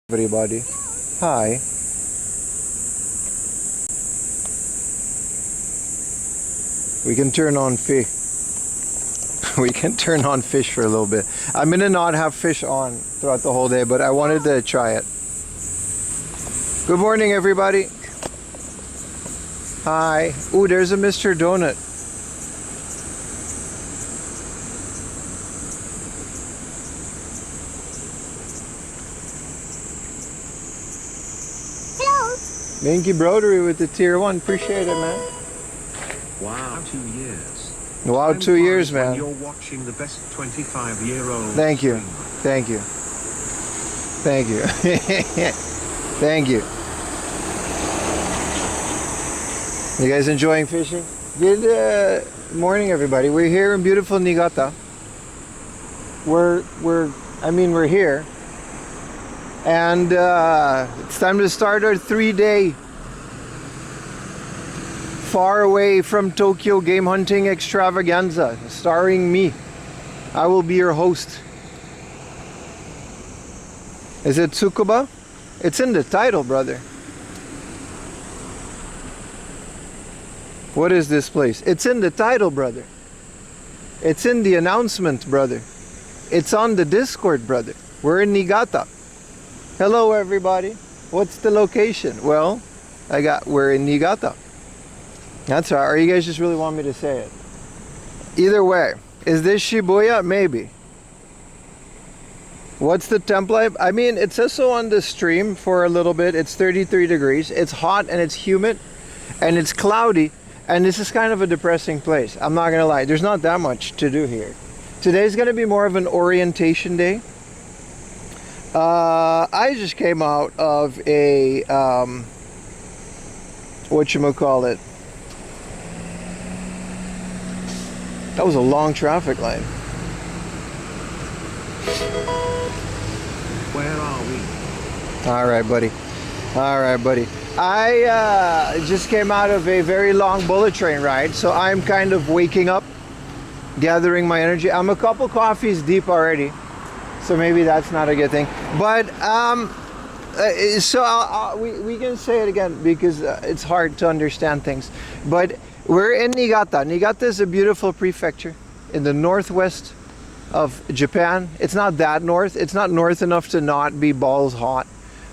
Everybody, hi. We can turn on fish. We can turn on fish for a little bit. I'm gonna not have fish on throughout the whole day, but I wanted to try it. Good morning, everybody. Hi. Ooh, there's a Mr. Donut. Thank you, Brodery, with the tier 1. Appreciate it, man. Wow, 2 years. Wow, 2 years, man. You're watching the best 25-year-old. Thank you. streamer. Thank you. Thank you. Thank you. You guys enjoying fishing? Good morning, everybody. We're here in beautiful Niigata. We're here. And it's time to start our 3-day far away from Tokyo game hunting extravaganza, starring me. I will be your host. Is it Tsukuba? It's in the title, brother. What is this place? It's in the title, brother. It's in the announcement, brother. It's on the Discord, brother. We're in Niigata. Hello, everybody. What's the location? Well, we're in Niigata. That's right. Or you guys just really want me to say it? Either way. Is this Shibuya? Maybe. What's the template? I mean, it says so on the stream for a little bit. It's 33 degrees. It's hot and it's humid and it's cloudy. And this is kind of a depressing place. I'm not going to lie. There's not that much to do here. Today's going to be more of an orientation day. I just came out of a, whatchamacallit. That was a long traffic line. Where are we? All right, buddy. All right, buddy. I just came out of a very long bullet train ride, so I'm kind of waking up, gathering my energy. I'm a couple coffees deep already. So maybe that's not a good thing, but we can say it again because it's hard to understand things. But we're in Niigata. Niigata is a beautiful prefecture in the northwest of Japan. It's not that north. It's not north enough to not be balls hot,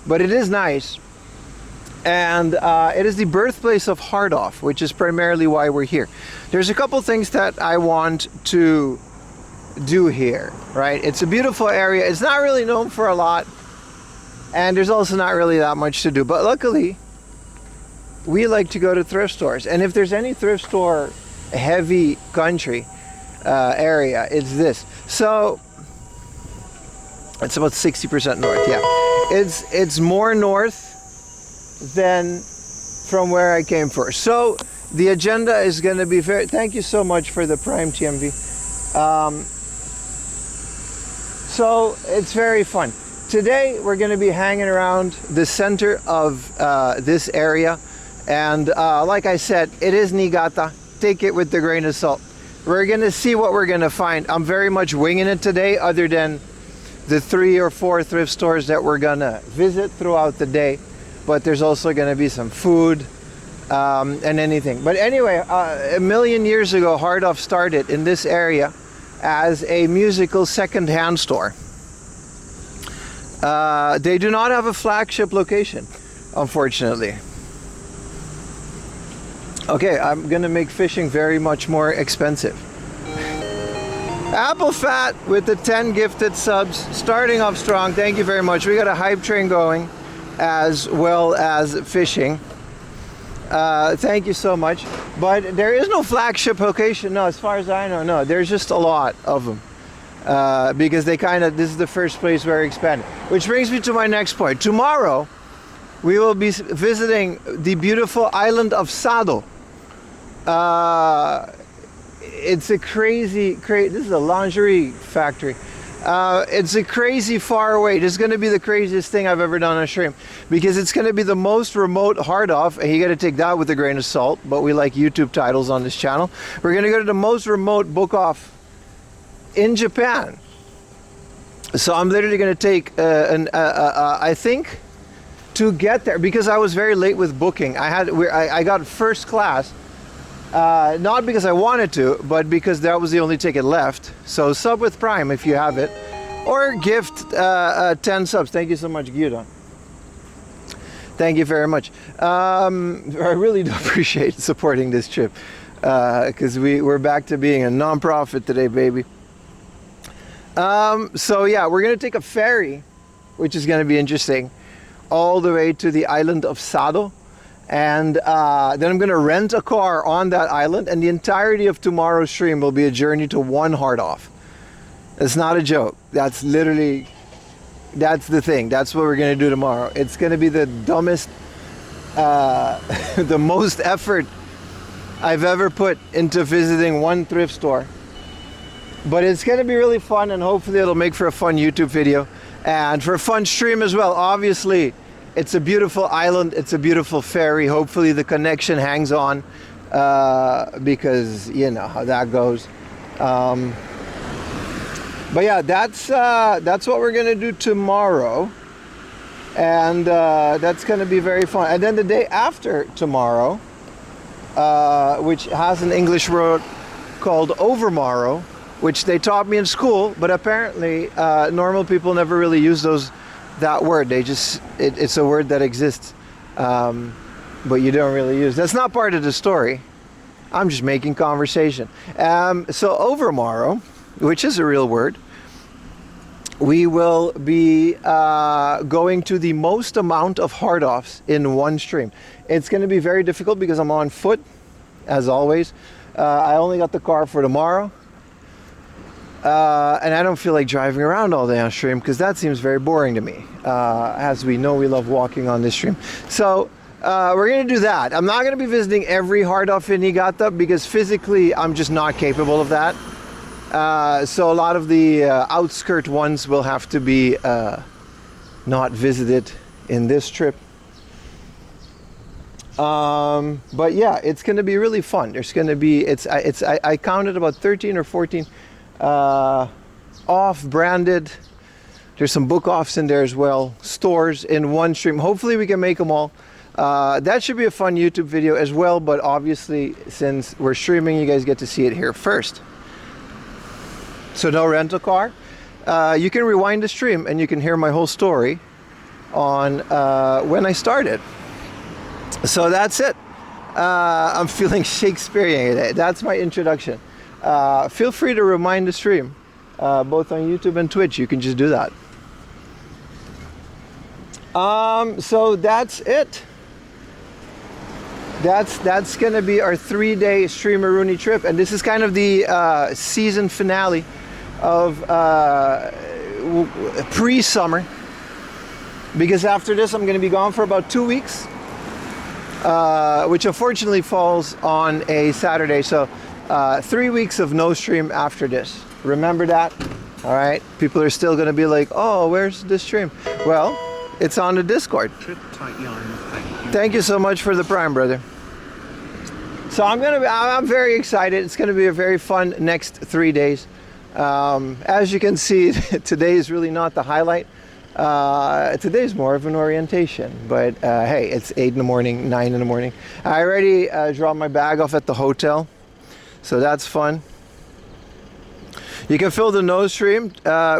but it is nice. And it is the birthplace of hard off, which is primarily why we're here. There's a couple things that I want to do here, right? It's a beautiful area. It's not really known for a lot, and there's also not really that much to do, but luckily we like to go to thrift stores, and if there's any thrift store heavy country area, it's this. So it's about 60% north. Yeah, it's more north than from where I came first. So the agenda is going to be very, thank you so much for the Prime TMV. So it's very fun. Today we're going to be hanging around the center of this area, and like I said, it is Niigata. Take it with a grain of salt. We're going to see what we're going to find. I'm very much winging it today, other than the 3 or 4 thrift stores that we're going to visit throughout the day. But there's also going to be some food and anything. But anyway, a million years ago, Hard Off started in this area as a musical second-hand store. They do not have a flagship location, unfortunately. Okay, I'm gonna make fishing very much more expensive. Apple Fat with the 10 gifted subs, starting off strong. Thank you very much. We got a hype train going, as well as fishing. Thank you so much. But there is no flagship location, no, as far as I know, no. There's just a lot of them. Because this is the first place where we expanded. Which brings me to my next point. Tomorrow, we will be visiting the beautiful island of Sado. It's a crazy, this is a lingerie factory. It's a crazy far away. This is going to be the craziest thing I've ever done on stream, because it's going to be the most remote hard off, and you got to take that with a grain of salt, but we like YouTube titles on this channel. We're going to go to the most remote book off in Japan. So I'm literally going to take I think to get there, because I was very late with booking. I got first class, not because I wanted to, but because that was the only ticket left. So sub with Prime if you have it, or gift 10 subs. Thank you so much, Gyudon. Thank you very much. I really do appreciate supporting this trip, because we're back to being a non-profit today, baby. So yeah, we're gonna take a ferry, which is gonna be interesting, all the way to the island of Sado, and then I'm gonna rent a car on that island, and the entirety of tomorrow's stream will be a journey to one heart off. It's not a joke. That's literally, that's the thing. That's what we're gonna do tomorrow. It's gonna be the dumbest, the most effort I've ever put into visiting one thrift store. But it's going to be really fun, and hopefully it'll make for a fun YouTube video and for a fun stream as well. Obviously, it's a beautiful island. It's a beautiful ferry. Hopefully the connection hangs on, because you know how that goes. But yeah, that's what we're going to do tomorrow. And that's going to be very fun. And then the day after tomorrow, which has an English word called overmorrow, which they taught me in school, but apparently normal people never really use that word. They just, it's a word that exists, but you don't really use. That's not part of the story. I'm just making conversation. So overmorrow, which is a real word, we will be going to the most amount of hard-offs in one stream. It's going to be very difficult because I'm on foot, as always. I only got the car for tomorrow. And I don't feel like driving around all day on stream, because that seems very boring to me. As we know, we love walking on this stream. So we're going to do that. I'm not going to be visiting every hard off in Niigata, because physically I'm just not capable of that. So a lot of the outskirt ones will have to be not visited in this trip. But yeah, it's going to be really fun. There's going to be, I counted about 13 or 14 off-branded, there's some book offs in there as well, stores in one stream. Hopefully we can make them all. That should be a fun YouTube video as well, but obviously since we're streaming, you guys get to see it here first. So no rental car. You can rewind the stream and you can hear my whole story on when I started. So that's it. I'm feeling Shakespearean today. That's my introduction. Feel free to rewind the stream, both on YouTube and Twitch. You can just do that. So that's it. That's gonna be our 3-day Streameroonie trip, and this is kind of the season finale of pre-summer, because after this I'm gonna be gone for about 2 weeks, which unfortunately falls on a Saturday. So 3 weeks of no stream after this. Remember that? All right. People are still going to be like, "Oh, where's this stream?" Well, it's on the Discord. Thank you so much for the Prime, brother. So I'm very excited. It's going to be a very fun next 3 days. As you can see, today is really not the highlight. Today's more of an orientation, but hey, it's 8 in the morning, 9 in the morning. I already dropped my bag off at the hotel. So that's fun. You can fill the nose stream.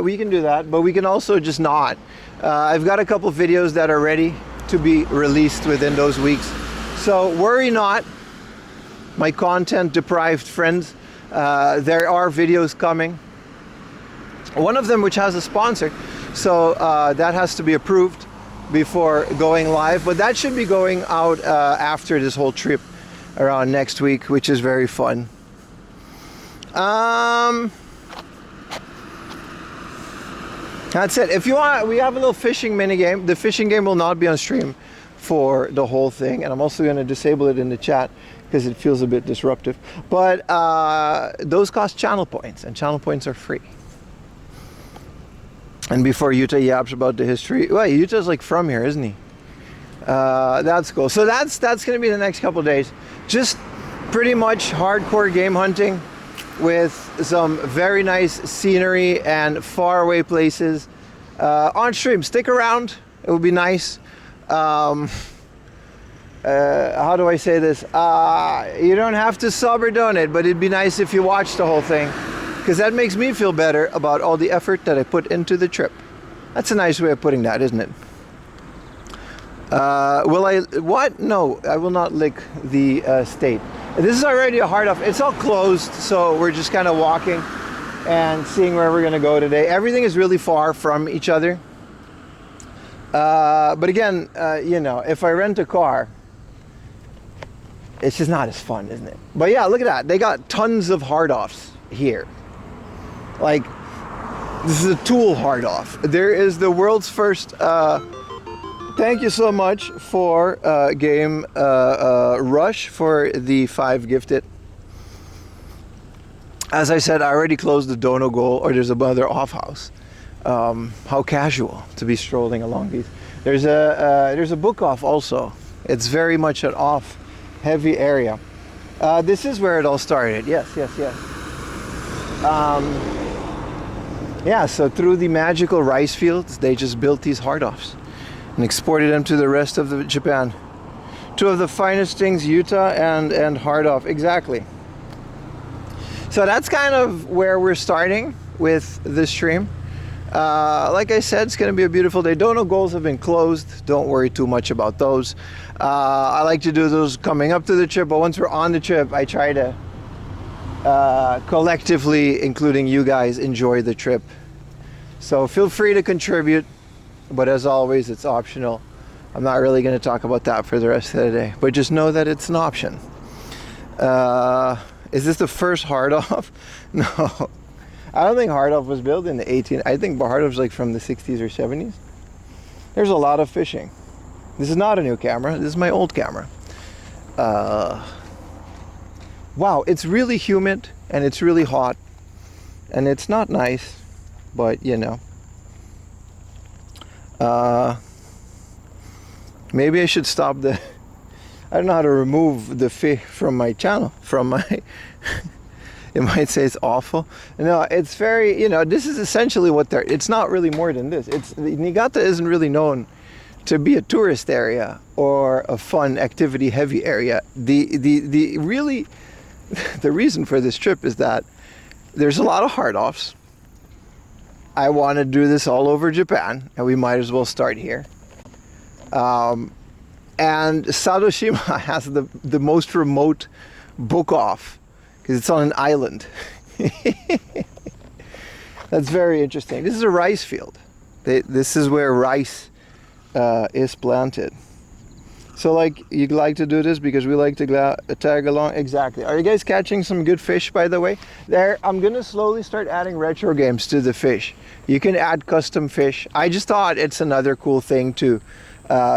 We can do that, but we can also just not. I've got a couple videos that are ready to be released within those weeks. So worry not, my content deprived friends. There are videos coming. One of them which has a sponsor. So that has to be approved before going live. But that should be going out after this whole trip around next week, which is very fun. That's it. If you want, we have a little fishing mini game. The fishing game will not be on stream for the whole thing, and I'm also going to disable it in the chat because it feels a bit disruptive. But those cost channel points, and channel points are free. And before Yuta yaps about the history, well, Yuta's like from here, isn't he? That's cool. So that's going to be the next couple of days. Just pretty much hardcore game hunting with some very nice scenery and faraway places on stream. Stick around. It would be nice. How do I say this? You don't have to sub or donate, but it'd be nice if you watch the whole thing, because that makes me feel better about all the effort that I put into the trip. That's a nice way of putting that, isn't it? Will I? What? No, I will not lick the state. This is already a hard off. It's all closed, so we're just kind of walking and seeing where we're going to go today. Everything is really far from each other. But again, you know, if I rent a car, it's just not as fun, isn't it? But yeah, look at that. They got tons of hard offs here. Like, this is a tool hard off. There is the world's first. Thank you so much for game Rush for the 5 gifted. As I said, I already closed the Dono goal, or there's another off house. How casual to be strolling along these. There's a book off also. It's very much an off heavy area. This is where it all started. Yes. Yeah, so through the magical rice fields, they just built these hard offs and exported them to the rest of Japan. 2 of the finest things, Utah and hard off. Exactly. So that's kind of where we're starting with this stream. Like I said, it's going to be a beautiful day. Dono goals have been closed. Don't worry too much about those. I like to do those coming up to the trip, but once we're on the trip, I try to collectively, including you guys, enjoy the trip. So feel free to contribute, but as always, it's optional. I'm not really going to talk about that for the rest of the day, but just know that it's an option. Is this the first hard off? No, I don't think hard off was built in the 18. I think hard off was like from the 60s or 70s. There's a lot of fishing. This is not a new camera. This is my old camera. Wow, it's really humid and it's really hot and it's not nice, but you know. Maybe I should stop the. I don't know how to remove the fish from my channel, from my. It might say it's awful. No, it's very, you know, this is essentially what they're. It's not really more than this. Niigata isn't really known to be a tourist area or a fun activity heavy area. The really, the reason for this trip is that there's a lot of hard offs. I want to do this all over Japan, and we might as well start here. And Sadoshima has the most remote book off because it's on an island. That's very interesting. This is a rice field. This is where rice is planted. So like, you like to do this because we like to tag along. Exactly. Are you guys catching some good fish, by the way? There, I'm gonna slowly start adding retro games to the fish. You can add custom fish. I just thought it's another cool thing to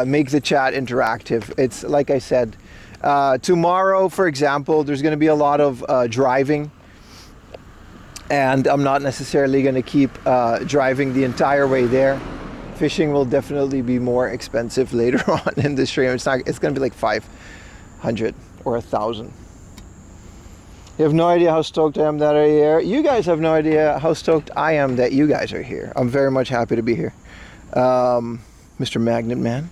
make the chat interactive. It's like I said, tomorrow, for example, there's gonna be a lot of driving, and I'm not necessarily gonna keep driving the entire way there. Fishing will definitely be more expensive later on in the stream. It's going to be like 500 or 1,000. You have no idea how stoked I am that I'm here. You guys have no idea how stoked I am that you guys are here. I'm very much happy to be here. Mr. Magnet Man.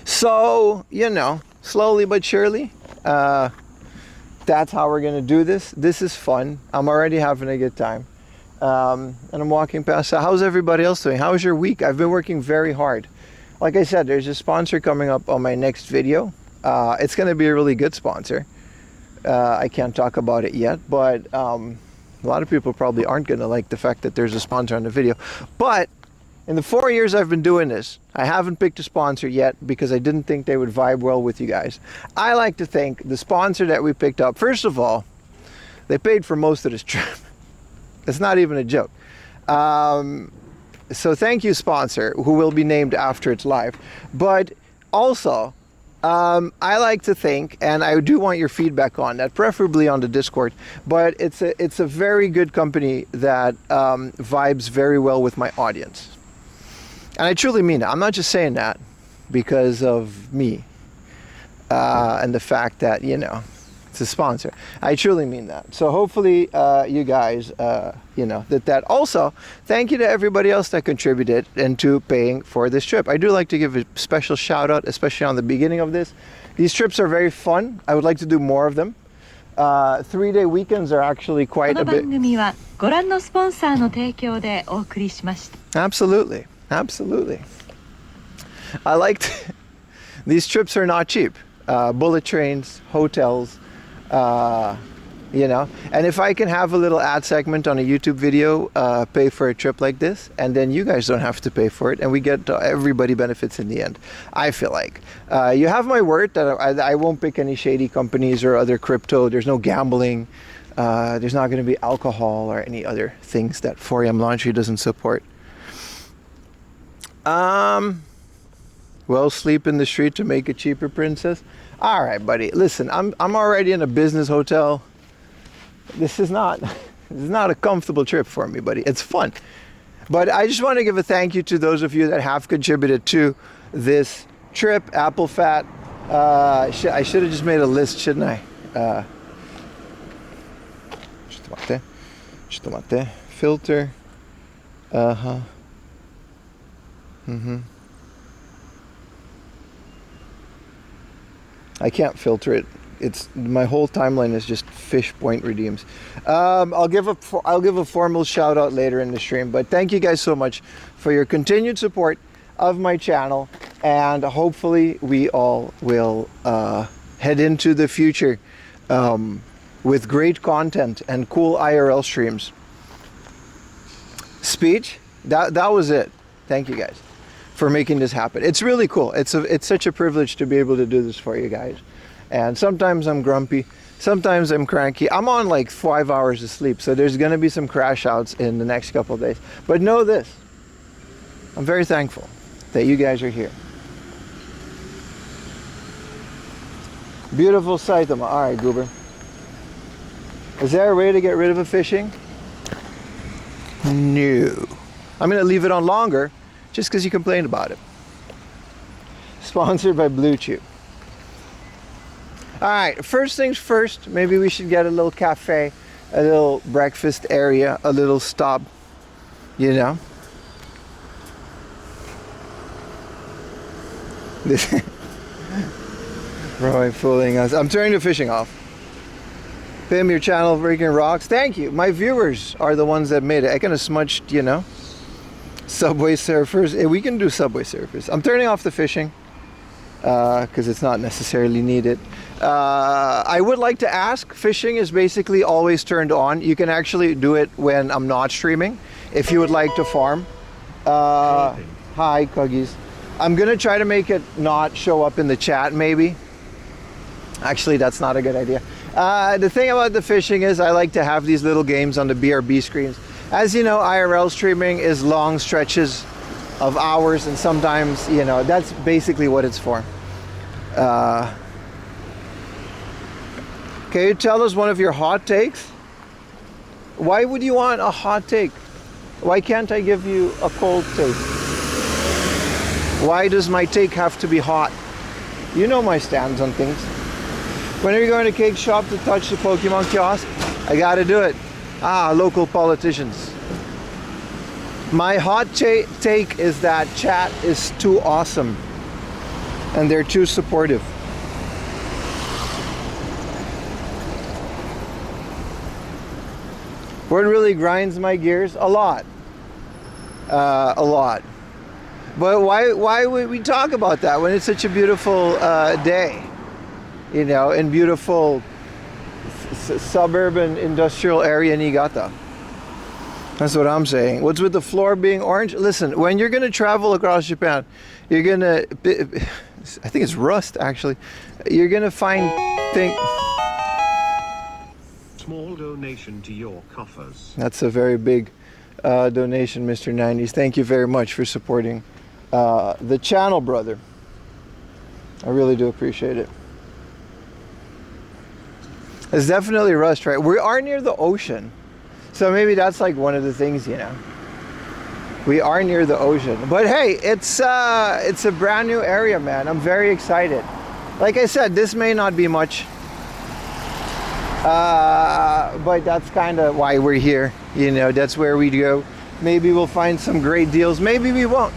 So, you know, slowly but surely, that's how we're going to do this. This is fun. I'm already having a good time. And I'm walking past. How's everybody else doing? How's your week? I've been working very hard. Like I said, there's a sponsor coming up on my next video. It's going to be a really good sponsor. I can't talk about it yet, but a lot of people probably aren't going to like the fact that there's a sponsor on the video. But in the 4 years I've been doing this, I haven't picked a sponsor yet because I didn't think they would vibe well with you guys. I like to think the sponsor that we picked up, first of all, they paid for most of this trip. It's not even a joke. So thank you, sponsor, who will be named after it's live. But also, I like to think, and I do want your feedback on that, preferably on the Discord, but it's a very good company that vibes very well with my audience. And I truly mean it. I'm not just saying that because of me and the fact that, you know, it's a sponsor. I truly mean that. So hopefully you guys, that also, thank you to everybody else that contributed into paying for this trip. I do like to give a special shout out, especially on the beginning of this. These trips are very fun. I would like to do more of them. 3-day weekends are actually quite a bit. Absolutely. I liked these trips are not cheap. Bullet trains, hotels, and if I can have a little ad segment on a YouTube video, pay for a trip like this, and then you guys don't have to pay for it, and we get everybody benefits in the end. I feel like you have my word that I won't pick any shady companies or other crypto. There's no gambling. There's not going to be alcohol or any other things that 4am Laundry doesn't support. Well, sleep in the street to make it cheaper, princess. All right, buddy. Listen, I'm already in a business hotel. This is not a comfortable trip for me, buddy. It's fun. But I just want to give a thank you to those of you that have contributed to this trip. Apple Fat. I should have just made a list, shouldn't I? Filter. I can't filter it. It's my whole timeline is just fish point redeems. I'll give a formal shout out later in the stream. But thank you guys so much for your continued support of my channel, and hopefully we all will head into the future with great content and cool IRL streams. Speech. That was it. Thank you guys for making this happen. It's really cool. It's such a privilege to be able to do this for you guys. And sometimes I'm grumpy, sometimes I'm cranky. I'm on like 5 hours of sleep, so there's gonna be some crash outs in the next couple of days. But know this, I'm very thankful that you guys are here. Beautiful Saitama. All right, Goober. Is there a way to get rid of a fishing? No. I'm gonna leave it on longer just because you complained about it. Sponsored by Blue Chew. All right, first things first, maybe we should get a little cafe, a little breakfast area, a little stop, This Roy fooling us. I'm turning the fishing off. Pim, your channel freaking rocks. Thank you. My viewers are the ones that made it. I kind of smudged, Subway Surfers. We can do Subway Surfers. I'm turning off the fishing because it's not necessarily needed. I would like to ask, fishing is basically always turned on. You can actually do it when I'm not streaming if you would like to farm. Hi, Cuggies. I'm gonna try to make it not show up in the chat maybe. Actually, that's not a good idea. The thing about the fishing is I like to have these little games on the BRB screens. As you know, IRL streaming is long stretches of hours, and sometimes, that's basically what it's for. Can you tell us one of your hot takes? Why would you want a hot take? Why can't I give you a cold take? Why does my take have to be hot? You know my stance on things. When are you going to cake shop to touch the Pokemon kiosk? I gotta do it. Local politicians. My hot take is that chat is too awesome and they're too supportive. What really grinds my gears? A lot. But why would we talk about that when it's such a beautiful day? In beautiful suburban industrial area Niigata. That's what I'm saying. What's with the floor being orange? Listen, when you're going to travel across Japan, you're going to, I think it's rust actually, you're going to find things. Small donation to your coffers. That's a very big donation, Mr. 90s. Thank you very much for supporting the channel, brother. I really do appreciate it. It's definitely rust, right? We are near the ocean. So maybe that's like one of the things, We are near the ocean. But hey, it's a brand new area, man. I'm very excited. Like I said, this may not be much But that's kind of why we're here. You know, that's where we go. Maybe we'll find some great deals. Maybe we won't.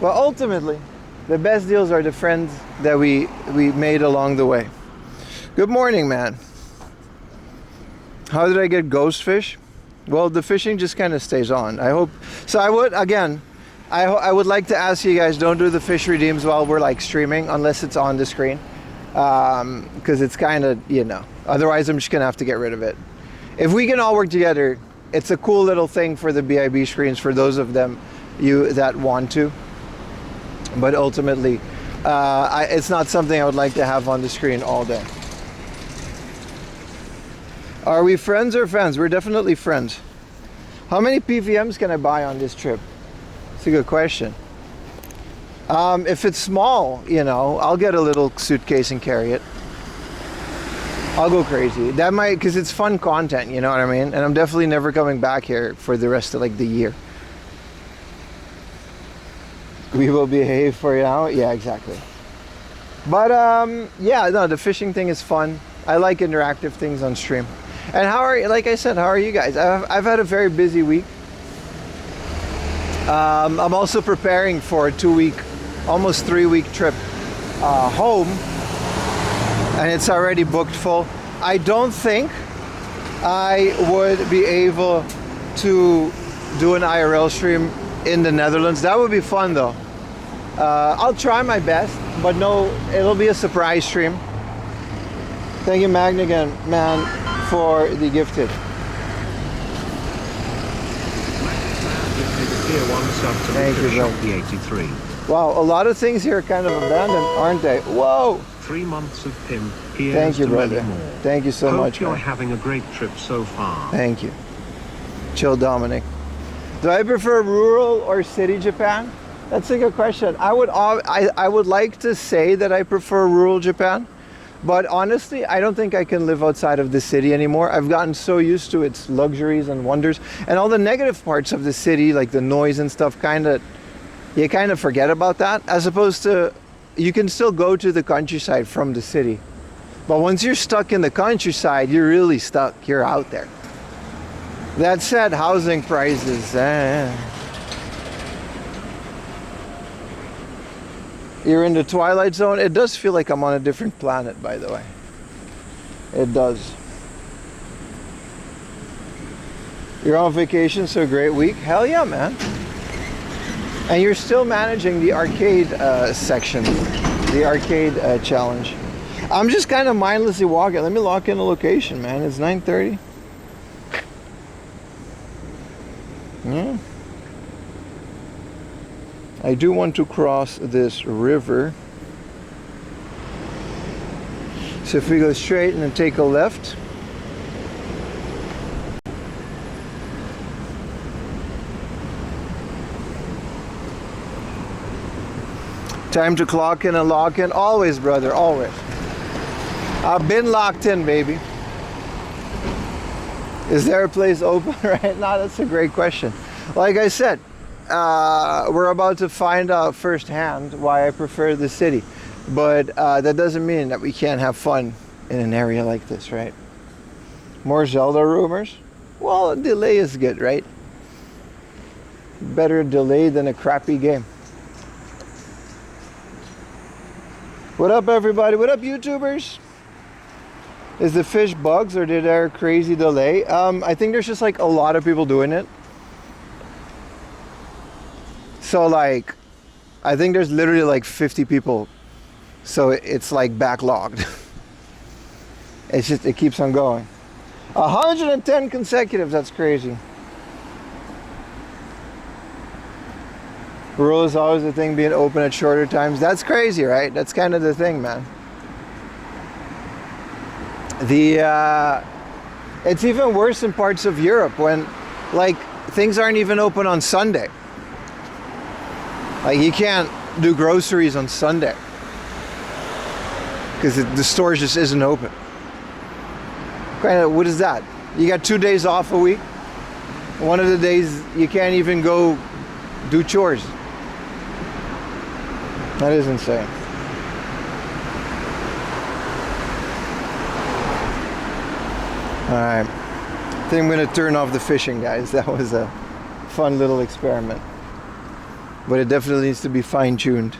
But ultimately, the best deals are the friends that we made along the way. Good morning, man. How did I get ghost fish? Well, the fishing just kind of stays on. I hope. So I would, again, I would like to ask you guys, don't do the fish redeems while we're like streaming, unless it's on the screen. Because it's kind of, you know, otherwise I'm just going to have to get rid of it. If we can all work together, it's a cool little thing for the BIB screens for those of them that want to. But ultimately, it's not something I would like to have on the screen all day. Are we friends or fans? We're definitely friends. How many PVMs can I buy on this trip? It's a good question. If it's small, you know, I'll get a little suitcase and carry it. I'll go crazy. That might, because it's fun content, you know what I mean? And I'm definitely never coming back here for the rest of like the year. We will behave for now. Yeah, exactly. But yeah, no, the fishing thing is fun. I like interactive things on stream. And how are, like I said, how are you guys? I've had a very busy week. I'm also preparing for a 2-week, almost 3-week trip home, and it's already booked full. I don't think I would be able to do an IRL stream in the Netherlands. That would be fun though. I'll try my best, but no, it'll be a surprise stream. Thank you, Magnigan, man, for the gifted. Thank you, bro. 83. Wow, a lot of things here are kind of abandoned, aren't they? Whoa! 3 months of PIM. Thank you, brother. Thank you so much. Hope you're man. having a great trip so far. Thank you. Chill, Dominic. Do I prefer rural or city Japan? That's a good question. I would like to say that I prefer rural Japan, but honestly, I don't think I can live outside of the city anymore. I've gotten so used to its luxuries and wonders, and all the negative parts of the city, like the noise and stuff, you kind of forget about that, as opposed to, you can still go to the countryside from the city. But once you're stuck in the countryside, you're really stuck. You're out there. That said, housing prices, You're in the twilight zone. It does feel like I'm on a different planet, by the way. It does. You're on vacation, so great week. Hell yeah, man. And you're still managing the arcade section, the arcade challenge. I'm just kind of mindlessly walking. Let me lock in a location, man. It's 9:30. Yeah. I do want to cross this river. So if we go straight and then take a left. Time to clock in and lock in. Always, brother, always. I've been locked in, baby. Is there a place open right now? That's a great question. Like I said, we're about to find out firsthand why I prefer the city. But that doesn't mean that we can't have fun in an area like this, right? More Zelda rumors? Well, a delay is good, right? Better delay than a crappy game. What up, everybody? What up, YouTubers? Is the fish bugs or did there a crazy delay? I think there's just like a lot of people doing it. So like, I think there's literally like 50 people. So it's like backlogged. It's just, it keeps on going. 110 consecutive, that's crazy. Rule is always the thing, being open at shorter times. That's crazy, right? That's kind of the thing, man. It's even worse in parts of Europe when like things aren't even open on Sunday. Like you can't do groceries on Sunday because the store just isn't open. Kind of, what is that? You got 2 days off a week. One of the days you can't even go do chores. That is insane. Alright. I think I'm going to turn off the fishing, guys. That was a fun little experiment. But it definitely needs to be fine-tuned.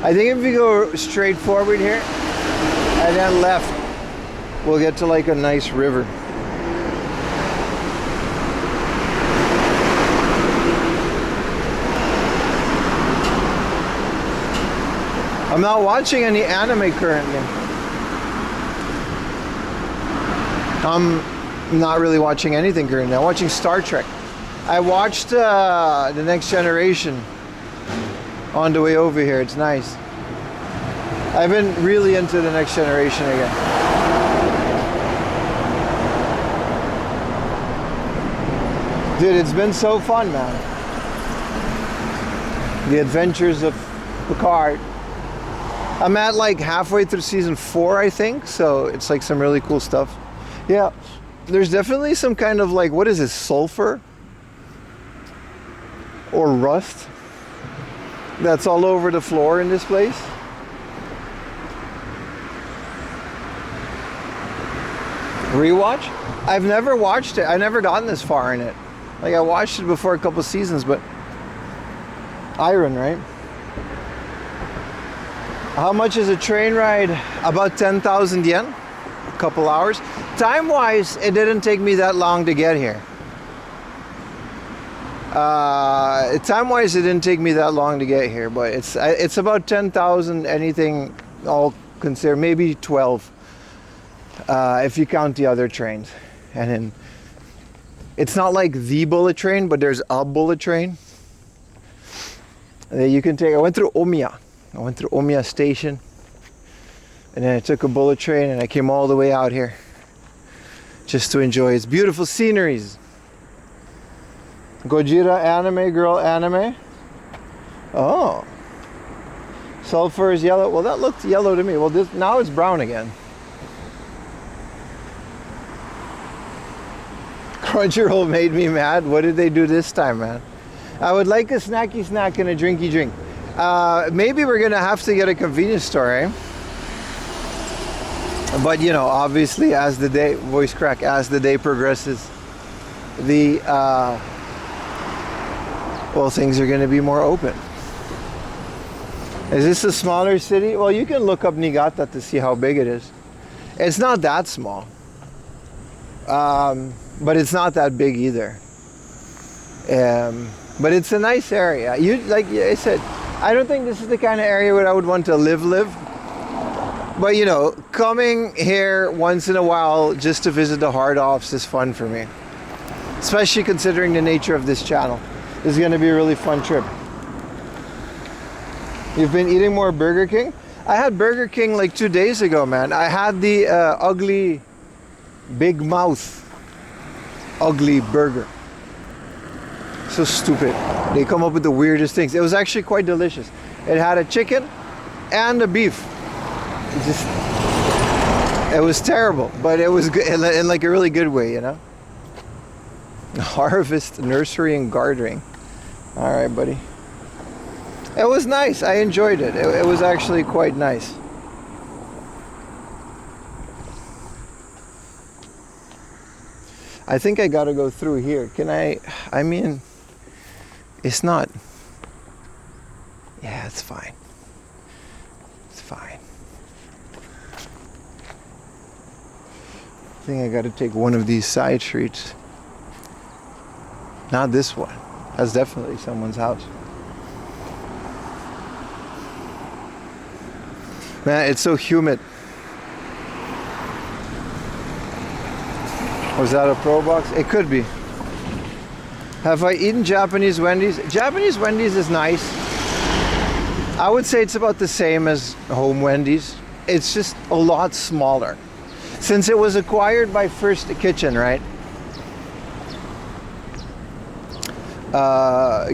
I think if we go straight forward here and then left, we'll get to like a nice river. I'm not watching any anime currently. I'm not really watching anything currently. I'm watching Star Trek. I watched The Next Generation on the way over here. It's nice. I've been really into The Next Generation again. Dude, it's been so fun, man. The Adventures of Picard. I'm at like halfway through season 4, I think, so it's like some really cool stuff. Yeah, there's definitely some kind of like, what is this, sulfur? Or rust? That's all over the floor in this place. Rewatch? I've never watched it. I've never gotten this far in it. Like I watched it before a couple seasons, but Iron, right? How much is a train ride? About 10,000 yen. A couple hours. Time-wise, it didn't take me that long to get here. Time-wise, it didn't take me that long to get here, but it's about 10,000 anything all considered, maybe 12 if you count the other trains. And then it's not like the bullet train, but there's a bullet train that you can take. I went through Omiya. I went through Omiya station, and then I took a bullet train and I came all the way out here just to enjoy its beautiful sceneries. Gojira anime, girl anime. Oh, sulfur is yellow. Well, that looked yellow to me. Well, now it's brown again. Crunchyroll made me mad. What did they do this time, man? I would like a snacky snack and a drinky drink. Maybe we're gonna have to get a convenience store, eh? But you know, obviously, as the day as the day progresses, the well, things are gonna be more open. Is this a smaller city? Well, you can look up Niigata to see how big it is. It's not that small, but it's not that big either. But it's a nice area. Like I said, I don't think this is the kind of area where I would want to live. But you know, coming here once in a while just to visit the hard offs is fun for me. Especially considering the nature of this channel. This is going to be a really fun trip. You've been eating more Burger King? I had Burger King like 2 days ago, man. I had the ugly big mouth ugly burger. So stupid. They come up with the weirdest things. It was actually quite delicious. It had a chicken and a beef. It was terrible, but it was good in like a really good way, you know. Harvest Nursery and Gardening. All right, buddy. It was nice. I enjoyed it. It was actually quite nice. I think I gotta go through here. Can I mean, it's not. Yeah, it's fine. It's fine. I think I gotta take one of these side streets. Not this one. That's definitely someone's house. Man, it's so humid. Was that a Pro Box? It could be. Have I eaten Japanese Wendy's? Japanese Wendy's is nice. I would say it's about the same as home Wendy's. It's just a lot smaller. Since it was acquired by First Kitchen, right?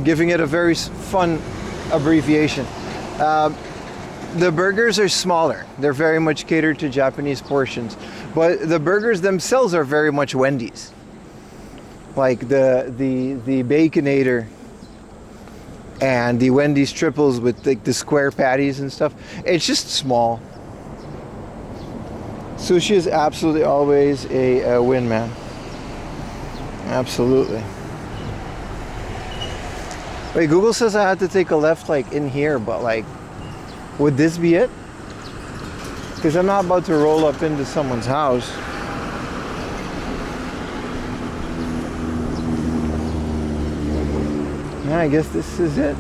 Giving it a very fun abbreviation. The burgers are smaller. They're very much catered to Japanese portions. But the burgers themselves are very much Wendy's. Like the Baconator and the Wendy's triples with like the square patties and stuff. It's just small. Sushi is absolutely always a win, man. Absolutely. Wait, Google says I had to take a left like in here, but like, would this be it? Because I'm not about to roll up into someone's house. Yeah, I guess this is it.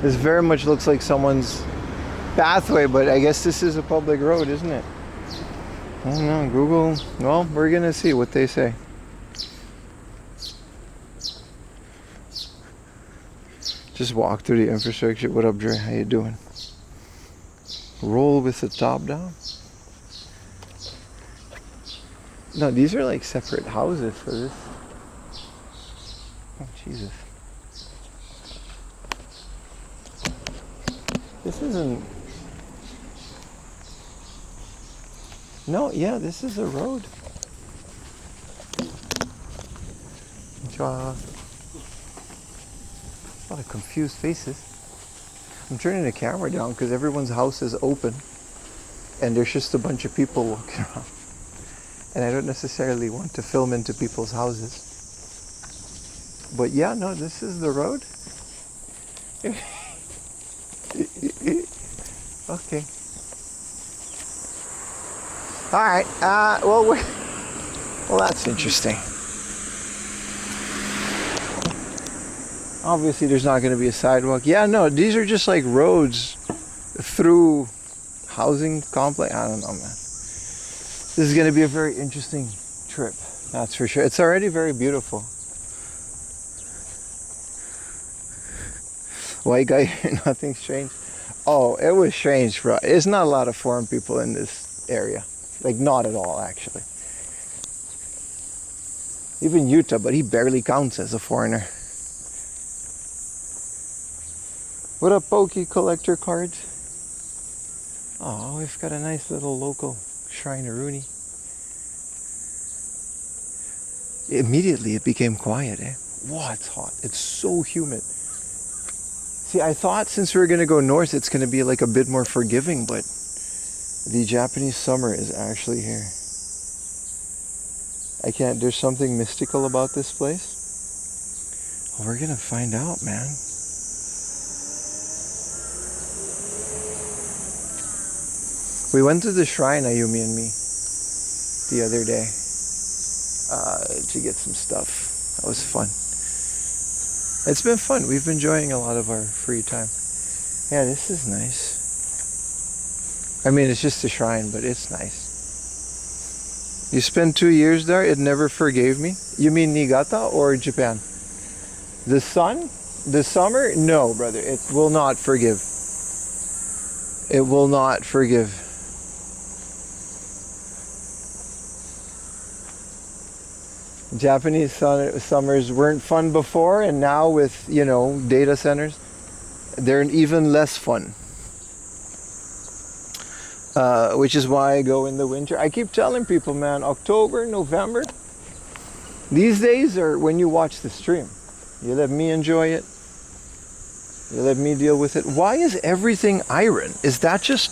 This very much looks like someone's pathway, but I guess this is a public road, isn't it? I don't know, Google, well, we're gonna see what they say. Just walk through the infrastructure. What up, Dre? How you doing? Roll with the top down. No, these are like separate houses for this. Oh, Jesus. This isn't... No, yeah, this is a road. A lot of confused faces. I'm turning the camera down because everyone's house is open and there's just a bunch of people walking around. And I don't necessarily want to film into people's houses. But yeah, no, this is the road. Okay. All right. Well, that's interesting. Obviously, there's not going to be a sidewalk. Yeah, no, these are just like roads through housing complex. I don't know, man. This is going to be a very interesting trip. That's for sure. It's already very beautiful. White guy, nothing strange. Oh, it was strange, bro. It's not a lot of foreign people in this area. Like, not at all, actually. Even Utah, but he barely counts as a foreigner. What up, Pokey Collector Cards? Oh, we've got a nice little local Shrineroonie. Immediately it became quiet, eh? Wow, it's hot. It's so humid. See, I thought since we were going to go north, it's going to be like a bit more forgiving, but the Japanese summer is actually here. There's something mystical about this place. Well, we're going to find out, man. We went to the shrine, Ayumi and me, the other day to get some stuff. That was fun. It's been fun. We've been enjoying a lot of our free time. Yeah, this is nice. I mean, it's just a shrine, but it's nice. You spent 2 years there, it never forgave me? You mean Niigata or Japan? The sun? The summer? No, brother. It will not forgive. It will not forgive. Japanese summers weren't fun before, and now with, data centers, they're even less fun. Which is why I go in the winter. I keep telling people, man, October, November, these days are when you watch the stream. You let me enjoy it. You let me deal with it. Why is everything iron? Is that just...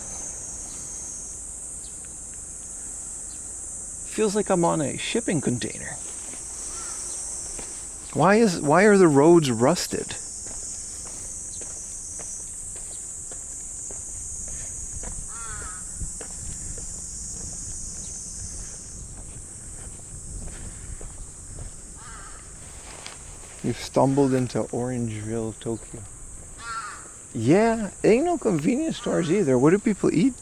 Feels like I'm on a shipping container. Why are the roads rusted? You've stumbled into Orangeville, Tokyo. Yeah, ain't no convenience stores either. What do people eat?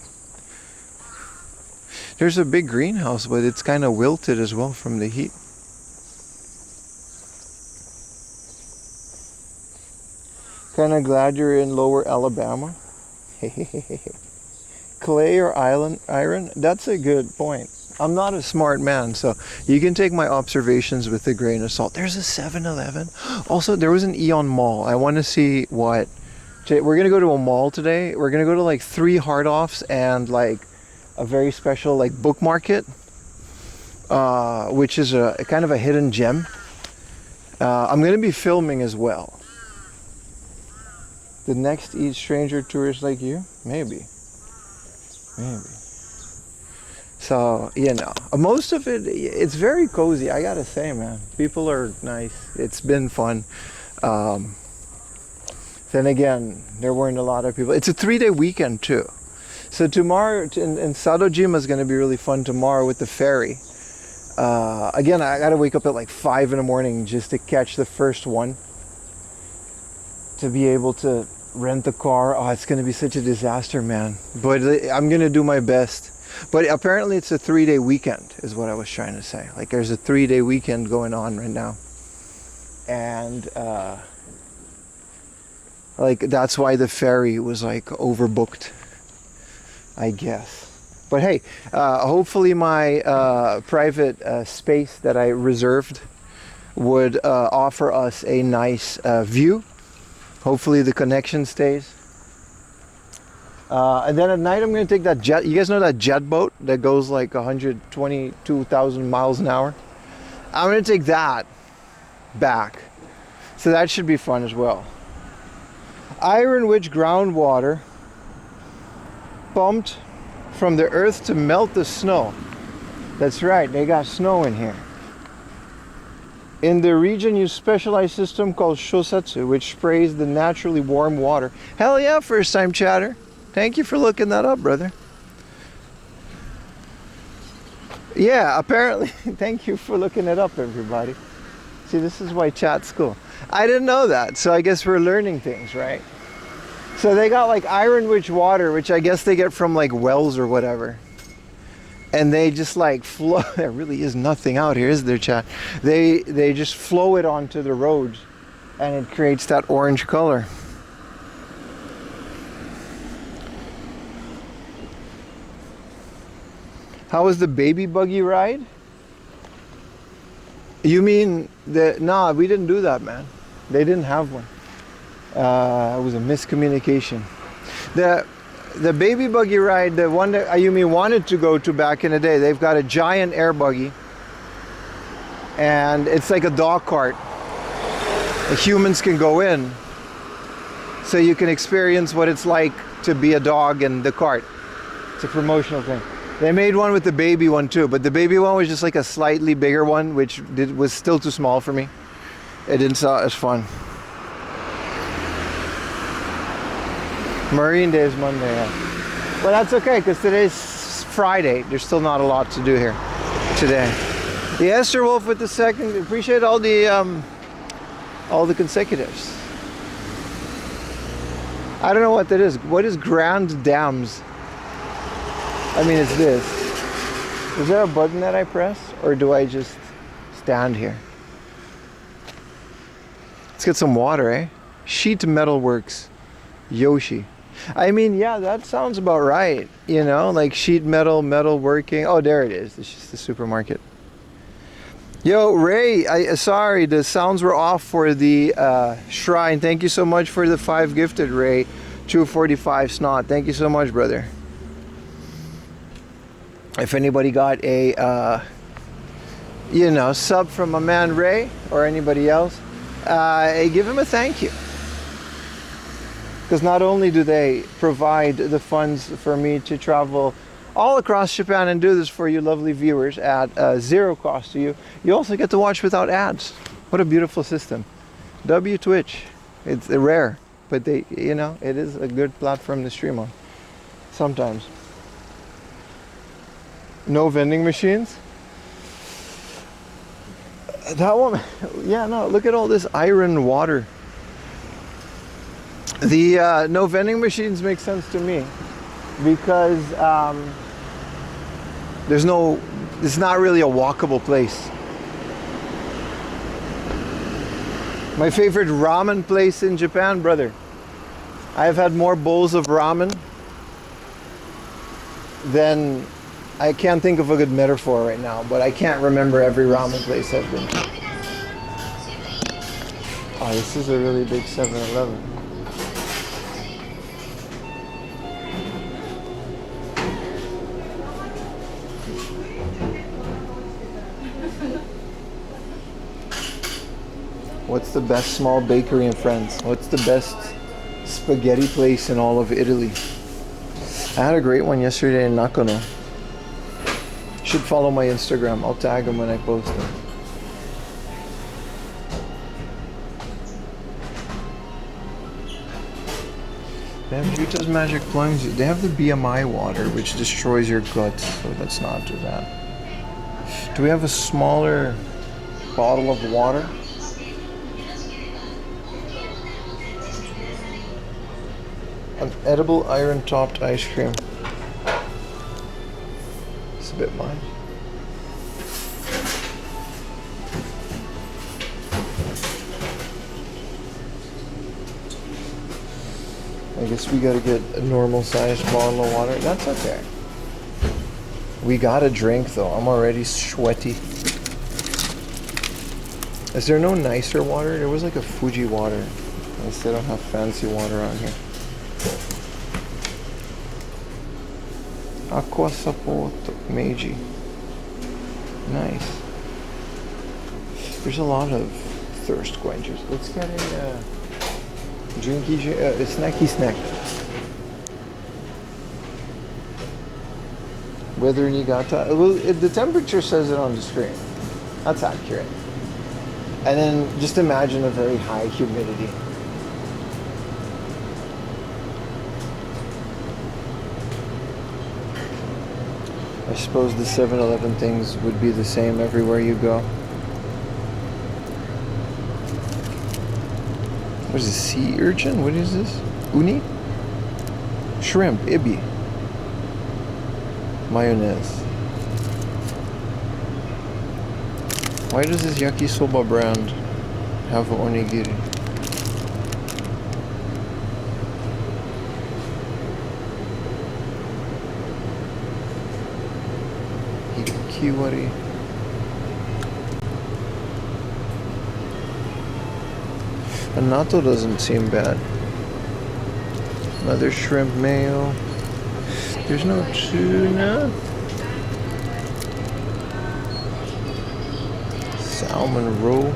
There's a big greenhouse, but it's kind of wilted as well from the heat. Kind of glad you're in Lower Alabama. Clay or iron? That's a good point. I'm not a smart man, so you can take my observations with a grain of salt. There's a 7-Eleven. Also, there was an Eon Mall. I want to see what... We're going to go to a mall today. We're going to go to like 3 hard offs and like a very special like book market. which is a kind of a hidden gem. I'm going to be filming as well. The next each stranger tourist like you? Maybe. Maybe. So, you know, most of it, it's very cozy, I gotta say, man. People are nice. It's been fun. Then again, there weren't a lot of people. It's a 3-day weekend too. So tomorrow in Sadojima is going to be really fun tomorrow with the ferry. Again, I got to wake up at like 5 in the morning just to catch the first one. To be able to rent the car. Oh, it's going to be such a disaster, man. But I'm going to do my best. But apparently it's a 3-day weekend is what I was trying to say. Like there's a 3-day weekend going on right now. And like that's why the ferry was like overbooked, I guess. But hey, hopefully my private space that I reserved would offer us a nice view. Hopefully the connection stays. And then at night I'm going to take that jet. You guys know that jet boat that goes like 122,000 miles an hour? I'm going to take that back. So that should be fun as well. Iron-rich groundwater pumped from the earth to melt the snow. That's right, they got snow in here. In the region, use specialized system called shosetsu, which sprays the naturally warm water. Hell yeah, first time chatter. Thank you for looking that up, brother. Yeah, apparently, thank you for looking it up, everybody. See, this is why chat's cool. I didn't know that, so I guess we're learning things, right? So they got like iron-rich water, which I guess they get from like wells or whatever. And they just like flow. There really is nothing out here, is there, chat? They just flow it onto the roads, and it creates that orange color. How was the baby buggy ride? You mean the? No, we didn't do that, man. They didn't have one. It was a miscommunication. The baby buggy ride, the one that Ayumi wanted to go to back in the day, they've got a giant air buggy, and it's like a dog cart. The humans can go in, so you can experience what it's like to be a dog in the cart. It's a promotional thing. They made one with the baby one too, but the baby one was just like a slightly bigger one, which was still too small for me. It didn't sound as fun. Marine Day is Monday, yeah. Well, that's okay, because today's Friday. There's still not a lot to do here today. The Esther Wolf with the second. Appreciate all the consecutives. I don't know what that is. What is Grand Dams? I mean, it's this. Is there a button that I press, or do I just stand here? Let's get some water, eh? Sheet Metal Works. Yoshi. I mean, yeah, that sounds about right. You know, like sheet metal, metal working. Oh, there it is. It's just the supermarket. Yo, Ray, sorry, the sounds were off for the shrine. Thank you so much for the 5 gifted, Ray. 245 snot. Thank you so much, brother. If anybody got a, you know, sub from my man Ray or anybody else, give him a thank you. Because not only do they provide the funds for me to travel all across Japan and do this for you lovely viewers at zero cost to you, you also get to watch without ads. What a beautiful system. Twitch. It's rare, but they, you know, it is a good platform to stream on. Sometimes. No vending machines? That one, yeah, no, look at all this iron water. The no vending machines make sense to me because it's not really a walkable place. My favorite ramen place in Japan, brother. I've had more bowls of ramen than, I can't think of a good metaphor right now, but I can't remember every ramen place I've been to. Oh, this is a really big 7-Eleven. What's the best small bakery in France? What's the best spaghetti place in all of Italy? I had a great one yesterday in Nakano. Should follow my Instagram. I'll tag them when I post them. They have Utah's Magic Plunge. They have the BMI water, which destroys your guts. So let's not do that. Do we have a smaller bottle of water? An edible iron-topped ice cream. It's a bit much. I guess we gotta get a normal-sized bottle of water. That's okay. We got a drink though. I'm already sweaty. Is there no nicer water? There was like a Fuji water. I still don't have fancy water on here. Acqua Sapoto Meiji. Nice. There's a lot of thirst quenchers. Let's get a snacky snack. Weather Niigata. Well, the temperature says it on the screen. That's accurate. And then just imagine a very high humidity. I suppose the 7-Eleven things would be the same everywhere you go. What is this? Sea urchin? What is this? Uni? Shrimp. Ibi. Mayonnaise. Why does this yakisoba brand have onigiri? Hikiwari. A natto doesn't seem bad. Another shrimp mayo. There's no tuna. Salmon roll.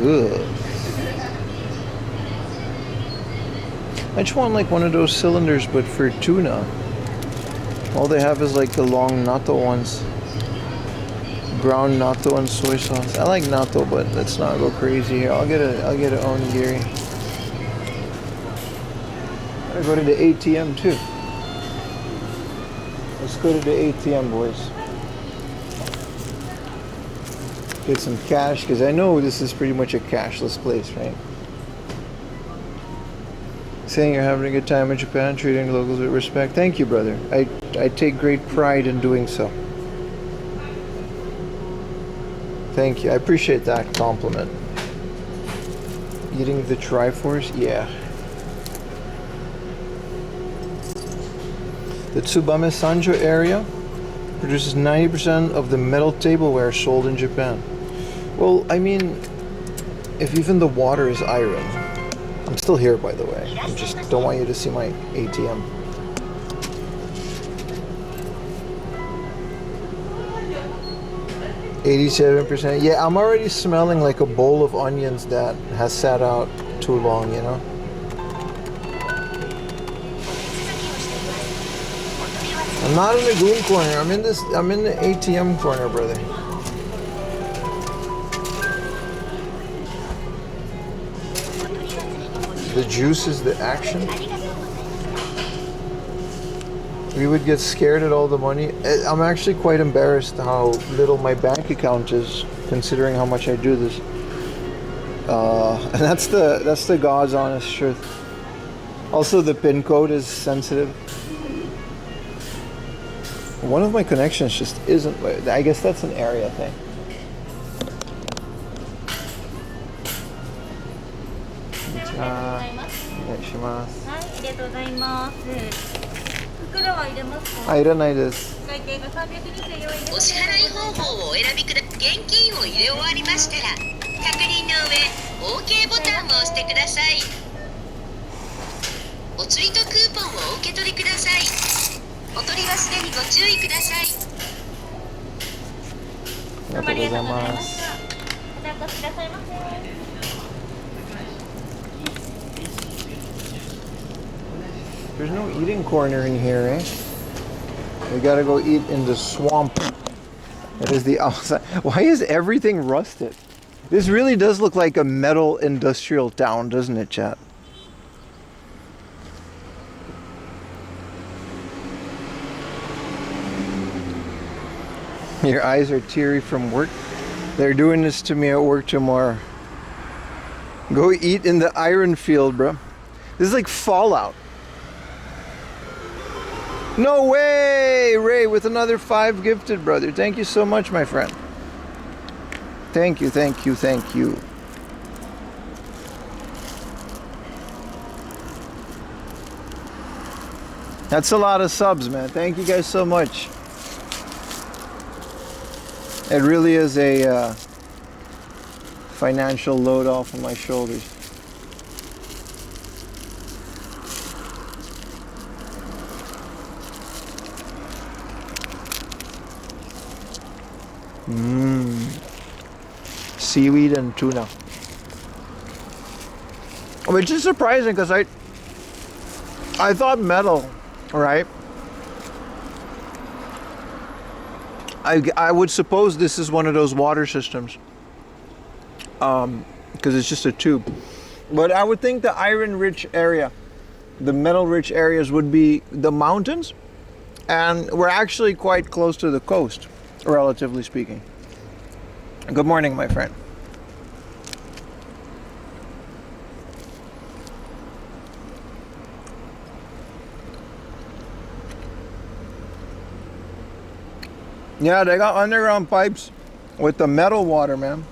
Ugh. I just want like one of those cylinders, but for tuna. All they have is like the long natto ones. Brown natto and soy sauce. I like natto, but let's not go crazy here. I'll get a onigiri. Gotta go to the ATM too. Let's go to the ATM, boys. Get some cash, because I know this is pretty much a cashless place, right? Saying you're having a good time in Japan, treating the locals with respect. Thank you, brother. I take great pride in doing so. Thank you. I appreciate that compliment. Eating the Triforce? Yeah. The Tsubame Sanjo area produces 90% of the metal tableware sold in Japan. Well, I mean, if even the water is iron. I'm still here, by the way. I just don't want you to see my ATM. %. Yeah, I'm already smelling like a bowl of onions that has sat out too long, you know? I'm not in the goon corner. I'm in the ATM corner, brother. The juice is the action. We would get scared at all the money. I'm actually quite embarrassed how little my bank account is, considering how much I do this. And that's the God's honest truth. Also, the PIN code is sensitive. One of my connections just isn't. I guess that's an area thing. I don't know this. お支払い方法をお選びください。現金を入れ終わりましたら、確認の上、OK ボタンを押してください。お釣りとクーポンをお受け取りください。お取り忘れにご注意ください。ありがとうございます。お越しくださいませ。There's no eating corner in here, eh? We gotta go eat in the swamp. That is the outside. Why is everything rusted? This really does look like a metal industrial town, doesn't it, chat? Your eyes are teary from work. They're doing this to me at work tomorrow. Go eat in the iron field, bro. This is like Fallout. No way! Ray with another 5 gifted, brother. Thank you so much, my friend. Thank you, thank you, thank you. That's a lot of subs, man. Thank you guys so much. It really is a financial load off of my shoulders. Seaweed and tuna. Which is surprising because I thought metal, right? I would suppose this is one of those water systems. Because it's just a tube. But I would think the iron rich area, the metal rich areas would be the mountains. And we're actually quite close to the coast, relatively speaking. Good morning, my friend. Yeah, they got underground pipes with the metal water, man.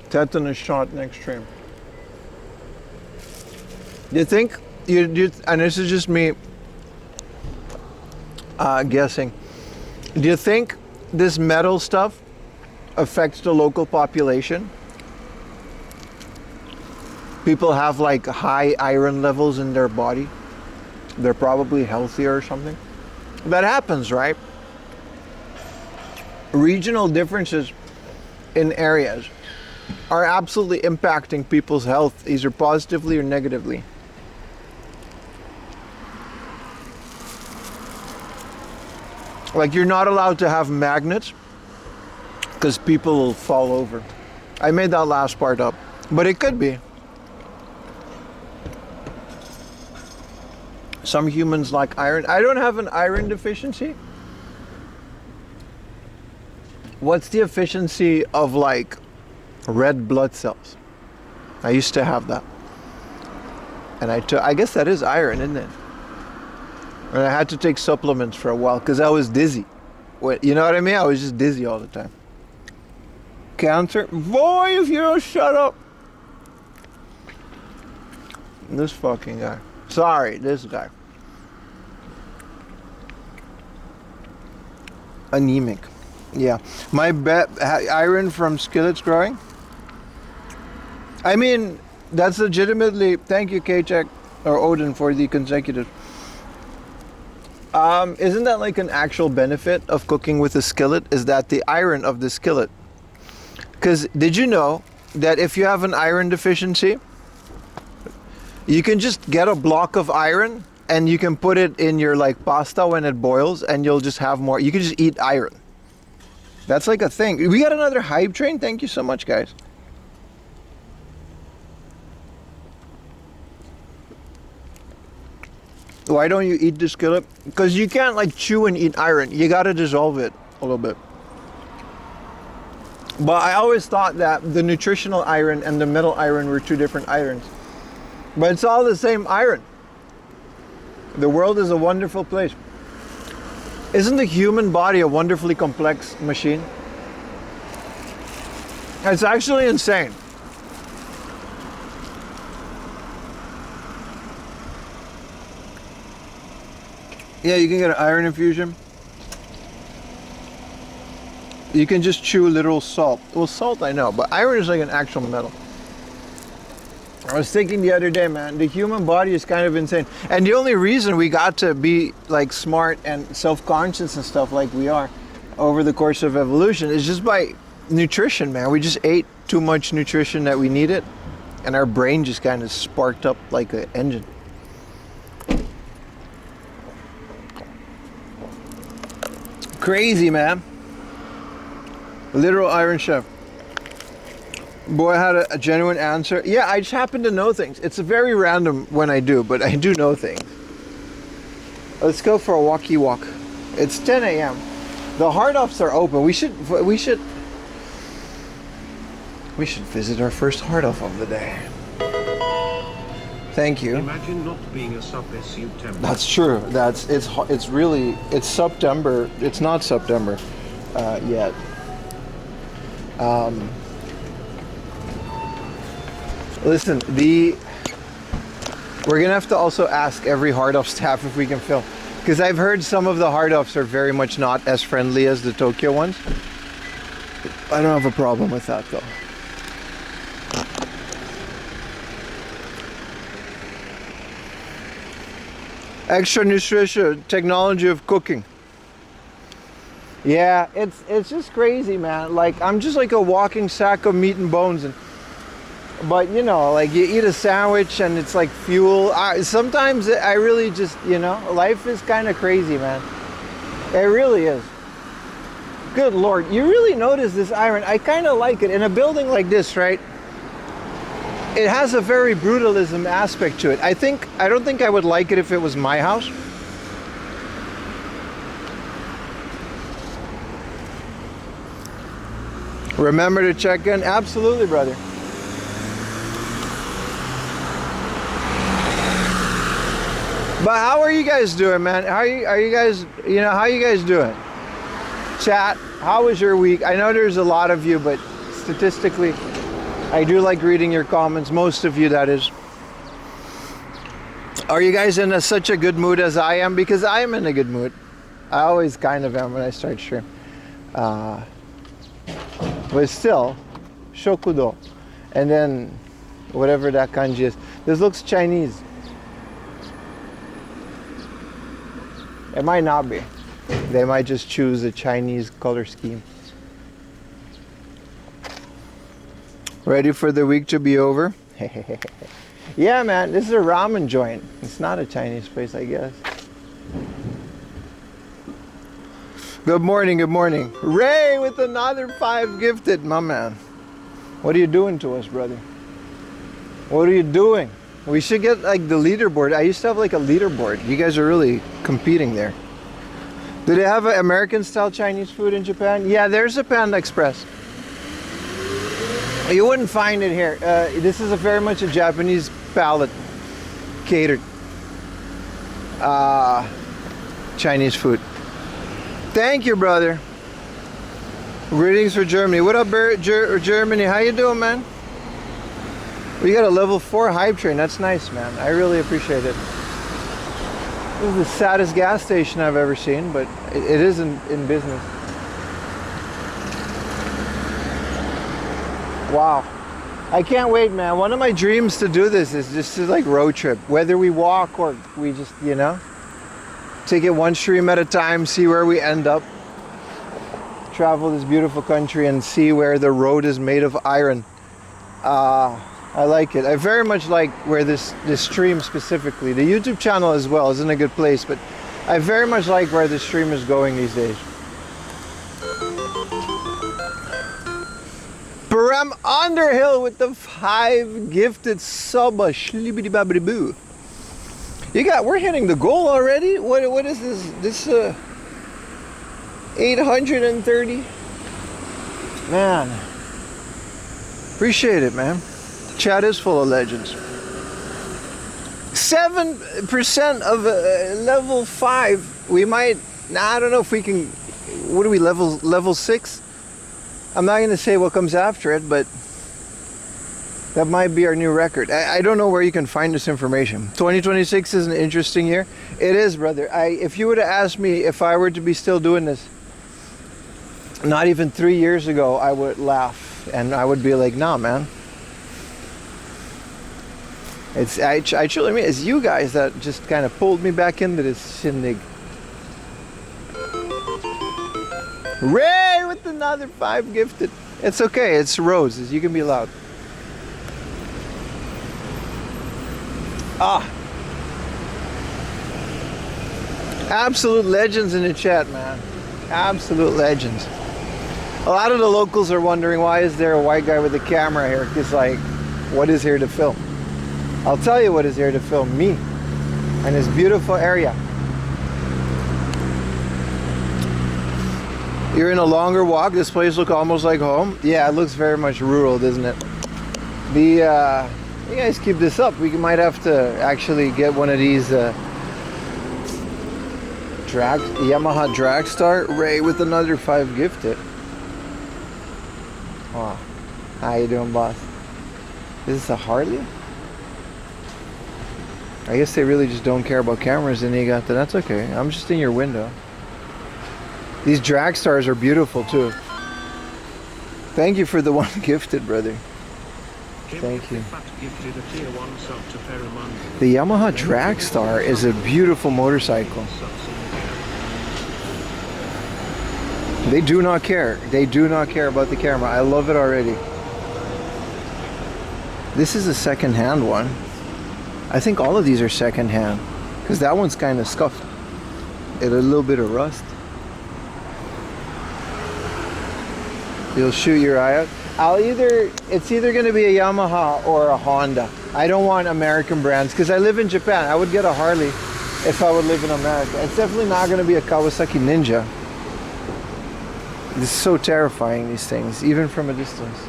Tetanus shot next stream. Do you think you and this is just me guessing. Do you think this metal stuff affects the local population? People have like high iron levels in their body. They're probably healthier or something. That happens, right? Regional differences in areas are absolutely impacting people's health, either positively or negatively. Like, you're not allowed to have magnets because people will fall over. I made that last part up, but it could be. Some humans like iron. I don't have an iron deficiency. What's the efficiency of like red blood cells? I used to have that. And I guess that is iron, isn't it? And I had to take supplements for a while because I was dizzy. You know what I mean? I was just dizzy all the time. Cancer? Boy, if you don't shut up. This fucking guy. Sorry, this guy. Anemic. Yeah. My iron from skillets growing. I mean, that's legitimately, thank you K-Check or Odin for the consecutive. Isn't that like an actual benefit of cooking with a skillet? Is that the iron of the skillet? Because did you know that if you have an iron deficiency, you can just get a block of iron and you can put it in your like pasta when it boils and you'll just have more. You can just eat iron. That's like a thing. We got another hype train. Thank you so much, guys. Why don't you eat the skillet? Because you can't like chew and eat iron. You gotta dissolve it a little bit. But I always thought that the nutritional iron and the metal iron were two different irons. But it's all the same iron. The world is a wonderful place. Isn't the human body a wonderfully complex machine? It's actually insane. Yeah, you can get an iron infusion. You can just chew literal salt. Well, salt I know, but iron is like an actual metal. I was thinking the other day, man, the human body is kind of insane. And the only reason we got to be like smart and self-conscious and stuff like we are over the course of evolution is just by nutrition, man. We just ate too much nutrition that we needed, and our brain just kind of sparked up like an engine. Crazy, man. Literal Iron Chef. Boy, I had a genuine answer. Yeah, I just happen to know things. It's very random when I do, but I do know things. Let's go for a walkie walk. It's 10 a.m. The hard-offs are open. We should visit our first hard-off of the day. Thank you. Imagine not being a sub-September. That's true. It's September. It's not September yet. Listen, we're gonna have to also ask every hard-off staff if we can film, because I've heard some of the hard-offs are very much not as friendly as the Tokyo ones. I don't have a problem with that though. Extra nutrition, technology of cooking. Yeah, it's just crazy, man. Like, I'm just like a walking sack of meat and bones, but you know, like you eat a sandwich and it's like fuel. Sometimes I really just, you know, life is kind of crazy, man. It really is. Good Lord, you really notice this iron. I kind of like it in a building like this, right? It has a very brutalism aspect to it. I don't think I would like it if it was my house. Remember to check in? Absolutely, brother. But how are you guys doing, man? Are you guys, you know, how you guys doing? Chat, how was your week? I know there's a lot of you, but statistically, I do like reading your comments, most of you, that is. Are you guys in such a good mood as I am? Because I am in a good mood. I always kind of am when I start stream. But still, shokudo. And then, whatever that kanji is. This looks Chinese. It might not be. They might just choose a Chinese color scheme. Ready for the week to be over? Yeah, man, this is a ramen joint. It's not a Chinese place, I guess. Good morning, good morning. Ray with another 5 gifted, my man. What are you doing to us, brother? What are you doing? We should get like the leaderboard. I used to have like a leaderboard. You guys are really competing there. Do they have an American style Chinese food in Japan? Yeah, there's a Panda Express. You wouldn't find it here. This is very much a Japanese palate catered Chinese food. Thank you, brother. Greetings for Germany. What up, Germany? How you doing, man? We got a level 4 hype train. That's nice, man. I really appreciate it. This is the saddest gas station I've ever seen, but it is in business. Wow. I can't wait, man. One of my dreams to do this is just to like road trip. Whether we walk or we just, you know, take it one stream at a time, see where we end up. Travel this beautiful country and see where the road is made of iron. I like it. I very much like where this stream specifically, the YouTube channel as well, is in a good place, but I very much like where the stream is going these days. Param Underhill with the 5 gifted subba. Shlibbidi-babbidi-boo. We're hitting the goal already? What is this? 830? Man. Appreciate it, man. Chat is full of legends. 7% of level 5. We might, I don't know if we can, what are we, level 6? I'm not going to say what comes after it, but that might be our new record. I don't know where you can find this information. 2026 is an interesting year. It is, brother. If you would have asked me if I were to be still doing this, not even 3 years ago, I would laugh. And I would be like, nah, man. I truly mean it's you guys that just kind of pulled me back into this shindig. Ray with another 5 gifted. It's okay. It's roses. You can be loud. Ah. Absolute legends in the chat, man. Absolute legends. A lot of the locals are wondering why is there a white guy with a camera here? Because like, what is here to film? I'll tell you what is here to film. Me. And this beautiful area. You're in a longer walk. This place looks almost like home. Yeah, it looks very much rural, doesn't it? You guys keep this up. We might have to actually get one of these Yamaha Dragstar. Ray with another 5 gifted. Oh, how you doing, boss? Is this a Harley? I guess they really just don't care about cameras in Niigata. That's okay. I'm just in your window. These Dragstars are beautiful too. Thank you for the one gifted, brother. Thank you. The Yamaha Dragstar is a beautiful motorcycle. They do not care. They do not care about the camera. I love it already. This is a second-hand one. I think all of these are second-hand because that one's kind of scuffed. It a little bit of rust. You'll shoot your eye out. It's either going to be a Yamaha or a Honda. I don't want American brands because I live in Japan. I would get a Harley if I would live in America. It's definitely not going to be a Kawasaki Ninja. It's so terrifying, these things, even from a distance.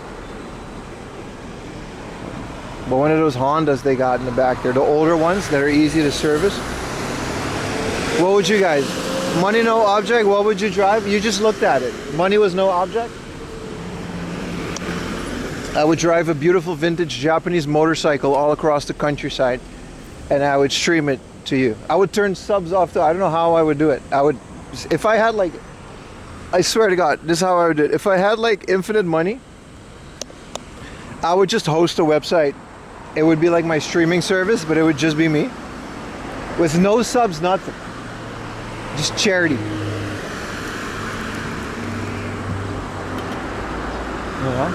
But one of those Hondas they got in the back there, the older ones that are easy to service. What would you guys, money no object, what would you drive? You just looked at it. Money was no object? I would drive a beautiful vintage Japanese motorcycle all across the countryside and I would stream it to you. I would turn subs off I don't know how I would do it. If I had like, I swear to God, this is how I would do it. If I had like infinite money, I would just host a website. It would be like my streaming service, but it would just be me. With no subs, nothing. Just charity. Yeah.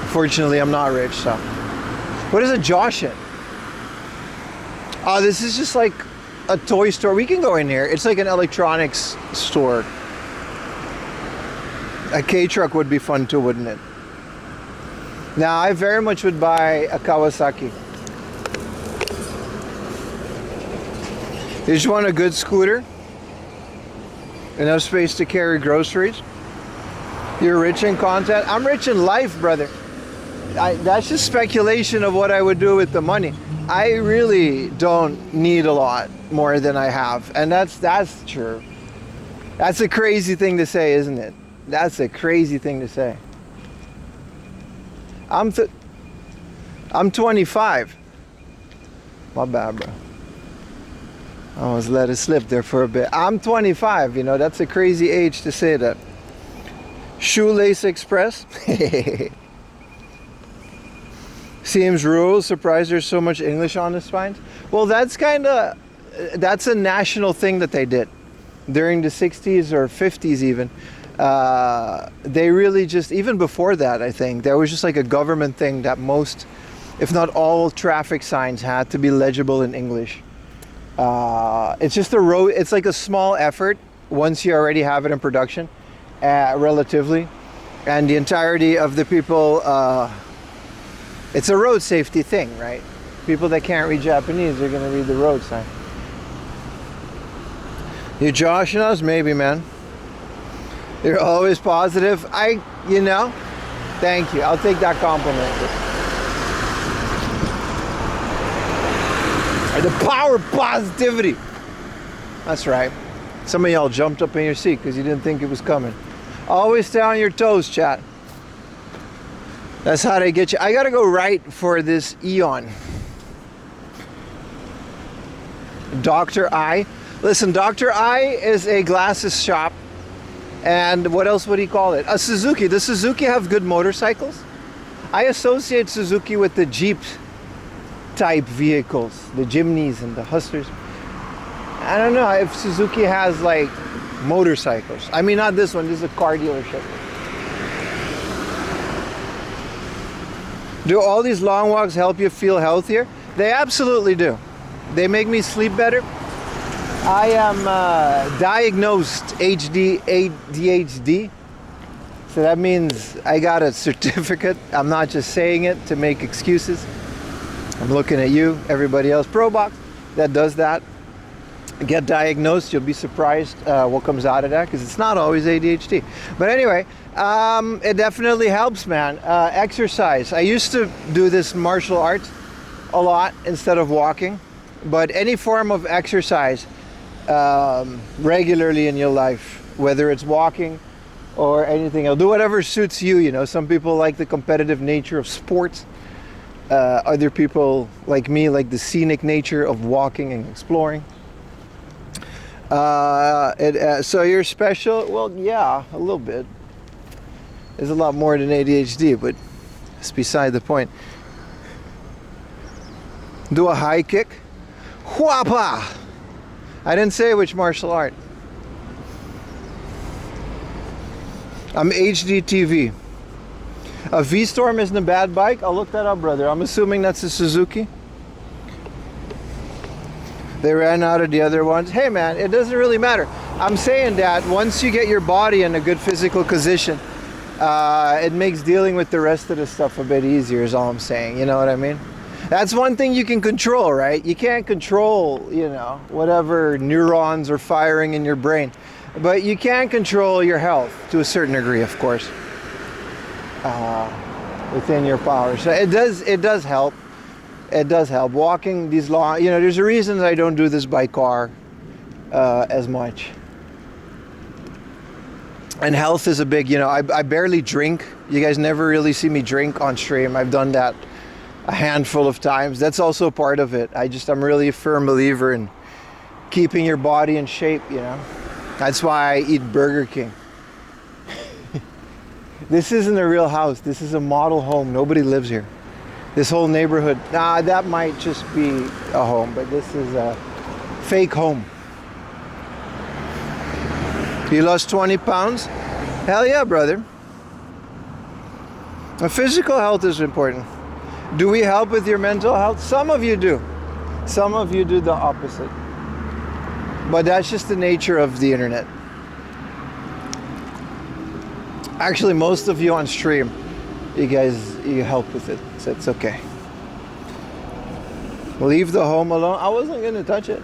Fortunately, I'm not rich, so. What is a Joshin? Oh, this is just like a toy store. We can go in here. It's like an electronics store. A K-truck would be fun too, wouldn't it? Now, I very much would buy a Kawasaki. You just want a good scooter? Enough space to carry groceries? You're rich in content? I'm rich in life, brother. That's just speculation of what I would do with the money. I really don't need a lot more than I have. And that's true. That's a crazy thing to say, isn't it? That's a crazy thing to say. I'm 25. My bad, bro. I almost let it slip there for a bit. I'm 25, you know, that's a crazy age to say that. Shoelace Express. Seems rural, surprised there's so much English on the spines. Well, that's a national thing that they did during the 60s or 50s even. They really just, even before that, I think, there was just like a government thing that most, if not all traffic signs had to be legible in English. It's just a road, it's like a small effort once you already have it in production, relatively. And the entirety of the people, it's a road safety thing, right? People that can't read Japanese are gonna read the road sign. You joshing us? Maybe, man. You're always positive. You know, thank you. I'll take that compliment. The power of positivity. That's right. Some of y'all jumped up in your seat because you didn't think it was coming. Always stay on your toes, chat. That's how they get you. I gotta go right for this Eon. Dr. I. Listen, Dr. I is a glasses shop. And what else would he call it? A Suzuki. Does Suzuki have good motorcycles? I associate Suzuki with the Jeep type vehicles, the Jimneys and the Hustlers. I don't know if Suzuki has like motorcycles. I mean, not this one, this is a car dealership. Do all these long walks help you feel healthier? They absolutely do. They make me sleep better. I am diagnosed ADHD. So that means I got a certificate. I'm not just saying it to make excuses. I'm looking at you, everybody else. ProBox that does that. Get diagnosed, you'll be surprised what comes out of that, because it's not always ADHD. But anyway, it definitely helps, man. Exercise. I used to do this martial arts a lot instead of walking, but any form of exercise regularly in your life, whether it's walking or anything else, do whatever suits you. You know, some people like the competitive nature of sports. Other people like me like the scenic nature of walking and exploring. So you're special? Well, yeah, a little bit. There's a lot more than ADHD, but it's beside the point. Do a high kick. Huapa! I didn't say which martial art. I'm HDTV. A V-Storm isn't a bad bike? I'll look that up, brother. I'm assuming that's a Suzuki. They ran out of the other ones. Hey man, it doesn't really matter. I'm saying that once you get your body in a good physical position, it makes dealing with the rest of the stuff a bit easier is all I'm saying. You know what I mean? That's one thing you can control, right? You can't control, you know, whatever neurons are firing in your brain. But you can control your health to a certain degree, of course, within your power. So it does help. It does help. Walking these long, you know, there's a reason I don't do this by car as much. And health is a big, you know, I barely drink. You guys never really see me drink on stream. I've done that a handful of times. That's also part of it. I'm really a firm believer in keeping your body in shape, you know. That's why I eat Burger King. This isn't a real house. This is a model home. Nobody lives here. This whole neighborhood, that might just be a home, but this is a fake home. You lost 20 pounds? Hell yeah, brother. Physical health is important. Do we help with your mental health? Some of you do. Some of you do the opposite. But that's just the nature of the internet. Actually, most of you on stream, you help with it, so it's okay. Leave the home alone. I wasn't gonna touch it.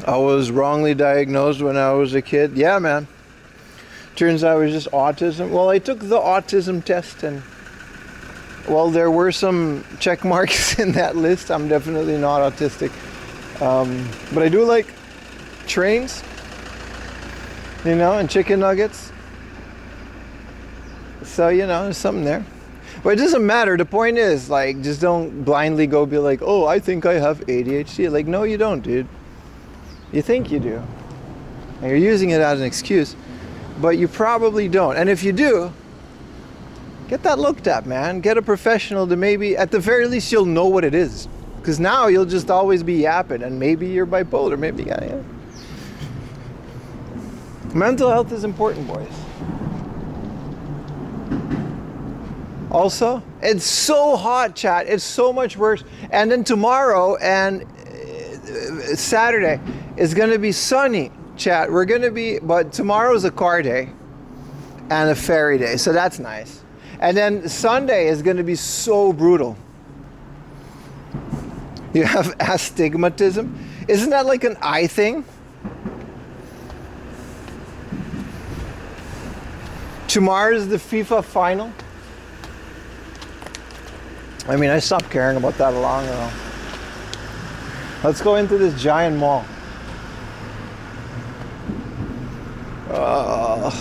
I was wrongly diagnosed when I was a kid. Yeah, man. Turns out it was just autism. Well, I took the autism test and, well, there were some check marks in that list. I'm definitely not autistic. But I do like trains, you know, and chicken nuggets. So, you know, there's something there. But it doesn't matter. The point is, like, just don't blindly go be like, oh, I think I have ADHD. Like, no, you don't, dude. You think you do. And you're using it as an excuse, but you probably don't. And if you do, get that looked at, man. Get a professional to maybe, at the very least, you'll know what it is. Because now you'll just always be yapping, and maybe you're bipolar. Maybe, yeah. Mental health is important, boys. Also, it's so hot, chat. It's so much worse. And then tomorrow and Saturday is going to be sunny, chat. We're going to be, but tomorrow's a car day and a ferry day. So that's nice. And then Sunday is going to be so brutal. You have astigmatism. Isn't that like an eye thing? Tomorrow's the FIFA final. I mean, I stopped caring about that long ago. Let's go into this giant mall.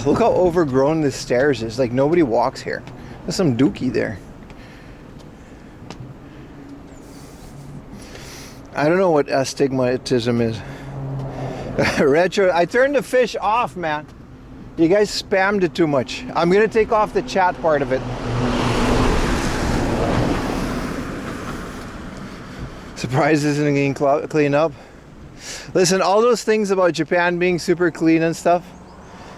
Look how overgrown this stairs is. Like, nobody walks here. There's some dookie there. I don't know what astigmatism is. Retro. I turned the fish off, man. You guys spammed it too much. I'm gonna take off the chat part of it. Surprised this isn't getting cleaned up. Listen, all those things about Japan being super clean and stuff,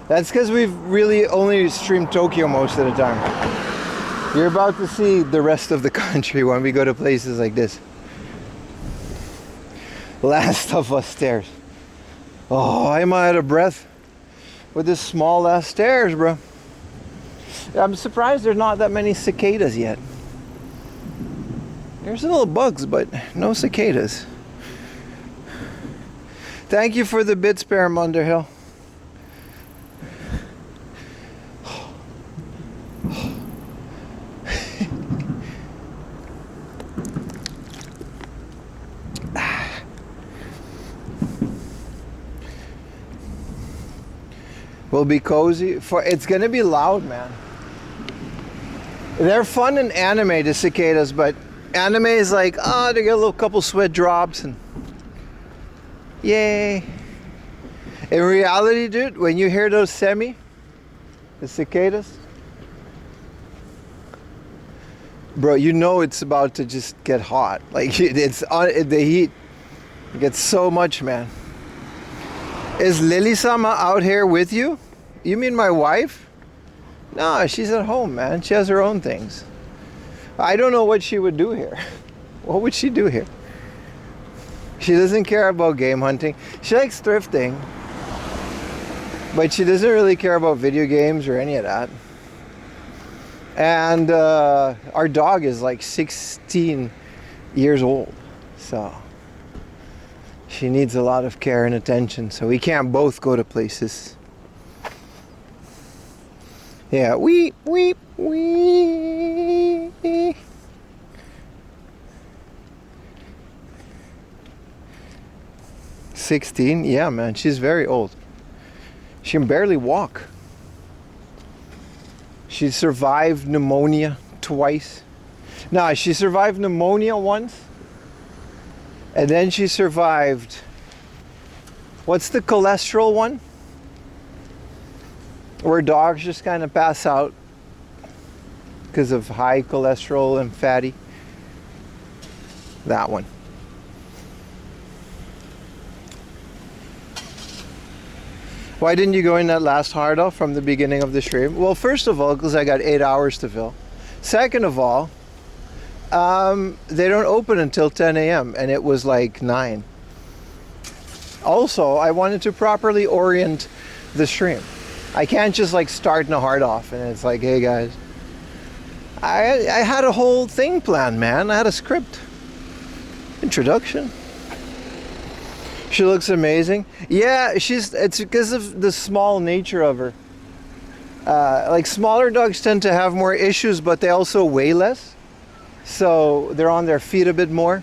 that's because we've really only streamed Tokyo most of the time. You're about to see the rest of the country when we go to places like this. Last of us stairs. Oh, I'm out of breath with this small ass stairs, bro. I'm surprised there's not that many cicadas yet. There's little bugs, but no cicadas. Thank you for the bits, Param Underhill. We'll be cozy. It's gonna be loud, man. They're fun in anime, the cicadas, but anime is like, oh, they get a little couple sweat drops and yay. In reality, dude, when you hear those the cicadas, bro, you know it's about to just get hot. Like it's on the heat. It gets so much, man. Is Lily-sama out here with you? You mean my wife? No, she's at home, man. She has her own things. I don't know what she would do here. What would she do here? She doesn't care about game hunting. She likes thrifting. But she doesn't really care about video games or any of that. And our dog is like 16 years old. So she needs a lot of care and attention. So we can't both go to places. Yeah, we. 16? Yeah, man, she's very old. She can barely walk. She survived pneumonia twice. No, she survived pneumonia once. And then she survived, what's the cholesterol one? Where dogs just kind of pass out because of high cholesterol and fatty. That one. Why didn't you go in that last hard off from the beginning of the stream? Well, first of all, because I got 8 hours to fill. Second of all, they don't open until 10 a.m. and it was like 9. Also, I wanted to properly orient the stream. I can't just like start in a hard off and it's like, hey guys. I had a whole thing planned, man. I had a script. Introduction. She looks amazing. Yeah, it's because of the small nature of her. Like smaller dogs tend to have more issues, but they also weigh less. So they're on their feet a bit more,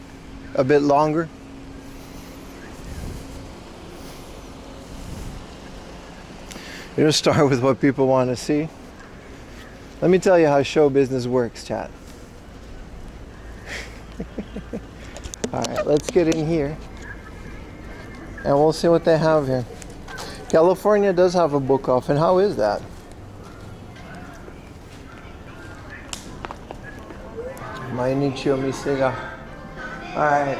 a bit longer. You just start with what people want to see. Let me tell you how show business works, chat. All right, let's get in here. And we'll see what they have here. California does have a book off, and how is that? Mainichi o mise ga. Alright,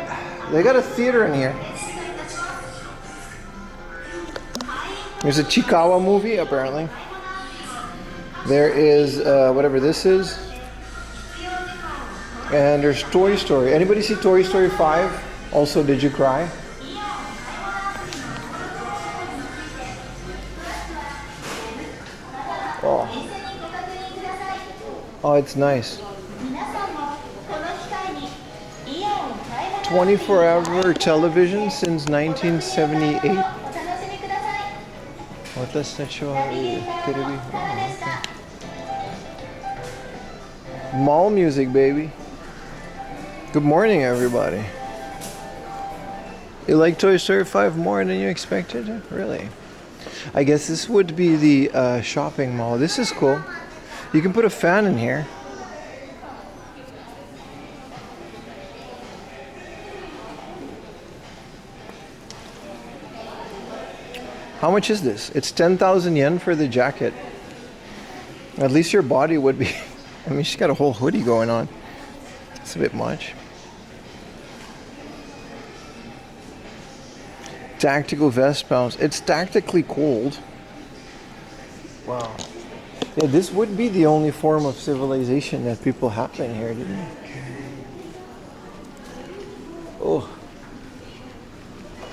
they got a theater in here. There's a Chikawa movie, apparently. There is, whatever this is. And there's Toy Story. Anybody see Toy Story 5? Also, did you cry? Oh. Oh, it's nice. 24-hour television since 1978. 私たちはテレビ。Mall music, baby. Good morning, everybody. You like Toy Story 5 more than you expected? Really? I guess this would be the shopping mall. This is cool. You can put a fan in here. How much is this? It's 10,000 yen for the jacket. At least your body would be... I mean, she's got a whole hoodie going on. It's a bit much. Tactical vest pounds. It's tactically cold. Wow. Yeah, this would be the only form of civilization that people have in here, didn't it? Oh.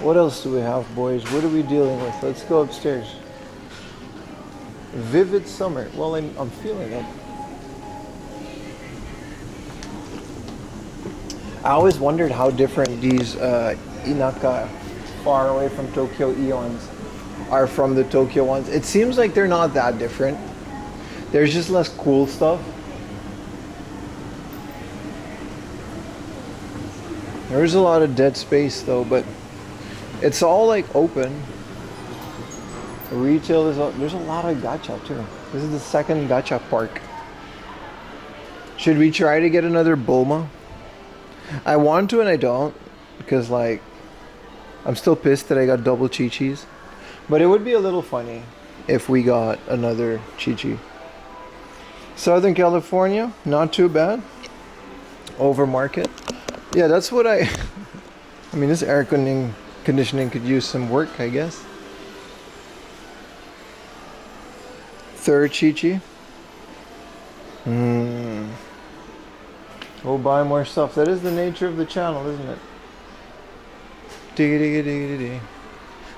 What else do we have, boys? What are we dealing with? Let's go upstairs. Vivid summer. Well, I'm feeling it. I always wondered how different these Inaka, far away from Tokyo eons, are from the Tokyo ones. It seems like they're not that different. There's just less cool stuff. There's a lot of dead space though, but it's all like open. Retail is there's a lot of gacha too. This is the second gacha park. Should we try to get another Bulma? I want to and I don't, because like I'm still pissed that I got double Chi-Chis. But it would be a little funny if we got another Chi-Chi. Southern California, not too bad. Over market. Yeah, that's what I mean, this air conditioning could use some work, I guess. Third Chi-Chi. We'll buy more stuff. That is the nature of the channel, isn't it? Diggy.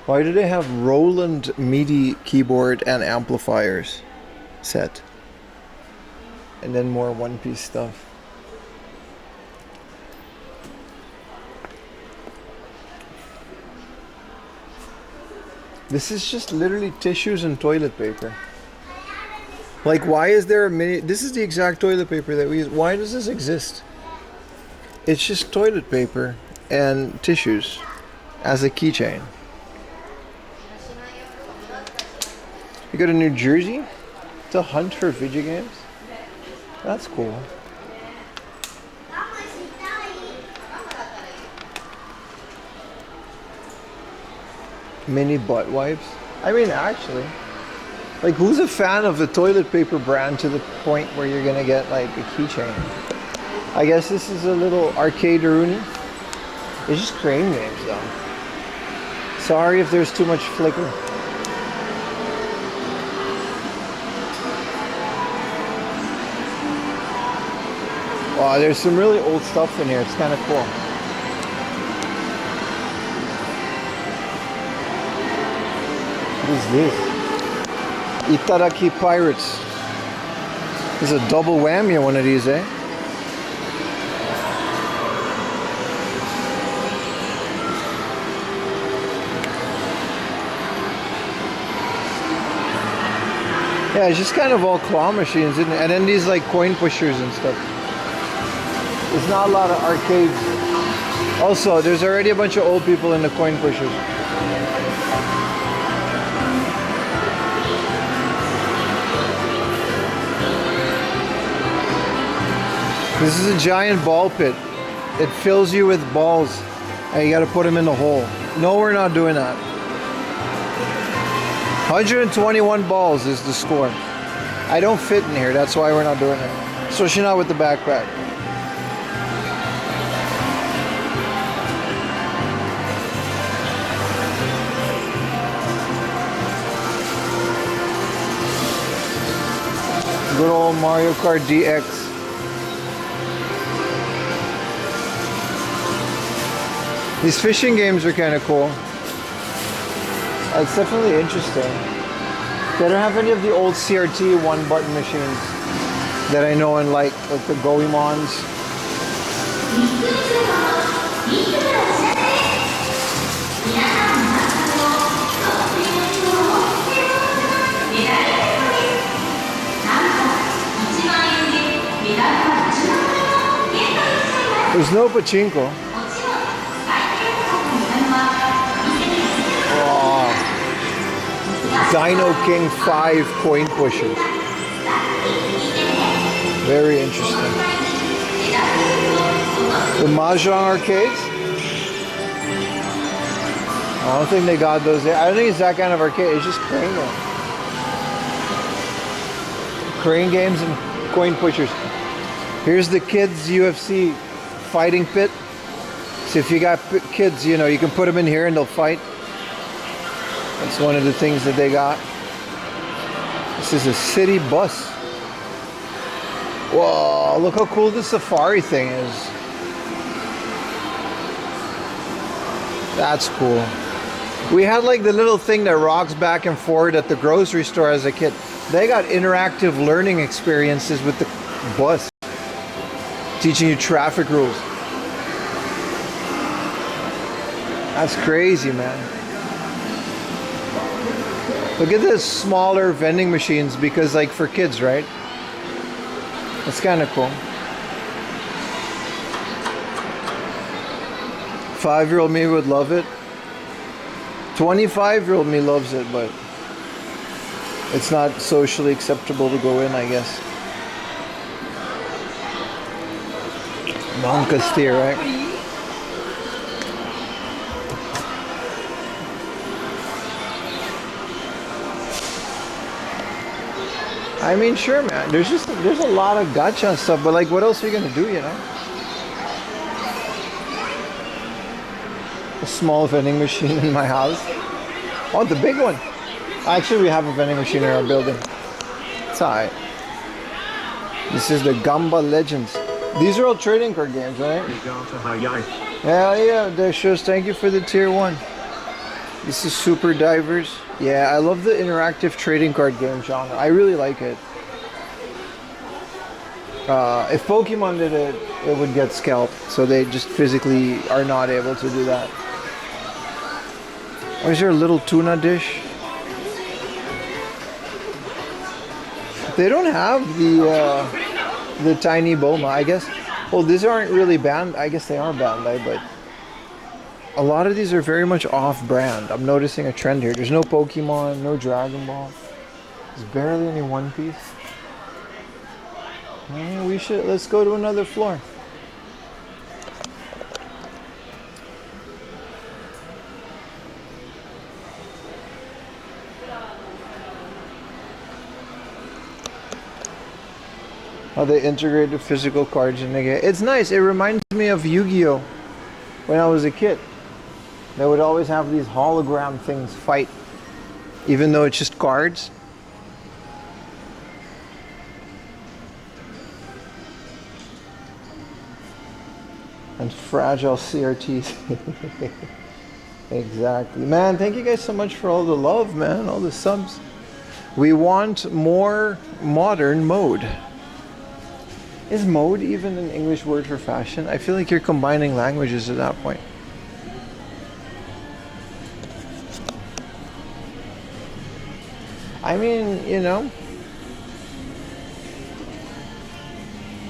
Why do they have Roland MIDI keyboard and amplifiers set? And then more one-piece stuff. This is just literally tissues and toilet paper. Like, why is there a mini... This is the exact toilet paper that we use. Why does this exist? It's just toilet paper and tissues as a keychain. You go to New Jersey to hunt for video games? That's cool. Mini butt wipes. I mean, actually, like, who's a fan of a toilet paper brand to the point where you're gonna get like a keychain? I guess this is a little arcade-rooney. It's just crane games though. Sorry if there's too much flicker. Wow, there's some really old stuff in here. It's kind of cool. What is this? Itaraki Pirates. There's a double whammy on one of these, eh? Yeah, it's just kind of all claw machines, isn't it? And then these like coin pushers and stuff. There's not a lot of arcades. Also, there's already a bunch of old people in the coin pushers. This is a giant ball pit. It fills you with balls and you gotta put them in the hole. No, we're not doing that. 121 balls is the score. I don't fit in here, that's why we're not doing it. Especially not with the backpack. Good old Mario Kart DX. These fishing games are kind of cool. It's definitely interesting. They don't have any of the old CRT one-button machines that I know and like the Goemons. There's no pachinko. Dino King 5 coin pushers. Very interesting. The Mahjong arcades. I don't think they got those there. I don't think it's that kind of arcade. It's just crane games. Crane games and coin pushers. Here's the kids UFC fighting pit. So if you got kids, you know, you can put them in here and they'll fight. That's one of the things that they got. This is a city bus. Whoa, look how cool this safari thing is. That's cool. We had like the little thing that rocks back and forth at the grocery store as a kid. They got interactive learning experiences with the bus, teaching you traffic rules. That's crazy, man. Look at this smaller vending machines because like for kids, right? It's kind of cool. 5-year-old me would love it. 25-year-old me loves it, but it's not socially acceptable to go in, I guess. Monkasteer, right? I mean, sure, man. There's a lot of gacha and stuff, but like, what else are you gonna do, you know? A small vending machine in my house. Oh, the big one. Actually, we have a vending machine in our building. It's alright. This is the Gamba Legends. These are all trading card games, right? Niigata, hi. Hell yeah, there shows. Thank you for the tier 1. This is Super Divers. Yeah, I love the interactive trading card game genre. I really like it. If Pokemon did it, it would get scalped. So they just physically are not able to do that. Where's your little tuna dish? They don't have the tiny Boma, I guess. Well, these aren't really banned. I guess they are Bandai, but a lot of these are very much off-brand. I'm noticing a trend here. There's no Pokemon, no Dragon Ball. There's barely any One Piece. Let's go to another floor. How they integrate the physical cards in the game. It's nice. It reminds me of Yu-Gi-Oh! When I was a kid. They would always have these hologram things fight, even though it's just cards. And fragile CRTs. Exactly. Man, thank you guys so much for all the love, man. All the subs. We want more modern mode. Is mode even an English word for fashion? I feel like you're combining languages at that point. I mean, you know,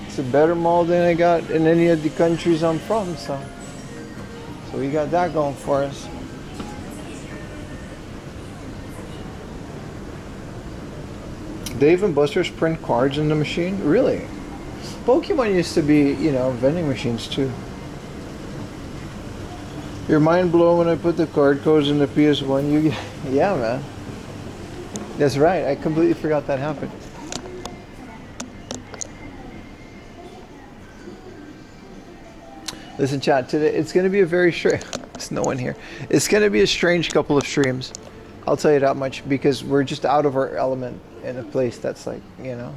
it's a better mall than I got in any of the countries I'm from, so we got that going for us. Dave and Buster's print cards in the machine? Really? Pokemon used to be, you know, vending machines too. Your mind blown when I put the card codes in the PS1. Yeah, man. That's right. I completely forgot that happened. Listen, chat. Today it's going to be a very strange. There's no one here. It's going to be a strange couple of streams. I'll tell you that much because we're just out of our element in a place that's like, you know.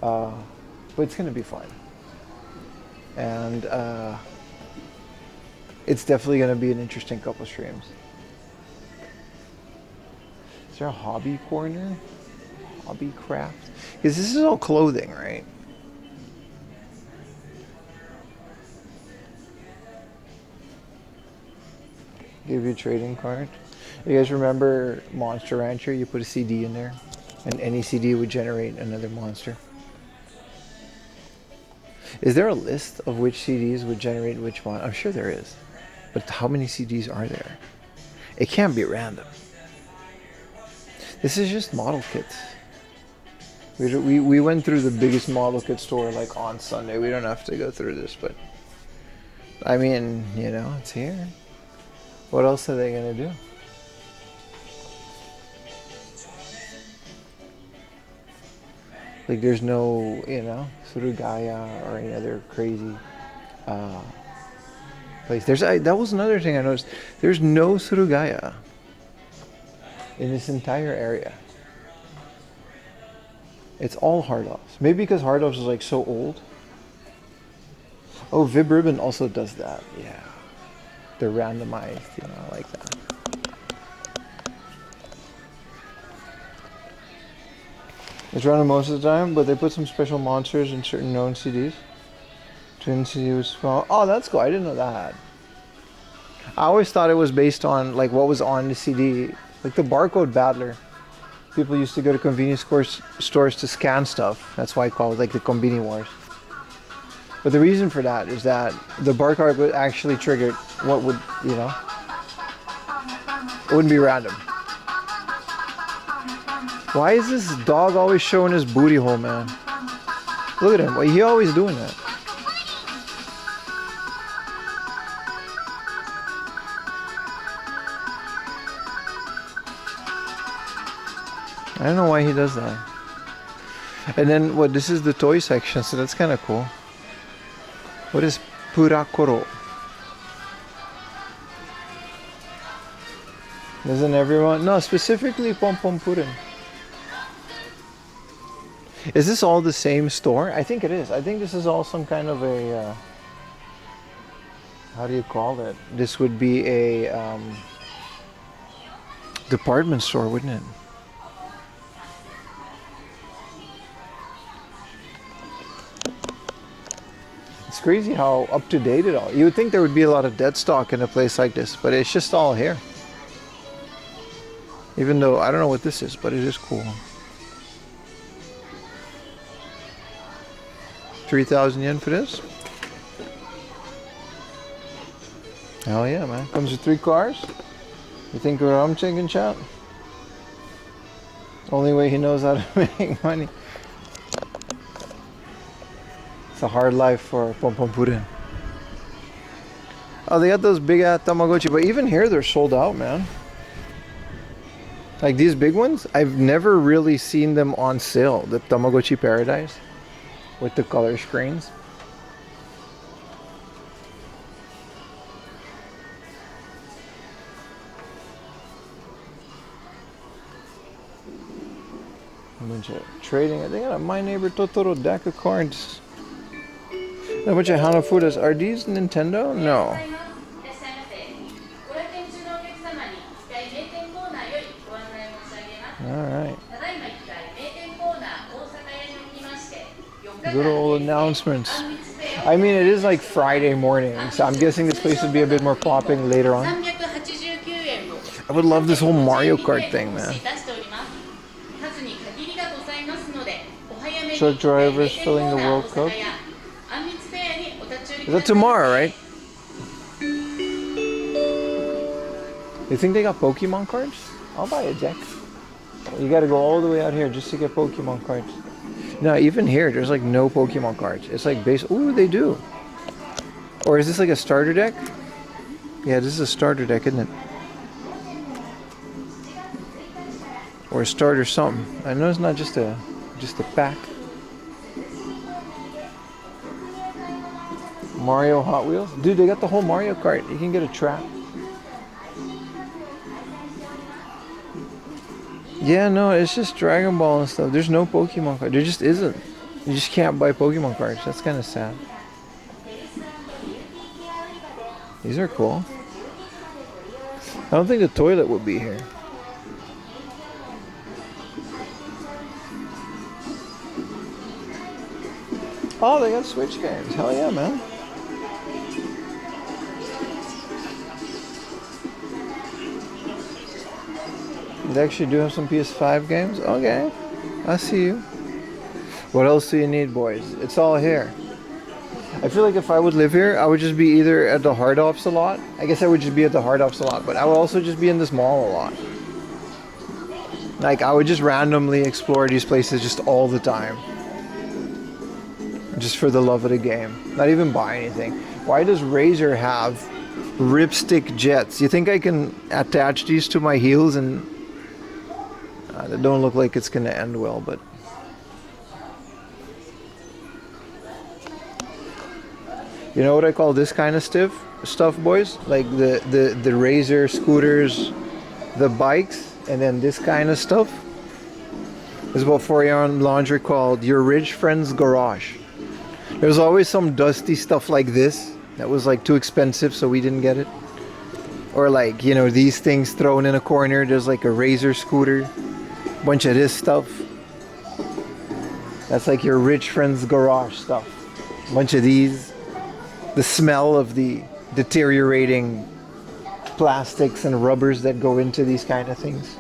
But it's going to be fun. And it's definitely going to be an interesting couple of streams. Is there a hobby corner? Hobby craft? Because this is all clothing, right? Give you a trading card. You guys remember Monster Rancher? You put a CD in there, and any CD would generate another monster. Is there a list of which CDs would generate which one? I'm sure there is. But how many CDs are there? It can't be random. This is just model kits. We went through the biggest model kit store like on Sunday. We don't have to go through this, but I mean, you know, it's here. What else are they gonna do? Like there's no, Surugaya or any other crazy place. That was another thing I noticed. There's no Surugaya in this entire area. It's all hard offs. Maybe because hard offs is like so old. Oh, Vib Ribbon also does that. Yeah, they're randomized. I like that. It's random most of the time, but they put some special monsters in certain known CDs. Twin CD was small. Oh, that's cool. I didn't know that. I always thought it was based on like what was on the CD, like the barcode battler. People used to go to convenience stores to scan stuff. That's why I call it like the Combini Wars. But the reason for that is that the barcode would actually trigger what would, it wouldn't be random. Why is this dog always showing his booty hole, man? Look at him. Why he always doing that? I don't know why he does that. And then this is the toy section, so that's kind of cool. What is Purakoro? Doesn't everyone? No, specifically Pom Pom Purin. Is this all the same store? I think it is. I think this is all some kind of a, how do you call it? This would be a department store, wouldn't it? It's crazy how up to date it all. You would think there would be a lot of dead stock in a place like this, but it's just all here. Even though I don't know what this is, but it is cool. 3,000 yen for this? Hell yeah, man. Comes with 3 cars. You think what I'm thinking, chat? Only way he knows how to make money. It's a hard life for Pom Pom Purin. Oh, they got those big ass Tamagotchi, but even here they're sold out, man. Like these big ones, I've never really seen them on sale. The Tamagotchi Paradise with the color screens. A bunch of trading. They got a My Neighbor Totoro deck of cards. A bunch of Hanafudas. Are these Nintendo? No. Alright. Good old announcements. I mean, it is like Friday morning, so I'm guessing this place would be a bit more popping later on. I would love this whole Mario Kart thing, man. Truck drivers filling the World Cup. Is that tomorrow, right? You think they got Pokemon cards? I'll buy a deck. You gotta go all the way out here just to get Pokemon cards. No, even here, there's like no Pokemon cards. It's like base. Ooh, they do. Or is this like a starter deck? Yeah, this is a starter deck, isn't it? Or a starter something. I know it's not just a pack. Mario Hot Wheels. Dude, they got the whole Mario Kart. You can get a trap. Yeah, no, it's just Dragon Ball and stuff. There's no Pokemon card. There just isn't. You just can't buy Pokemon cards. That's kind of sad. These are cool. I don't think the toilet would be here. Oh, they got Switch games. Hell yeah, man. They actually do have some PS5 games? Okay. I see you. What else do you need, boys? It's all here. I feel like if I would live here, I would just be either at the Hard Ops a lot. I guess I would just be at the Hard Ops a lot, but I would also just be in this mall a lot. Like, I would just randomly explore these places just all the time. Just for the love of the game. Not even buy anything. Why does Razer have ripstick jets. You think I can attach these to my heels? And they don't look like it's gonna end well, but you know what I call this kind of stuff, boys? Like the Razor scooters, the bikes, and then this kind of stuff. There's about 4-yarn laundry called Your Rich Friend's Garage. There's always some dusty stuff like this that was like too expensive, so we didn't get it. Or like, you know, these things thrown in a corner. There's like a Razor scooter, bunch of this stuff. That's like your rich friend's garage stuff. Bunch of these. The smell of the deteriorating plastics and rubbers that go into these kind of things.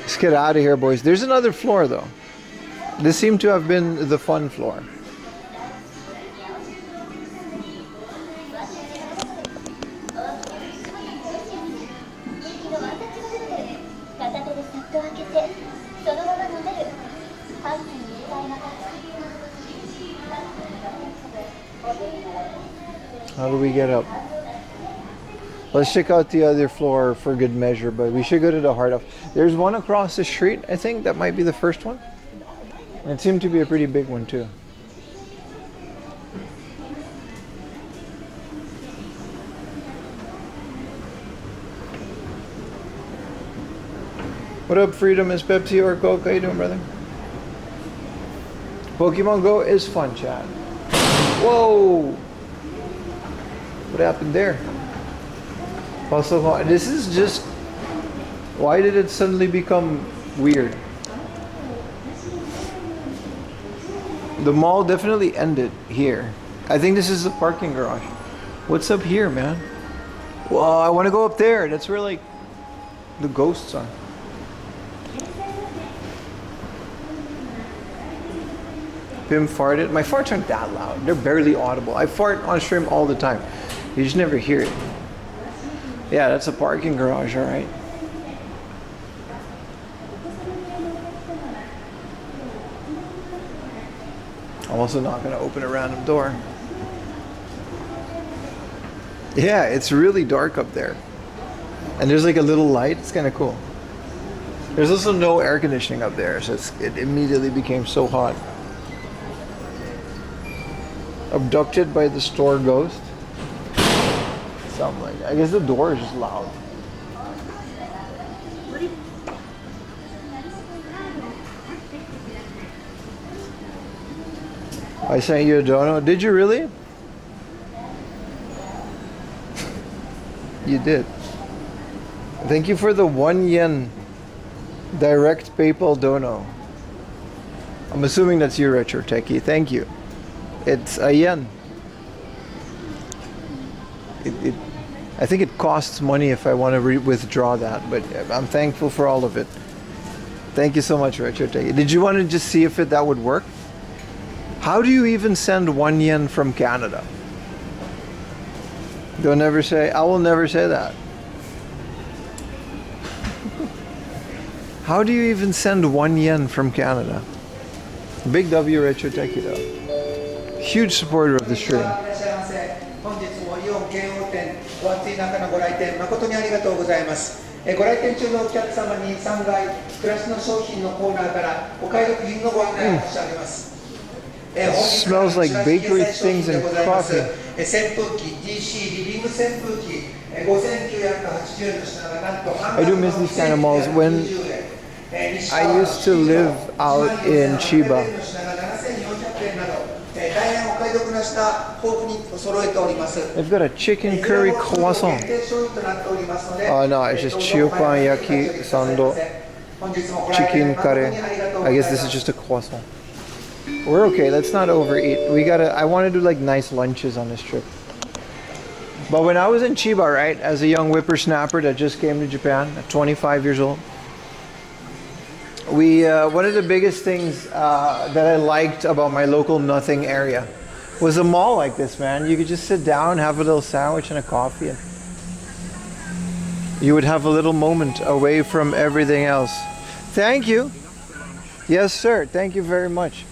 Let's get out of here, boys. There's another floor though. This seemed to have been the fun floor. How do we get up? Let's check out the other floor for good measure, but we should go to the heart of. There's one across the street, I think. That might be the first one. And it seemed to be a pretty big one too. What up, Freedom? Is Pepsi or Coke? How you doing, brother? Pokemon Go is fun, chat. Whoa! What happened there? Also, this is just... Why did it suddenly become weird? The mall definitely ended here. I think this is the parking garage. What's up here, man? Well, I want to go up there. That's where, like, the ghosts are. Pim farted. My farts aren't that loud. They're barely audible. I fart on stream all the time. You just never hear it. Yeah, that's a parking garage, all right. I'm also not going to open a random door. Yeah, it's really dark up there. And there's like a little light. It's kind of cool. There's also no air conditioning up there, so it immediately became so hot. Abducted by the store ghost. Something like that. I guess the door is just loud. I sent you a dono. Did you really? You did. Thank you for the 1 yen direct PayPal dono. I'm assuming that's you, Retro Techie. Thank you. It's a yen. I think it costs money if I want to withdraw that, but I'm thankful for all of it. Thank you so much, Retro Techie. Did you want to just see if that would work? How do you even send 1 yen from Canada? Don't ever say, I will never say that. How do you even send 1 yen from Canada? Big W, Retro Techie though. Huge supporter of the stream. 本日もイオン京王店お暑い中のご来店誠にありがとうございます。ご来店中のお客様に3階暮らしの商品のコーナーからお買い得品のご案内を申し上げます。Smells like bakery things and coffee. 扇風機 DC リビング扇風機5980円の品がなんと I do miss these kind of malls. When I used to live out in Chiba, they've got a chicken curry croissant. Oh no, it's just chiopan yaki sando, chicken curry. I guess this is just a croissant. We're okay, let's not overeat. I want to do like nice lunches on this trip. But when I was in Chiba, right, as a young whippersnapper that just came to Japan at 25 years old, one of the biggest things that I liked about my local nothing area was a mall like this, man. You could just sit down, have a little sandwich and a coffee. And you would have a little moment away from everything else. Thank you. Yes, sir. Thank you very much,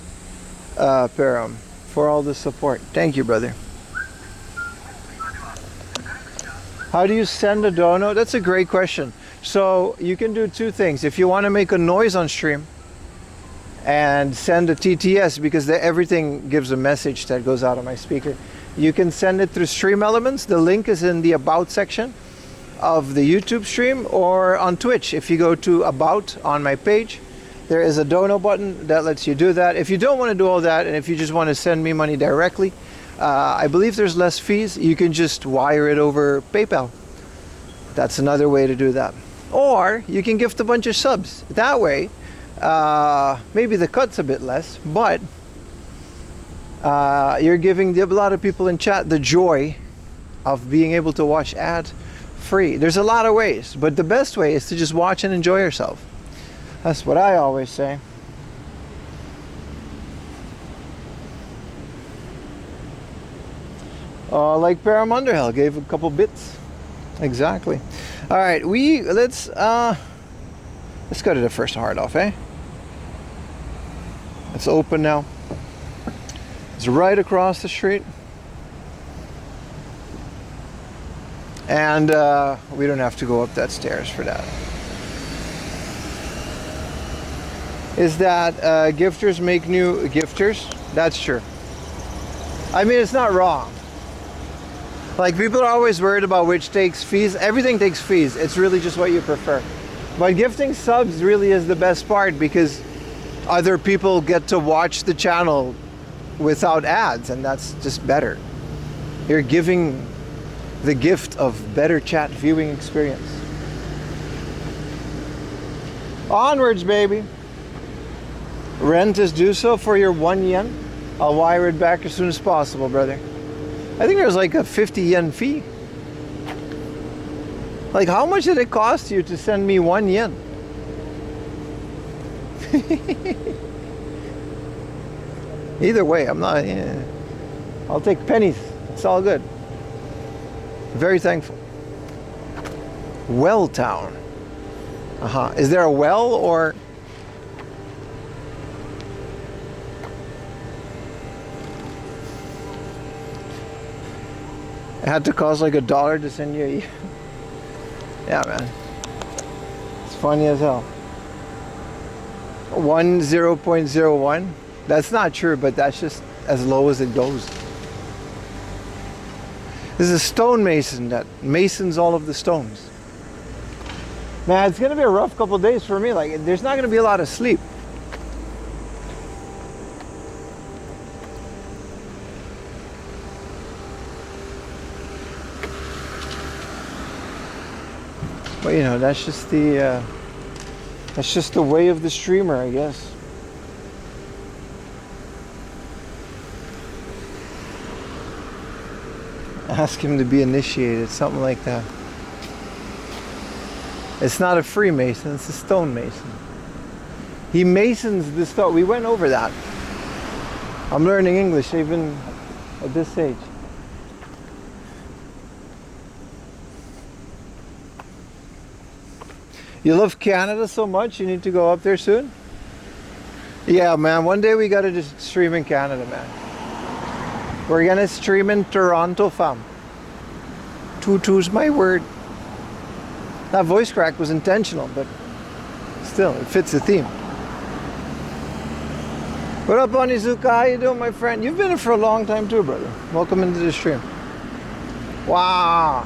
Param, for all the support. Thank you, brother. How do you send a dono? That's a great question. So you can do two things. If you want to make a noise on stream and send a TTS, because everything gives a message that goes out of my speaker, you can send it through Stream Elements. The link is in the About section of the YouTube stream, or on Twitch. If you go to About on my page, there is a dono button that lets you do that. If you don't want to do all that, and if you just want to send me money directly, I believe there's less fees. You can just wire it over PayPal. That's another way to do that. Or you can gift a bunch of subs. That way, maybe the cut's a bit less, but you're giving a lot of people in chat the joy of being able to watch ad free. There's a lot of ways, but the best way is to just watch and enjoy yourself. That's what I always say. Like Param Underhill gave a couple bits. Exactly. All right, let's go to the first hard off, eh? It's open now. It's right across the street. And we don't have to go up that stairs for that. Is that gifters make new gifters? That's true. I mean, it's not wrong. Like, people are always worried about which takes fees. Everything takes fees. It's really just what you prefer. But gifting subs really is the best part, because other people get to watch the channel without ads, and that's just better. You're giving the gift of better chat viewing experience. Onwards, baby. Rent is due so for your 1 yen. I'll wire it back as soon as possible, brother. I think there's like a 50 yen fee. Like, how much did it cost you to send me 1 yen? Either way, I'm not, I'll take pennies. It's all good. Very thankful. Well Town. Is there a well, or? It had to cost like $1 to send you a... Yeah, man. It's funny as hell. 0.01. That's not true, but that's just as low as it goes. This is a stonemason that masons all of the stones. Man, it's gonna be a rough couple of days for me. Like, there's not gonna be a lot of sleep. But you know, that's just the way of the streamer, I guess. Ask him to be initiated, something like that. It's not a Freemason, it's a stonemason. He masons the stone. We went over that. I'm learning English even at this age. You love Canada so much, you need to go up there soon? Yeah, man, one day we gotta just stream in Canada, man. We're gonna stream in Toronto, fam. Tutu's my word. That voice crack was intentional, but still, it fits the theme. What up, Onizuka? How you doing, my friend? You've been here for a long time too, brother. Welcome into the stream. Wow.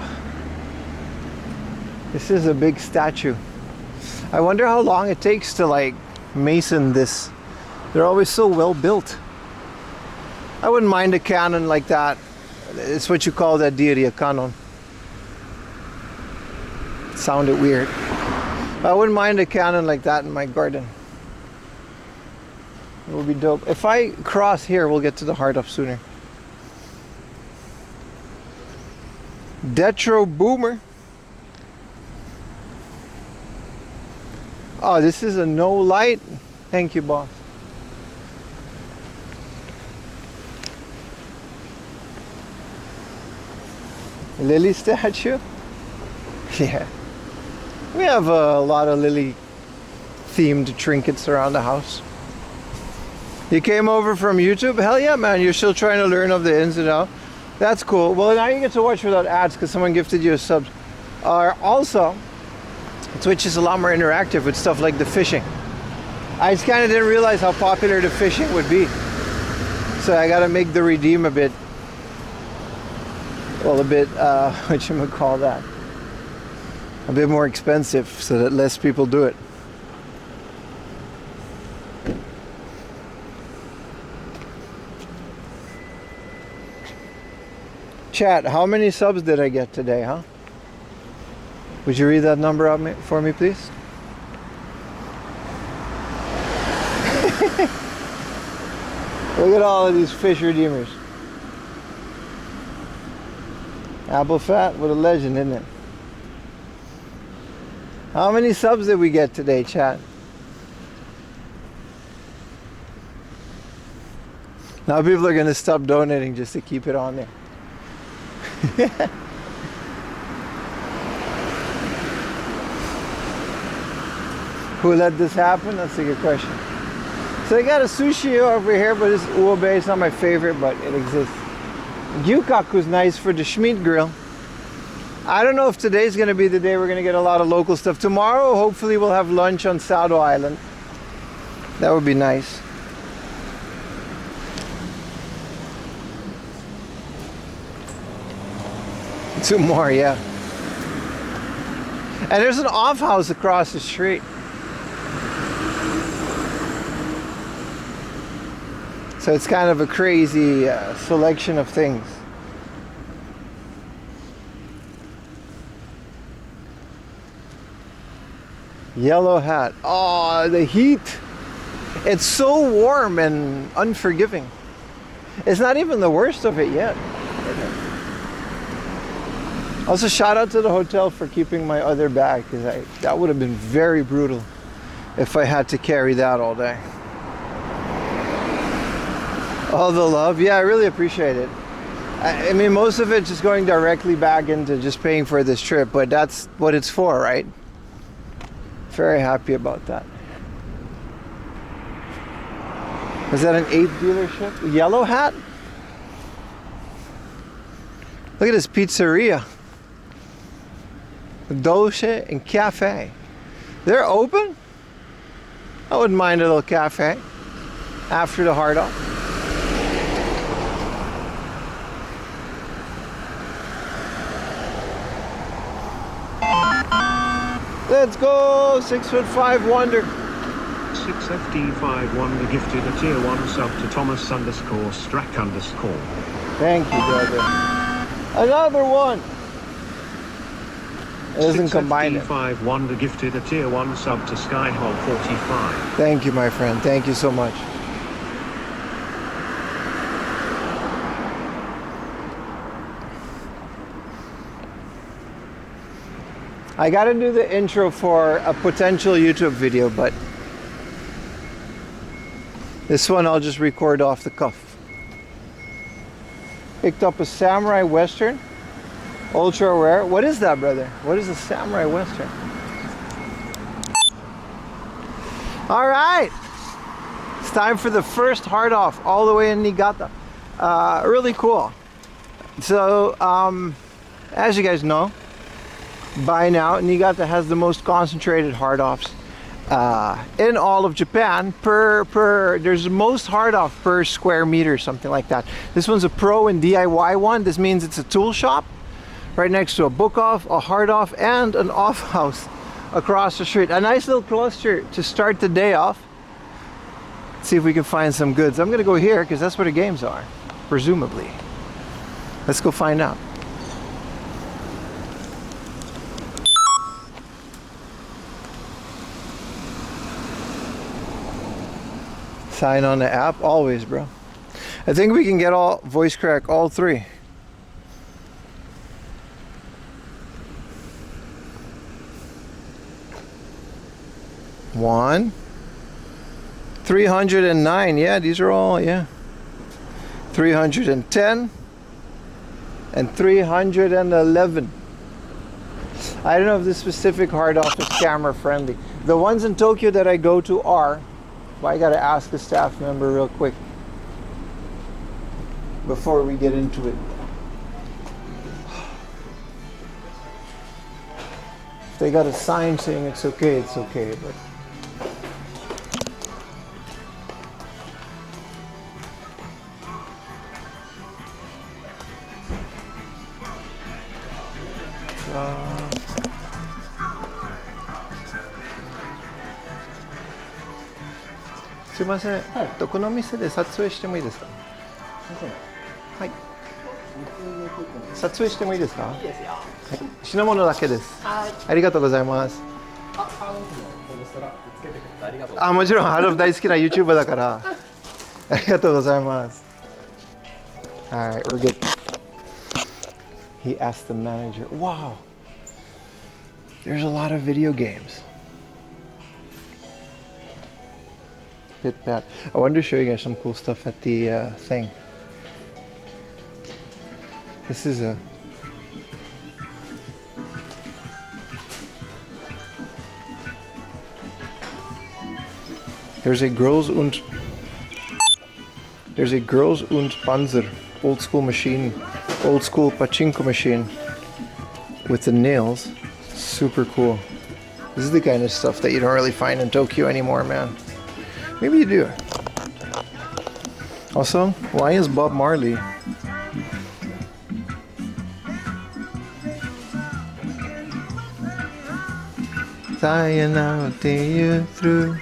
This is a big statue. I wonder how long it takes to like mason this. They're always so well built. I wouldn't mind a cannon like that. It's what you call that deity, a canon. It sounded weird. I wouldn't mind a cannon like that in my garden. It would be dope. If I cross here, we'll get to the heart up sooner. Detro Boomer. Oh, this is a no light. Thank you, boss. Lily statue? Yeah. We have a lot of lily themed trinkets around the house. You came over from YouTube? Hell yeah, man. You're still trying to learn of the ins and outs. That's cool. Well, now you get to watch without ads because someone gifted you a sub. Also, Twitch is a lot more interactive with stuff like the fishing. I just kind of didn't realize how popular the fishing would be. So I got to make the redeem a bit, well, a bit, whatchamacall, a bit more expensive so that less people do it. Chat, how many subs did I get today, huh? Would you read that number out for me, please? Look at all of these fish redeemers. Apple Fat, what a legend, isn't it? How many subs did we get today, chat? Now people are going to stop donating just to keep it on there. Who let this happen? That's a good question. So I got a sushi over here, but it's ube. It's not my favorite, but it exists. Gyukaku's nice for the Schmidt grill. I don't know if today's going to be the day we're going to get a lot of local stuff. Tomorrow, hopefully, we'll have lunch on Sado Island. That would be nice. Two more, yeah. And there's an off house across the street. So it's kind of a crazy selection of things. Yellow hat. Oh, the heat. It's so warm and unforgiving. It's not even the worst of it yet. Also, shout out to the hotel for keeping my other bag, because that would have been very brutal if I had to carry that all day. All the love. Yeah, I really appreciate it. I mean, most of it's just going directly back into just paying for this trip, but that's what it's for, right? Very happy about that. Is that an 8 dealership? Yellow hat? Look at this pizzeria. Dolce and Cafe. They're open? I wouldn't mind a little cafe after the hard off. Let's go! 6'5" Wonder. 6FD5 Wonder gifted a tier 1 sub to Thomas _Strack _. Thank you, brother. Another one! It doesn't combine it. 6FD5 Wonder gifted a tier 1 sub to Skyhog 45. Thank you, my friend. Thank you so much. I gotta do the intro for a potential YouTube video, but this one I'll just record off the cuff. Picked up a Samurai Western, ultra rare. What is that, brother? What is a Samurai Western? All right, it's time for the first hard off all the way in Niigata. Really cool. So, as you guys know, by now, Niigata has the most concentrated hard offs in all of Japan. There's most hard off per square meter, something like that. This one's a pro and DIY one. This means it's a tool shop right next to a book off, a hard off, and an off house across the street. A nice little cluster to start the day off. Let's see if we can find some goods. I'm gonna go here because that's where the games are, presumably. Let's go find out. Sign on the app, always, bro. I think we can get all voice crack, all three. One. 309, yeah, these are all, yeah. 310 and 311. I don't know if this specific hard off is camera friendly. The ones in Tokyo that I go to are, well, I gotta ask a staff member real quick before we get into it. If they got a sign saying it's okay, butすいません、この店で撮影してもいいですか？はい。撮影してもいいですか？いいですよ。はい、品物だけです。はい。ありがとうございます。あ、もちろんハードオフ大好きな YouTuber だから。ありがとうございます。Alright, we're good. He asked the manager, wow, there's a lot of video games. Bit bad. I wanted to show you guys some cool stuff at the thing. This is a There's a Girls und Panzer old school machine, old school pachinko machine with the nails. Super cool. This is the kind of stuff that you don't really find in Tokyo anymore, man. Maybe you do. Also, why is Bob Marley? Flying out to you through.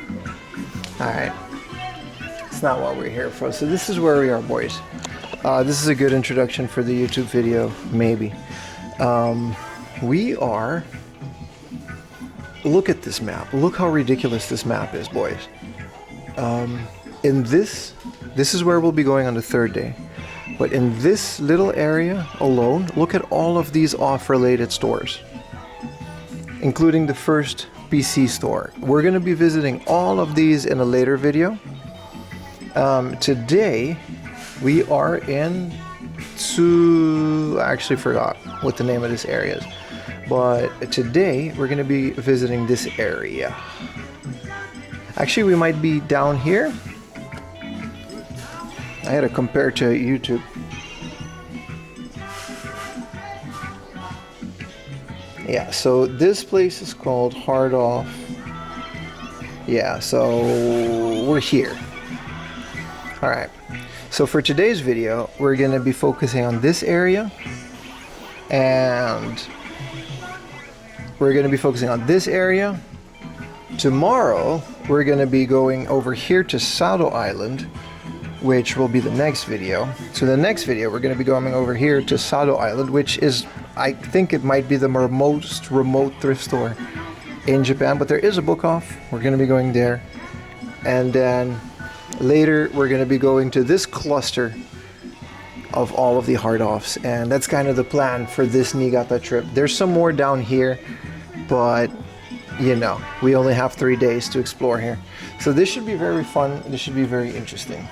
Alright. It's not what we're here for. So this is where we are, boys. This is a good introduction for the YouTube video, maybe. We are... Look at this map. Look how ridiculous this map is, boys. In this is where we'll be going on the third day. But in this little area alone, look at all of these off-related stores, including the first PC store. We're going to be visiting all of these in a later video. Today, we are in I actually forgot what the name of this area is. But today, we're going to be visiting this area. Actually, we might be down here. I had to compare to YouTube. Yeah, so this place is called Hard Off. Yeah, so we're here. Alright, so for today's video, we're going to be focusing on this area. And we're going to be focusing on this area. Tomorrow, we're going to be going over here to Sado Island, which will be the next video. So the next video, we're going to be going over here to Sado Island, which is, I think it might be the most remote thrift store in Japan, but there is a book off. We're going to be going there. And then later, we're going to be going to this cluster of all of the hard offs. And that's kind of the plan for this Niigata trip. There's some more down here, but you know, we only have 3 days to explore here. So this should be very fun. This should be very interesting.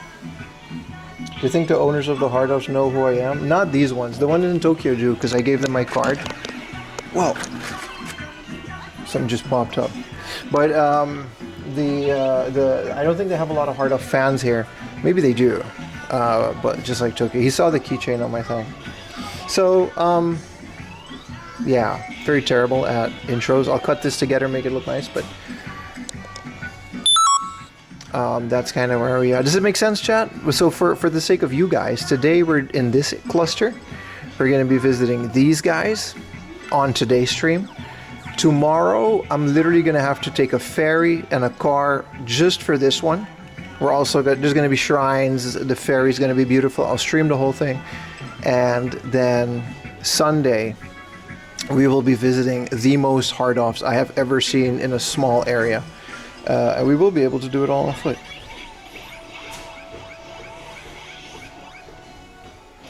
Do you think the owners of the hard offs know who I am? Not these ones. The ones in Tokyo do, because I gave them my card. Well, something just popped up. But I don't think they have a lot of hard off fans here. Maybe they do. But just like Tokyo. He saw the keychain on my thing. So, yeah, very terrible at intros. I'll cut this together, make it look nice, but that's kind of where we are. Does it make sense, chat? So for the sake of you guys, today we're in this cluster. We're going to be visiting these guys on today's stream. Tomorrow, I'm literally going to have to take a ferry and a car just for this one. We're also there's going to be shrines. The ferry's going to be beautiful. I'll stream the whole thing. And then Sunday, we will be visiting the most hard offs I have ever seen in a small area. And we will be able to do it all on foot.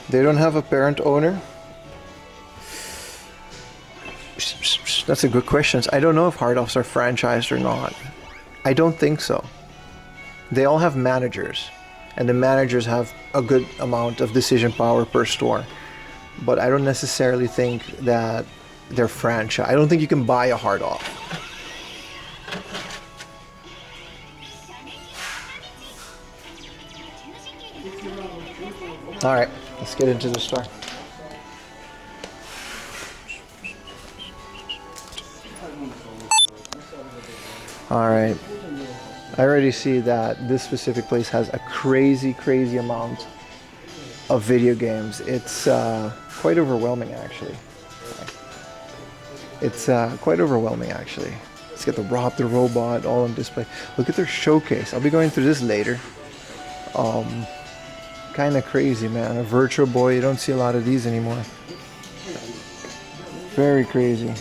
They don't have a parent owner? That's a good question. I don't know if hard offs are franchised or not. I don't think so. They all have managers, and the managers have a good amount of decision power per store. But I don't necessarily think that their franchise. I don't think you can buy a hard off. All right, let's get into the store. All right, I already see that this specific place has a crazy amount of video games. It's quite overwhelming, actually. It's quite overwhelming, actually. Let's get the Rob the Robot all on display. Look at their showcase. I'll be going through this later. Kind of crazy, man. A Virtual Boy. You don't see a lot of these anymore. Very crazy.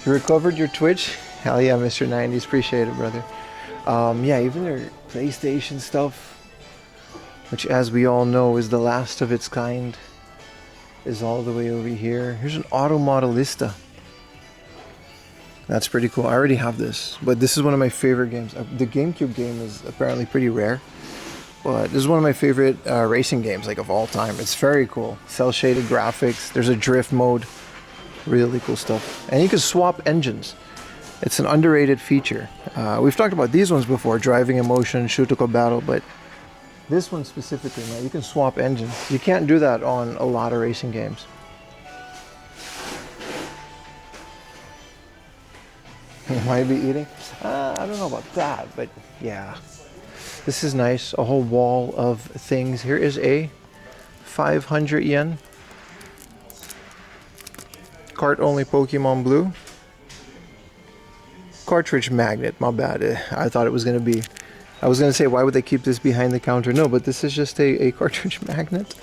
You recovered your Twitch? Hell yeah, Mr. 90s. Appreciate it, brother. Yeah, even their PlayStation stuff, which, as we all know, is the last of its kind, is all the way over here. Here's an Auto Modelista. That's pretty cool. I already have this, but this is one of my favorite games. The GameCube game is apparently pretty rare, but this is one of my favorite racing games, like, of all time. It's very cool. Cell-shaded graphics. There's a drift mode. Really cool stuff. And you can swap engines. It's an underrated feature. We've talked about these ones before, Driving Emotion, Shutoko Battle, but this one specifically, man, you can swap engines. You can't do that on a lot of racing games. Might be eating? I don't know about that, but yeah. This is nice. A whole wall of things. Here is a 500 yen cart-only Pokemon Blue. Cartridge magnet, my bad. I thought it was going to be... I was going to say, why would they keep this behind the counter? No, but this is just a cartridge magnet.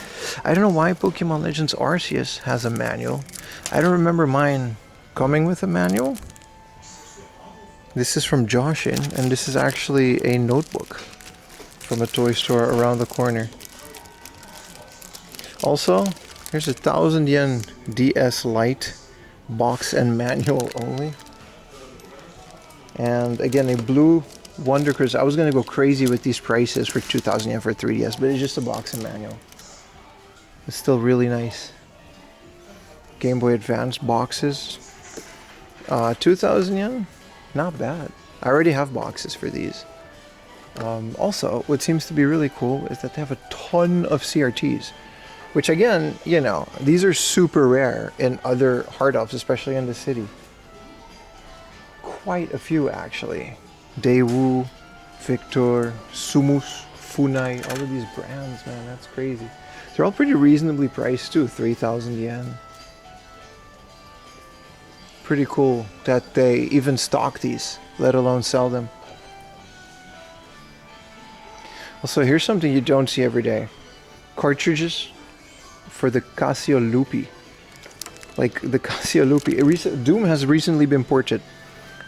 I don't know why Pokemon Legends Arceus has a manual. I don't remember mine coming with a manual. This is from Joshin, and this is actually a notebook from a toy store around the corner. Also, here's a 1,000 yen DS Lite box and manual only. And again, a blue Wonder Crystal. I was going to go crazy with these prices for 2,000 yen for 3DS, but it's just a box and manual. It's still really nice. Game Boy Advance boxes. 2,000 yen? Not bad. I already have boxes for these. Also, what seems to be really cool is that they have a ton of CRTs. Which again, you know, these are super rare in other hard offs, especially in the city. Quite a few, actually. Daewoo, Victor, Sumus, Funai, all of these brands, man, that's crazy. They're all pretty reasonably priced too, 3,000 yen. Pretty cool that they even stock these, let alone sell them. Also, here's something you don't see every day. Cartridges for the Casio Lupi. Like the Casio Lupi. Doom has recently been ported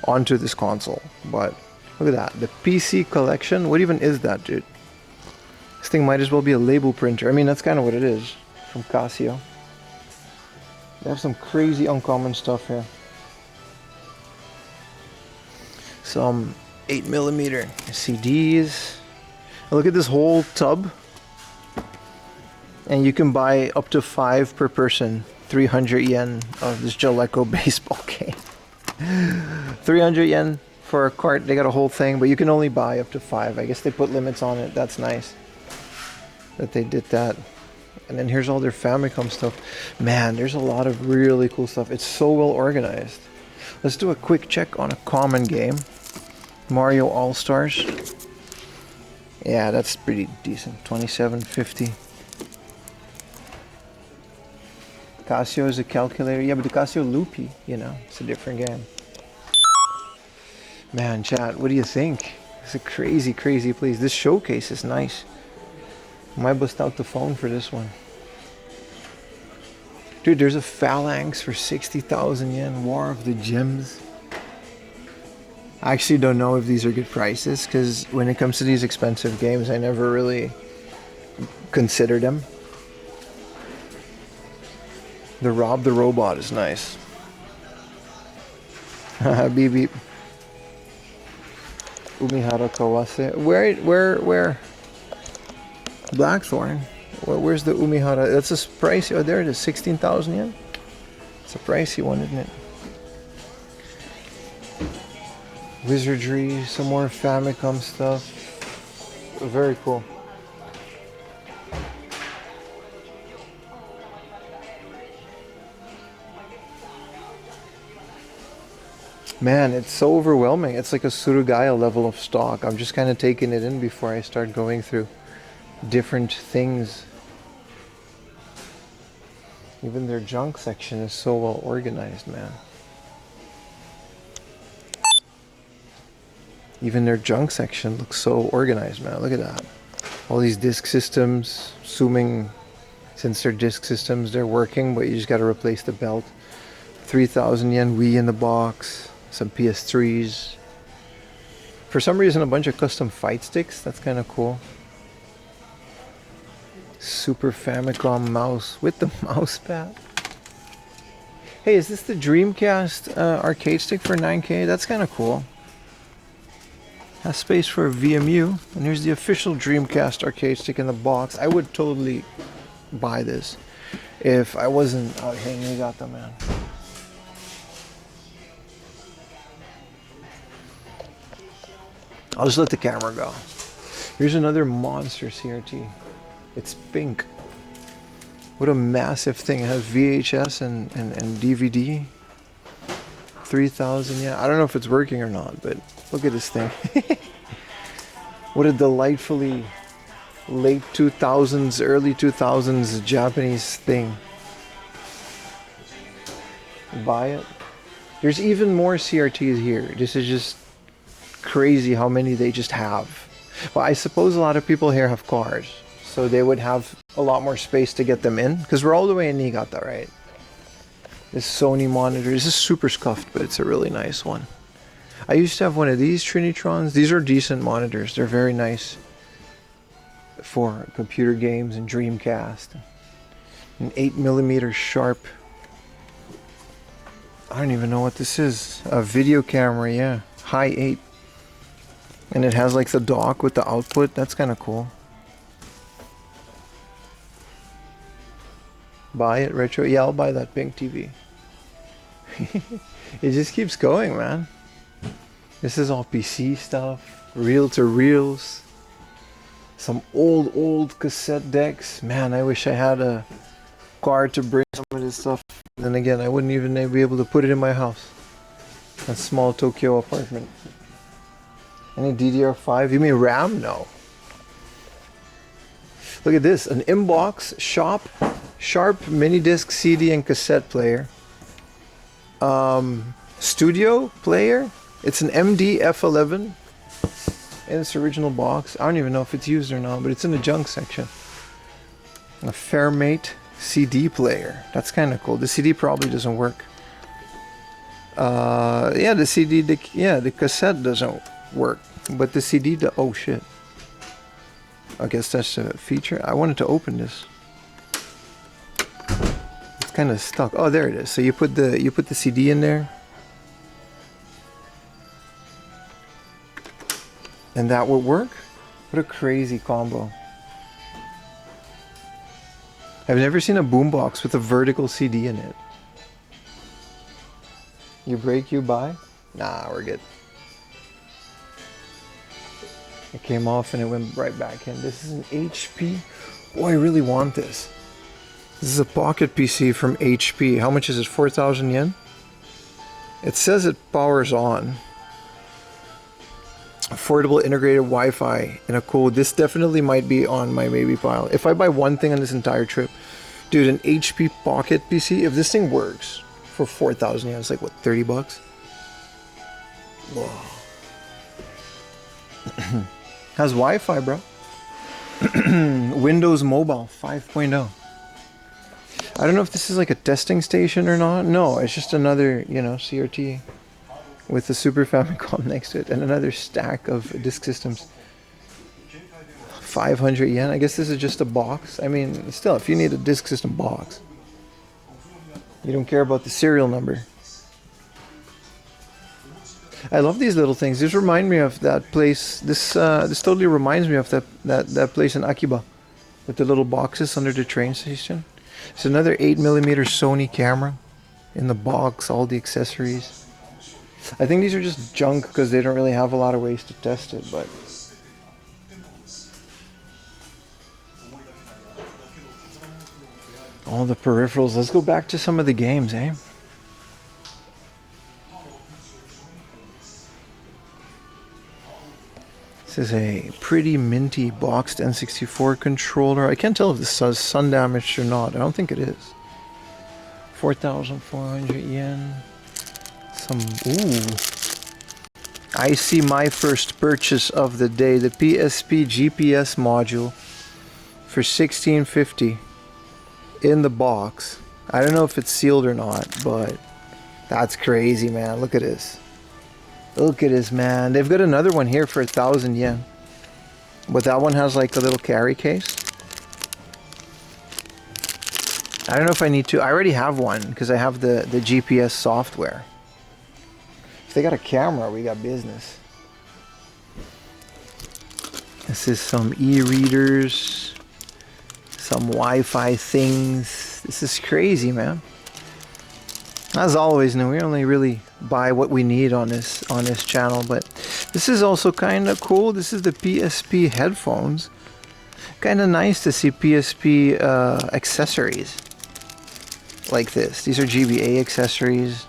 onto this console, but look at that. The PC collection. What even is that, dude? This thing might as well be a label printer. I mean, that's kind of what it is from Casio. They have some crazy uncommon stuff here. Some 8mm CDs. Look at this whole tub. And you can buy up to 5 per person. 300 yen of this Jaleco baseball game. 300 yen for a cart. They got a whole thing, but you can only buy up to 5. I guess they put limits on it. That's nice that they did that. And then here's all their Famicom stuff. Man, there's a lot of really cool stuff. It's so well organized. Let's do a quick check on a common game. Mario All-Stars. Yeah, that's pretty decent. 27.50. Casio is a calculator. Yeah, but the Casio Lupi, you know, it's a different game. Man, chat, what do you think? It's a crazy place. This showcase is nice. Might bust out the phone for this one. Dude, there's a Phalanx for 60,000 yen. War of the Gems. I actually don't know if these are good prices, because when it comes to these expensive games, I never really consider them. The Rob the Robot is nice. Beep beep. Umihara Kawase. Where? Blackthorn. Where's the Umihara? That's a price. Oh, there it is. 16,000 yen. It's a pricey one, isn't it? Wizardry, some more Famicom stuff. Very cool. Man, it's so overwhelming. It's like a Surugaya level of stock. I'm just kind of taking it in before I start going through different things. Even their junk section is so well organized, man. Even their junk section looks so organized, man. Look at that. All these disk systems, assuming since they're disk systems, they're working, but you just got to replace the belt. 3,000 yen Wii in the box. Some PS3s. For some reason, a bunch of custom fight sticks. That's kind of cool. Super Famicom mouse with the mouse pad. Hey, is this the Dreamcast arcade stick for 9K? That's kind of cool. Has space for a VMU. And here's the official Dreamcast arcade stick in the box. I would totally buy this if I wasn't out here in Niigata, man. I'll just let the camera go. Here's another monster CRT. It's pink. What a massive thing. It has VHS and DVD. 3,000, yeah. I don't know if it's working or not, but look at this thing. What a delightfully late 2000s, early 2000s Japanese thing. Buy it. There's even more CRTs here. This is just crazy how many they just have. Well, I suppose a lot of people here have cars, so they would have a lot more space to get them in, because we're all the way in Niigata, right? This Sony monitor, this is super scuffed, but it's a really nice one. I used to have one of these Trinitrons. These are decent monitors. They're very nice for computer games and Dreamcast. An 8mm sharp. I don't even know what this is. A video camera, yeah. High 8. And it has like the dock with the output. That's kind of cool. Buy it, retro. Yeah, I'll buy that pink TV. It just keeps going, man. This is all PC stuff. Reel to reels. Some old cassette decks. Man, I wish I had a car to bring some of this stuff. Then again, I wouldn't even be able to put it in my house. A small Tokyo apartment. Any DDR5? You mean RAM? No. Look at this. An inbox sharp mini disc CD and cassette player. Studio player. It's an MD F11 in its original box. I don't even know if it's used or not, but it's in the junk section. A Fairmate CD player. That's kind of cool. The CD probably doesn't work. Yeah, the cassette doesn't work, but the CD oh shit. I guess that's a feature. I wanted to open this. It's kind of stuck. Oh, there it is. So you put the CD in there, and that would work. What a crazy combo. I've never seen a boombox with a vertical CD in it. You break, you buy? Nah, we're good. It came off and it went right back in. This is an HP. Oh, I really want this. This is a pocket PC from HP. How much is it? 4,000 yen? It says it powers on. Affordable integrated Wi-Fi in a cool. This definitely might be on my maybe pile. If I buy one thing on this entire trip, dude, an HP pocket PC, if this thing works for 4,000 yen, it's like what, 30 bucks? Whoa. Has Wi-Fi, bro. Windows Mobile 5.0. I don't know if this is like a testing station or not. No, it's just another, CRT with the Super Famicom next to it and another stack of disk systems. 500 yen. I guess this is just a box. I mean, still, if you need a disk system box, you don't care about the serial number. I love these little things. These remind me of that place. This totally reminds me of that place in Akiba with the little boxes under the train station. It's another 8mm Sony camera. in the box, all the accessories. I think these are just junk because they don't really have a lot of ways to test it, but all the peripherals. Let's go back to some of the games, eh? This is a pretty minty boxed N64 controller. I can't tell if this says sun damaged or not. I don't think it is. 4,400 yen. Some, ooh. I see my first purchase of the day, the PSP GPS module for 1650 in the box. I don't know if it's sealed or not, but that's crazy, man. Look at this. Look at this, man. They've got another one here for 1,000 yen. But that one has like a little carry case. I don't know if I need to. I already have one because I have the GPS software. If they got a camera, we got business. This is some e-readers, some Wi-Fi things. This is crazy, man. As always, no, we only really buy what we need on this channel, but this is also kind of cool. This is the PSP headphones. Kind of nice to see PSP accessories like this. These are GBA accessories.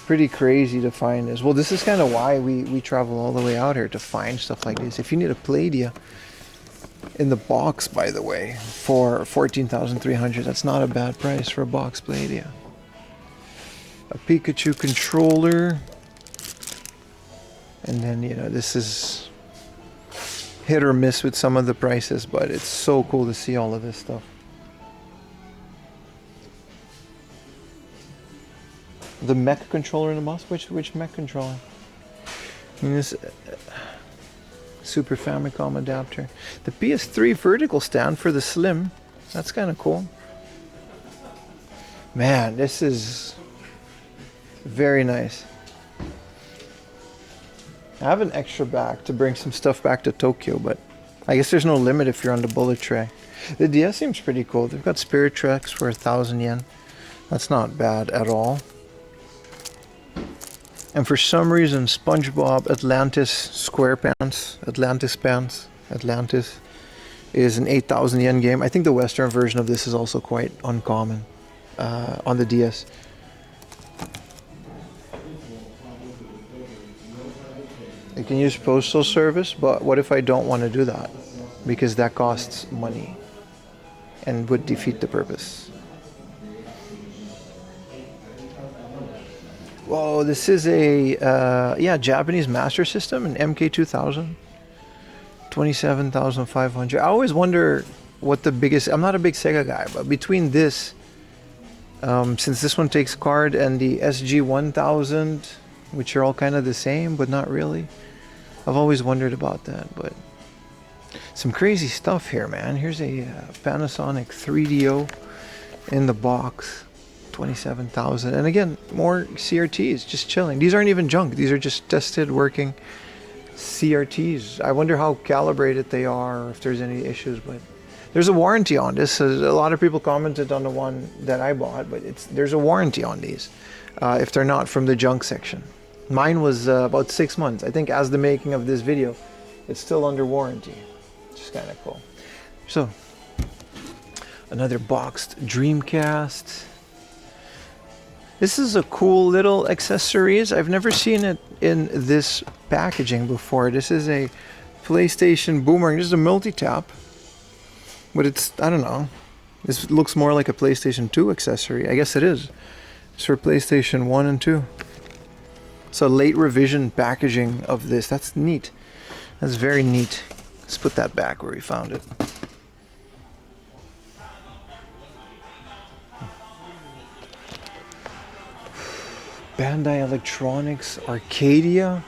Pretty crazy to find this. Well, this is kind of why we travel all the way out here to find stuff like this. If you need a Playdia in the box, by the way, for 14,300, that's not a bad price for a box Playdia. A Pikachu controller, and then, you know, this is hit or miss with some of the prices, but it's so cool to see all of this stuff. The mech controller in the box. Which mech controller? I mean, this Super Famicom adapter. The PS3 vertical stand for the Slim. That's kind of cool. Man, this is very nice. I have an extra back to bring some stuff back to Tokyo, but I guess there's no limit if you're on the bullet tray. The DS seems pretty cool. They've got Spirit Tracks for 1,000 yen. That's not bad at all. And for some reason, SpongeBob Atlantis SquarePants, Atlantis Pants, Atlantis, is an 8,000 yen game. I think the Western version of this is also quite uncommon on the DS. You can use postal service, but what if I don't want to do that? Because that costs money and would defeat the purpose. Whoa, this is a Japanese Master System, an MK2000, 27,500. I always wonder what the biggest. I'm not a big Sega guy, but between this, since this one takes card, and the SG-1000, which are all kind of the same, but not really. I've always wondered about that, but some crazy stuff here, man. Here's a Panasonic 3DO in the box. 27,000, and again, more CRTs just chilling. These aren't even junk. These are just tested working CRTs. I wonder how calibrated they are, or if there's any issues, but there's a warranty on this. A lot of people commented on the one that I bought, but there's a warranty on these if they're not from the junk section. Mine was about 6 months. I think as the making of this video, it's still under warranty, which is kind of cool. So another boxed Dreamcast. This is a cool little accessories. I've never seen it in this packaging before. This is a PlayStation Boomerang. This is a multi-tap, but it's, I don't know. This looks more like a PlayStation 2 accessory. I guess it is. It's for PlayStation 1 and 2. So late revision packaging of this. That's neat. That's very neat. Let's put that back where we found it. Bandai Electronics Arcadia.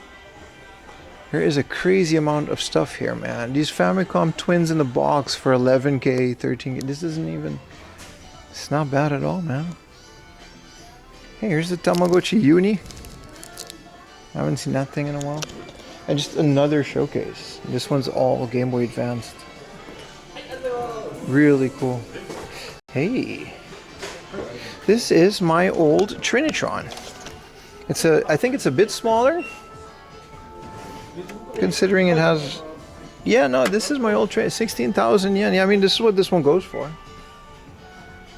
There is a crazy amount of stuff here, man. These Famicom twins in the box for 11K, 13K. This isn't even. It's not bad at all, man. Hey, here's the Tamagotchi Uni. I haven't seen that thing in a while. And just another showcase. This one's all Game Boy Advanced. Really cool. Hey. This is my old Trinitron. I think it's a bit smaller, considering it has. Yeah, no, this is my old Trin. 16,000 yen. Yeah, I mean, this is what this one goes for.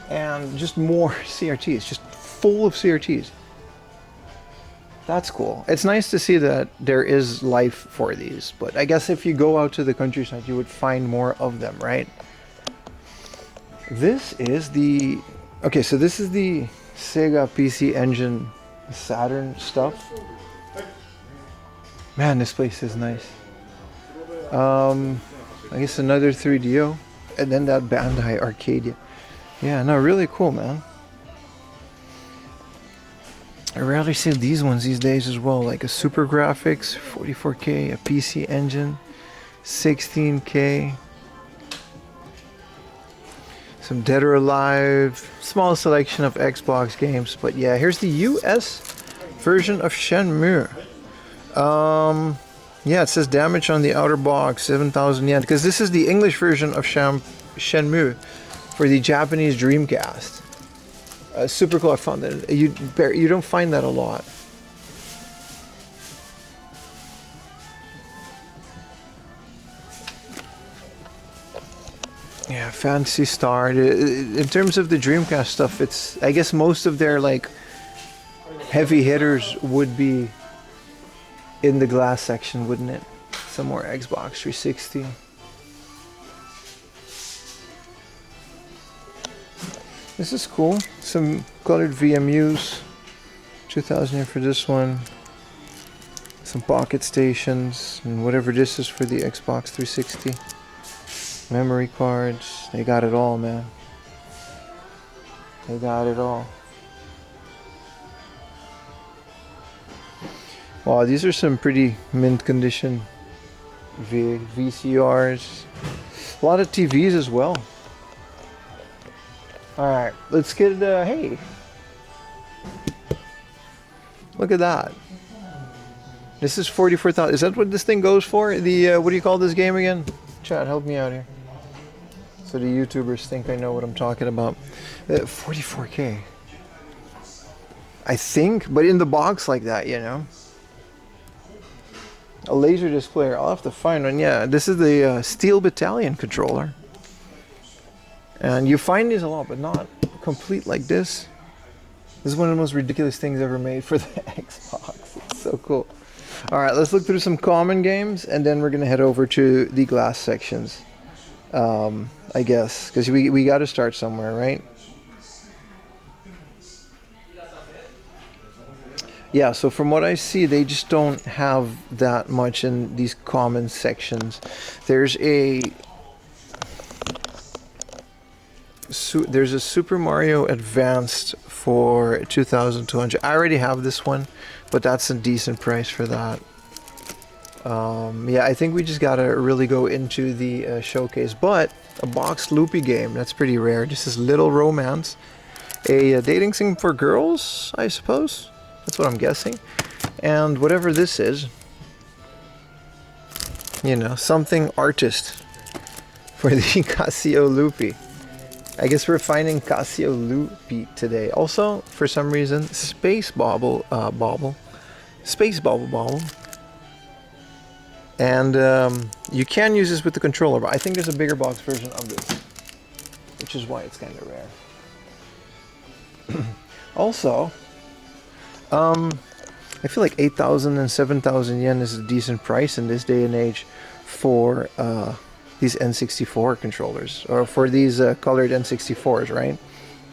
And just more CRTs, just full of CRTs. That's cool. It's nice to see that there is life for these, but I guess if you go out to the countryside, you would find more of them, right? This is the... Okay, so this is the Sega PC Engine Saturn stuff. Man, this place is nice. I guess another 3DO. And then that Bandai Arcadia. Yeah, no, really cool, man. I rarely see these ones these days as well, like a Super Graphics, 44K, a PC Engine, 16K, some Dead or Alive, small selection of Xbox games, but yeah, here's the US version of Shenmue. Yeah, it says damage on the outer box, 7,000 yen, because this is the English version of Shenmue for the Japanese Dreamcast. Super cool. I found that you don't find that a lot. Yeah, Fantasy Star. In terms of the Dreamcast stuff, it's, I guess most of their like heavy hitters would be in the glass section, wouldn't it? Some more Xbox 360. This is cool. Some colored VMUs. 2,000 yen for this one. Some pocket stations and whatever this is for the Xbox 360. Memory cards. They got it all, man. They got it all. Wow, these are some pretty mint condition VCRs. A lot of TVs as well. Alright, let's get, hey! Look at that. This is 44,000. Is that what this thing goes for? The, what do you call this game again? Chat, help me out here. So the YouTubers think I know what I'm talking about. 44K. I think, but in the box like that, you know. A laser display. I'll have to find one. Yeah, this is the Steel Battalion controller. And you find these a lot, but not complete like this. This is one of the most ridiculous things ever made for the Xbox. It's so cool. Alright, let's look through some common games, and then we're going to head over to the glass sections. I guess, because we got to start somewhere, right? Yeah, so from what I see, they just don't have that much in these common sections. There's a Super Mario Advanced for 2,200. I already have this one, but that's a decent price for that. Yeah, I think we just gotta really go into the showcase. But a boxed loopy game, that's pretty rare. This is Little Romance, a dating sim for girls, I suppose. That's what I'm guessing. And whatever this is, you know, something artist for the Casio Loopy. I guess we're finding Casio Loopy today. Also, for some reason, Space Bobble. And you can use this with the controller, but I think there's a bigger box version of this, which is why it's kind of rare. Also, I feel like 8,000 and 7,000 yen is a decent price in this day and age for these N64 controllers, or for these colored N64s, right?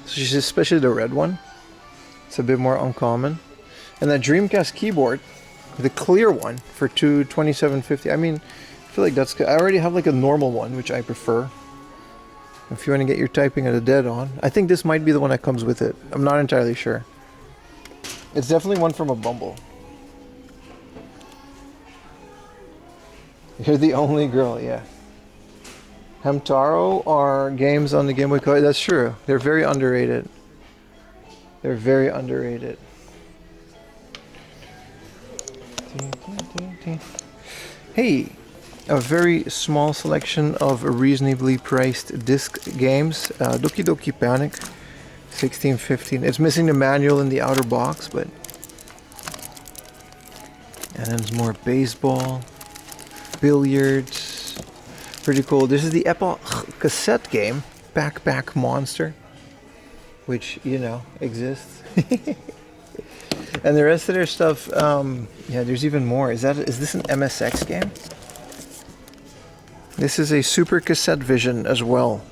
So especially the red one. It's a bit more uncommon. And that Dreamcast keyboard, the clear one for $27.50. I mean, I feel like that's good. I already have like a normal one, which I prefer. If you want to get your typing of the dead on, I think this might be the one that comes with it. I'm not entirely sure. It's definitely one from a Bumble. You're the only girl, yeah. Hamtaro are games on the Game Boy Color. That's true. They're very underrated. They're very underrated. Hey, a very small selection of reasonably priced disc games. Doki Doki Panic 16, 15. It's missing the manual in the outer box, but... And then there's more baseball, billiards. Pretty cool. This is the Epoch cassette game, Backpack Monster, which, you know, exists. And the rest of their stuff, yeah, there's even more. Is this an MSX game? This is a Super Cassette Vision as well.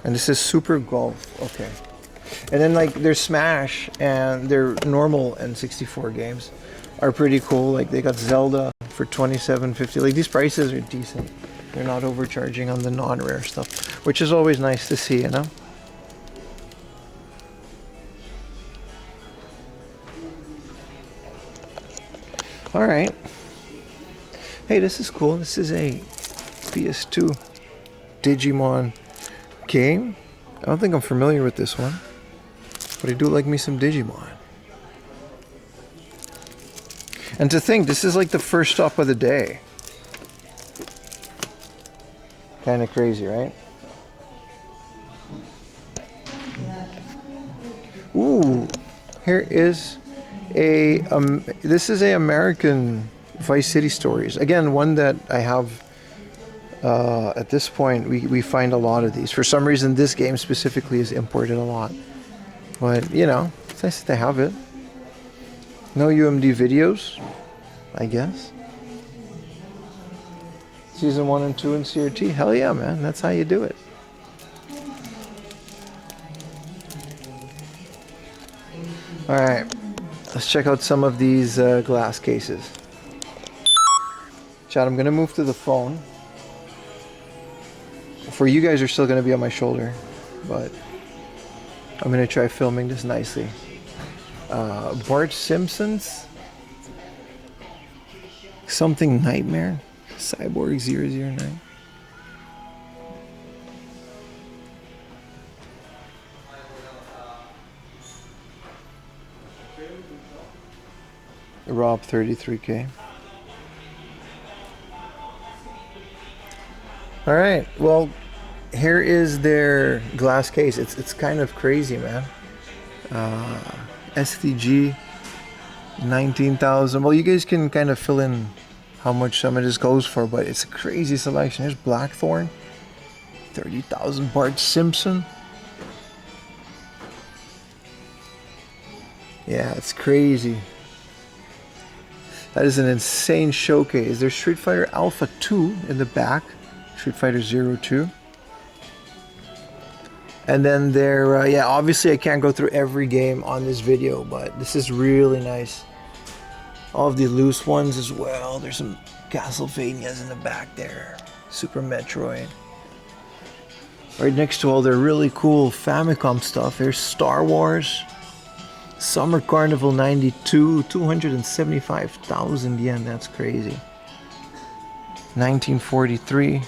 And this is Super Golf. Okay. And then like their Smash and their normal N64 games are pretty cool. Like they got Zelda for $27.50. Like these prices are decent. They're not overcharging on the non-rare stuff, which is always nice to see, you know? All right. Hey, this is cool. This is a PS2 Digimon game. I don't think I'm familiar with this one, but I do like me some Digimon. And to think, this is like the first stop of the day. Kind of crazy, right? Ooh, here is a this is a American Vice City Stories. Again, one that I have at this point. We find a lot of these. For some reason, this game specifically is imported a lot. But, you know, it's nice that they have it. No UMD videos, I guess. Season 1 and 2 in CRT. Hell yeah, man. That's how you do it. Alright. Let's check out some of these glass cases. Chad, I'm going to move to the phone. For you guys are still going to be on my shoulder. But I'm going to try filming this nicely. Bart Simpson's Something Nightmare. Cyborg 009. Rob 33K. All right. Well, here is their glass case. It's kind of crazy, man. STG 19,000. Well, you guys can kind of fill in how much some of this goes for, but it's a crazy selection. Here's Blackthorn, 30,000. Bart Simpson. Yeah, it's crazy. That is an insane showcase. There's Street Fighter Alpha 2 in the back. Street Fighter 02. And then there, yeah, obviously I can't go through every game on this video, but this is really nice. All of the loose ones as well. There's some Castlevanias in the back there. Super Metroid. Right next to all their really cool Famicom stuff, there's Star Wars. Summer Carnival 92, 275,000 yen, that's crazy. 1943.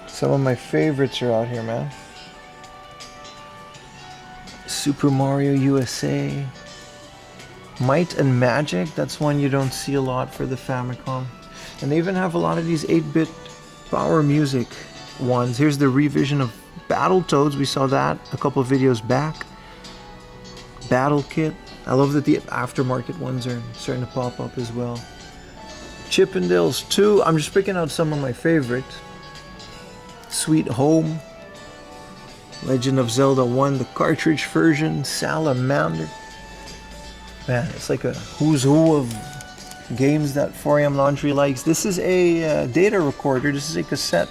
Some of my favorites are out here, man. Super Mario USA. Might and Magic, that's one you don't see a lot for the Famicom. And they even have a lot of these 8-bit Power Music ones. Here's the revision of Battletoads, we saw that a couple of videos back. Battle Kit. I love that the aftermarket ones are starting to pop up as well. Chippendales 2, I'm just picking out some of my favorites. Sweet Home. Legend of Zelda 1, the cartridge version. Salamander. Man, it's like a who's who of games that 4AM Laundry likes. This is a data recorder. This is a cassette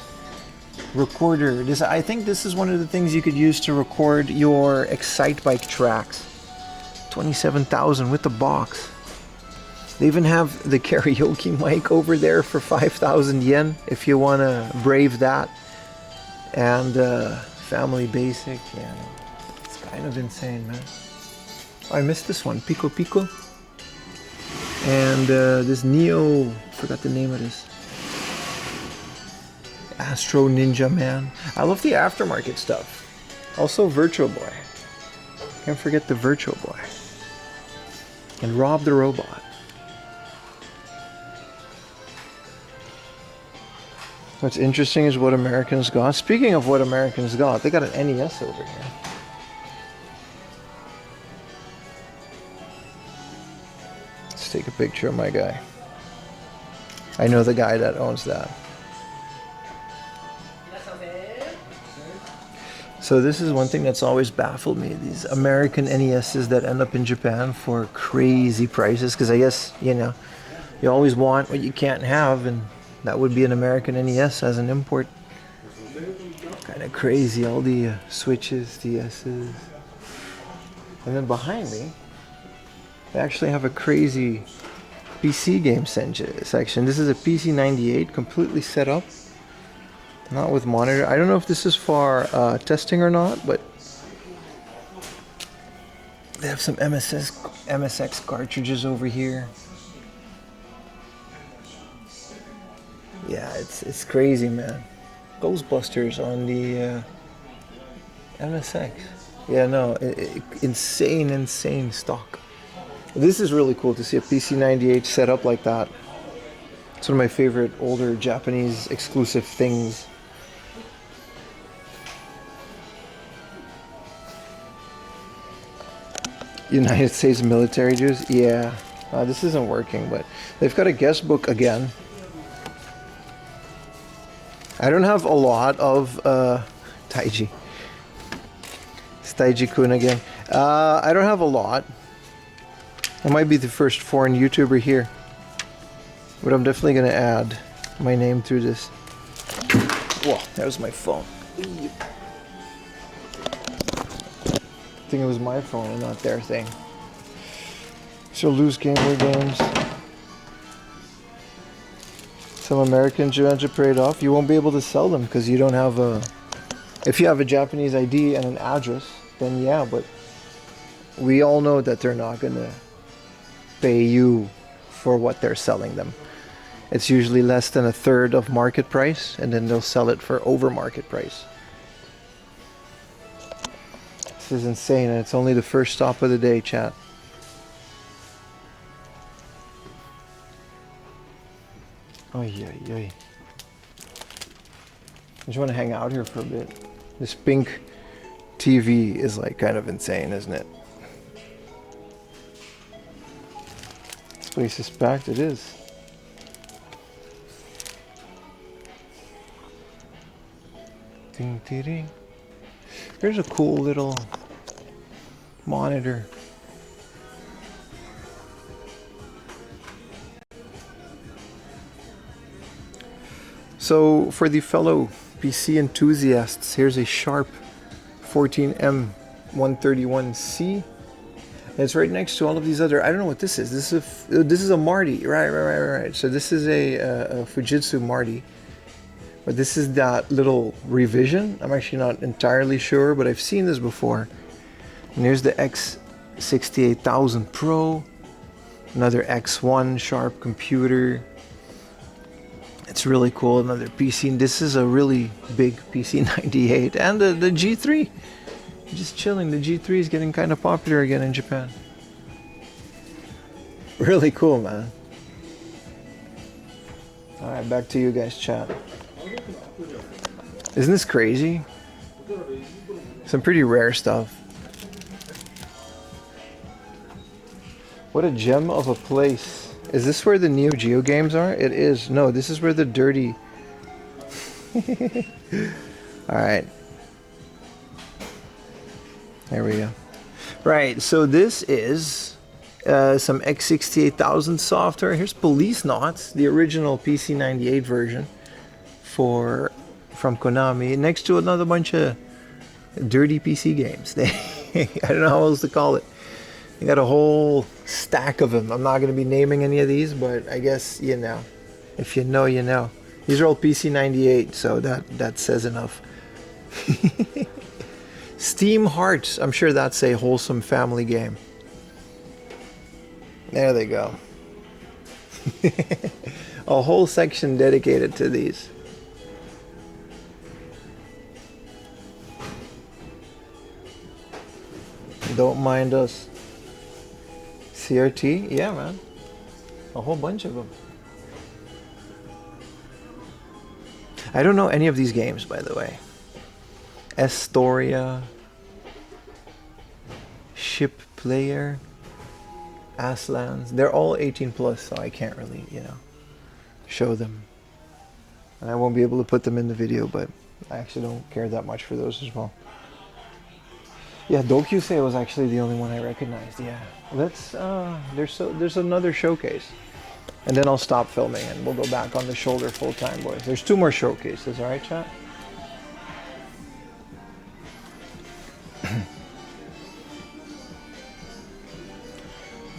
recorder. I think this is one of the things you could use to record your Excitebike tracks. 27,000 with the box. They even have the karaoke mic over there for 5,000 yen if you want to brave that. And Family Basic, yeah, it's kind of insane, man. Oh, I missed this one, Pico Pico. And this Neo, forgot the name of this. Astro Ninja Man. I love the aftermarket stuff. Also Virtual Boy. Can't forget the Virtual Boy. And Rob the Robot. What's interesting is what Americans got. Speaking of what Americans got, they got an NES over here. Let's take a picture of my guy. I know the guy that owns that. So this is one thing that's always baffled me. These American NESs that end up in Japan for crazy prices. Because I guess, you know, you always want what you can't have. And that would be an American NES as an import. Kind of crazy. All the Switches, DSs. And then behind me, they actually have a crazy PC game section. This is a PC98, completely set up. Not with monitor. I don't know if this is for testing or not, but they have some MSX cartridges over here. Yeah, it's crazy, man. Ghostbusters on the MSX. Yeah, no, insane stock. This is really cool to see a PC98 set up like that. It's one of my favorite older Japanese exclusive things. United States military dues? Yeah. This isn't working, but they've got a guest book again. I don't have a lot of Taiji. It's Taiji-kun again. I don't have a lot. I might be the first foreign YouTuber here. But I'm definitely going to add my name through this. Whoa, that was my phone. I think it was my phone and not their thing. So loose gamer games. Some American Jumanji parade off. You won't be able to sell them because you don't have a... If you have a Japanese ID and an address, then yeah, but we all know that they're not going to pay you for what they're selling them. It's usually less than a third of market price, and then they'll sell it for over market price. This is insane, and it's only the first stop of the day, chat. Oy, oy, oy. I just want to hang out here for a bit. This pink TV is like kind of insane, isn't it? This place is packed. It is. Ding, ding, ding. Here's a cool little monitor. So for the fellow PC enthusiasts, here's a Sharp 14M131C. And it's right next to all of these other, I don't know what this is. This is a Marty. Right. So this is a Fujitsu Marty. But this is that little revision. I'm actually not entirely sure, but I've seen this before. And here's the X68000 Pro. Another X1 Sharp computer. It's really cool. Another PC. This is a really big PC98. And the G3. Just chilling. The G3 is getting kind of popular again in Japan. Really cool, man. Alright, back to you guys, chat. Isn't this crazy? Some pretty rare stuff. What a gem of a place. Is this where the Neo Geo games are? It is. No, this is where the dirty... Alright. There we go. Right, so this is some X68000 software. Here's Police Knots, the original PC98 version from Konami, next to another bunch of dirty PC games. I don't know how else to call it. They got a whole stack of them. I'm not going to be naming any of these, but I guess you know. If you know, you know. These are all PC98, so that says enough. Steam Hearts. I'm sure that's a wholesome family game. There they go. A whole section dedicated to these. Don't mind us. CRT? Yeah, man. A whole bunch of them. I don't know any of these games, by the way. Estoria. Ship Player. Aslans. They're all 18 plus, so I can't really, show them. And I won't be able to put them in the video, but I actually don't care that much for those as well. Yeah, Dokyusei was actually the only one I recognized. Yeah, let's. There's another showcase, and then I'll stop filming and we'll go back on the shoulder full time, boys. There's 2 more showcases. All right, chat.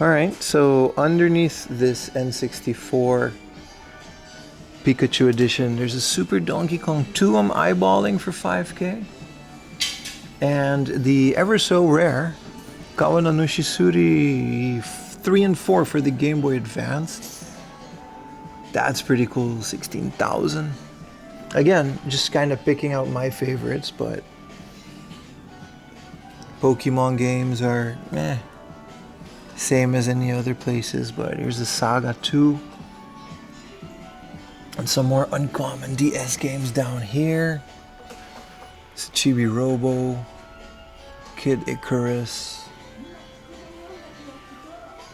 All right. So underneath this N64 Pikachu edition, there's a Super Donkey Kong 2 I'm eyeballing for 5K. And the ever so rare Kawana no Shisuri 3 and 4 for the Game Boy Advance. That's pretty cool, 16,000. Again, just kind of picking out my favorites, but Pokemon games are same as any other places. But here's the Saga 2. And some more uncommon DS games down here. It's Chibi Robo, Kid Icarus,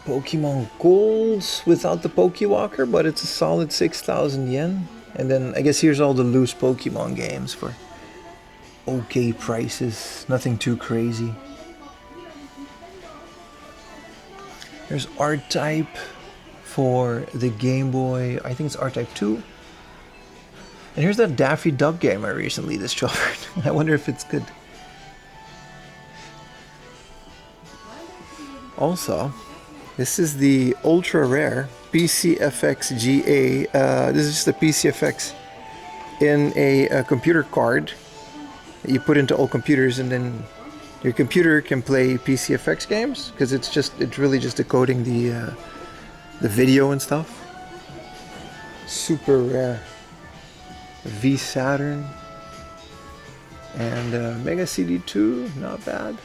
Pokemon Golds without the Pokewalker, but it's a solid 6,000 yen. And then I guess here's all the loose Pokemon games for okay prices, nothing too crazy. There's R-Type for the Game Boy, I think it's R-Type 2. And here's that Daffy Duck game I recently discovered. I wonder if it's good. Also, this is the ultra rare PCFX GA. This is just a PCFX in a computer card that you put into all computers, and then your computer can play PCFX games because it's really just decoding the video and stuff. Super rare. V Saturn and Mega CD 2, not bad.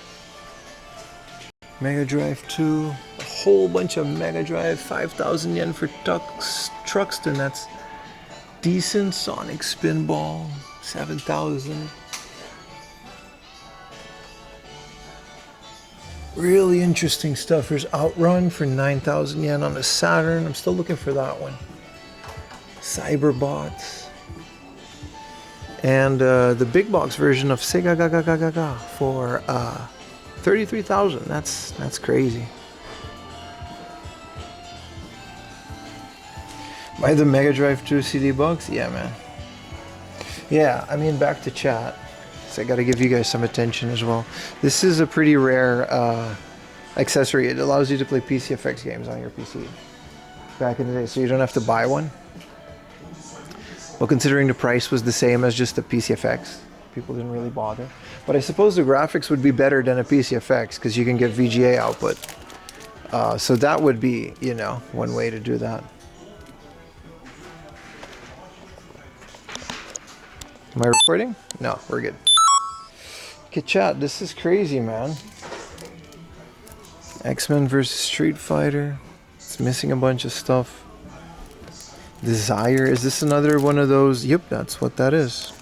Mega Drive 2, a whole bunch of Mega Drive, 5,000 yen for Truxton, that's decent. Sonic Spinball, 7,000. Really interesting stuff. There's Outrun for 9,000 yen on the Saturn. I'm still looking for that one. Cyberbots. And the big box version of Sega Gaga for 33,000. That's crazy. Buy the Mega Drive 2 CD box? Yeah, man. Yeah, I mean, back to chat. So I got to give you guys some attention as well. This is a pretty rare accessory. It allows you to play PCFX games on your PC back in the day, so you don't have to buy one. Well, considering the price was the same as just the PCFX, people didn't really bother. But I suppose the graphics would be better than a PCFX because you can get VGA output. So that would be, one way to do that. Am I recording? No, we're good. Okay, chat, this is crazy, man. X-Men versus Street Fighter. It's missing a bunch of stuff. Desire, is this another one of those? Yep, that's what that is.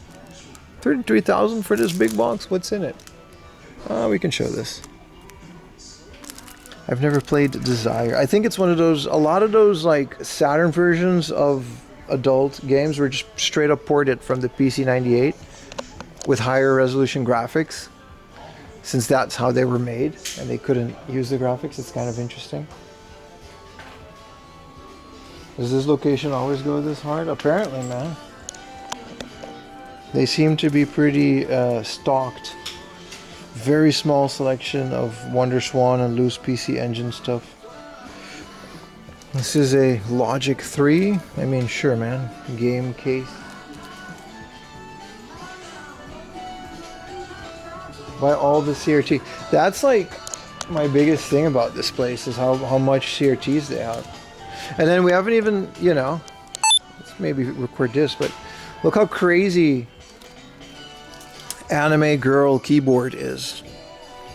33,000 for this big box. What's in it? We can show this. I've never played Desire. I think it's one of those, a lot of those like Saturn versions of adult games were just straight up ported from the PC98 with higher resolution graphics, since that's how they were made and they couldn't use the graphics. It's kind of interesting. Does this location always go this hard? Apparently, man. They seem to be pretty stocked. Very small selection of Wonder Swan and loose PC Engine stuff. This is a Logic 3. I mean, sure, man. Game case. Buy all the CRT. That's like my biggest thing about this place is how much CRTs they have. And then we haven't even, let's maybe record this, but look how crazy Anime Girl keyboard is.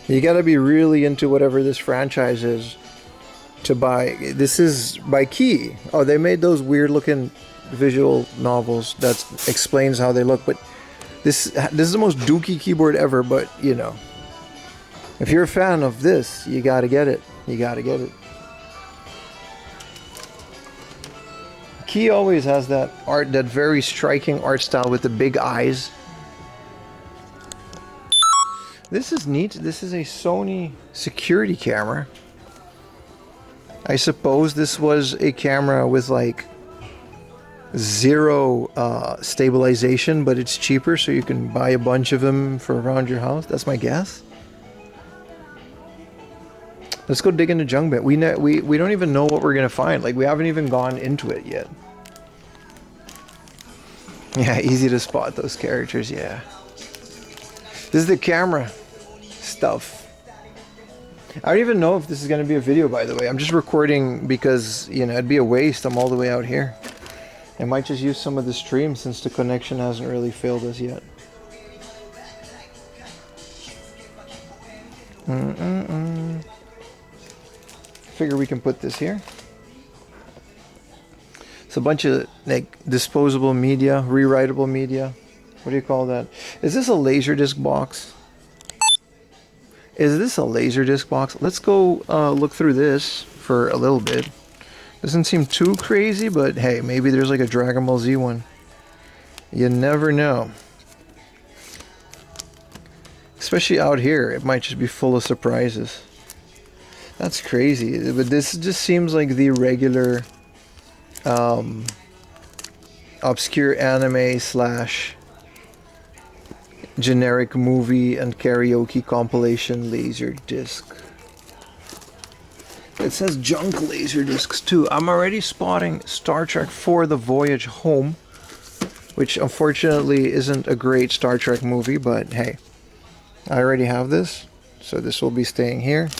You gotta be really into whatever this franchise is to buy. This is by Key. Oh, they made those weird looking visual novels that explains how they look, but this is the most dookie keyboard ever, but if you're a fan of this, you gotta get it. You gotta get it. Key always has that art, that very striking art style with the big eyes. This is neat. This is a Sony security camera. I suppose this was a camera with like zero stabilization, but it's cheaper, so you can buy a bunch of them for around your house. That's my guess. Let's go dig into junk bit. We don't even know what we're gonna find. Like, we haven't even gone into it yet. Yeah, easy to spot those characters. Yeah. This is the camera stuff. I don't even know if this is gonna be a video, by the way. I'm just recording because, you know, it'd be a waste. I'm all the way out here. I might just use some of the stream since the connection hasn't really failed us yet. Figure we can put this here. It's a bunch of like disposable media, rewritable media. What do you call that? Is this a Laserdisc box? Is this a Laserdisc box? Let's go look through this for a little bit. Doesn't seem too crazy, but hey, maybe there's like a Dragon Ball Z one. You never know. Especially out here, it might just be full of surprises. That's crazy, but this just seems like the regular obscure anime slash generic movie and karaoke compilation laser disc. It says junk laser discs too. I'm already spotting Star Trek IV: The Voyage Home, which unfortunately isn't a great Star Trek movie, but hey, I already have this, so this will be staying here.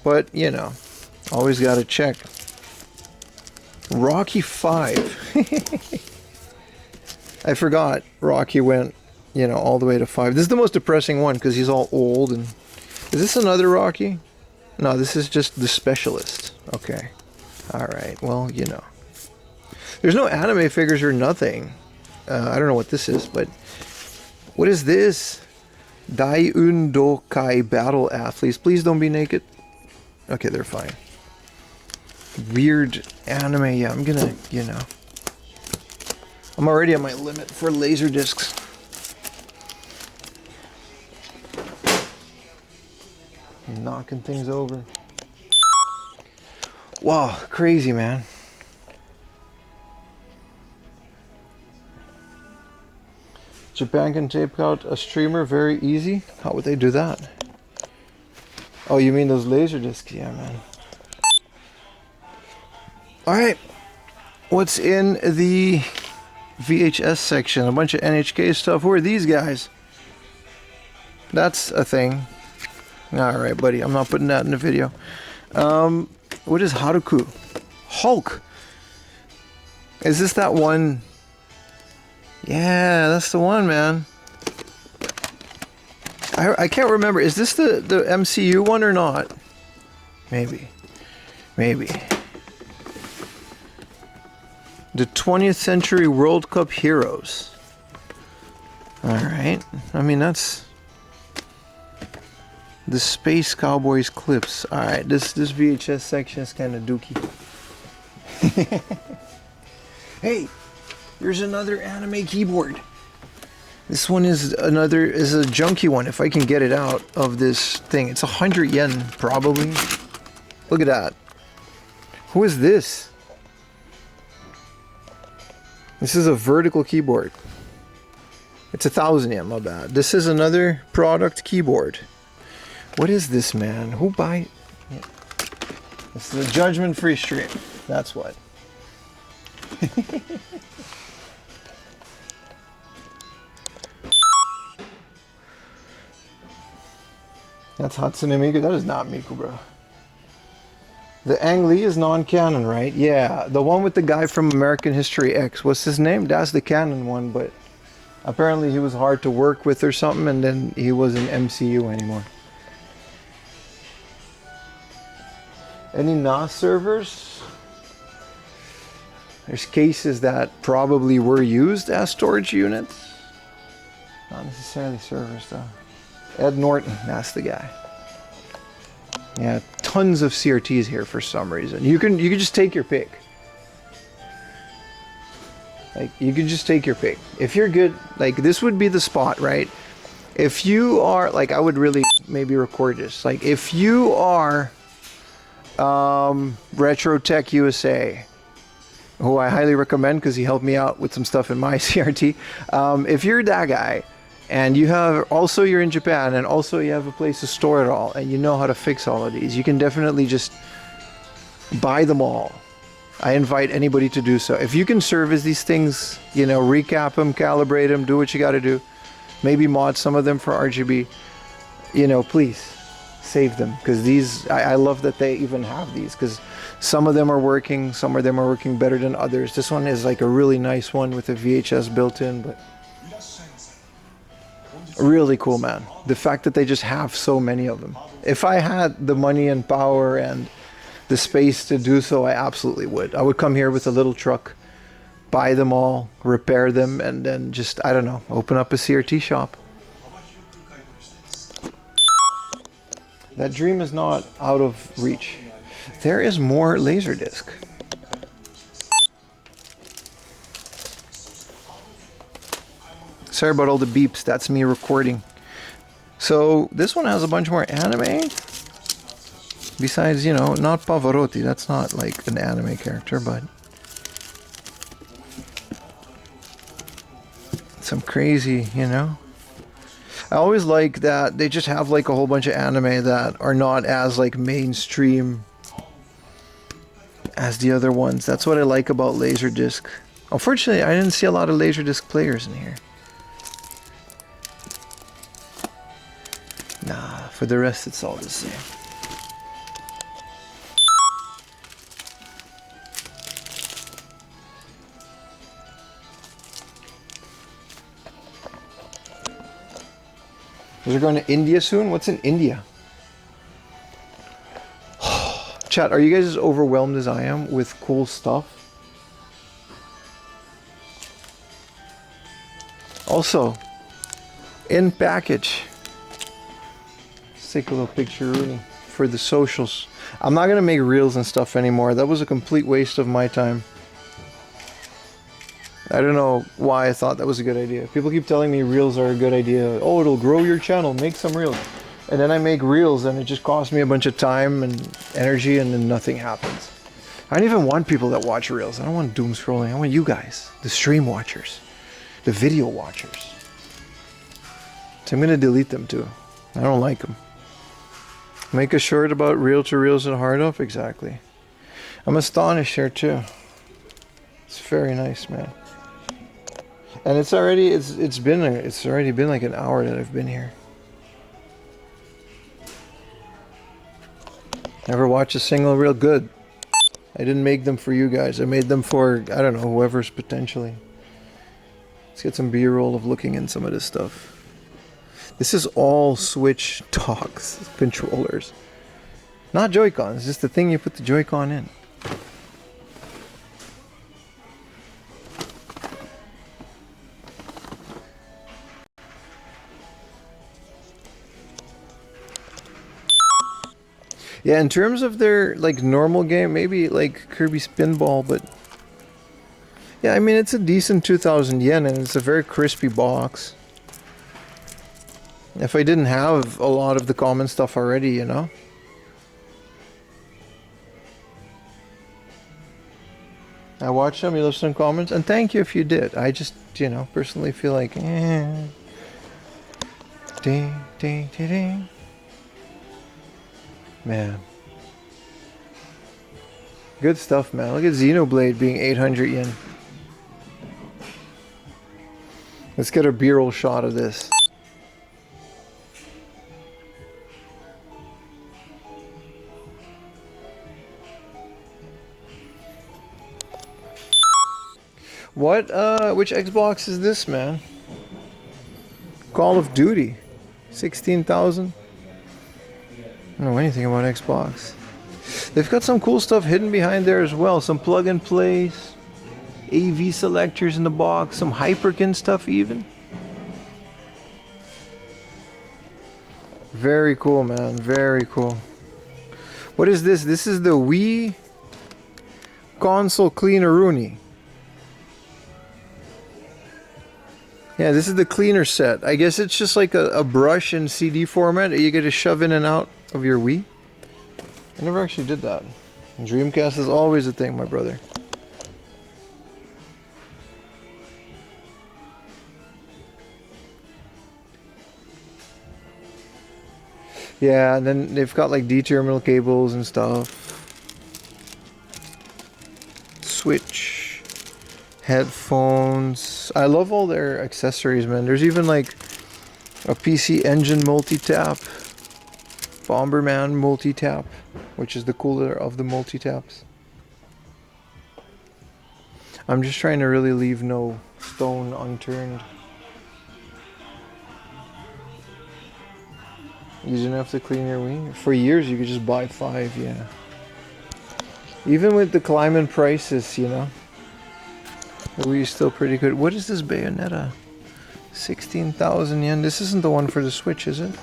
But, you know, always got to check. Rocky 5. I forgot Rocky went, you know, all the way to 5. This is the most depressing one because he's all old. And is this another Rocky? No, this is just the specialist. Okay. All right. Well, you know. There's no anime figures or nothing. I don't know what this is, but what is this? Daiundokai Battle Athletes. Please don't be naked. Okay, they're fine. Weird anime. Yeah, I'm gonna, you know. I'm already at my limit for laser discs. Knocking things over. Wow, crazy, man. Japan can tape out a streamer very easy. How would they do that? Oh, you mean those laser discs? Yeah, man. Alright. What's in the VHS section? A bunch of NHK stuff. Who are these guys? That's a thing. Alright, buddy. I'm not putting that in the video. What is Haruku? Hulk! Is this that one? Yeah, that's the one, man. I can't remember. Is this the MCU one or not? Maybe. Maybe. The 20th Century World Cup Heroes. Alright. I mean, that's... The Space Cowboys clips. Alright, this VHS section is kind of dookie. Hey! There's another anime keyboard. This one is a junky one, if I can get it out of this thing. It's 100 yen, probably. Look at that. Who is this? This is a vertical keyboard. It's 1,000 yen, my bad. This is another product keyboard. What is this, man? Who buy? It's the judgment-free stream. That's what. That's Hatsune Miku. That is not Miku, bro. The Ang Lee is non-canon, right? Yeah, the one with the guy from American History X. What's his name? That's the canon one, but apparently he was hard to work with or something, and then he wasn't MCU anymore. Any NAS servers? There's cases that probably were used as storage units. Not necessarily servers, though. Ed Norton, that's the guy. Yeah, tons of CRTs here for some reason. You can just take your pick. Like, you can just take your pick. If you're good, like, this would be the spot, right? If you are, like, I would really maybe record this. Like, if you are Retro Tech USA, who I highly recommend because he helped me out with some stuff in my CRT. If you're that guy, and you're in Japan, and also you have a place to store it all, and you know how to fix all of these, you can definitely just buy them all. I invite anybody to do so. If you can service these things, you know, recap them, calibrate them, do what you got to do, maybe mod some of them for RGB, you know, please save them, because these, I love that they even have these, because some of them are working, some of them are working better than others. This one is like a really nice one with a VHS built in, but really cool, man. The fact that they just have so many of them. If I had the money and power and the space to do so, I absolutely would. I would come here with a little truck, buy them all, repair them, and then just, I don't know, open up a CRT shop. That dream is not out of reach. There is more Laserdisc. Sorry about all the beeps, that's me recording. So this one has a bunch more anime. Besides, you know, not Pavarotti, that's not like an anime character, but some crazy, you know. I always like that they just have like a whole bunch of anime that are not as like mainstream as the other ones. That's what I like about Laserdisc. Unfortunately, I didn't see a lot of Laserdisc players in here. Nah, for the rest it's all the same. Is it going to India soon? What's in India? Chat, are you guys as overwhelmed as I am with cool stuff? Also, in package. Let's take a little picture really for the socials. I'm not going to make reels and stuff anymore. That was a complete waste of my time. I don't know why I thought that was a good idea. People keep telling me reels are a good idea. Oh, it'll grow your channel, make some reels. And then I make reels and it just costs me a bunch of time and energy and then nothing happens. I don't even want people that watch reels. I don't want doom scrolling. I want you guys, the stream watchers, the video watchers. So I'm going to delete them too. I don't like them. Make a short about reel-to-reels and hard up? Exactly. I'm astonished here too. It's very nice, man. And it's already been like an hour that I've been here. Never watched a single reel. Good. I didn't make them for you guys. I made them for, I don't know, whoever's potentially. Let's get some B-roll of looking in some of this stuff. This is all Switch docks, controllers. Not Joy-Cons, it's just the thing you put the Joy-Con in. Yeah, in terms of their like normal game, maybe like Kirby Spinball, but yeah, I mean it's a decent 2,000 yen and it's a very crispy box. If I didn't have a lot of the common stuff already, you know. I watched them, you left some comments, and thank you if you did. I just, you know, personally feel like, Ding, ding, ding, ding. Man. Good stuff, man. Look at Xenoblade being 800 yen. Let's get a B-roll shot of this. What, which Xbox is this, man? Call of Duty. 16,000? I don't know anything about Xbox. They've got some cool stuff hidden behind there as well. Some plug and plays, AV selectors in the box, some Hyperkin stuff even. Very cool, man. Very cool. What is this? This is the Wii console cleaner Rooney. Yeah, this is the cleaner set. I guess it's just like a brush in CD format that you get to shove in and out of your Wii. I never actually did that. Dreamcast is always a thing, my brother. Yeah, and then they've got like D-terminal cables and stuff. Switch. Headphones. I love all their accessories, man. There's even like a PC Engine multi-tap. Bomberman multi-tap, which is the cooler of the multi-taps. I'm just trying to really leave no stone unturned. Easy enough to clean your Wii. For years you could just buy 5, yeah. Even with the climbing prices, you know. The Wii is still pretty good. What is this Bayonetta? 16,000 yen. This isn't the one for the Switch, is it?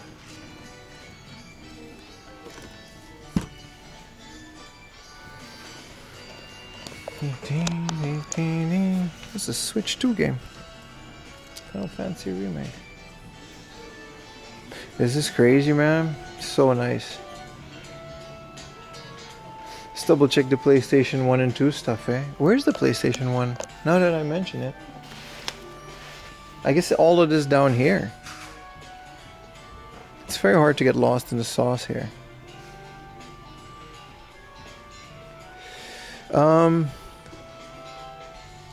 It's a Switch 2 game. Final Fantasy Remake. This is crazy, man. So nice. Let's double check the PlayStation 1 and 2 stuff, eh? Where's the PlayStation 1? Now that I mention it. I guess all of this down here. It's very hard to get lost in the sauce here.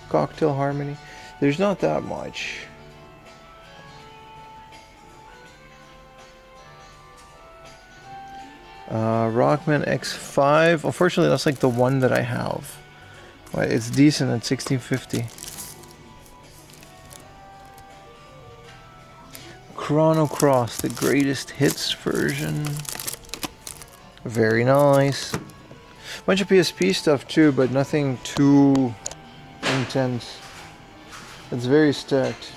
Cocktail Harmony. There's not that much. Rockman X5. Unfortunately, that's like the one that I have. But it's decent at 1650. Chrono Cross, the greatest hits version. Very nice. Bunch of PSP stuff too, but nothing too intense. It's very stacked.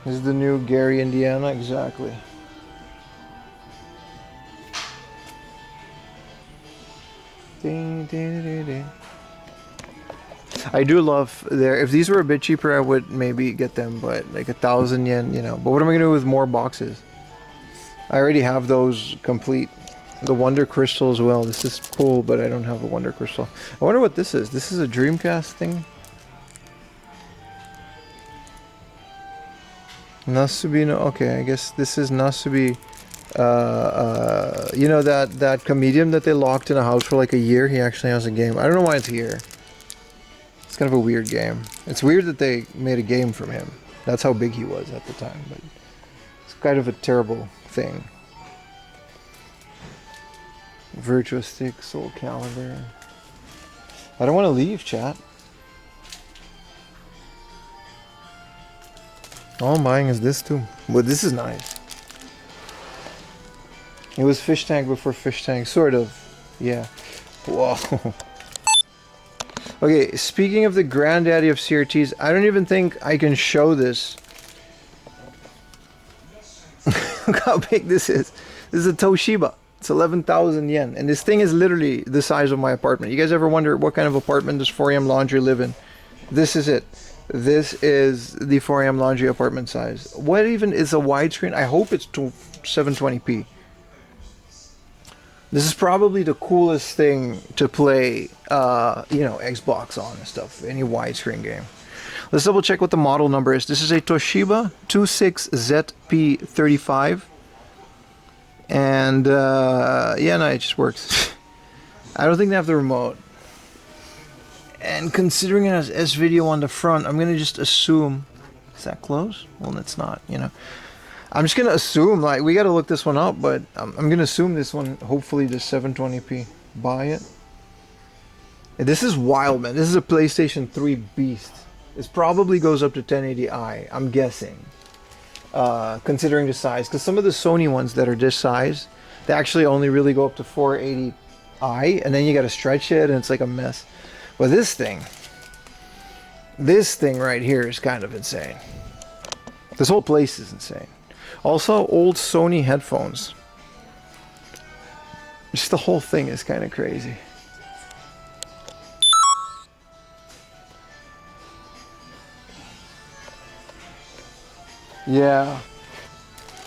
This is the new Gary, Indiana, exactly. Ding, ding, ding, ding. I do love their. If these were a bit cheaper, I would maybe get them, but like 1,000 yen, you know. But what am I gonna do with more boxes? I already have those complete. The Wonder Crystal as well. This is cool, but I don't have a Wonder Crystal. I wonder what this is. This is a Dreamcast thing. Nasubino. Okay, I guess this is Nasubi. You know that comedian that they locked in a house for like a year. He actually has a game. I don't know why it's here. It's kind of a weird game. It's weird that they made a game from him. That's how big he was at the time, but it's kind of a terrible thing. Virtua Stick, Soul Calibur. I don't want to leave, chat. All I'm buying is this too. But this is nice. It was Fish Tank before Fish Tank, sort of. Yeah. Whoa. Okay, speaking of the granddaddy of CRTs, I don't even think I can show this. Look how big this is. This is a Toshiba. It's 11,000 yen. And this thing is literally the size of my apartment. You guys ever wonder what kind of apartment does 4AM Laundry live in? This is it. This is the 4AM Laundry apartment size. What even is a widescreen? I hope it's 720p. This is probably the coolest thing to play, you know, Xbox on and stuff. Any widescreen game. Let's double check what the model number is. This is a Toshiba 26ZP35. And, yeah, no, it just works. I don't think they have the remote. And considering it has S-Video on the front, I'm going to just assume... Is that close? Well, it's not, you know. I'm just going to assume, like, we got to look this one up, but I'm going to assume this one, hopefully, the 720p. Buy it. And this is wild, man. This is a PlayStation 3 beast. This probably goes up to 1080i, I'm guessing. Considering the size. Because some of the Sony ones that are this size, they actually only really go up to 480i, and then you got to stretch it, and it's like a mess. But this thing right here is kind of insane. This whole place is insane. Also, old Sony headphones. Just the whole thing is kind of crazy. Yeah.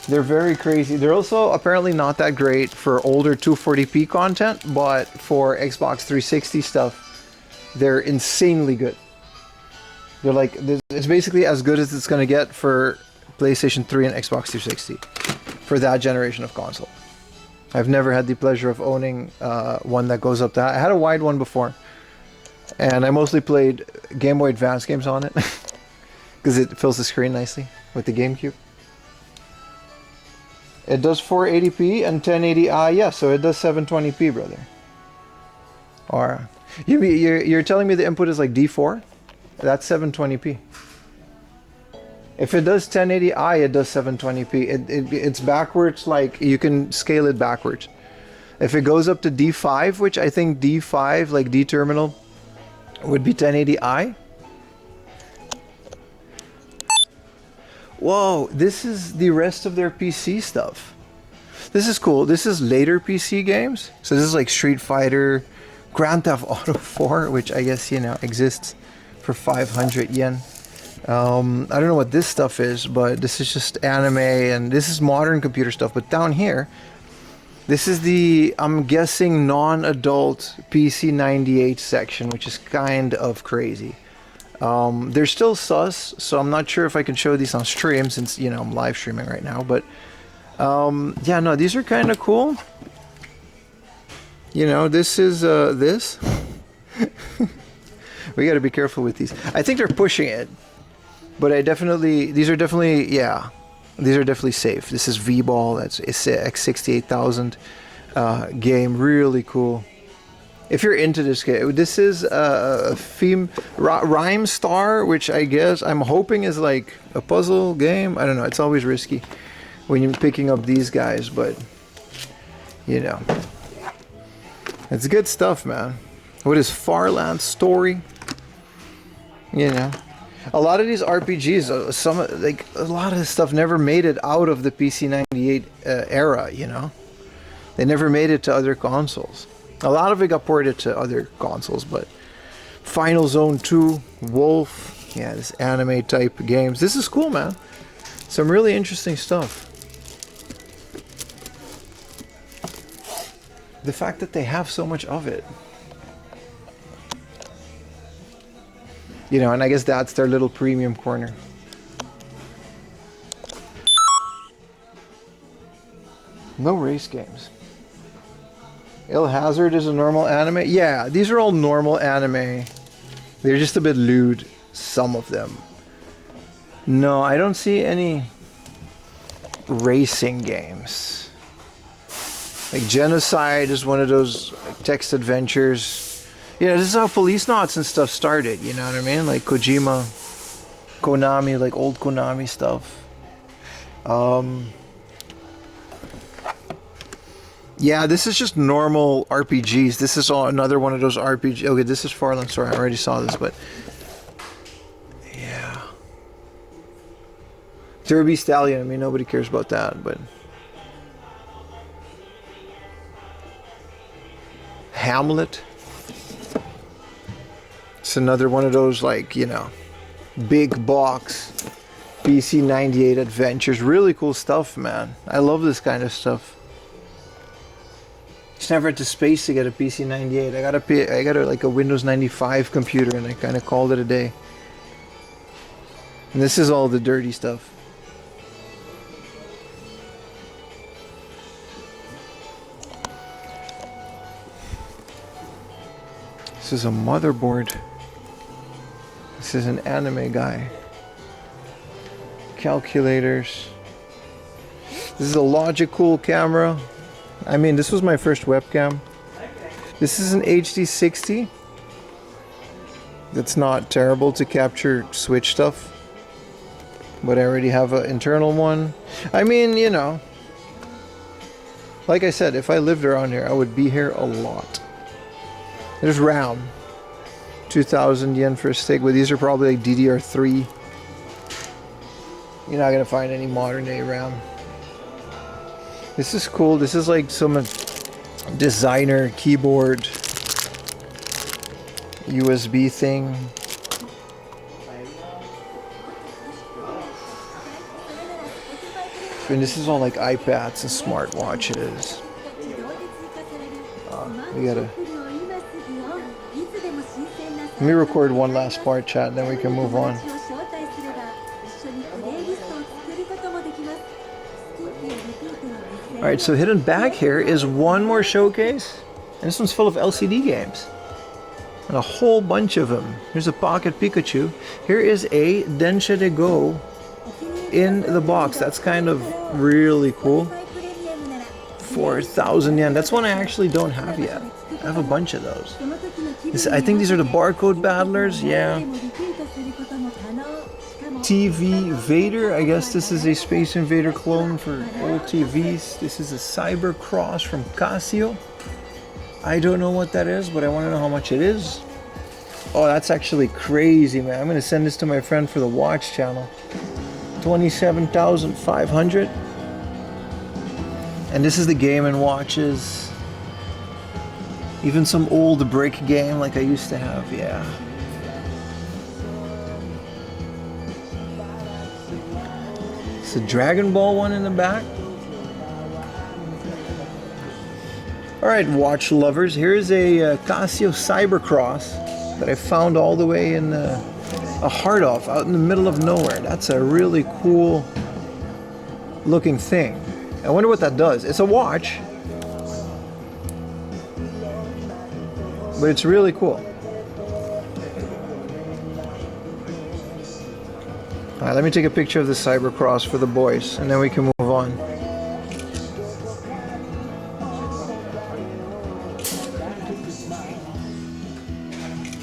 They're very crazy. They're also apparently not that great for older 240p content, but for Xbox 360 stuff, they're insanely good. They're like, it's basically as good as it's going to get for PlayStation 3 and Xbox 360 for that generation of console. I've never had the pleasure of owning one that goes up that. I had a wide one before, and I mostly played Game Boy Advance games on it because it fills the screen nicely with the GameCube. It does 480p and 1080i, yeah, so it does 720p, brother. Or you're telling me the input is like D4? That's 720p. If it does 1080i, it does 720p. It's backwards, like you can scale it backwards. If it goes up to D5, which I think D5, like D terminal, would be 1080i. Whoa, this is the rest of their PC stuff. This is cool. This is later PC games. So this is like Street Fighter, Grand Theft Auto 4, which I guess, you know, exists for 500 yen. I don't know what this stuff is, but this is just anime and this is modern computer stuff. But down here, this is the, I'm guessing, non-adult PC 98 section, which is kind of crazy. They're still sus, so I'm not sure if I can show these on stream since, you know, I'm live streaming right now. But yeah, no, these are kind of cool. You know, this is this. We got to be careful with these. I think they're pushing it, but these are definitely, yeah, these are definitely safe. This is V-Ball. That's X68000 game. Really cool. If you're into this game, this is a Rhyme Star, which I guess I'm hoping is like a puzzle game. I don't know. It's always risky when you're picking up these guys, but you know, it's good stuff, man. What is Farland Story? You know, a lot of these RPGs, like a lot of this stuff never made it out of the PC 98 era. You know, they never made it to other consoles. A lot of it got ported to other consoles, but Final Zone 2, Wolf, yeah, this anime type games. This is cool, man. Some really interesting stuff. The fact that they have so much of it. You know, and I guess that's their little premium corner. No race games. Il Hazard is a normal anime? Yeah, these are all normal anime. They're just a bit lewd, some of them. No, I don't see any racing games. Like Genocide is one of those text adventures. You know, this is how Police Knots and stuff started, you know what I mean? Like Kojima, Konami, like old Konami stuff. Yeah, this is just normal RPGs. This is another one of those RPGs. Okay, this is Farland Story. I already saw this, but yeah. Derby Stallion. I mean, nobody cares about that, but Hamlet. It's another one of those, like, you know, big box PC 98 adventures. Really cool stuff, man. I love this kind of stuff. Just never had the space to get a PC 98. I got like a Windows 95 computer, and I kind of called it a day. And this is all the dirty stuff. This is a motherboard. This is an anime guy. Calculators. This is a Logicool camera. I mean, this was my first webcam. This is an HD60. That's not terrible to capture Switch stuff. But I already have an internal one. I mean, you know. Like I said, if I lived around here, I would be here a lot. There's RAM. 2,000 yen for a stick, but these are probably like DDR3. You're not gonna find any modern day RAM. This is cool. This is like some designer keyboard USB thing. And this is all like iPads and smartwatches. We gotta. Let me record one last part, chat, and then we can move on. Alright, so hidden back here is one more showcase. And this one's full of LCD games. And a whole bunch of them. Here's a Pocket Pikachu. Here is a Densha de Go in the box. That's kind of really cool. 4,000 yen. That's one I actually don't have yet. I have a bunch of those. I think these are the barcode battlers. Yeah. TV Vader. I guess this is a Space Invader clone for old TVs. This is a Cyber Cross from Casio. I don't know what that is, but I want to know how much it is. Oh, that's actually crazy, man. I'm going to send this to my friend for the watch channel. 27,500. And this is the Game & Watches. Even some old brick game like I used to have, yeah. It's a Dragon Ball one in the back. Alright, watch lovers. Here's a Casio Cybercross that I found all the way in a hard off out in the middle of nowhere. That's a really cool looking thing. I wonder what that does. It's a watch, but it's really cool. Alright, let me take a picture of the Cybercross for the boys, and then we can move on.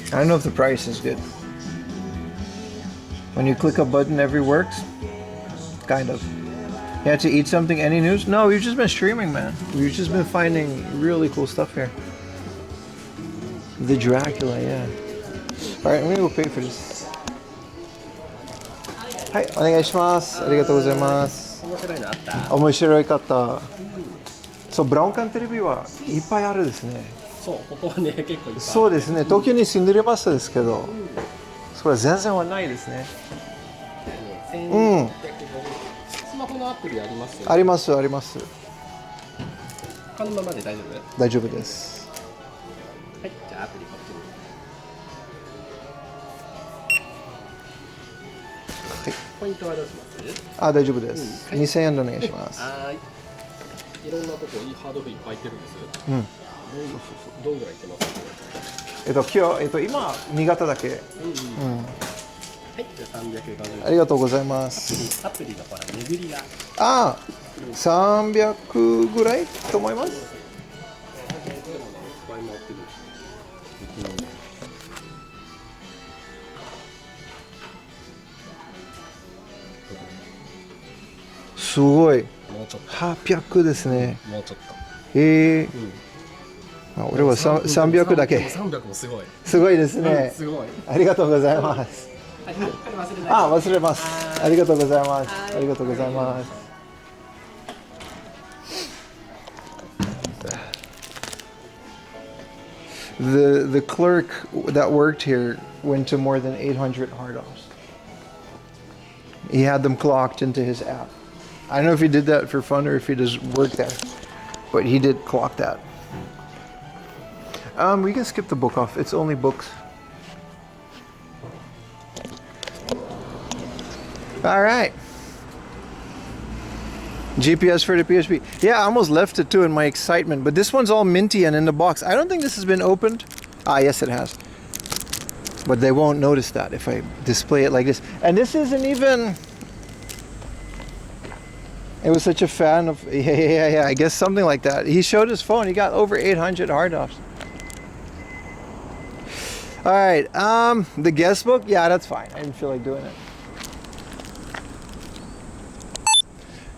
I don't know if the price is good. When you click a button, every works? Kind of. You had to eat something? Any news? No, we've just been streaming, man. We've just been finding really cool stuff here. The Dracula, yeah. Alright, I'm gonna go pay for this. Hi, お願いします。ありがとうございます。面白かった。そう、ブラウン管テレビはいっぱいあるですね。そう、ここはね、結構いっぱい。そうですね、東京に住んでましたですけど、それ全然はないですね。うん。スマホのアプリありますよね。あります、あります。このままで大丈夫？大丈夫です。はい、じゃあアプリこっちに。はい。ポイントはどうします？あ、大丈夫です。2000円でお願いします。はい。いろんなとこいいハードオフいっぱい行ってるんです。うん。どんぐらい行ってます？今日、今新潟だけ。はい、じゃあ350。ありがとうございます。アプリのほら巡りが。ああ、300ぐらいと思います。すごい。もうちょっと。800ですね。もうちょっと。あ、俺は300だけ。300もすごい。すごいですね。すごい。ありがとうございます。あ、忘れます。ありがとうございます。ありがとうございます。The clerk that worked here went to more than 800 hard offs. He had them clocked into his app. I don't know if he did that for fun or if he just worked there, but he did clock that. We can skip the book off. It's only books. All right. GPS for the PSP. Yeah, I almost left it too in my excitement, but this one's all minty and in the box. I don't think this has been opened. Ah, yes, it has. But they won't notice that if I display it like this. And this isn't even... It was such a fan of... Yeah, I guess something like that. He showed his phone. He got over 800 hard offs. All right, the guest book, yeah, that's fine. I didn't feel like doing it.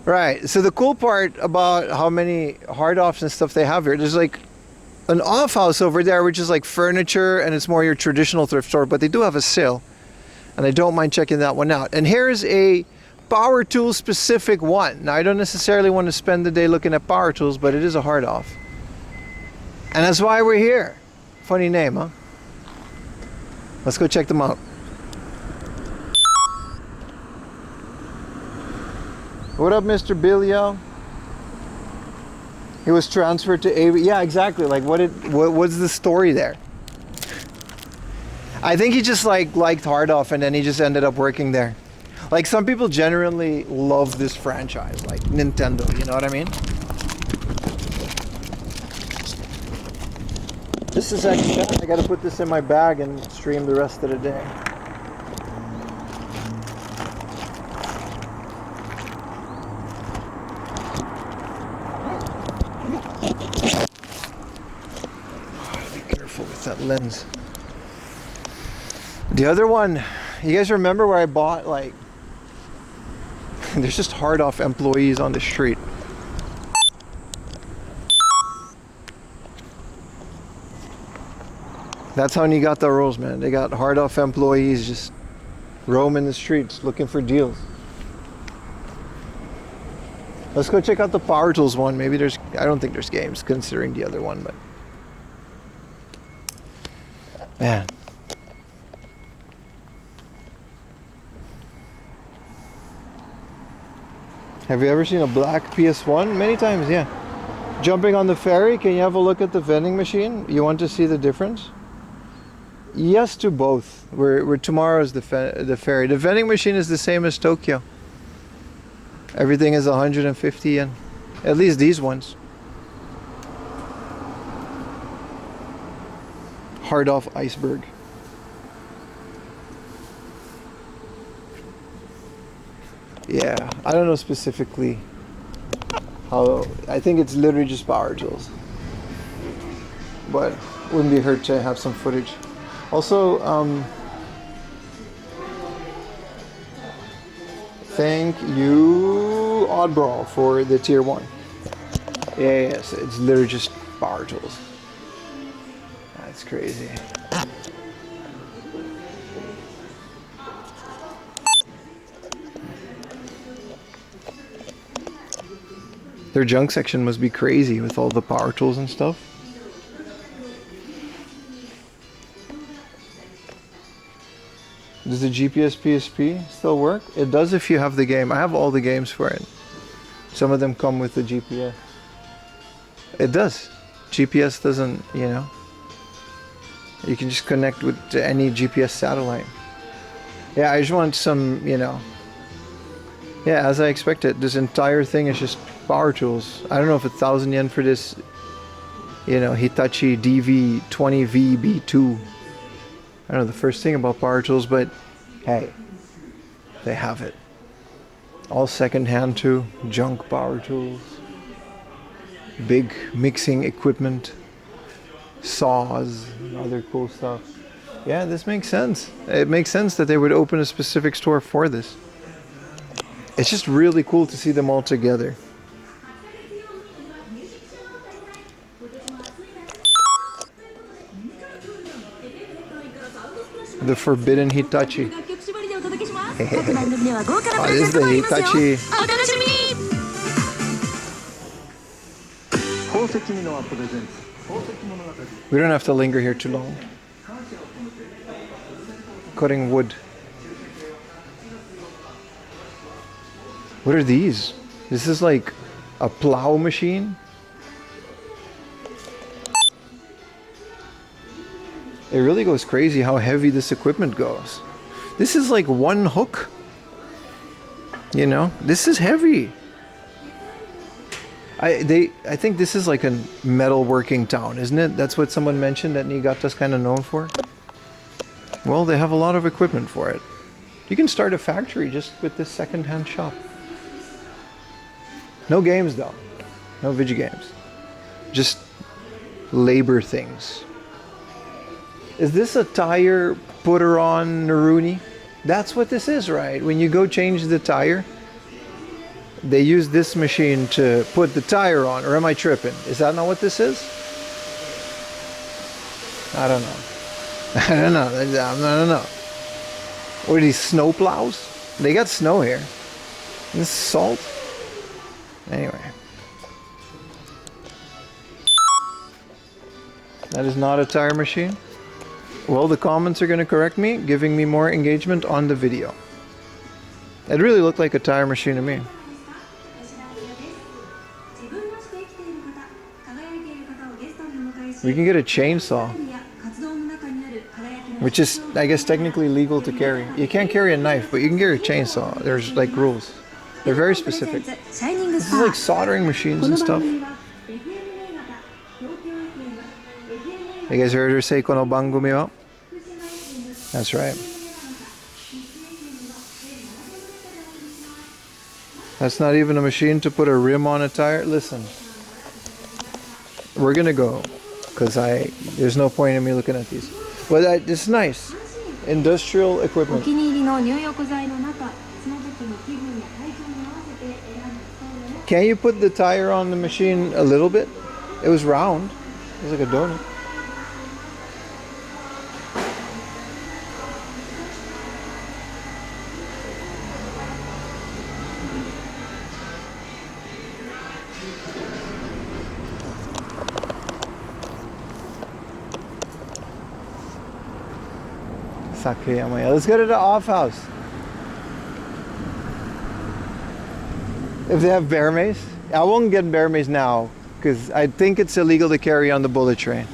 Right, so the cool part about how many hard offs and stuff they have here, there's like an off house over there, which is like furniture and it's more your traditional thrift store, but they do have a sale, and I don't mind checking that one out. And here's a power tool specific one. Now I don't necessarily want to spend the day looking at power tools, but it is a hard off. And that's why we're here. Funny name, huh? Let's go check them out. What up, Mr. Bilio? He was transferred to AV. Yeah, exactly. Like, what's the story there? I think he just liked hard off, and then he just ended up working there. Like, some people generally love this franchise, like Nintendo. You know what I mean? This is extra. I gotta put this in my bag and stream the rest of the day. That lens. The other one, you guys remember where I bought, like, there's just hard off employees on the street. That's how Niigata rolls, man. They got hard off employees just roaming the streets looking for deals. Let's go check out the Power Tools one. Maybe I don't think there's games considering the other one, but man. Have you ever seen a black PS1? Many times, yeah. Jumping on the ferry, can you have a look at the vending machine? You want to see the difference? Yes to both. We're tomorrow's the ferry. The vending machine is the same as Tokyo. Everything is 150 yen. At least these ones. Hard off iceberg. Yeah, I don't know specifically how. I think it's literally just power tools, but wouldn't be hurt to have some footage. Also, thank you Oddbrawl for the tier 1. Yeah, yes, it's literally just power tools. That's crazy. Their junk section must be crazy with all the power tools and stuff. Does the GPS PSP still work? It does if you have the game. I have all the games for it. Some of them come with the GPS. It does. GPS doesn't, you know. You can just connect with any GPS satellite. Yeah, I just want some, you know. Yeah, as I expected, this entire thing is just power tools. I don't know if 1,000 yen for this, you know, Hitachi DV20VB2. I don't know the first thing about power tools, but hey, they have it. All second-hand too, junk power tools. Big mixing equipment, saws, and other cool stuff. Yeah, this makes sense. It makes sense that they would open a specific store for this. It's just really cool to see them all together. The forbidden Hitachi. Oh, this is the Hitachi. We don't have to linger here too long. Cutting wood. What are these? This is like a plow machine. It really goes crazy how heavy this equipment goes. This is like one hook. You know, this is heavy. I think this is like a metalworking town, isn't it? That's what someone mentioned that Niigata's kind of known for. Well, they have a lot of equipment for it. You can start a factory just with this second-hand shop. No games though. No video games. Just labor things. Is this a tire putter on Naruni? That's what this is, right? When you go change the tire, they use this machine to put the tire on. Or am I tripping? Is that not what this is? I don't know. I don't know. I don't know. What are these, snow plows? They got snow here. This salt? Anyway. That is not a tire machine. Well, the comments are going to correct me, giving me more engagement on the video. It really looked like a tire machine to me. We can get a chainsaw, which is, I guess, technically legal to carry. You can't carry a knife, but you can carry a chainsaw. There's like rules. They're very specific. This is like soldering machines and stuff. You guys heard her say kono bangumi wa? That's right. That's not even a machine to put a rim on a tire. Listen, we're gonna go, because there's no point in me looking at these. But it's nice. Industrial equipment. Can you put the tire on the machine a little bit? It was round. It was like a donut. Let's go to the off house. If they have bear mace, I won't get bear mace now because I think it's illegal to carry on the bullet train.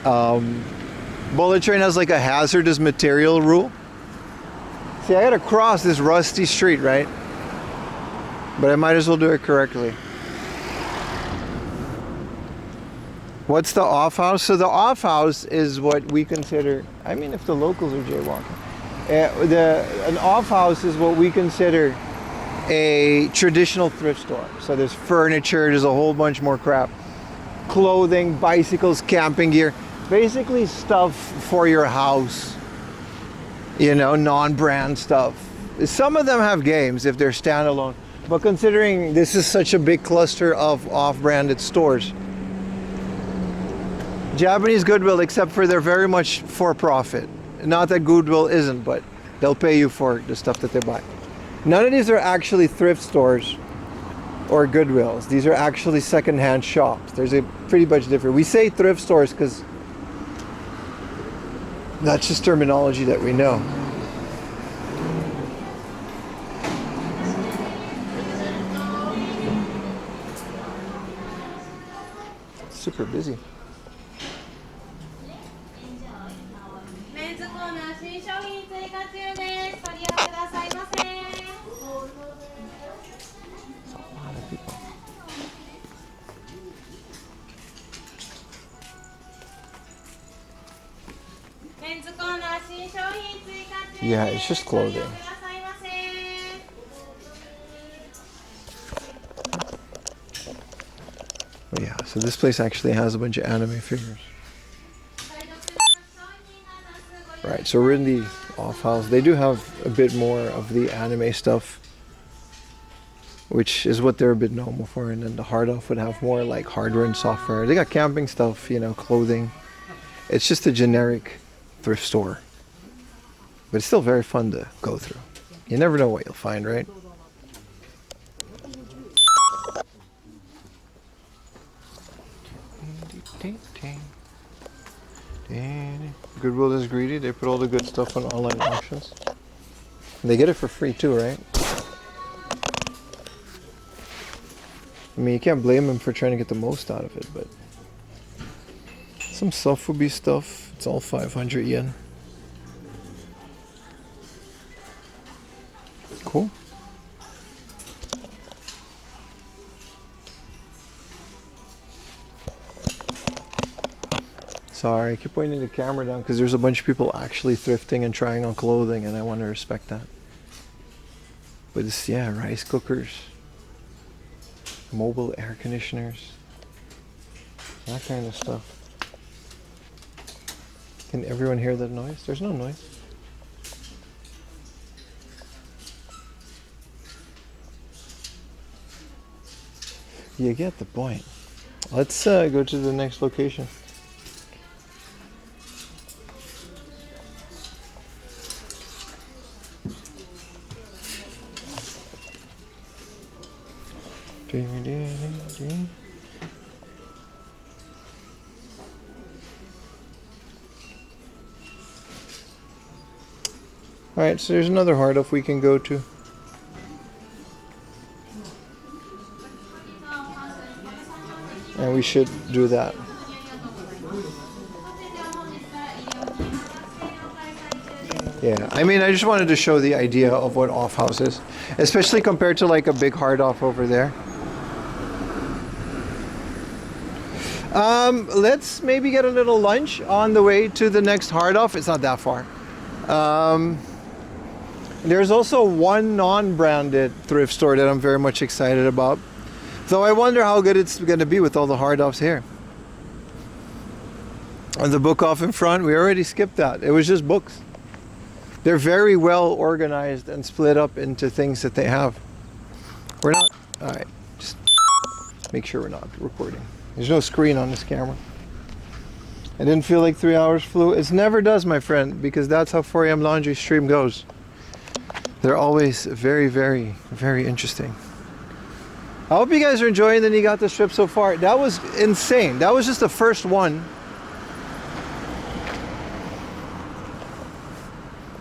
Bullet train has like a hazardous material rule. See, I gotta cross this rusty street, right? But I might as well do it correctly. What's the off house? So the off house is what we consider, I mean, if the locals are jaywalking, an off house is what we consider a traditional thrift store. So there's furniture, there's a whole bunch more crap. Clothing, bicycles, camping gear, basically stuff for your house. You know, non-brand stuff. Some of them have games if they're standalone. But considering this is such a big cluster of off-branded stores, Japanese Goodwill, except for they're very much for profit. Not that Goodwill isn't, but they'll pay you for the stuff that they buy. None of these are actually thrift stores or Goodwills. These are actually secondhand shops. There's a pretty much different. We say thrift stores because that's just terminology that we know. Super busy. Yeah, it's just clothing. But yeah, so this place actually has a bunch of anime figures. Right, so we're in the off house. They do have a bit more of the anime stuff, which is what they're a bit known for, and then the hard off would have more like hardware and software. They got camping stuff, you know, clothing. It's just a generic thrift store. But it's still very fun to go through. You never know what you'll find, right? Goodwill is greedy. They put all the good stuff on online auctions. They get it for free too, right? I mean, you can't blame them for trying to get the most out of it, but some Sofubi stuff, it's all 500 yen. Cool. Sorry, I keep pointing the camera down because there's a bunch of people actually thrifting and trying on clothing, and I want to respect that. But it's, yeah, rice cookers, mobile air conditioners, that kind of stuff. Can everyone hear that noise? There's no noise. You get the point. Let's go to the next location. Alright, so there's another hard off we can go to. And we should do that. Yeah, I mean, I just wanted to show the idea of what off house is, especially compared to like a big hard off over there. Let's maybe get a little lunch on the way to the next hard off. It's not that far. There's also one non-branded thrift store that I'm very much excited about. Though I wonder how good it's going to be with all the hard offs here. On the book off in front, we already skipped that. It was just books. They're very well organized and split up into things that they have. We're not, all right, just make sure we're not recording. There's no screen on this camera. I didn't feel like 3 hours flew. It never does, my friend, because that's how 4 a.m. laundry stream goes. They're always very, very, very interesting. I hope you guys are enjoying the Niigata trip so far. That was insane. That was just the first one.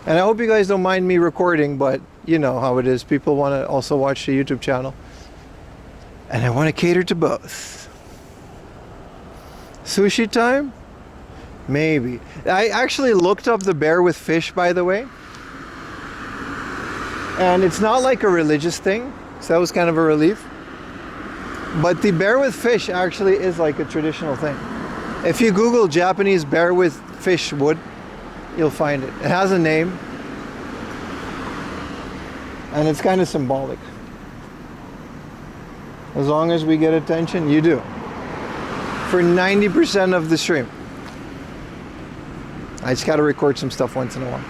And I hope you guys don't mind me recording, but you know how it is. People want to also watch the YouTube channel. And I want to cater to both. Sushi time? Maybe. I actually looked up the bear with fish, by the way. And it's not like a religious thing, so that was kind of a relief. But the bear with fish actually is like a traditional thing. If you Google Japanese bear with fish wood, you'll find it. It has a name. And it's kind of symbolic. As long as we get attention, you do. For 90% of the stream. I just gotta record some stuff once in a while.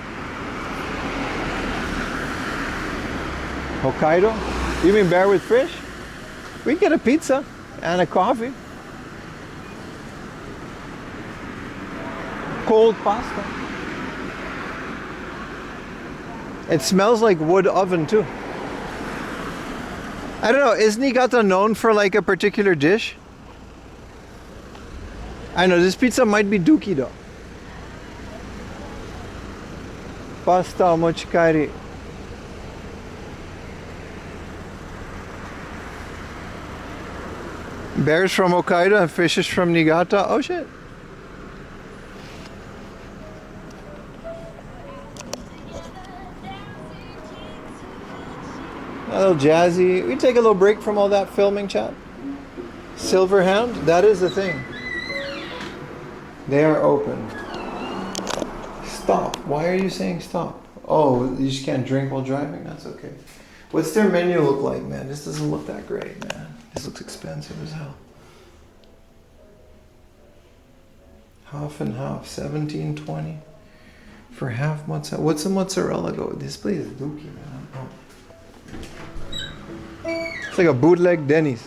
Hokkaido? You mean bear with fish? We can get a pizza and a coffee. Cold pasta. It smells like wood oven too. I don't know, is Niigata known for like a particular dish? I know, this pizza might be dookie though. Pasta mochikari. Bears from Hokkaido and fishes from Niigata. Oh shit. A little jazzy. We take a little break from all that filming, chat. Silverhand, that is the thing. They are open. Stop. Why are you saying stop? Oh, you just can't drink while driving? That's okay. What's their menu look like, man? This doesn't look that great, man. This looks expensive as hell. Half and half, $17.20 for half mozzarella. What's the mozzarella go? This place is dookie, man. Oh. It's like a bootleg Denny's.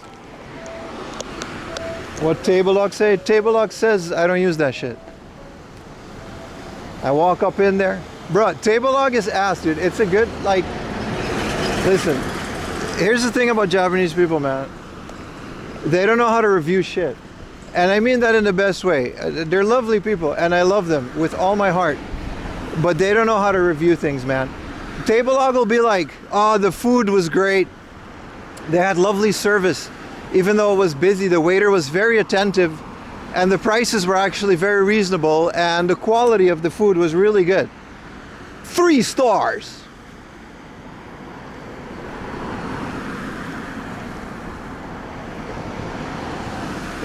What Table Lock say? Table Lock says I don't use that shit. I walk up in there. Bruh, Table Lock is ass, dude. It's a good, like, listen. Here's the thing about Japanese people, man. They don't know how to review shit. And I mean that in the best way. They're lovely people, and I love them with all my heart. But they don't know how to review things, man. Table Log will be like, oh, the food was great. They had lovely service. Even though it was busy, the waiter was very attentive. And the prices were actually very reasonable. And the quality of the food was really good. 3 stars.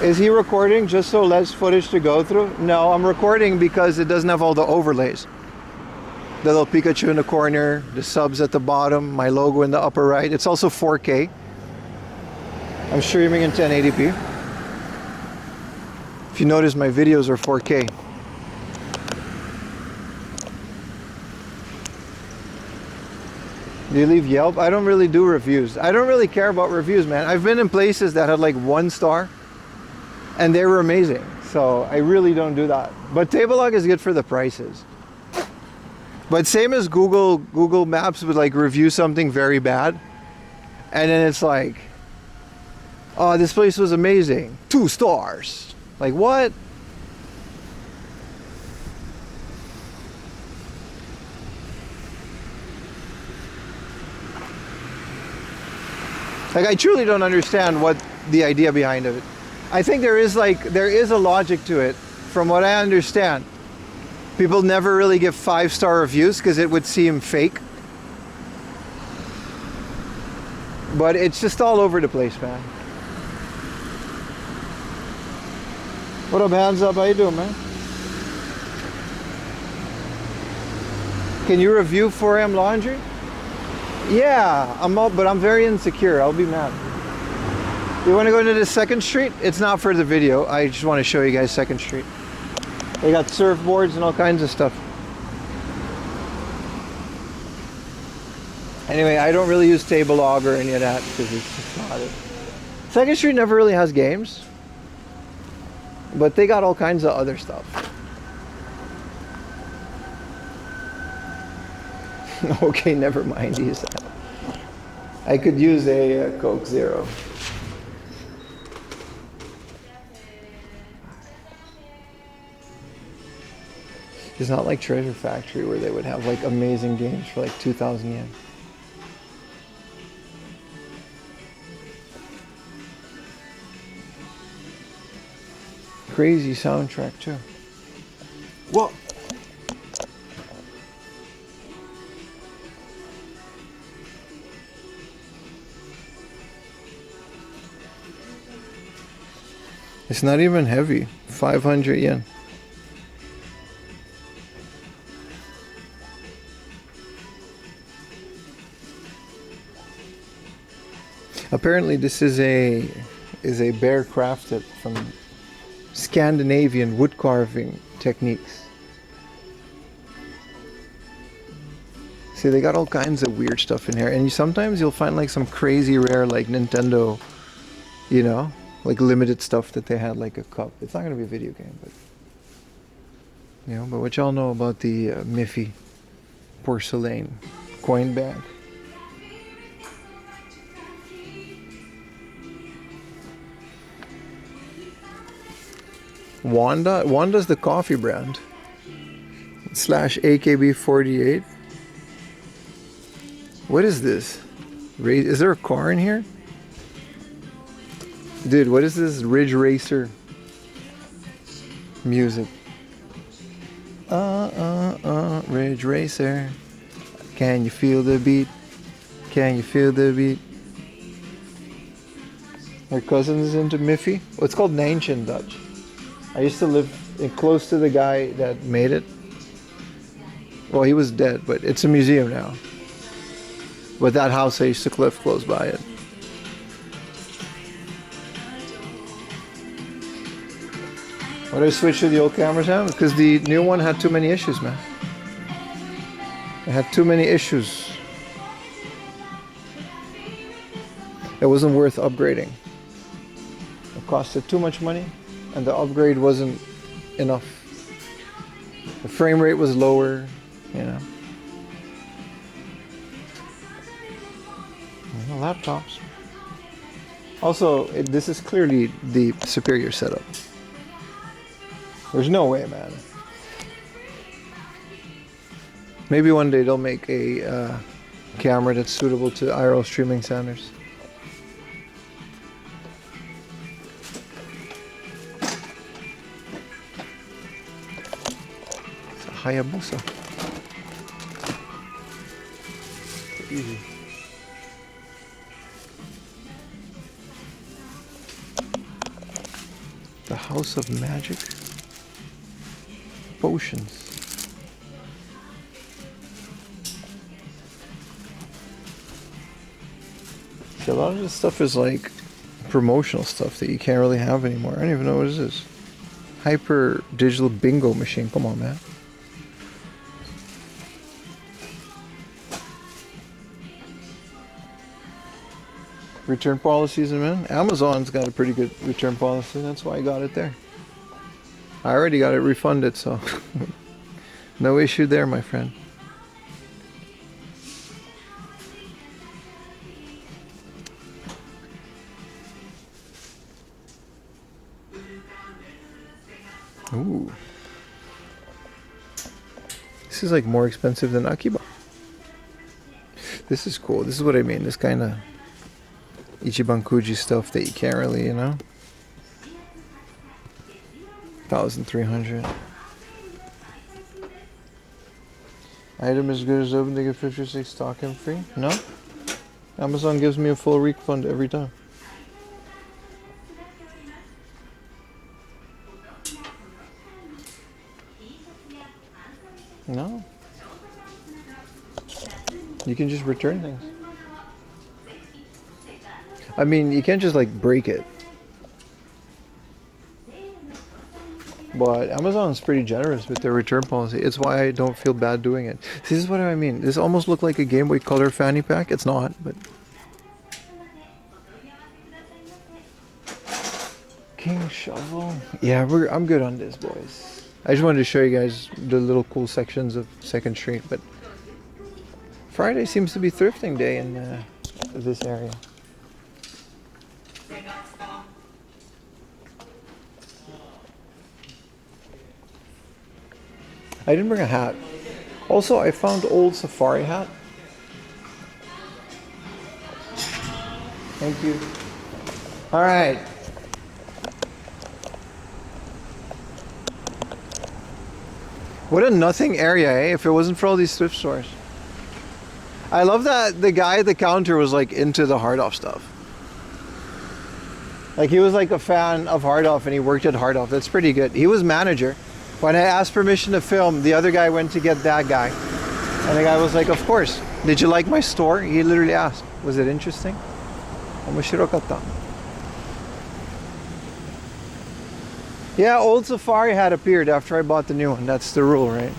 Is he recording just so less footage to go through? No, I'm recording because it doesn't have all the overlays. The little Pikachu in the corner, the subs at the bottom, my logo in the upper right. It's also 4K. I'm streaming in 1080p. If you notice, my videos are 4K. Do you leave Yelp? I don't really do reviews. I don't really care about reviews, man. I've been in places that had like 1 star. And they were amazing, so I really don't do that. But Table Log is good for the prices. But same as Google Maps would like review something very bad, and then it's like, Oh, this place was amazing. 2 stars. Like what? Like I truly don't understand what the idea behind it. I think there is a logic to it from what I understand. People never really give 5-star reviews because it would seem fake. But it's just all over the place, man. What up, hands up? How you doing, man? Can you review 4M laundry? Yeah, but I'm very insecure. I'll be mad. You want to go to the 2nd Street? It's not for the video. I just want to show you guys 2nd Street. They got surfboards and all kinds of stuff. Anyway, I don't really use table log or any of that because it's just not it. 2nd Street never really has games, but they got all kinds of other stuff. Okay, never mind. Use that. I could use a Coke Zero. It's not like Treasure Factory where they would have like amazing games for like 2,000 yen. Crazy soundtrack too. Whoa! It's not even heavy. 500 yen. Apparently this is a bear crafted from Scandinavian wood carving techniques. See, they got all kinds of weird stuff in here, and sometimes you'll find like some crazy rare like Nintendo, you know, like limited stuff that they had, like a cup. It's not gonna be a video game, but you know. But what y'all know about the Miffy porcelain coin bag? Wanda's the coffee brand. / AKB48. What is this? Is there a car in here? Dude, what is this Ridge Racer music? Ridge Racer. Can you feel the beat? Can you feel the beat? My cousin is into Miffy. Oh, it's called Nanshan Dutch. I used to live close to the guy that made it. Well, he was dead, but it's a museum now. But that house I used to live close by it. Why did I switch to the old cameras now? Because the new one had too many issues, man. It had too many issues. It wasn't worth upgrading. It costed too much money, and the upgrade wasn't enough. The frame rate was lower, you know. Laptops. Also, this is clearly the superior setup. There's no way, man. Maybe one day they'll make a camera that's suitable to IRL streaming standards. It's a Hayabusa. Easy. The House of Magic. Potions. See, a lot of this stuff is like promotional stuff that you can't really have anymore. I don't even know what it is. Hyper digital bingo machine. Come on, man. Return policies, man. Amazon's got a pretty good return policy. That's why I got it there. I already got it refunded, so no issue there, my friend. Ooh. This is like more expensive than Akiba. This is cool. This is what I mean. This kind of Ichiban Kuji stuff that you can't really, you know. 1,300. Item as good as open, they get 56 stock and free? No? Amazon gives me a full refund every time. No. You can just return things. I mean, you can't just like break it. But Amazon's pretty generous with their return policy. It's why I don't feel bad doing it. See, this is what I mean. This almost looked like a Game Boy Color fanny pack. It's not, but... King Shovel. Yeah, I'm good on this, boys. I just wanted to show you guys the little cool sections of 2nd Street, but... Friday seems to be thrifting day in this area. I didn't bring a hat. Also, I found old safari hat. Thank you. All right. What a nothing area, eh? If it wasn't for all these thrift stores. I love that the guy at the counter was like into the Hard-Off stuff. Like he was like a fan of Hard-Off and he worked at Hard-Off. That's pretty good. He was manager. When I asked permission to film, the other guy went to get that guy. And the guy was like, of course. Did you like my store? He literally asked, was it interesting? Omoshirokata. Yeah, old Safari had appeared after I bought the new one. That's the rule, right?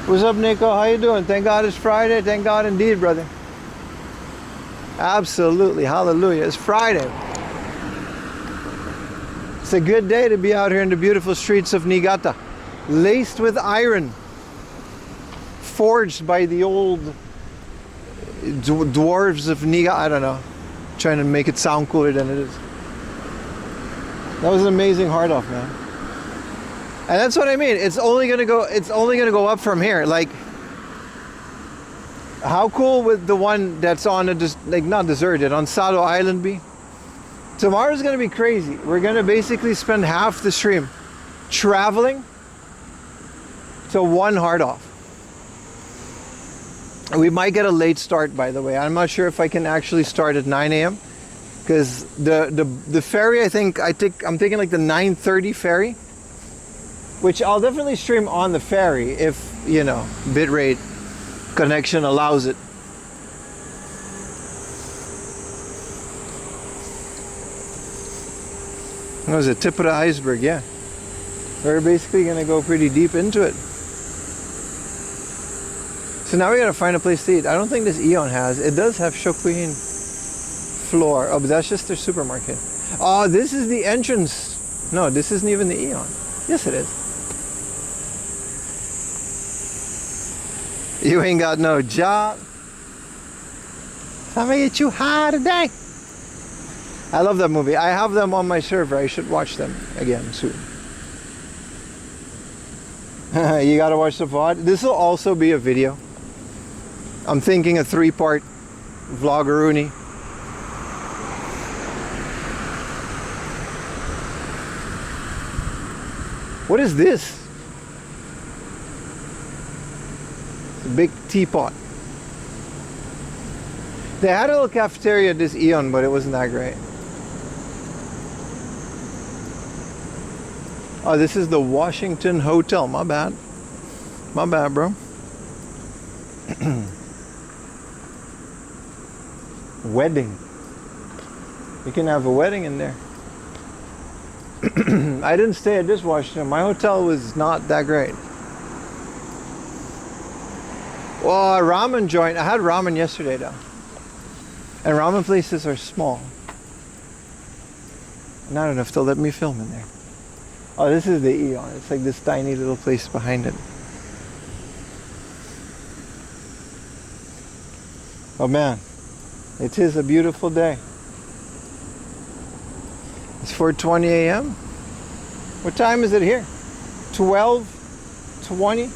What's up, Nico? How you doing? Thank God it's Friday. Thank God indeed, brother. Absolutely. Hallelujah. It's Friday. It's a good day to be out here in the beautiful streets of Niigata. Laced with iron. Forged by the old dwarves of Niigata. I don't know. Trying to make it sound cooler than it is. That was an amazing Hard-Off, man. And that's what I mean. It's only gonna go up from here. Like, how cool with the one that's on not deserted, on Sado Island be? Tomorrow's gonna be crazy. We're gonna basically spend half the stream traveling to one Hard-Off. We might get a late start, by the way. I'm not sure if I can actually start at 9 a.m. because the ferry, I'm taking like the 9:30 ferry. Which I'll definitely stream on the ferry if, you know, bitrate connection allows it. That was the tip of the iceberg, yeah. We're basically gonna go pretty deep into it. So now we gotta find a place to eat. I don't think this Aeon has. It does have shokuhin floor. Oh, but that's just their supermarket. Oh, this is the entrance. No, this isn't even the Aeon. Yes, it is. You ain't got no job. I'm gonna get you high today. I love that movie. I have them on my server. I should watch them again soon. You gotta watch the VOD. This will also be a video. I'm thinking a 3-part vloggeroonie. What is this? A big teapot. They had a little cafeteria at this Aeon, but it wasn't that great. Oh, this is the Washington Hotel. My bad. My bad, bro. Wedding. You can have a wedding in there. I didn't stay at this Washington. My hotel was not that great. Well, a ramen joint. I had ramen yesterday though. And ramen places are small. And I don't know if they'll let me film in there. Oh, this is the Eon. It's like this tiny little place behind it. Oh man, it is a beautiful day. It's 4:20 a.m. What time is it here? 12:20.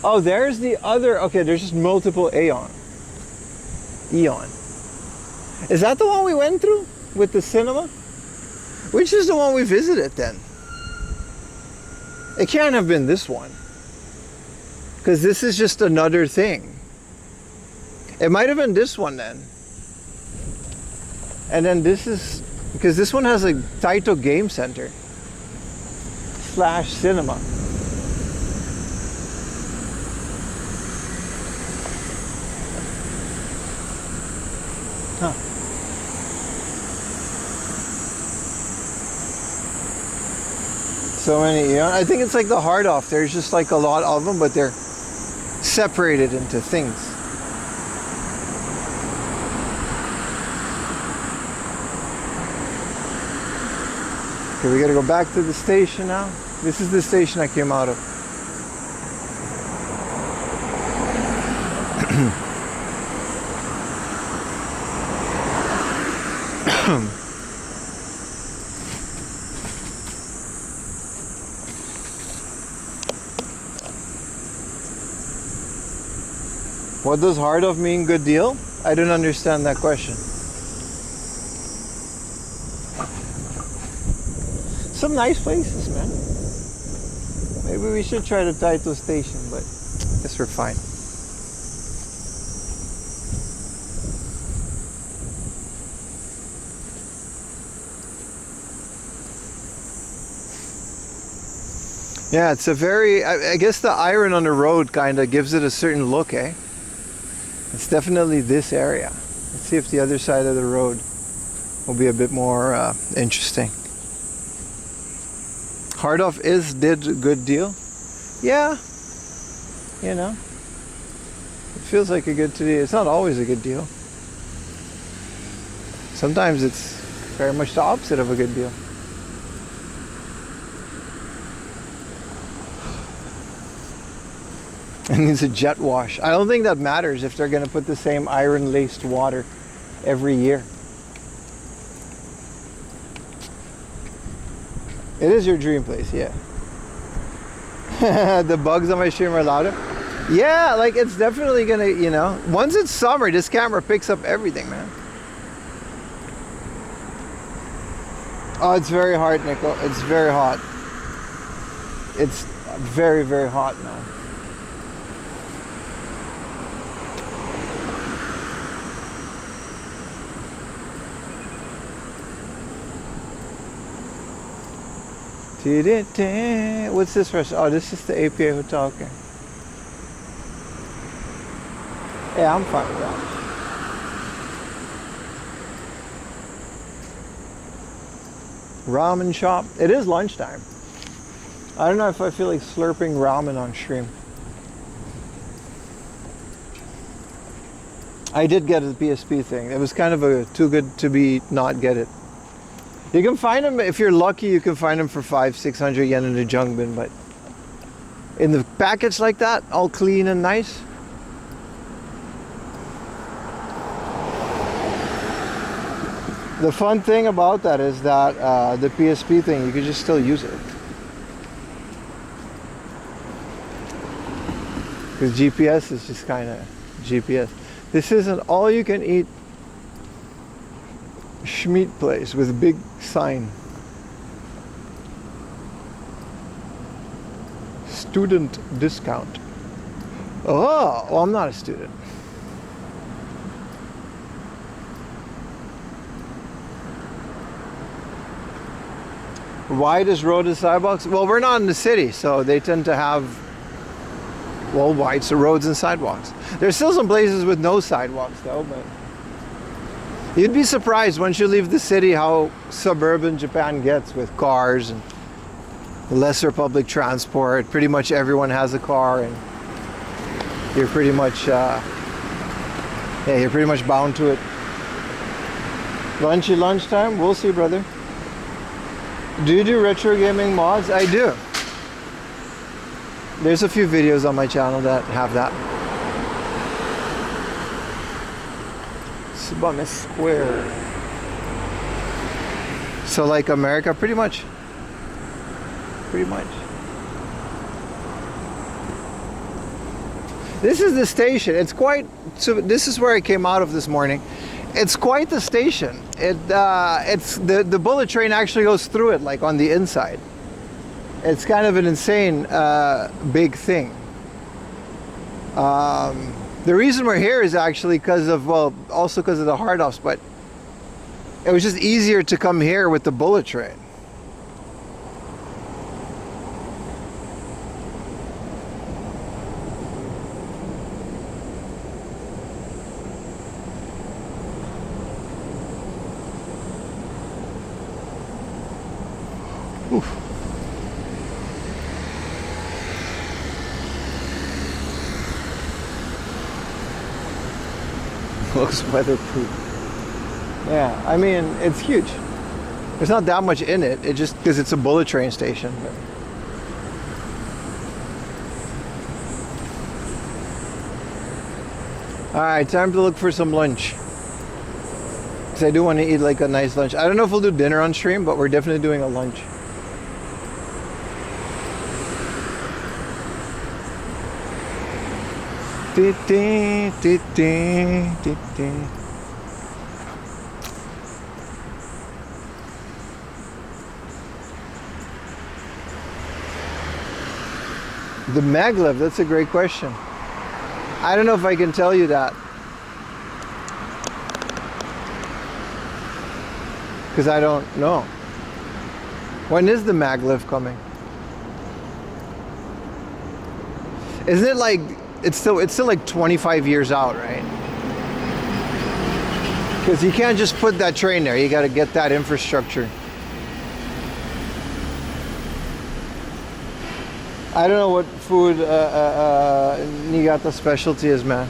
Oh, there's the other. Okay, there's just multiple Eon. Is that the one we went through with the cinema? Which is the one we visited then? It can't have been this one, because this is just another thing. It might have been this one then. And then this is, because this one has a Taito Game Center / cinema. Huh. So many, I think it's like the hard off. There's just like a lot of them, but they're separated into things. Okay, we gotta go back to the station now. This is the station I came out of. What does hard of mean good deal? I don't understand that question. Some nice places, man. Maybe we should try the Taito station, but I guess we're fine. Yeah, it's a very, I guess the iron on the road kind of gives it a certain look, eh? It's definitely this area. Let's see if the other side of the road will be a bit more interesting. Hardoff did a good deal. Yeah, you know, it feels like a good deal. It's not always a good deal. Sometimes it's very much the opposite of a good deal. It needs a jet wash. I don't think that matters if they're going to put the same iron-laced water every year. It is your dream place, yeah. The bugs on my stream are louder. Yeah, like it's definitely gonna, once it's summer, this camera picks up everything, man. Oh, it's very hot, Nico. It's very hot. It's very, very hot now. What's this restaurant? Oh, this is the APA Hotel. Okay. Yeah, I'm fine with that. Ramen shop. It is lunchtime. I don't know if I feel like slurping ramen on stream. I did get a PSP thing. It was kind of too good to be not get it. You can find them, if you're lucky, you can find them for 500-600 yen in the junk bin, but in the package like that, all clean and nice. The fun thing about that is that the PSP thing, you can just still use it. Because GPS is just kind of GPS. This is an all-you-can-eat Schmeat place with a big sign. Student discount. Oh, well, I'm not a student. Widest road and sidewalks? Well, we're not in the city, so they tend to have, well, wide roads and sidewalks. There's still some places with no sidewalks, though, but you'd be surprised once you leave the city how suburban Japan gets with cars and lesser public transport. Pretty much everyone has a car, and you're pretty much you're pretty much bound to it. Lunchtime? We'll see, brother. Do you do retro gaming mods? I do. There's a few videos on my channel that have that. Subame Square. So like America, pretty much. Pretty much. This is the station. It's quite. So this is where I came out of this morning. It's quite the station. It's the bullet train actually goes through it, like on the inside. It's kind of an insane big thing. The reason we're here is actually because of, well, also because of the hard offs, but it was just easier to come here with the bullet train. Oof. Looks weatherproof. Yeah, I mean, it's huge. There's not that much in it. It just because it's a bullet train station. But. All right, time to look for some lunch. Because I do want to eat like a nice lunch. I don't know if we'll do dinner on stream, but we're definitely doing a lunch. The maglev, that's a great question. I don't know if I can tell you that. Because I don't know. When is the maglev coming? Isn't it like it's still like 25 years out, right? Because you can't just put that train there. You got to get that infrastructure. I don't know what food Niigata specialty is, man.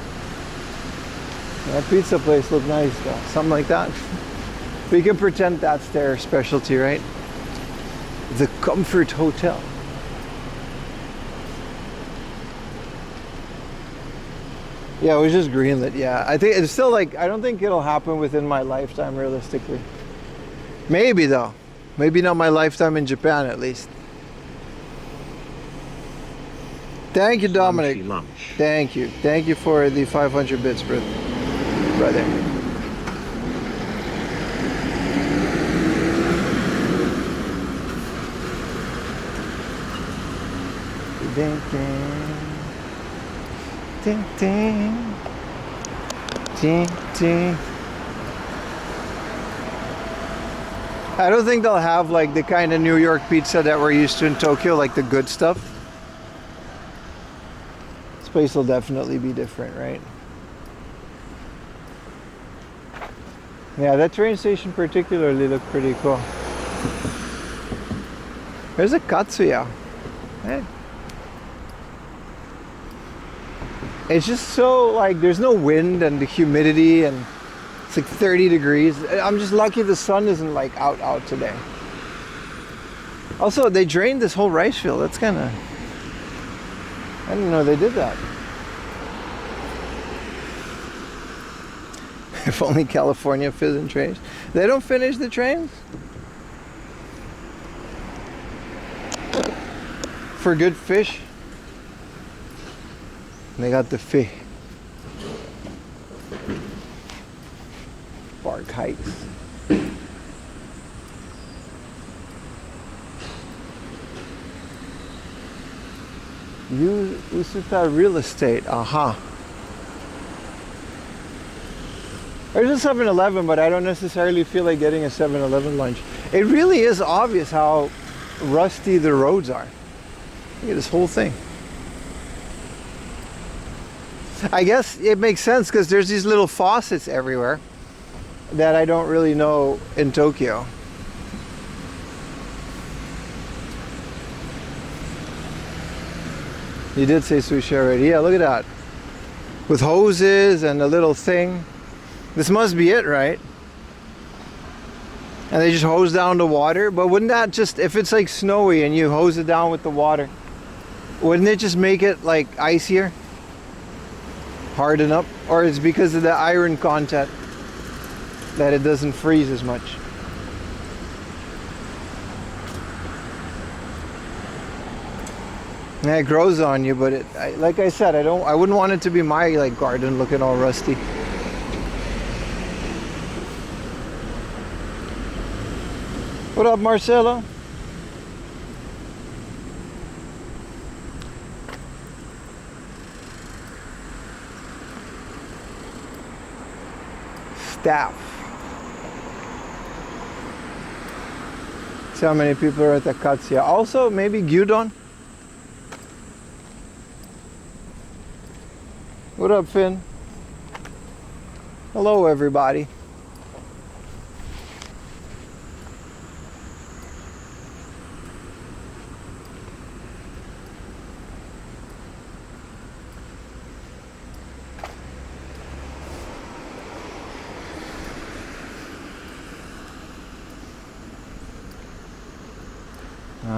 That pizza place looked nice, though. Something like that. We can pretend that's their specialty, right? The Comfort Hotel. Yeah, it was just greenlit. Yeah, I think it's still like, I don't think it'll happen within my lifetime, realistically. Maybe though. Maybe not my lifetime in Japan, at least. Thank you, Dominic. Lunchy lunch. Thank you. Thank you for the 500 bits, brother. Ding, ding. Ding, ding. Ding, ding. I don't think they'll have like the kind of New York pizza that we're used to in Tokyo, like the good stuff. This place will definitely be different, right? Yeah, that train station particularly looked pretty cool. There's a Katsuya. Hey. It's just so like there's no wind and the humidity and it's like 30 degrees. I'm just lucky the sun isn't like out today. Also, they drained this whole rice field. That's kind of, I didn't know they did that. If only California finished trains. They don't finish the trains? For good fish? They got the fish. Bark hikes. Usuta real estate. Aha. There's a 7-Eleven, but I don't necessarily feel like getting a 7-Eleven lunch. It really is obvious how rusty the roads are. Look at this whole thing. I guess it makes sense because there's these little faucets everywhere that I don't really know in Tokyo. You did say sushi already. Yeah, look at that. with hoses and a little thing. This must be it, right? And they just hose down the water. But wouldn't that just, if it's like snowy and you hose it down with the water, wouldn't it just make it like icier? Harden up? Or it's because of the iron content that it doesn't freeze as much? Yeah, it grows on you, but like I said, I wouldn't want it to be my like garden looking all rusty. What up, Marcelo? Staff. See how many people are at the Katsuya. Also, maybe gyudon. What up, Finn? Hello, everybody.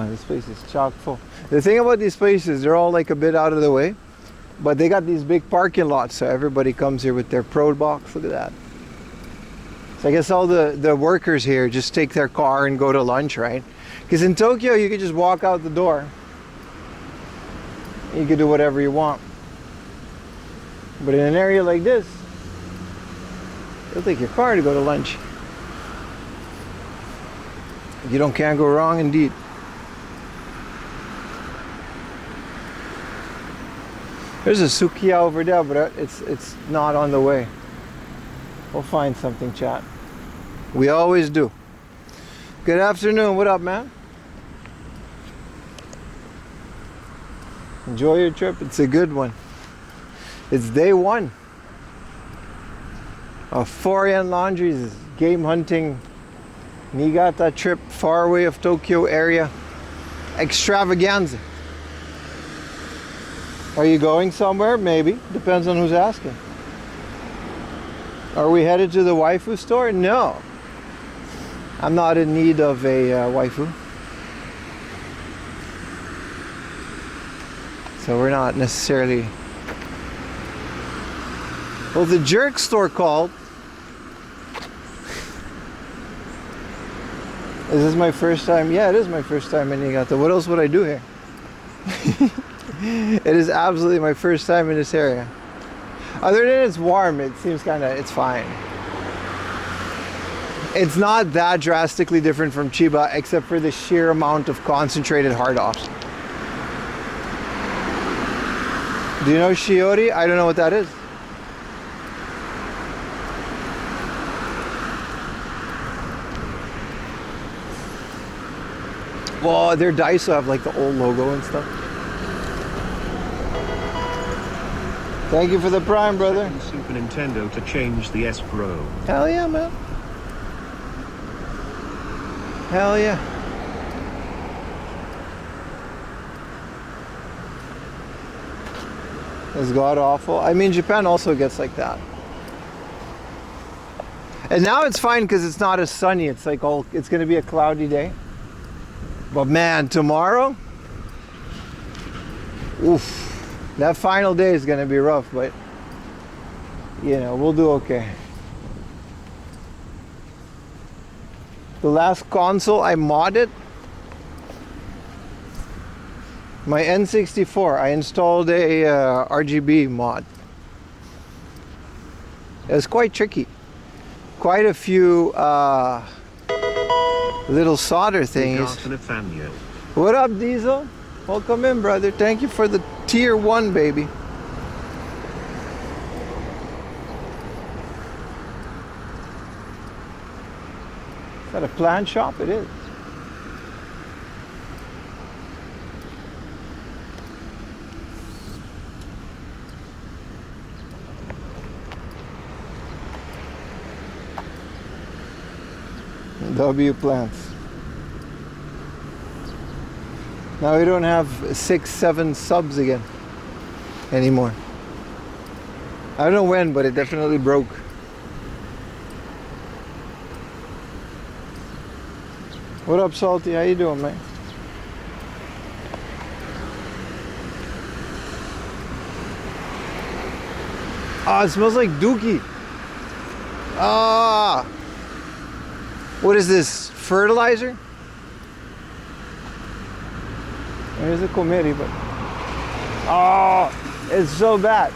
This place is chock full. The thing about these places, they're all like a bit out of the way, but they got these big parking lots, so everybody comes here with their Pro Box. Look at that. So I guess all the workers here just take their car and go to lunch, right? Because in Tokyo, you could just walk out the door. You could do whatever you want. But in an area like this, you'll take your car to go to lunch. You can't go wrong indeed. There's a sukiya over there, but it's not on the way. We'll find something, chat. We always do. Good afternoon. What up, man? Enjoy your trip. It's a good one. It's day one of 4yen Laundry's game hunting Niigata trip, far away of Tokyo area extravaganza. Are you going somewhere? Maybe. Depends on who's asking. Are we headed to the waifu store? No. I'm not in need of a waifu. So we're not necessarily... Well, the jerk store called. Is this my first time? Yeah, it is my first time in Niigata. What else would I do here? It is absolutely my first time in this area. Other than it's warm, it seems it's fine. It's not that drastically different from Chiba, except for the sheer amount of concentrated hard-offs. Do you know Shiori? I don't know what that is. Well, their Daiso have like the old logo and stuff. Thank you for the Prime, brother. Super Nintendo to change the S Pro. Hell yeah, man. Hell yeah. It's god awful. I mean, Japan also gets like that. And now it's fine because it's not as sunny. It's like it's going to be a cloudy day. But man, tomorrow, oof. That final day is going to be rough, but you know, we'll do okay. The last console I modded, my N64, I installed a RGB mod. It was quite tricky. Quite a few little solder things. What up, Diesel? Welcome in, brother. Thank you for the tier 1, baby. Is that a plant shop? It is. W plants. Now we don't have 6, 7 subs again anymore. I don't know when, but it definitely broke. What up, Salty? How you doing, man? Ah, it smells like dookie. Ah, what is this? Fertilizer? There's a committee, but oh, it's so bad.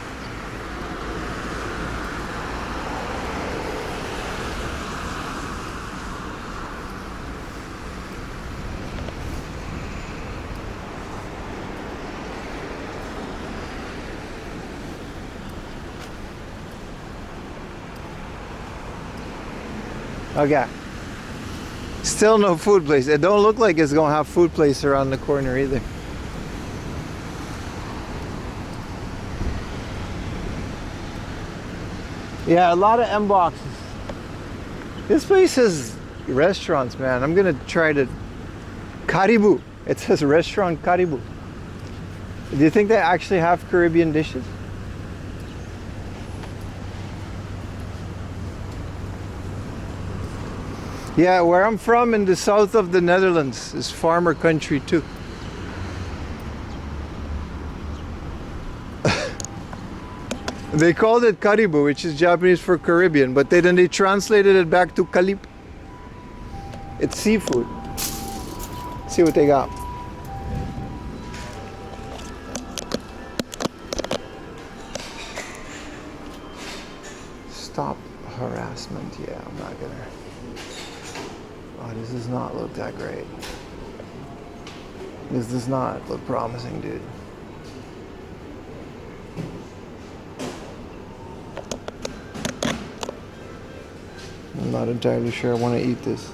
Okay. Still no food place. It don't look like it's gonna have food place around the corner either. Yeah, a lot of M boxes. This place has restaurants, man. I'm gonna try to Karibu. It says restaurant Karibu. Do you think they actually have Caribbean dishes? Yeah, where I'm from in the south of the Netherlands is farmer country too. They called it Karibu, which is Japanese for Caribbean, but then they translated it back to Kalip. It's seafood. Let's see what they got. Stop harassment. Yeah, I'm not gonna. Oh, this does not look that great. This does not look promising, dude. I'm not entirely sure I want to eat this.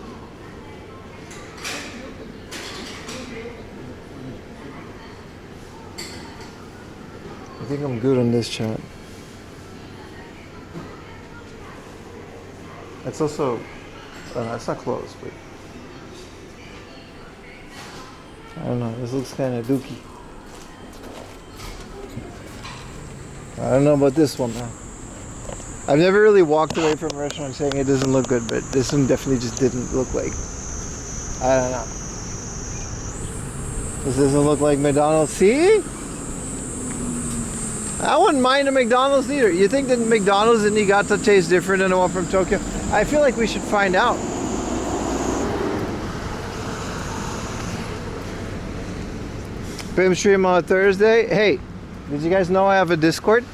I think I'm good on this, chat. It's also, it's not close, but I don't know, this looks kind of dookie. I don't know about this one, man. I've never really walked away from a restaurant saying it doesn't look good, but this one definitely just didn't look like, I don't know. This doesn't look like McDonald's. See? I wouldn't mind a McDonald's either. You think that McDonald's in Niigata tastes different than the one from Tokyo? I feel like we should find out. Pim stream on Thursday. Hey, did you guys know I have a Discord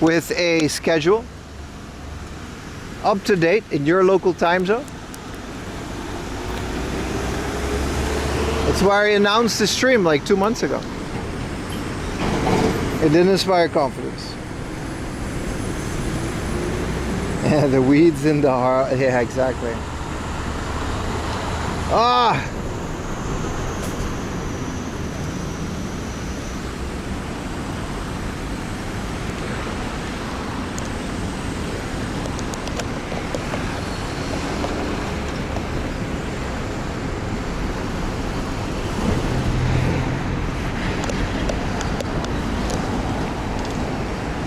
with a schedule up to date in your local time zone? That's why I announced the stream like 2 months ago. It didn't inspire confidence. Yeah, the weeds in the heart. Yeah, exactly. Ah!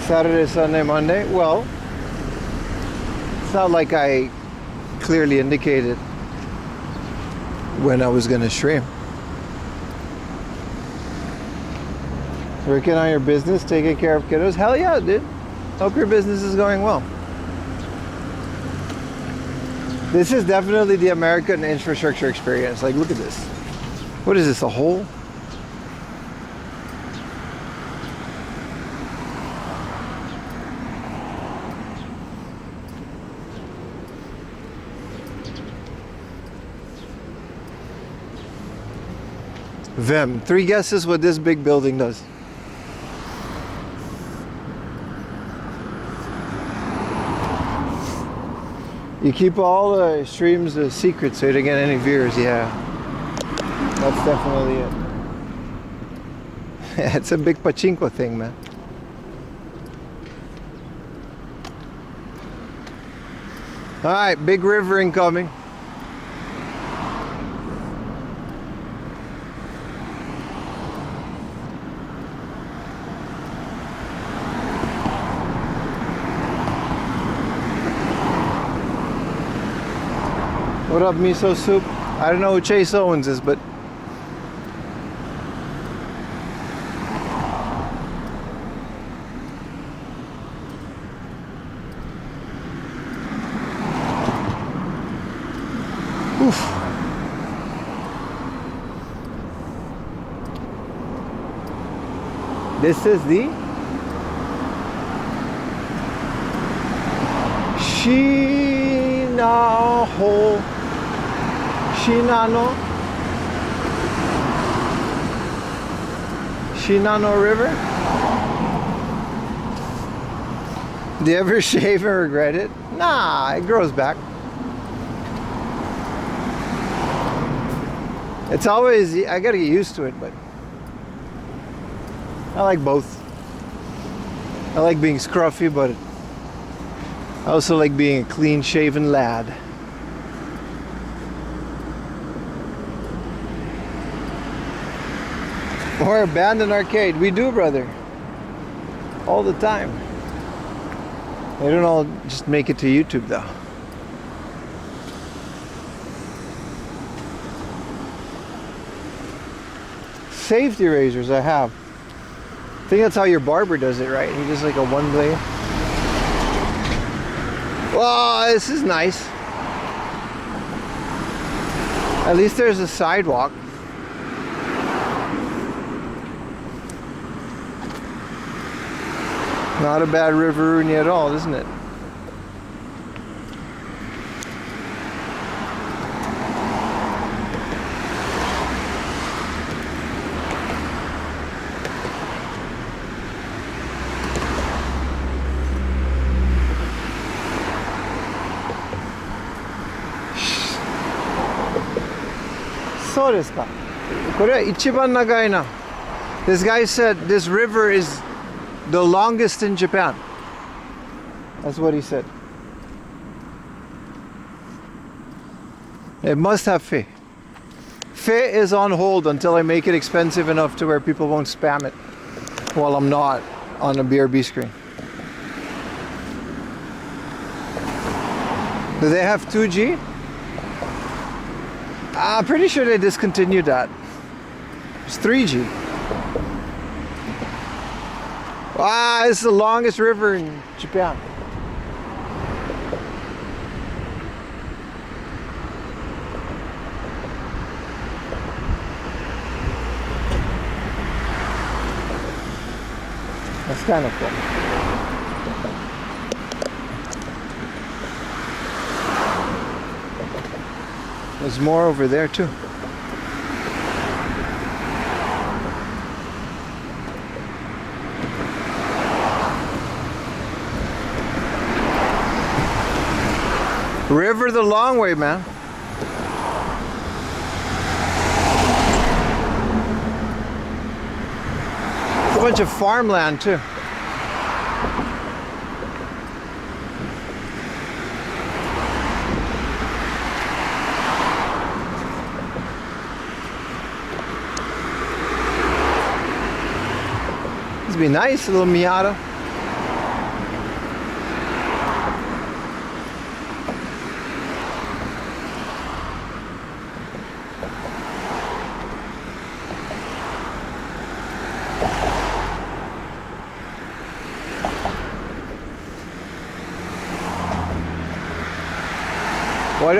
Saturday, Sunday, Monday. Well, it's not like I clearly indicated when I was going to stream. Working on your business, taking care of kiddos. Hell yeah, dude. Hope your business is going well. This is definitely the American infrastructure experience. Like, look at this. What is this, a hole? Vem, 3 guesses what this big building does. You keep all the streams a secret so you don't get any viewers, yeah. That's definitely it. It's a big pachinko thing, man. Alright, big river incoming. of miso soup. I don't know who Chase Owens is, but oof. This is the Shinano River. Do you ever shave and regret it? Nah, it grows back. It's always, I gotta get used to it, but I like both. I like being scruffy, but I also like being a clean-shaven lad. Or abandoned arcade. We do, brother. All the time. They don't all just make it to YouTube, though. Safety razors I have. I think that's how your barber does it, right? He does like a one blade. Wow, this is nice. At least there's a sidewalk. Not a bad riveroonie at all, isn't it? So desu ka? これは一番長いな. This guy said this river is the longest in Japan. That's what he said. It must have fe. Fe is on hold until I make it expensive enough to where people won't spam it while I'm not on a BRB screen. Do they have 2G? I'm pretty sure they discontinued that. It's 3G. Wow, this is the longest river in Japan. That's kind of cool. There's more over there too. River the long way, man. A bunch of farmland too. This would be nice, a little Miata.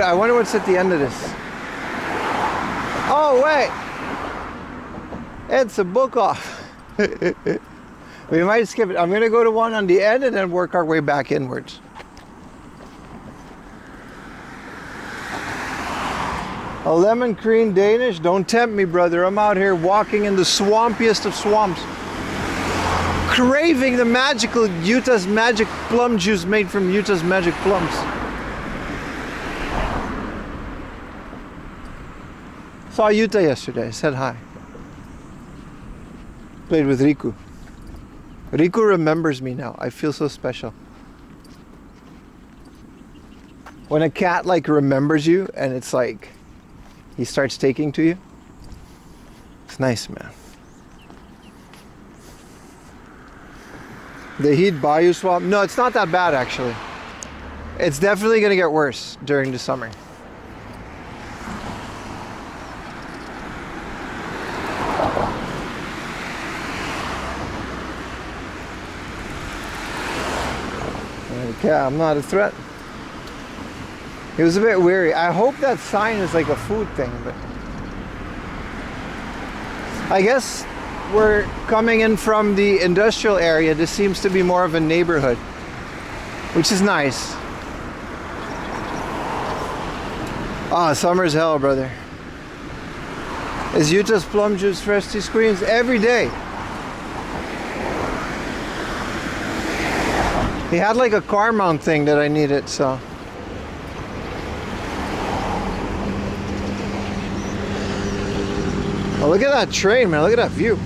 I wonder what's at the end of this. Oh, wait. It's a book off. We might skip it. I'm going to go to one on the end and then work our way back inwards. A lemon cream Danish? Don't tempt me, brother. I'm out here walking in the swampiest of swamps. Craving the magical Utah's magic plum juice made from Utah's magic plums. Saw Utah yesterday, said hi. Played with Riku. Riku remembers me now. I feel so special. When a cat like remembers you and it's like he starts taking to you, it's nice, man. The heat Bayou Swamp? No, it's not that bad actually. It's definitely gonna get worse during the summer. Yeah, I'm not a threat. He was a bit weary. I hope that sign is like a food thing, but I guess we're coming in from the industrial area. This seems to be more of a neighborhood, which is nice. Ah, summer's hell, brother. Is Utah's plum juice fresh to screens every day? He had like a car mount thing that I needed, so. Oh, look at that train, man. Look at that view.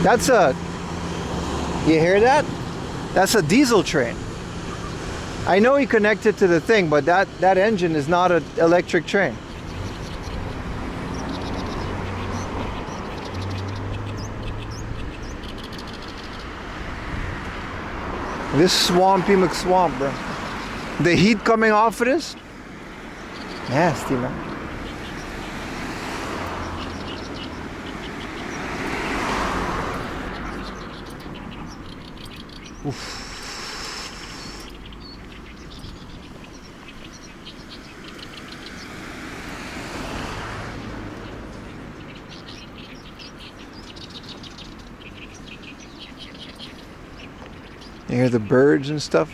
That's a, you hear that? That's a diesel train. I know he connected to the thing, but that engine is not an electric train. This swampy McSwamp, bro. The heat coming off of this? Nasty, man. Oof. You hear the birds and stuff?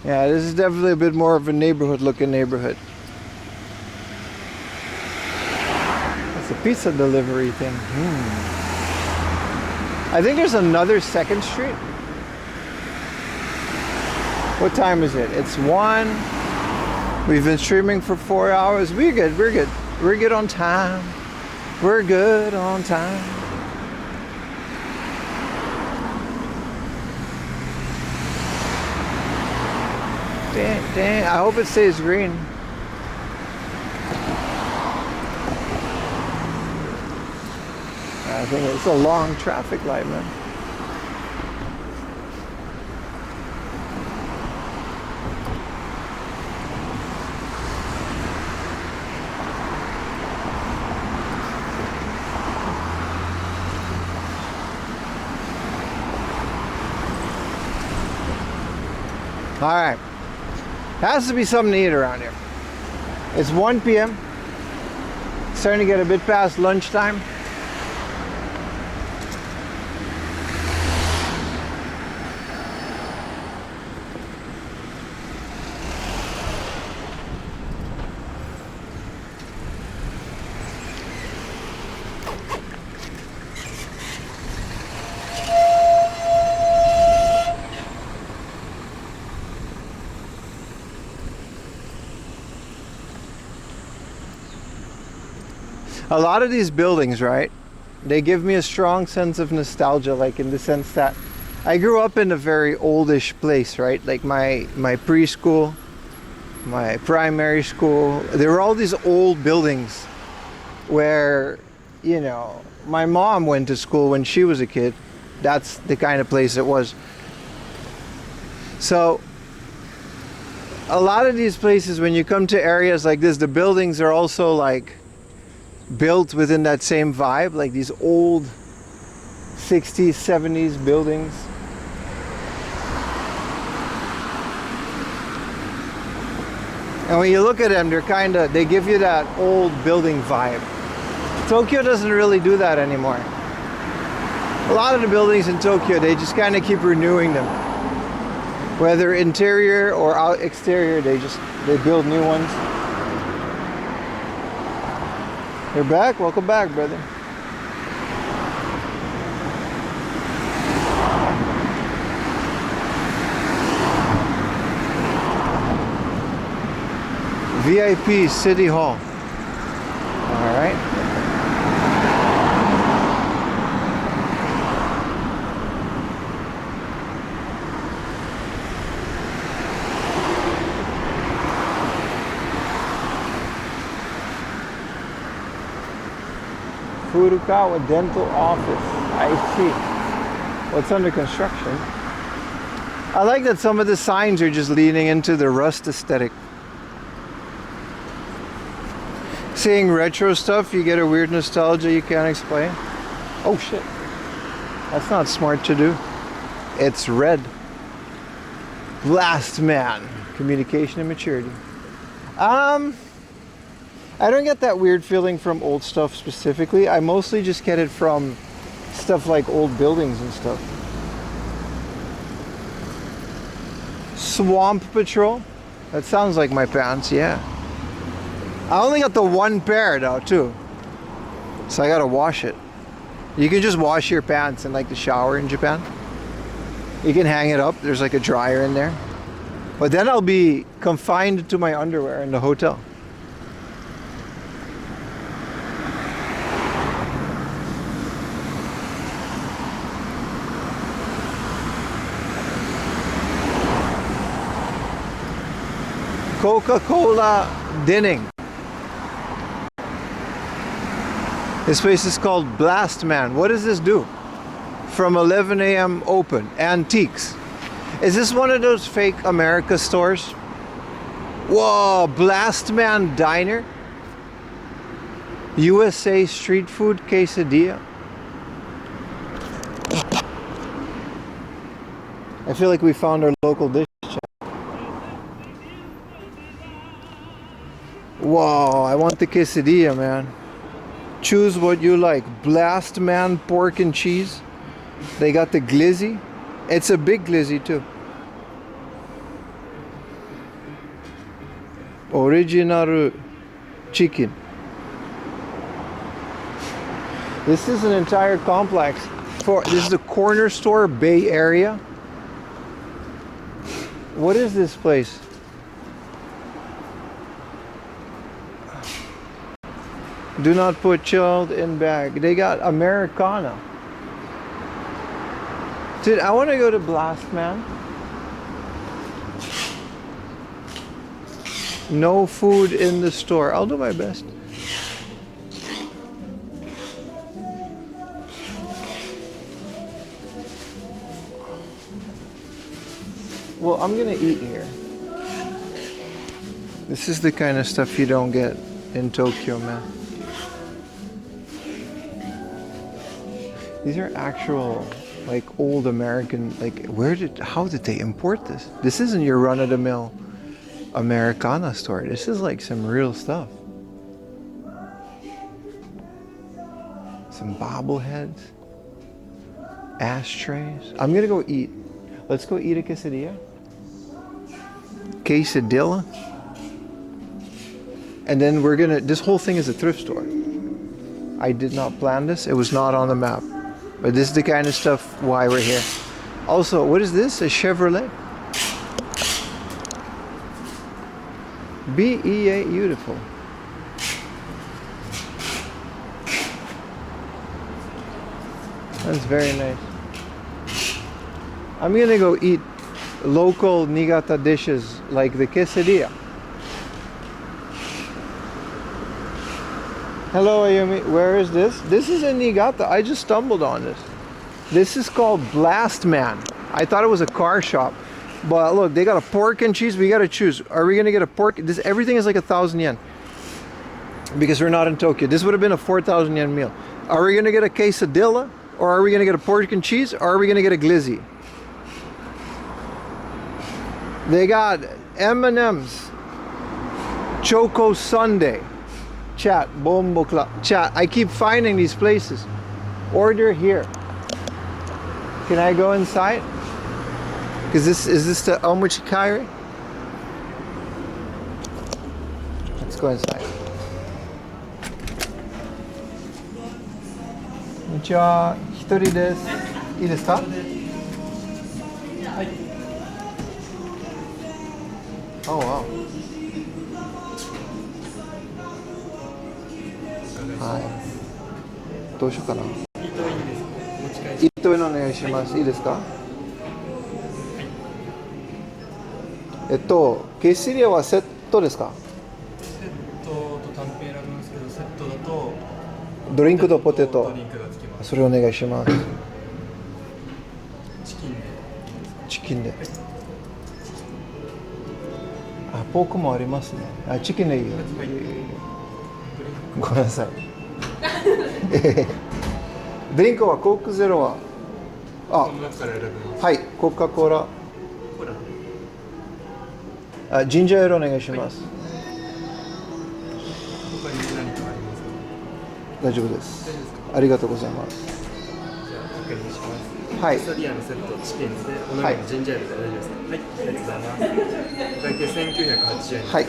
Yeah, this is definitely a bit more of a neighborhood looking neighborhood. It's a pizza delivery thing. I think there's another second street. What time is it? It's 1. We've been streaming for 4 hours. We're good, we're good. We're good on time. We're good on time. Dang, I hope it stays green. I think it's a long traffic light, man. All right. Has to be something to eat around here. It's 1 p.m. Starting to get a bit past lunchtime. A lot of these buildings, right, they give me a strong sense of nostalgia, like in the sense that I grew up in a very oldish place, right? Like my preschool, my primary school, there were all these old buildings where, you know, my mom went to school when she was a kid. That's the kind of place it was. So a lot of these places, when you come to areas like this, the buildings are also like built within that same vibe, like these old 60s, 70s buildings. And when you look at them, they give you that old building vibe. Tokyo doesn't really do that anymore. A lot of the buildings in Tokyo, they just kind of keep renewing them. Whether interior or exterior, they build new ones. You're back? Welcome back, brother. VIP City Hall. All right. Furukawa Dental Office. I see. Well, it's under construction. I like that some of the signs are just leaning into the rust aesthetic. Seeing retro stuff, you get a weird nostalgia you can't explain. Oh shit. That's not smart to do. It's red. Blast man. Communication and maturity. I don't get that weird feeling from old stuff specifically. I mostly just get it from stuff like old buildings and stuff. Swamp Patrol. That sounds like my pants, yeah. I only got the one pair though too. So I gotta wash it. You can just wash your pants in like the shower in Japan. You can hang it up. There's like a dryer in there. But then I'll be confined to my underwear in the hotel. Coca-Cola Dinning. This place is called Blast Man. What does this do? From 11 a.m. open. Antiques. Is this one of those fake America stores? Whoa, Blast Man Diner? USA Street Food Quesadilla? I feel like we found our local dish. Whoa, I want the quesadilla, man. Choose what you like. Blast Man pork and cheese. They got the glizzy. It's a big glizzy too. Original chicken. This is an entire complex. This is the corner store Bay Area. What is this place? Do not put child in bag. They got Americana. Dude, I want to go to Blast Man. No food in the store. I'll do my best. Well, I'm gonna eat here. This is the kind of stuff you don't get in Tokyo, man. These are actual, like, old American, like, how did they import this? This isn't your run-of-the-mill Americana store. This is like some real stuff. Some bobbleheads. Ashtrays. I'm gonna go eat. Let's go eat a quesadilla. Quesadilla. And then we're gonna, this whole thing is a thrift store. I did not plan this. It was not on the map. But this is the kind of stuff why we're here. Also, what is this? A Chevrolet? BE8 beautiful. That's very nice. I'm gonna go eat local Niigata dishes like the quesadilla. Hello Ayumi, where is this? This is in Niigata. I just stumbled on this. This is called Blast Man. I thought it was a car shop. But look, they got a pork and cheese. We gotta choose. Are we gonna get a pork? Everything is like 1,000 yen. Because we're not in Tokyo. This would have been a 4,000 yen meal. Are we gonna get a quesadilla? Or are we gonna get a pork and cheese? Or are we gonna get a glizzy? They got M&M's. Choco Sundae. Chat, Bombo Club. Chat, I keep finding these places. Order here. Can I go inside? Is this the Omochikari? Let's go inside. Konnichiwa. 一人です。いいですか? Oh wow. はい。どうしようかな。イートインお願いします。いいですか？ケシリアはセットですか？セットと単品選ぶんですけど、セットだとドリンクとポテトドリンクがつきます。それお願いします。チキンで。チキンで。あ、ポークもありますね。あ、チキンでいいよ。はい。ごめんなさい。ドリンクはコークゼロは、あ、この中から選べます。はい、コカ・コーラ。コーラ。あ、ジンジャーエールお願いします。他に何かありますか？大丈夫です。大丈夫ですか？ありがとうございます。じゃあ確認します。はいケサディアのセットチキンでお鍋のジンジャーエールで大丈夫ですか？はい、ありがとうございます。お会計1980円です。はい。お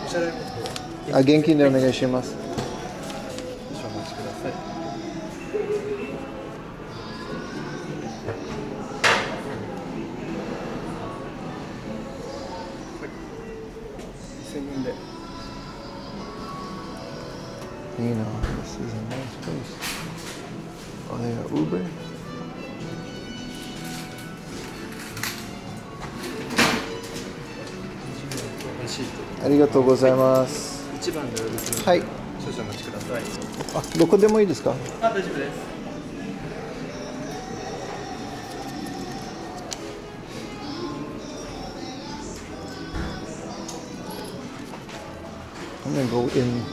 支払い元はあ、現金でお願いします。少々お待ちください。2000円で。いいな、this is a nice place. Oh, they got Uber? レシート。ありがとうございます。一番でおですので、はい。少々お待ちください。あ、どこでもいいですか？あ、大丈夫です。I'm gonna go in.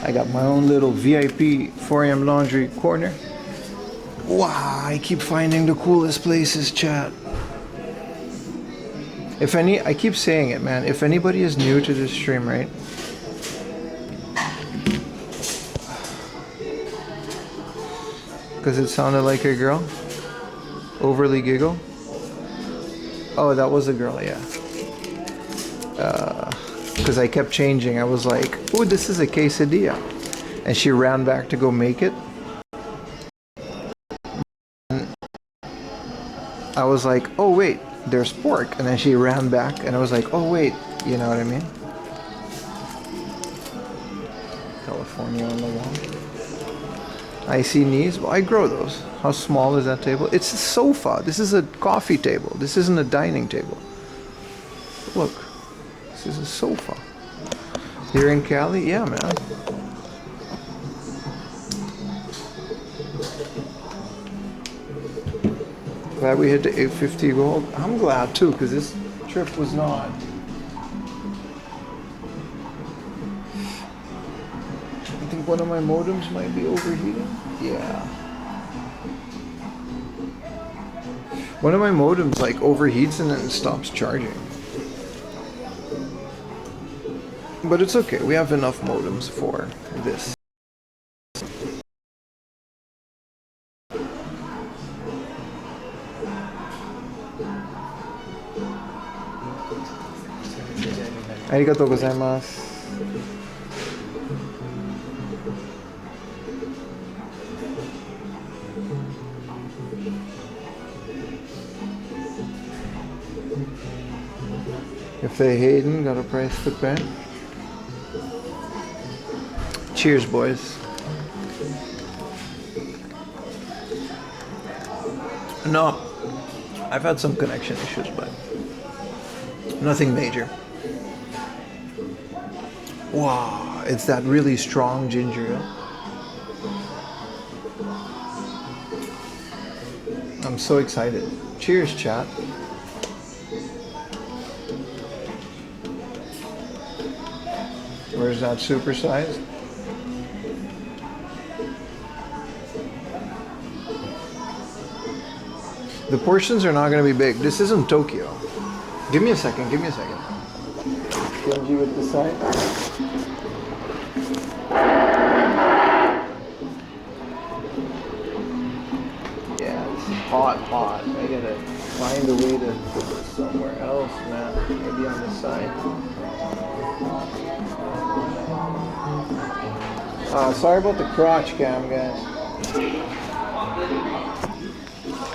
I got my own little VIP 4am laundry corner. Wow, I keep finding the coolest places, chat. I keep saying it, man. If anybody is new to this stream, right? Because it sounded like a girl. Overly giggle. Oh, that was a girl, yeah. Because I kept changing. I was like, oh, this is a quesadilla. And she ran back to go make it. And I was like, oh, wait, there's pork. And then she ran back, and I was like, oh, wait, you know what I mean? California on the wall. I see knees. Well, I grow those. How small is that table? It's a sofa. This is a coffee table. This isn't a dining table. Look, this is a sofa. Here in Cali? Yeah, man. Glad we hit the 850 gold. I'm glad too, because this trip was not. I think one of my modems might be overheating. Yeah. One of my modems like overheats and then stops charging. But it's okay, we have enough modems for this. Arigatou gozaimasu. If they Hayden got a price to pay. Cheers, boys. No, I've had some connection issues, but nothing major. Wow, it's that really strong ginger ale. I'm so excited. Cheers, chat. Where's that supersized? The portions are not going to be big. This isn't Tokyo. Give me a second, give me a second. Genji with the side. Yeah, this is hot. I gotta find a way to put this somewhere else, man. Maybe on the side. Sorry about the crotch cam, guys.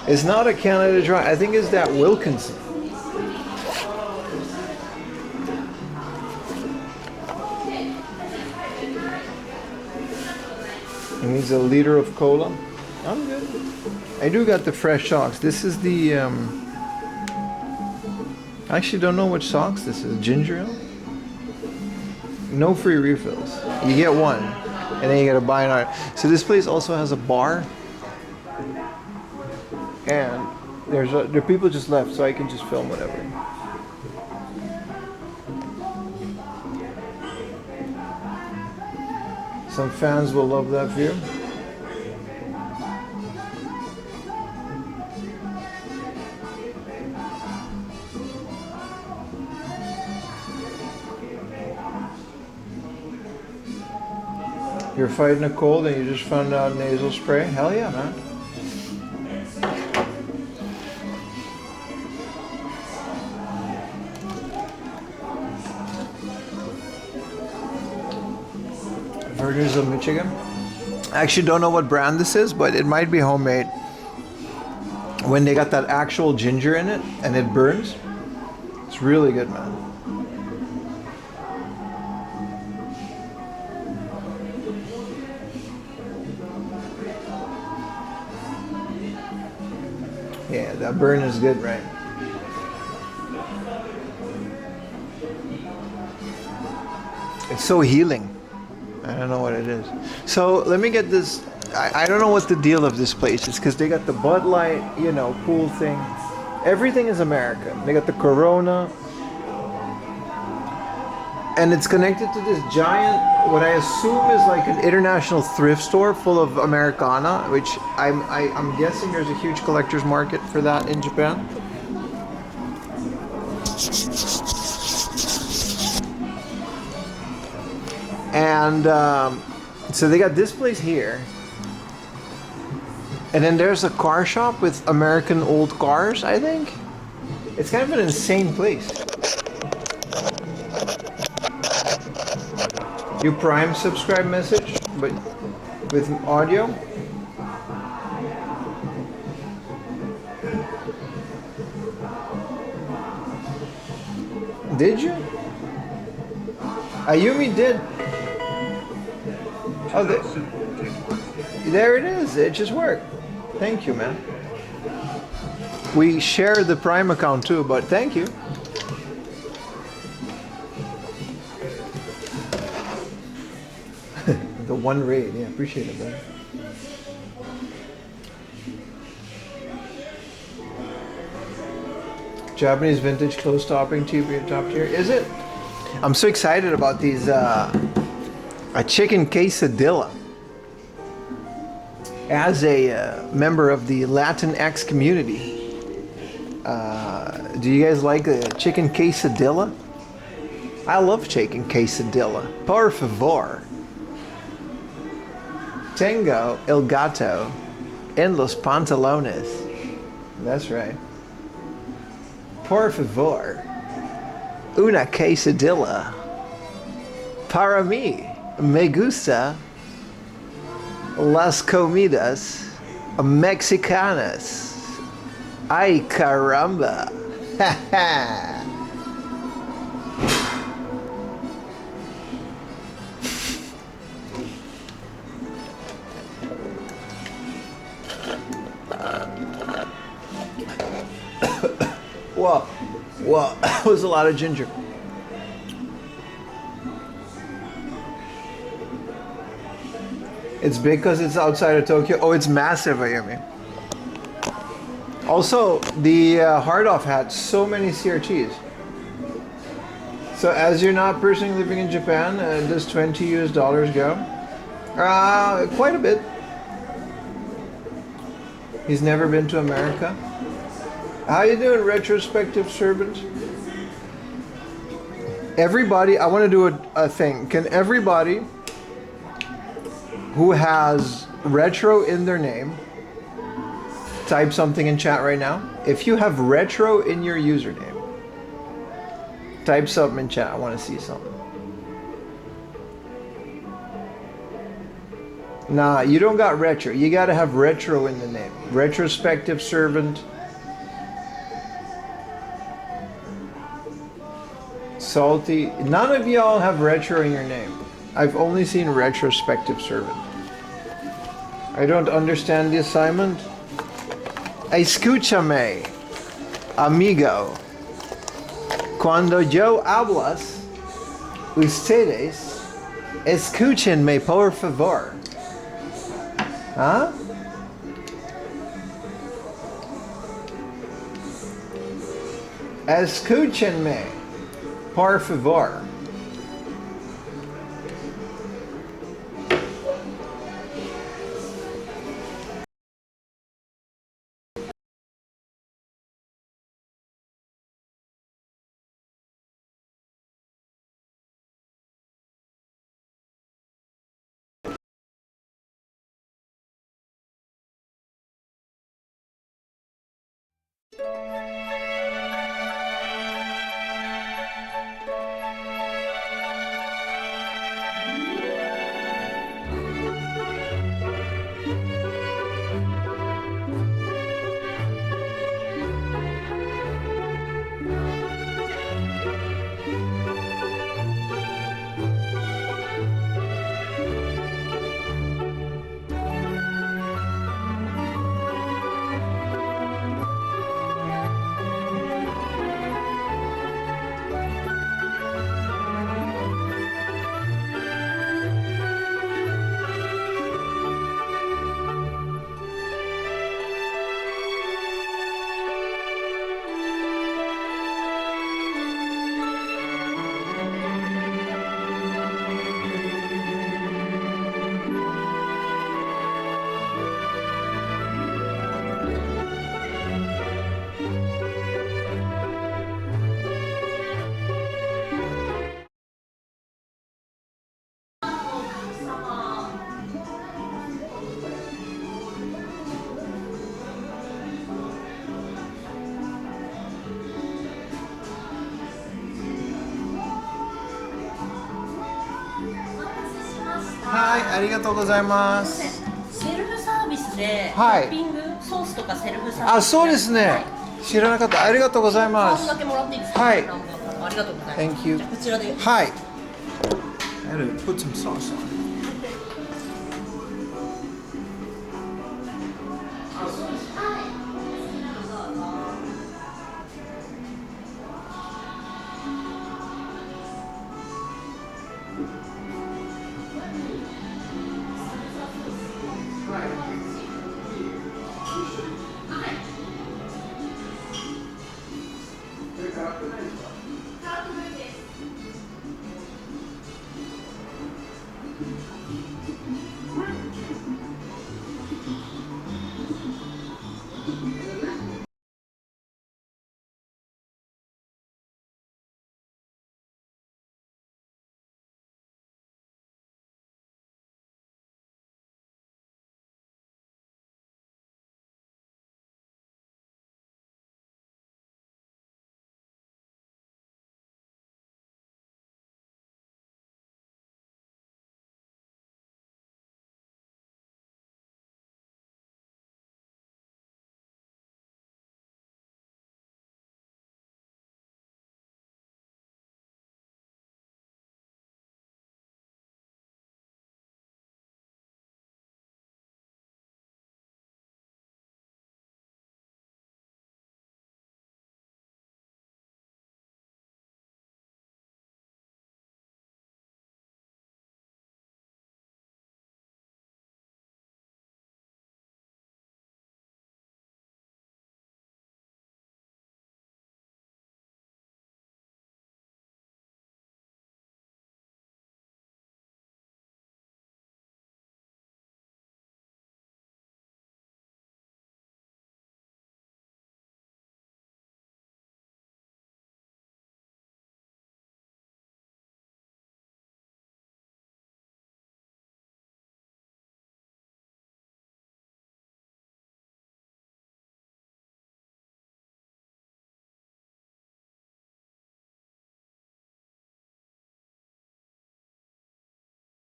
It's not a Canada Dry. I think it's that Wilkinson. It needs a liter of cola. I'm good. I do got the fresh socks. This is the I actually don't know which socks this is. Ginger ale? No free refills. You get one, and then you gotta buy another. So this place also has a bar, and there are people just left, so I can just film whatever. Some fans will love that view. You're fighting a cold and you just found out nasal spray? Hell yeah, man. Verner's of Michigan. I actually don't know what brand this is, but it might be homemade. When they got that actual ginger in it and it burns, it's really good, man. Yeah, that burn is good, right? It's so healing. I don't know what it is. So let me get this. I don't know what the deal of this place is, because they got the Bud Light, you know, cool thing. Everything is American. They got the Corona. And it's connected to this giant, what I assume is like an international thrift store full of Americana, which I'm guessing there's a huge collector's market for that in Japan. And so they got this place here. And then there's a car shop with American old cars, I think. It's kind of an insane place. You Prime subscribe message, but with audio. Did you? Ayumi did. Oh, there it is. It just worked. Thank you, man. We share the Prime account too, but thank you. The one raid, yeah, appreciate it, man. Japanese vintage clothes topping TV top tier. Is it? I'm so excited about these a chicken quesadilla. As a member of the Latinx community, do you guys like a chicken quesadilla? I love chicken quesadilla. Por favor. Tengo el gato en los pantalones. That's right. Por favor. Una quesadilla. Para mí. Me gusta las comidas mexicanas. Ay caramba. Ha ha. Well, that was a lot of ginger. It's big because it's outside of Tokyo. Oh, it's massive, Ayumi. Also, the hard off had so many CRTs. So as you're not personally living in Japan, does $20 US go? Quite a bit. He's never been to America. How you doing, retrospective servant? Everybody, I want to do a thing. Can everybody who has retro in their name type something in chat right now? If you have retro in your username, type something in chat. I want to see something. Nah, you don't got retro. You got to have retro in the name. Retrospective servant. Salty. None of y'all have retro in your name. I've only seen retrospective servant. I don't understand the assignment. Escúchame, amigo. Cuando yo hablas, ustedes escúchenme por favor. ¿Ah? Escúchenme por favor.はい、ありがとうございます。セルフサービスでトはいッピング、ソースとかセルフサービス。あ、そうですね。知らなかった。ありがとうございます半分だ。けもらっていいですか。はいありがとうございます。 Thank you. じゃあこちらで。はい。I had to put some sauce on.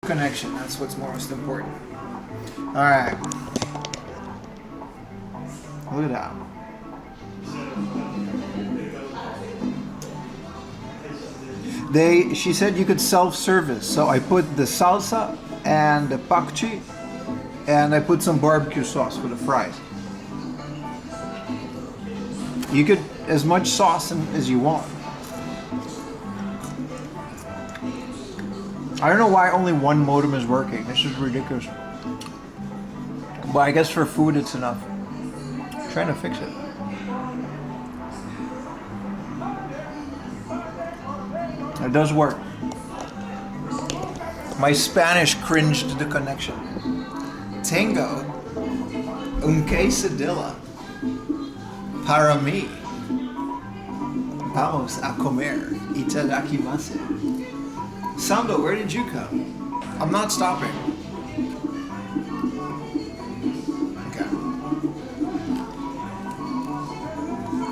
Connection, that's what's most important. Alright. Look at that. She said you could self-service, so I put the salsa and the pakchi, and I put some barbecue sauce for the fries. You could as much sauce as you want. I don't know why only one modem is working. This is ridiculous. But I guess for food it's enough. I'm trying to fix it. It does work. My Spanish cringed the connection. Tengo un quesadilla para mí. Vamos a comer. Itadakimasu. Sando, where did you come? I'm not stopping. Okay.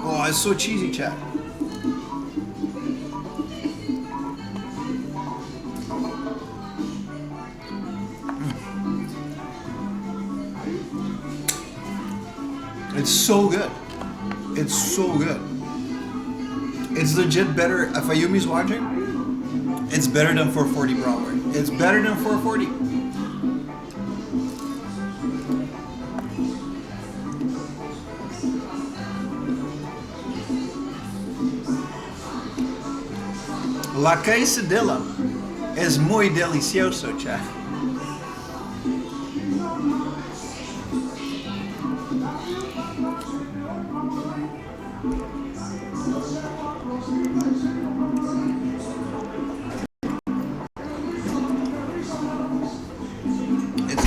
Oh, it's so cheesy, chat. It's so good. It's so good. It's legit better. If Ayumi's watching, it's better than 440 Broadway. It's better than 440. La quesadilla es muy delicioso, chat.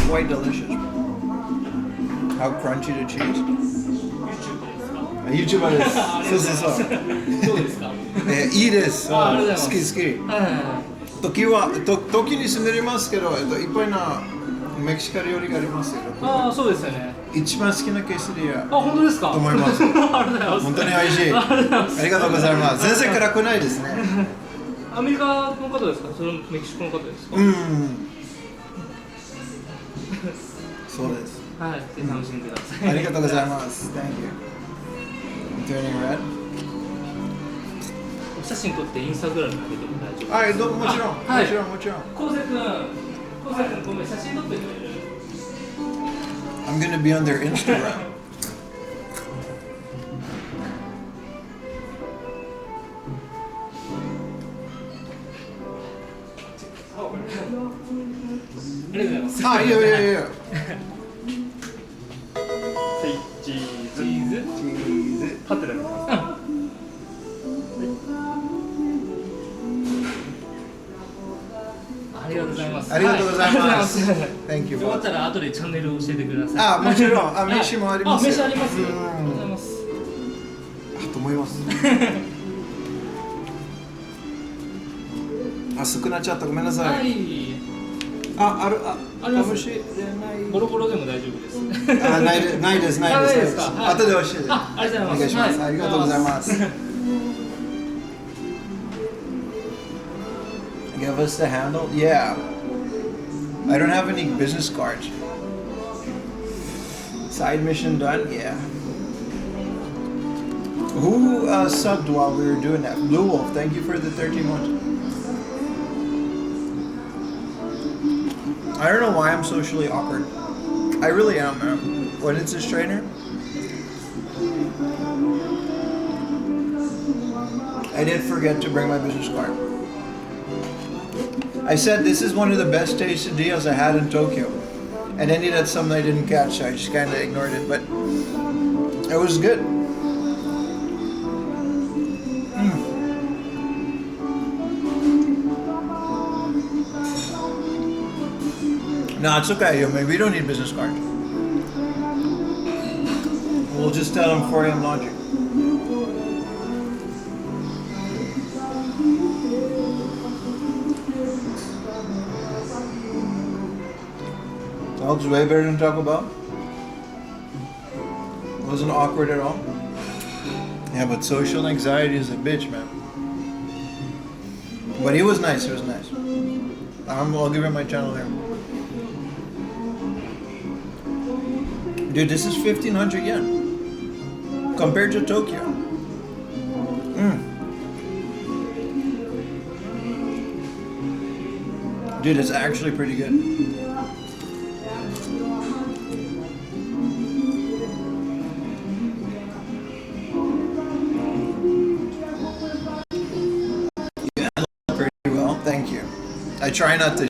Quite delicious. How crunchy the cheese. YouTuber です。そうそうそう。どうですか？いいです。ありがとうございます。好き好き。は時に住んでますけど、いっぱいなメキシカ料理がありますよ。ああ、そうですよね。一番好きなケースでや。あ、本当ですか？と思います。ありがとうございます。本当に美味しい。ありがとうございます。全然辛くないですね。アメリカの方ですか？それメキシコの方ですか？うん。そうです。はい、ぜひ楽しんでください。ありがとうございます。Thank you. Turning red. お写真撮ってインスタグラムに上げても大丈夫？はい、どうもちろん。はいもちろんもちろん。昴生君ごめん、写真撮ってくれるI'm gonna be on their Instagram. Ah, yeah, yeah, yeah. チーズ Cheese. パテだね。ありがとうございます。ありがとうございます。はい Thank you. よかったら後でチャンネルを教えてください。あ、もちろん。あ、名刺もありますよ。あ、名刺あります。ありうんがとうございます。あと思います。あ、少なっちゃった。ごめんなさ。はいい。ありますもしボロボロでも大丈夫です。あ、ないです、ないです。ないですかはい後で教えて。あ、ありがとうおございます。願いします。はいありがとうございます。Give us the handle? Yeah. I don't have any business cards. Side mission done? Yeah. Who subbed while we were doing that? Blue Wolf, thank you for the 13 months. I don't know why I'm socially awkward. I really am, man. When it's a strainer, I did forget to bring my business card. I said this is one of the best quesadillas I had in Tokyo. And then he had something I didn't catch, so I just kind of ignored it. But it was good. No, it's okay, Yumi. We don't need business cards. We'll just tell them 4 a.m. logic. That looks way better than Taco Bell. Wasn't awkward at all. Yeah, but social anxiety is a bitch, man. But he was nice. He was nice. I'll give him my channel there. Dude, this is 1,500 yen compared to Tokyo. Dude, it's actually pretty good. I try not to.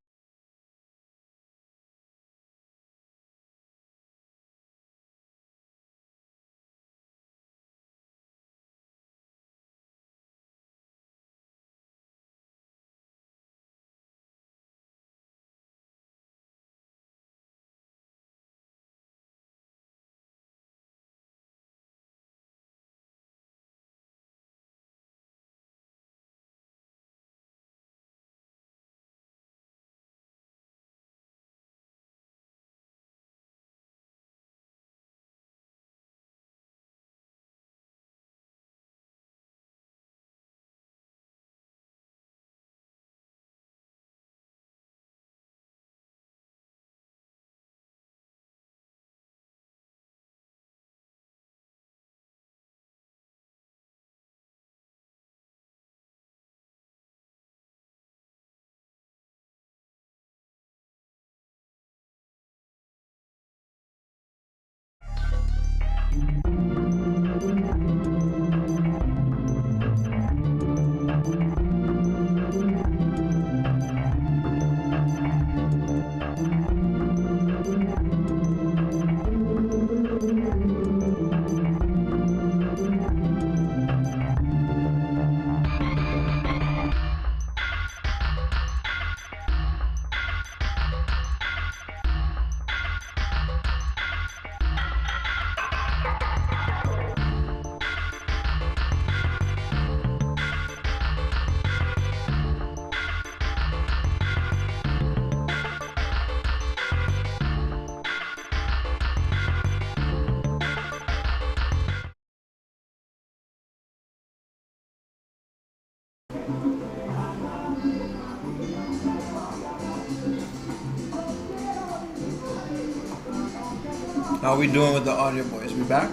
How are we doing with the audio, boys? We back?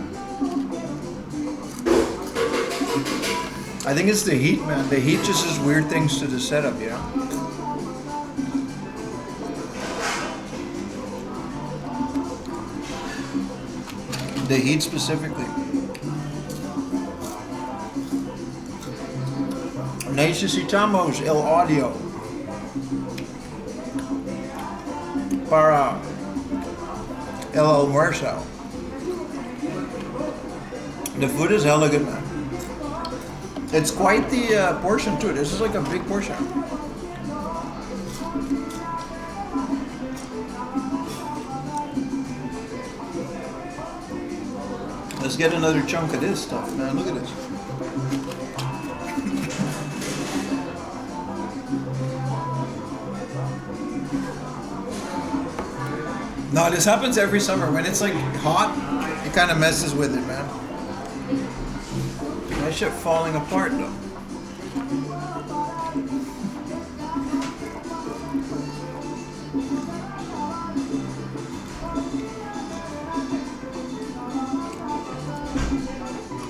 I think it's the heat, man. The heat just does weird things to the setup, you know? The heat specifically. Necesitamos el audio para el almuerzo. The food is hella good, man. It's quite the portion too. This is like a big portion. Let's get another chunk of this stuff, man. Look at this. No, this happens every summer. When it's like hot, it kind of messes with it, man. That shit falling apart though.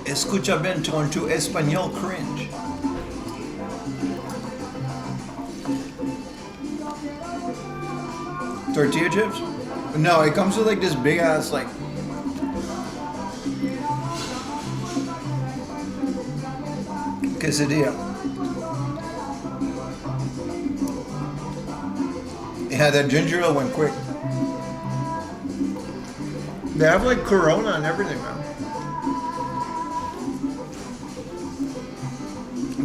Escucha bien con tu español cringe. Tortilla chips? No, it comes with like this big ass like quesadilla. Yeah, that ginger ale went quick. They have like Corona and everything, man.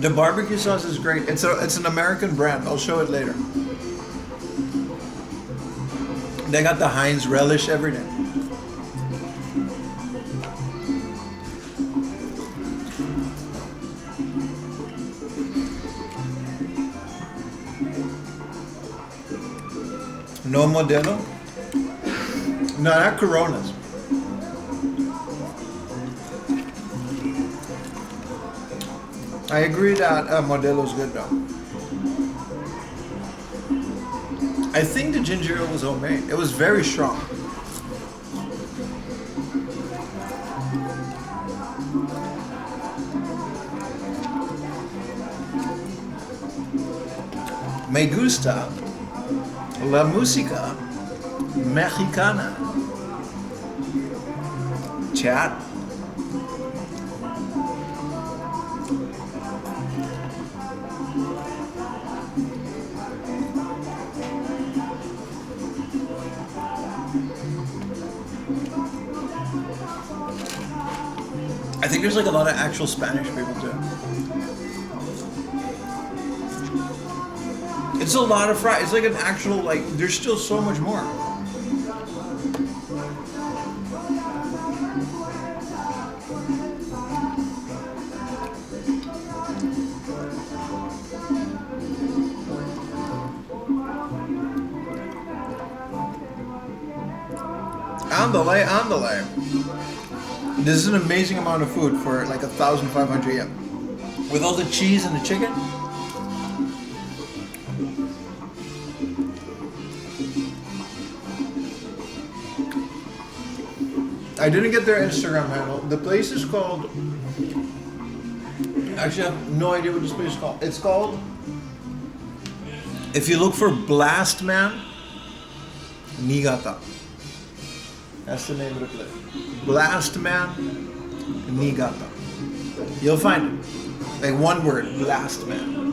The barbecue sauce is great. It's an American brand. I'll show it later. They got the Heinz relish, everything. No Modelo? No, not Coronas. I agree that Modelo's good though. I think the ginger ale was homemade. It was very strong. Me gusta la música mexicana. Chat. think there's like a lot of actual Spanish people too. It's a lot of fries. It's like an actual, like, there's still so much more. Andale. This is an amazing amount of food for like 1,500 yen. With all the cheese and the chicken. I didn't get their Instagram handle. The place is called... Actually, I have no idea what this place is called. It's called... If you look for Blast Man, Niigata. That's the name of the place. Blast Man, Niigata. You'll find it. Like one word, Blast Man.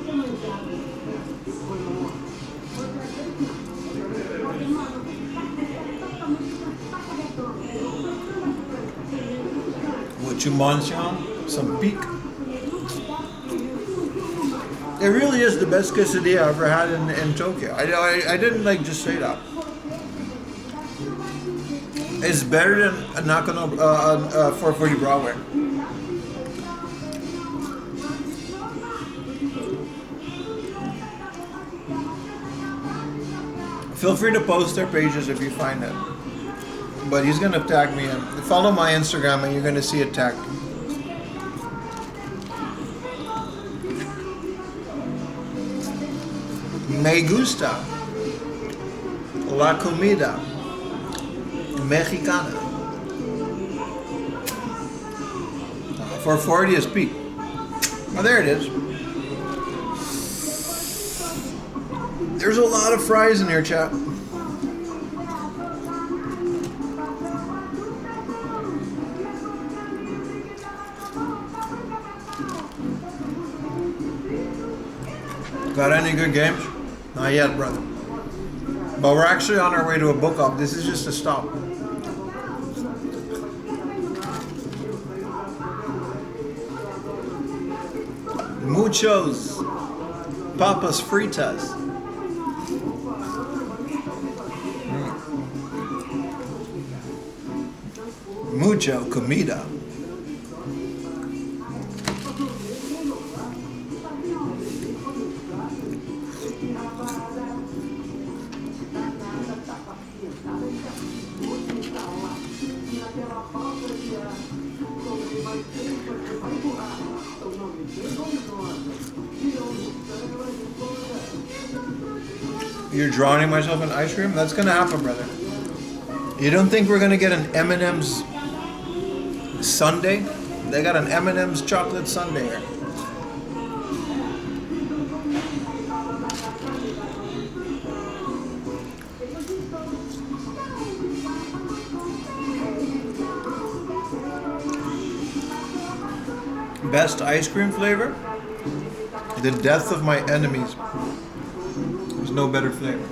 What you mention? Some peak. It really is the best quesadilla I ever had in Tokyo. I didn't like just say that. It's better than Nakano 440 Broadway. Feel free to post their pages if you find it. But he's gonna tag me in. Follow my Instagram and you're gonna see it tagged. Me gusta la comida mexicana. 440 is peak. Oh, there it is. There's a lot of fries in here, chat. Got any good games? Not yet, brother. But we're actually on our way to a book off. This is just a stop. Muchos papas fritas. Mucho comida. You're drowning myself in ice cream? That's gonna happen, brother. You don't think we're gonna get an M&M's sundae? They got an M&M's chocolate sundae here. Best ice cream flavor? The death of my enemies. There's no better flavor.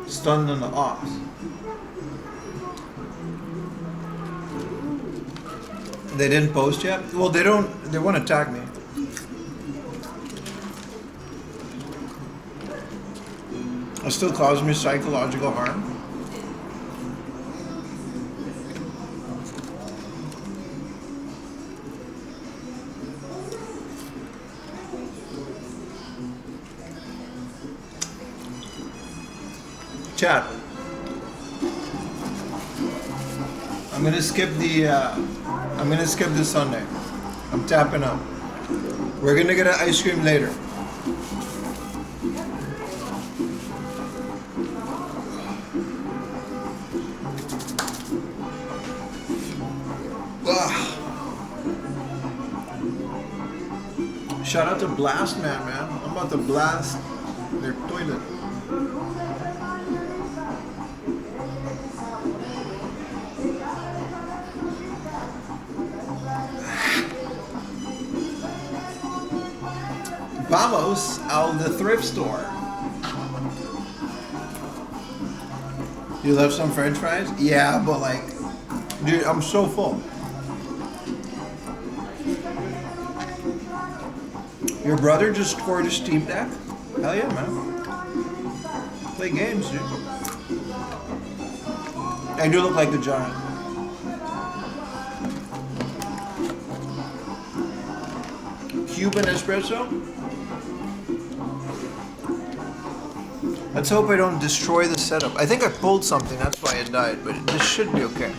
Stunned on the ox. They didn't post yet? Well, they want to tag me. It still causes me psychological harm. Chat. I'm gonna skip the Sunday. I'm tapping out. We're gonna get an ice cream later. Shout out to Blast Man, I'm about to blast their toilet. Vamos al the thrift store. You love some French fries? Yeah, but like Dude, I'm so full. Your brother just scored a Steam Deck? Hell yeah, man. Play games, dude. I do look like the giant. Cuban espresso? Let's hope I don't destroy the setup. I think I pulled something, that's why it died, but this should be okay.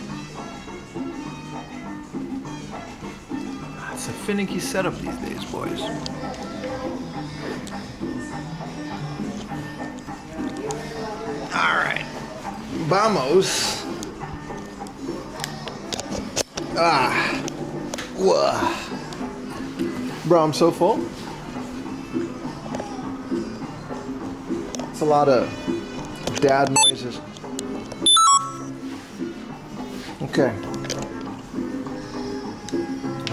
It's a finicky setup these days, boys. Alright. Vamos. Ah. Whoa. Bro, I'm so full. It's a lot of dad noises. Okay.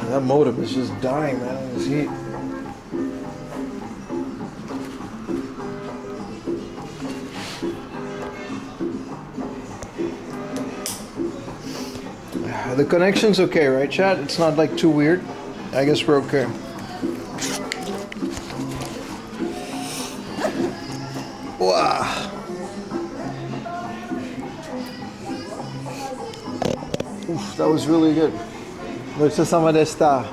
That modem is just dying, man, in this heat. The connection's okay, right, chat? It's not like too weird. I guess we're okay. Wow. Oof, that was really good. ごちそうさまでした。あ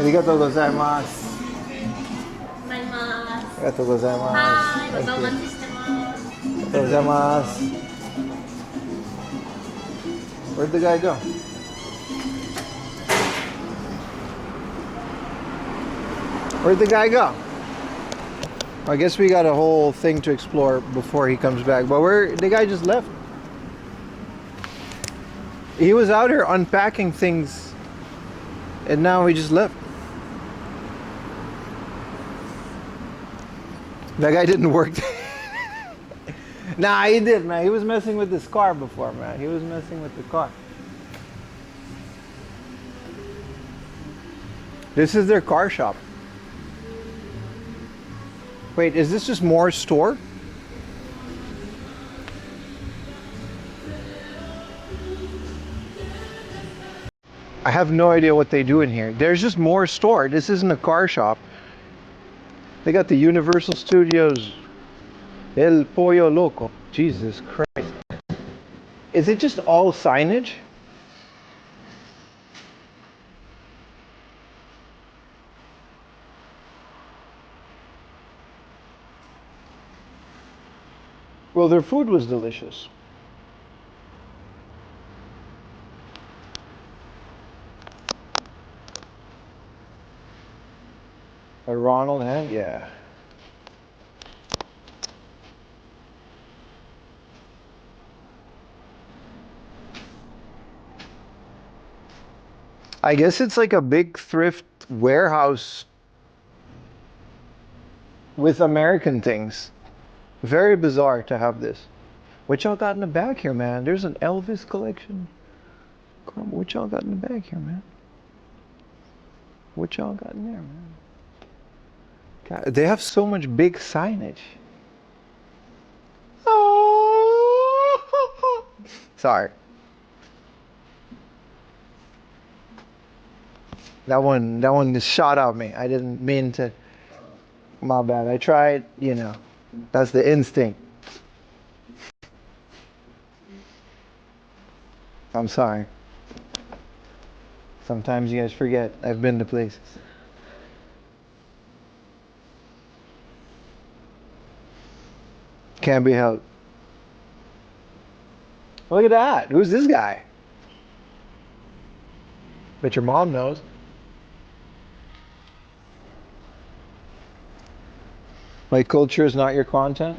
りがとうございます。ありがとうございます。はい、またお待ちしてます。ありがとうございます。Where'd the guy go? Where'd the guy go? I guess we got a whole thing to explore before he comes back. But the guy just left. He was out here unpacking things, and now he just left. That guy didn't work. Nah, he did, man. He was messing with this car before, man. He was messing with the car. This is their car shop. Wait, is this just more store? I have no idea what they do in here. There's just more store. This isn't a car shop. They got the Universal Studios. El Pollo Loco. Jesus Christ. Is it just all signage? Well, their food was delicious. A Ronald and yeah. I guess it's like a big thrift warehouse with American things. Very bizarre to have this. What y'all got in the back here, man? There's an Elvis collection. What y'all got in the back here, man? What y'all got in there, man? God, they have so much big signage. Oh. Sorry. That one just shot at me. I didn't mean to. My bad. I tried, you know. That's the instinct. I'm sorry. Sometimes you guys forget I've been to places. Can't be helped. Look at that. Who's this guy? Bet your mom knows. My culture is not your content.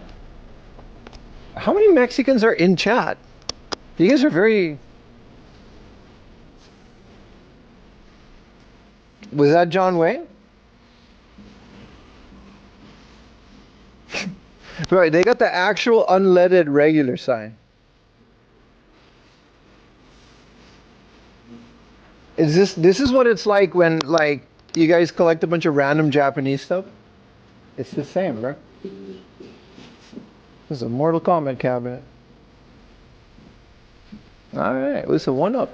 How many Mexicans are in chat? You guys are very... Was that John Wayne? Right, they got the actual unleaded regular sign. This is what it's like when like you guys collect a bunch of random Japanese stuff? It's the same, bro. This is a Mortal Kombat cabinet. All right, it was a 1-up.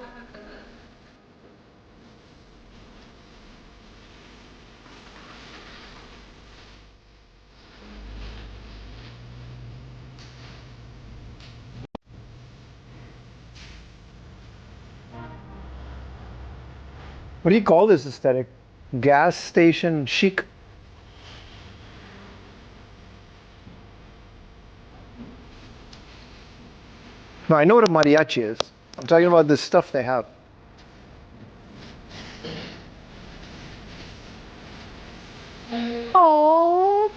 What do you call this aesthetic? Gas station chic? No, I know what a mariachi is. I'm talking about the stuff they have. Oh.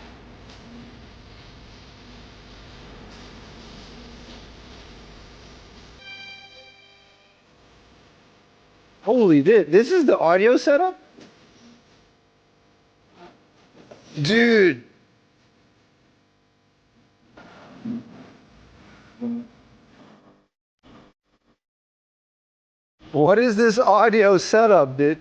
Holy this is the audio setup? Dude. What is this audio setup, dude?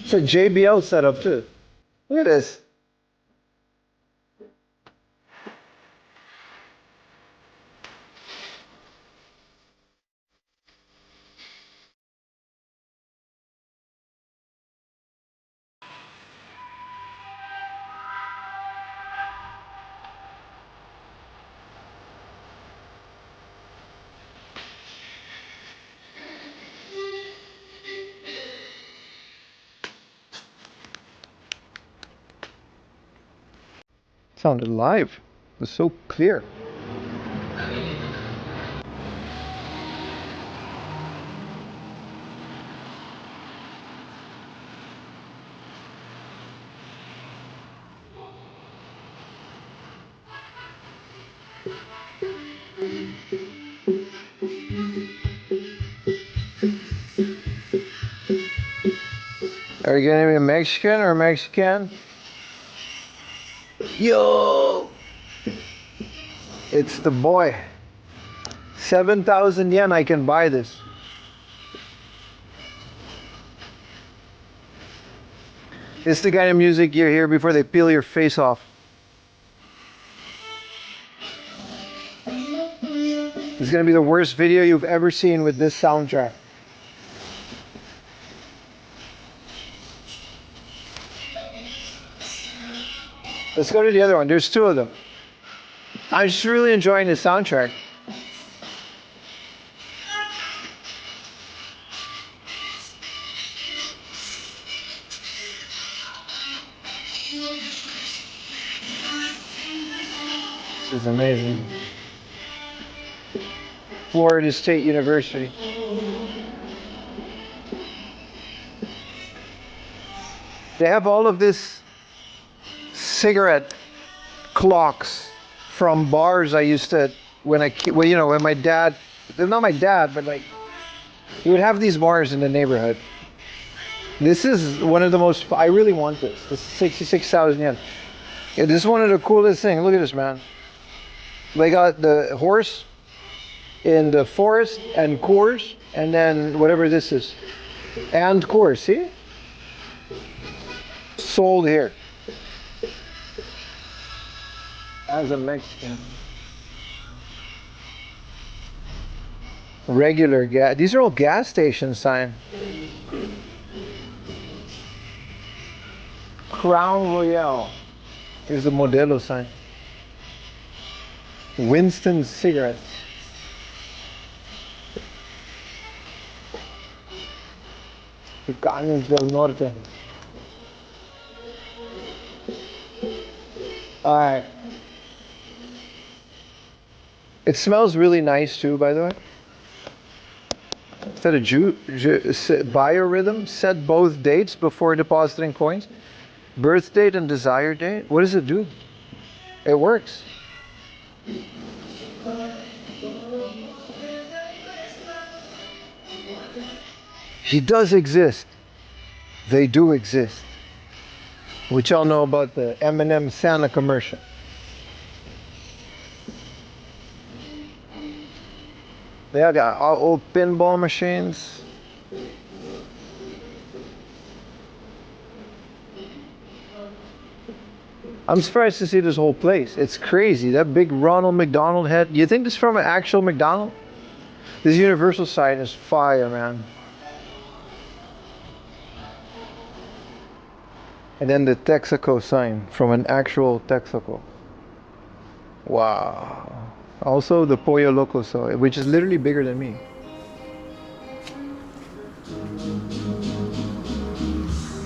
It's a JBL setup too. Look at this. Sounded live. It was so clear. Are you gonna be a Mexican or Mexican? Yo! It's the boy. 7,000 yen, I can buy this. It's the kind of music you hear before they peel your face off. It's gonna be the worst video you've ever seen with this soundtrack. Let's go to the other one. There's two of them. I'm just really enjoying the soundtrack. This is amazing. Florida State University. They have all of this cigarette clocks from bars I used to when when my dad, not my dad, but like he would have these bars in the neighborhood. This is one of the most. I really want this. This is 66,000 yen. Yeah, this is one of the coolest things. Look at this, man. They got the horse in the forest and Coors, and then whatever this is, and Coors. See, sold here as a Mexican. Regular gas. These are all gas station sign. Crown Royale. Here's the Modelo sign. Winston cigarettes. Caños del Norte. All right. It smells really nice too, by the way. Is that a biorhythm? Set both dates before depositing coins. Birth date and desired date. What does it do? It works. He does exist. They do exist. Which y'all know about the M&M Santa commercial. They got old pinball machines. I'm surprised to see this whole place. It's crazy. That big Ronald McDonald head. You think this is from an actual McDonald? This Universal sign is fire, man. And then the Texaco sign from an actual Texaco. Wow. Also the Pollo Loco sign, which is literally bigger than me.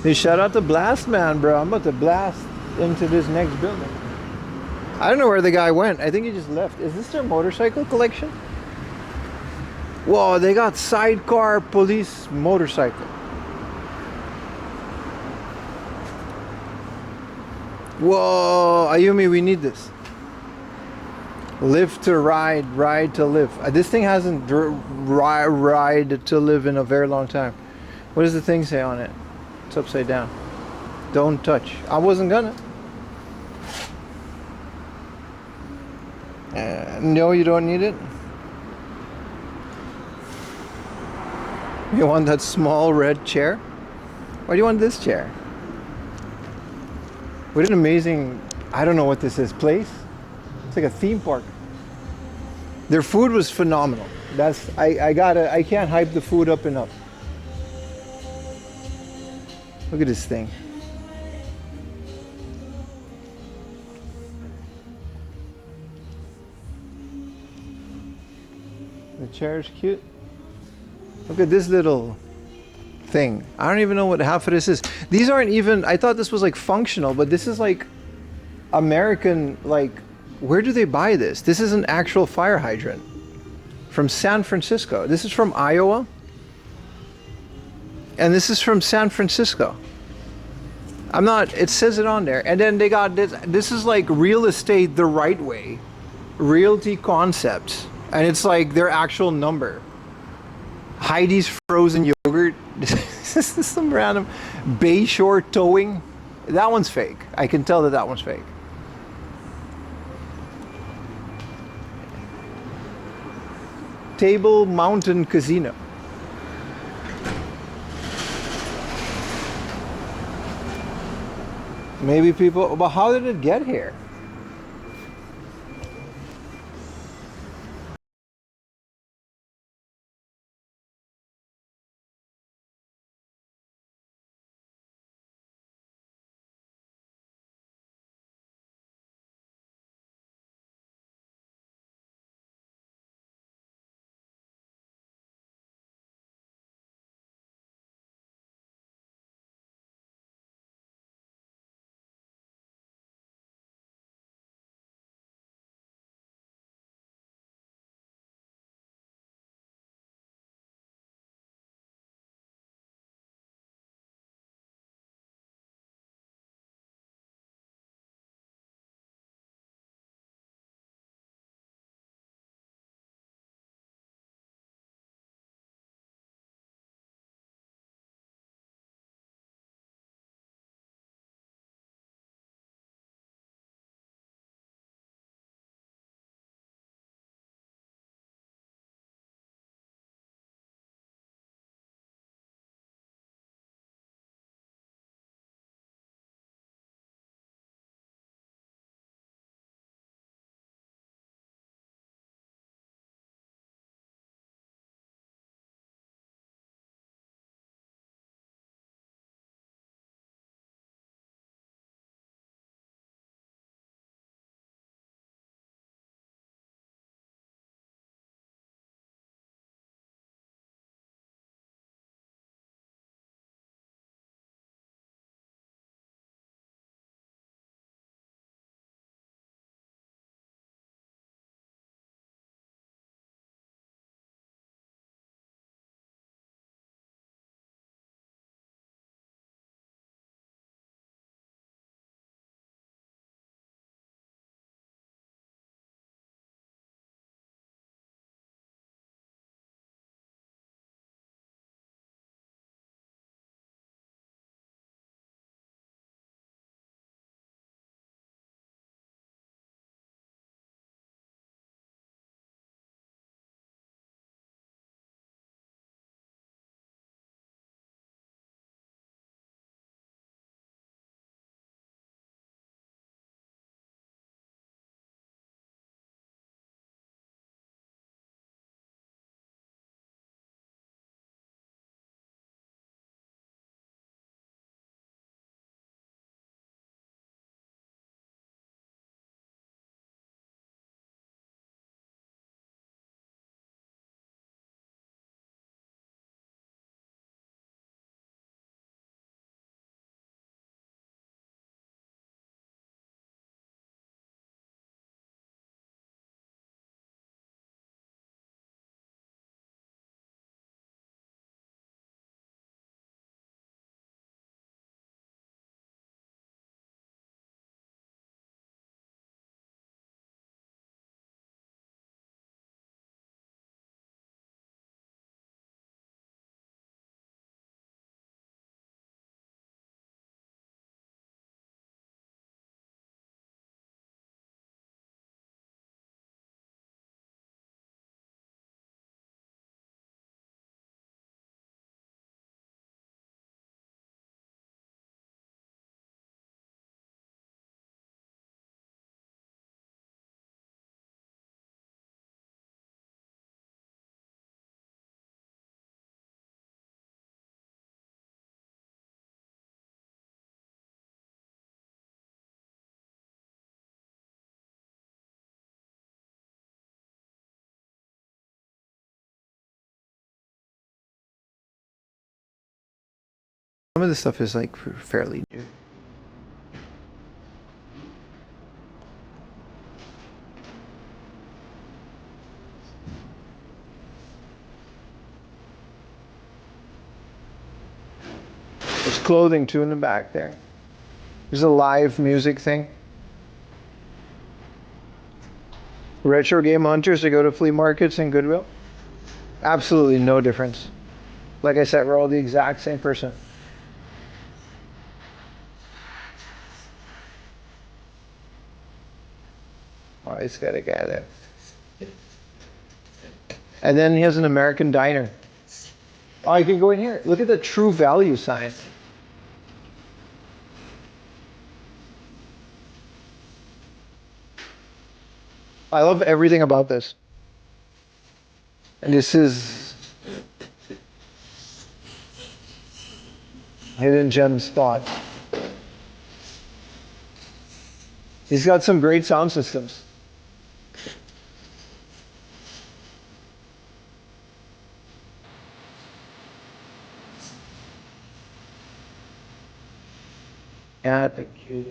Hey, shout out to Blast Man, bro. I'm about to blast into this next building. I don't know where the guy went. I think he just left. Is this their motorcycle collection? Whoa, they got sidecar police motorcycle. Whoa, Ayumi, we need this. Live to ride, ride to live. This thing hasn't ride to live in a very long time. What does the thing say on it? It's upside down. Don't touch. I wasn't gonna. No, you don't need it. You want that small red chair? Why do you want this chair? What an amazing, I don't know what this is, place? It's like a theme park. Their food was phenomenal. I can't hype the food up enough. Look at this thing. The chair is cute. Look at this little thing. I don't even know what half of this is. These aren't even, I thought this was like functional, but this is like American, like, where do they buy this? This is an actual fire hydrant from San Francisco. This is from Iowa. And this is from San Francisco. It says it on there. And then they got this. This is like real estate the right way. Realty Concepts. And it's like their actual number. Heidi's frozen yogurt. This is some random Bayshore towing. That one's fake. I can tell that one's fake. Table Mountain Casino. Maybe people, but how did it get here? Some of this stuff is like fairly new. There's clothing too in the back there. There's a live music thing. Retro game hunters that go to flea markets and Goodwill. Absolutely no difference. Like I said, we're all the exact same person. Oh, he's got a guy there. And then he has an American diner. Oh, you can go in here. Look at the true value sign. I love everything about this. And this is Hidden Gem Spot. He's got some great sound systems. Yeah, thank you.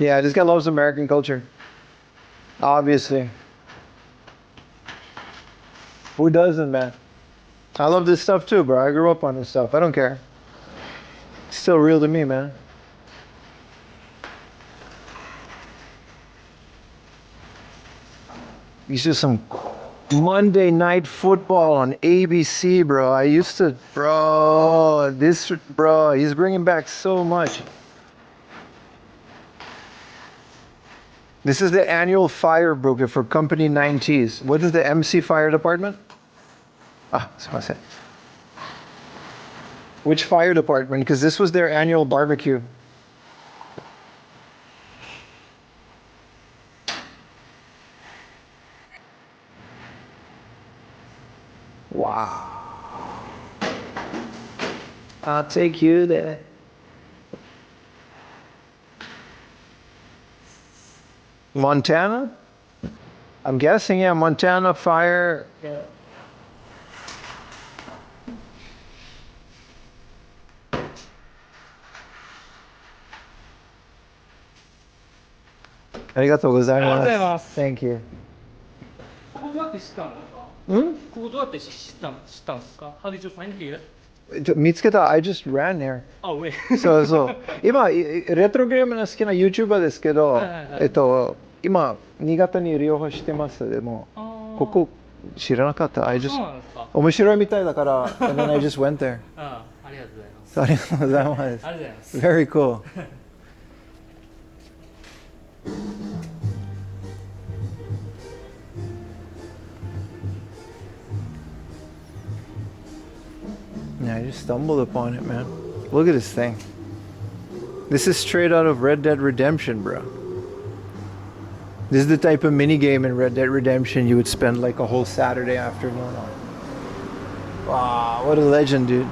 Yeah, this guy loves American culture. Obviously. Who doesn't, man? I love this stuff too, bro. I grew up on this stuff. I don't care. It's still real to me, man. These are some Monday Night Football on ABC, bro. I used to, bro, he's bringing back so much. This is the annual fire book for Company 9Ts. What is the MC Fire Department? Ah, that's what I said. Which fire department? Because this was their annual barbecue. Wow. I'll take you there. Montana? I'm guessing, yeah, Montana fire. Yeah. Arigatou gozaimasu. Thank you. ここどうやって知ったの？ここどうやって知ったんですか？ How did you find here? 見つけた I just ran there. あ、上。そうそう。今、レトロゲームの好きな YouTuber ですけど、今、新潟に両方してます。でも、ここ知らなかった。I just 面白いみたいだから、and then I just went there. ありがとうございます。ありがとうございます。ありがとうございます。 Very cool. Yeah, I just stumbled upon it, man. Look at this thing. This is straight out of Red Dead Redemption, bro. This is the type of mini game in Red Dead Redemption you would spend like a whole Saturday afternoon on. Wow, what a legend, dude.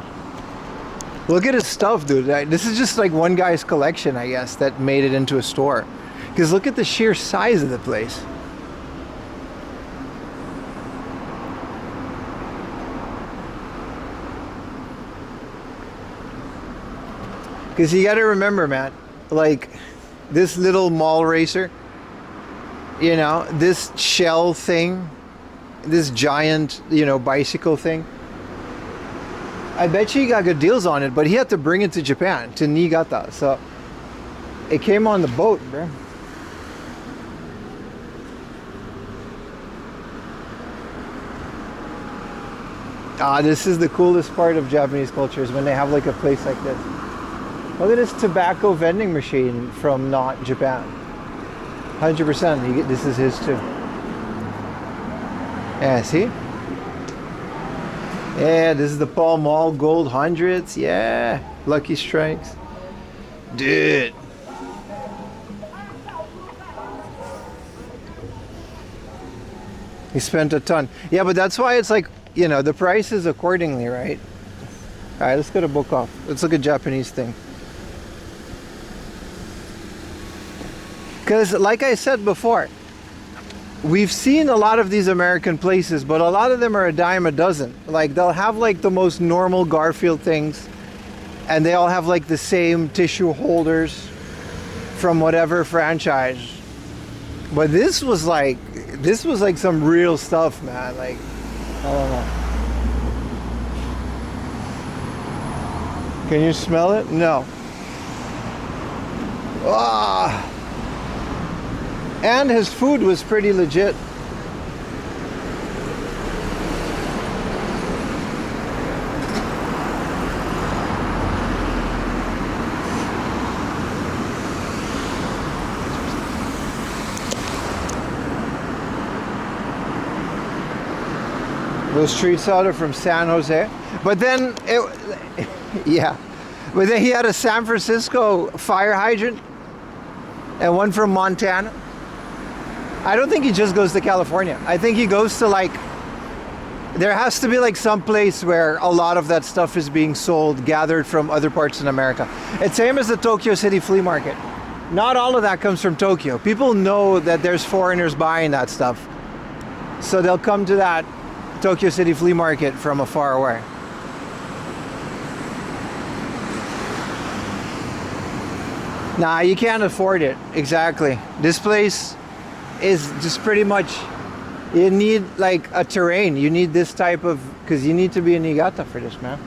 Look at his stuff, dude. This is just like one guy's collection, I guess, that made it into a store. Because look at the sheer size of the place. Because you got to remember, Matt, like this little mall racer, you know, this shell thing, this giant, you know, bicycle thing. I bet you he got good deals on it, but he had to bring it to Japan, to Niigata. So it came on the boat, bro. This is the coolest part of Japanese culture is when they have like a place like this. Look at this tobacco vending machine from not Japan. 100%. This is his too. Yeah, see? Yeah, this is the Pall Mall Gold Hundreds. Yeah, Lucky Strikes. Dude. He spent a ton. Yeah, but that's why it's like, you know, the price is accordingly, right? All right, let's go to book off. Let's look at Japanese thing. Because like I said before, we've seen a lot of these American places, but a lot of them are a dime a dozen. Like they'll have like the most normal Garfield things, and they all have like the same tissue holders from whatever franchise. But this was like some real stuff, man. Like, I don't know. Can you smell it? No. Ah. And his food was pretty legit. Those streets out are from San Jose. But then, yeah. But then he had a San Francisco fire hydrant and one from Montana. I don't think he just goes to California. I think he goes to like, there has to be like some place where a lot of that stuff is being sold, gathered from other parts in America. It's same as the Tokyo City flea market. Not all of that comes from Tokyo. People know that there's foreigners buying that stuff. So they'll come to that Tokyo City flea market from afar away. Nah, you can't afford it. Exactly. This place is just pretty much, you need like a terrain. You need this type of, because you need to be in Niigata for this, man.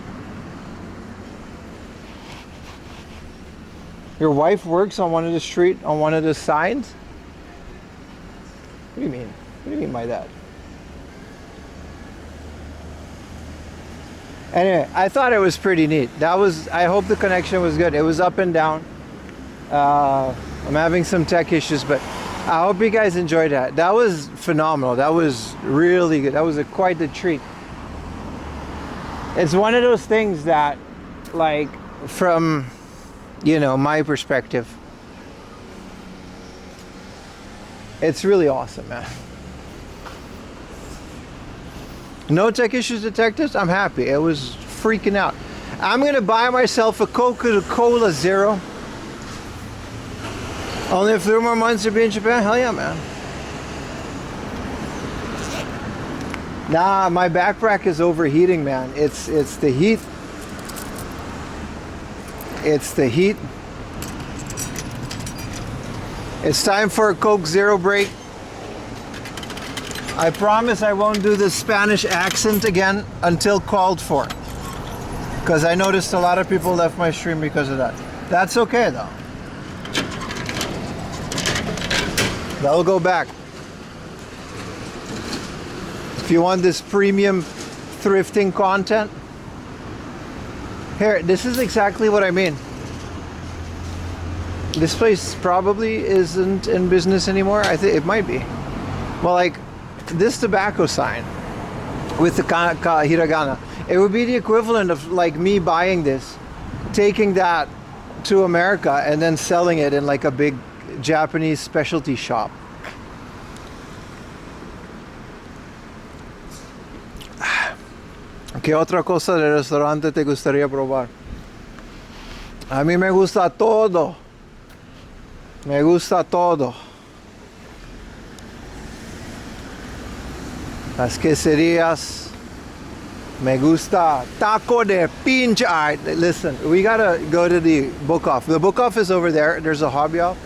Your wife works on one of the street, on one of the signs? What do you mean? What do you mean by that? Anyway, I thought it was pretty neat. I hope the connection was good. It was up and down. I'm having some tech issues, but I hope you guys enjoyed that. That was phenomenal. That was really good. That was quite the treat. It's one of those things that, like, from, you know, my perspective, it's really awesome, man. No tech issues detected. I'm happy. It was freaking out. I'm gonna buy myself a Coca-Cola Zero. Only a few more months to be in Japan. Hell yeah, man. Nah, my backpack is overheating, man. It's the heat. It's the heat. It's time for a Coke Zero break. I promise I won't do the Spanish accent again until called for. Because I noticed a lot of people left my stream because of that. That's okay though. That'll go back. If you want this premium thrifting content, here, this is exactly what I mean. This place probably isn't in business anymore. I think it might be. Well, like this tobacco sign with the hiragana, it would be the equivalent of like me buying this, taking that to America and then selling it in like a big Japanese specialty shop. ¿Qué otra cosa del restaurante te gustaría probar? A mí me gusta todo. Me gusta todo. Las quesadillas. Me gusta taco de pinche. All right, listen, we gotta go to the book off. The book off is over there. There's a hobby off.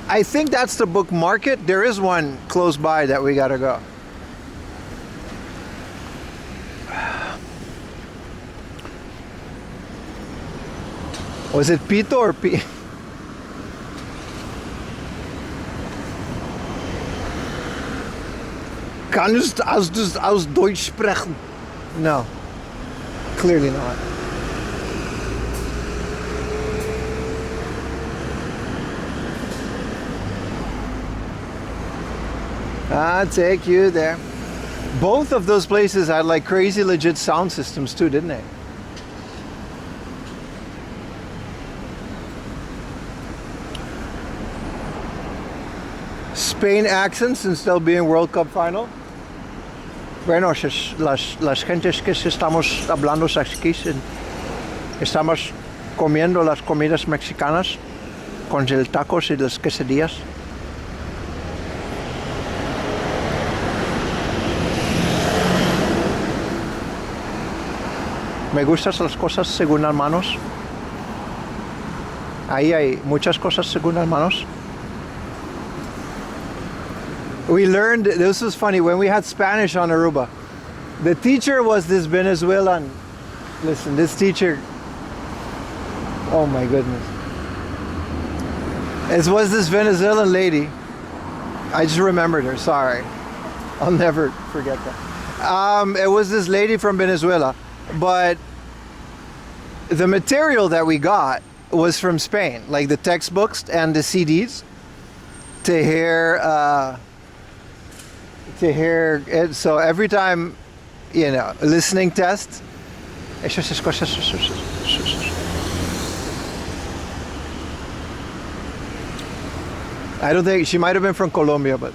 I think that's the book market. There is one close by that we gotta go. Was it Pito or P? Kannst du aus Deutsch sprechen? No, clearly not. I'll take you there. Both of those places had like crazy legit sound systems too, didn't they? Spain accents instead of being World Cup final. Bueno, las gentes que estamos hablando aquí, estamos comiendo las comidas mexicanas. con el tacos y las quesadillas. Me gustan las cosas según hermanos. Ahí hay muchas cosas según hermanos. We learned, this was funny, when we had Spanish on Aruba, the teacher was this Venezuelan. Listen, this teacher, oh my goodness. It was this Venezuelan lady. I just remembered her, sorry. I'll never forget that. It was this lady from Venezuela, but the material that we got was from Spain, like the textbooks and the CDs to hear it. So every time, you know, listening test. I don't think she might have been from Colombia, but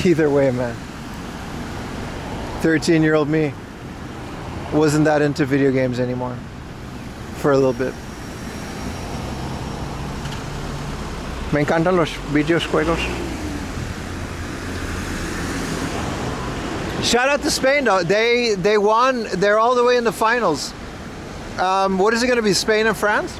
either way, man. 13-year-old me wasn't that into video games anymore for a little bit. Me encantan los videojuegos. Shout out to Spain though. They won. They're all the way in the finals. What is it going to be? Spain and France?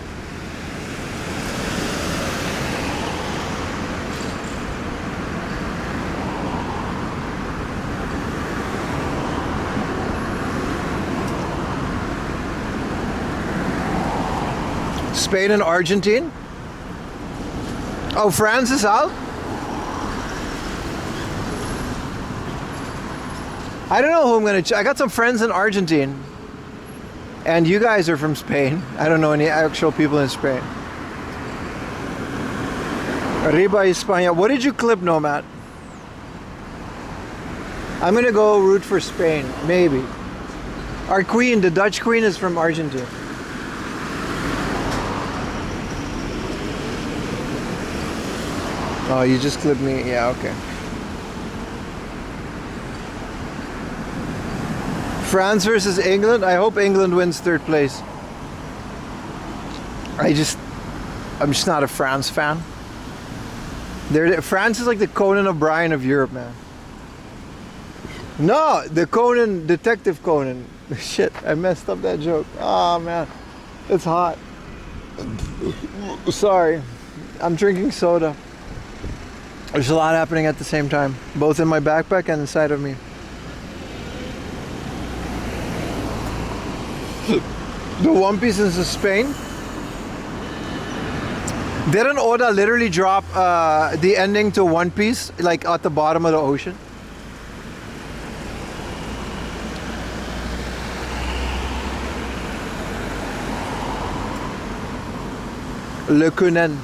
Spain and Argentina? Oh, France is out? I don't know who I'm going to... I got some friends in Argentina. And you guys are from Spain. I don't know any actual people in Spain. Arriba España. What did you clip, Nomad? I'm going to go root for Spain. Maybe. Our queen, the Dutch queen, is from Argentina. Oh, you just clipped me. Yeah, okay. France versus England. I hope England wins third place. I'm just not a France fan. France is like the Conan O'Brien of Europe, man. No, the Conan, Detective Conan. Shit, I messed up that joke. Oh man, it's hot. Sorry, I'm drinking soda. There's a lot happening at the same time, both in my backpack and inside of me. The One Piece is in Spain. Didn't Oda literally drop the ending to One Piece like at the bottom of the ocean? Le Conan.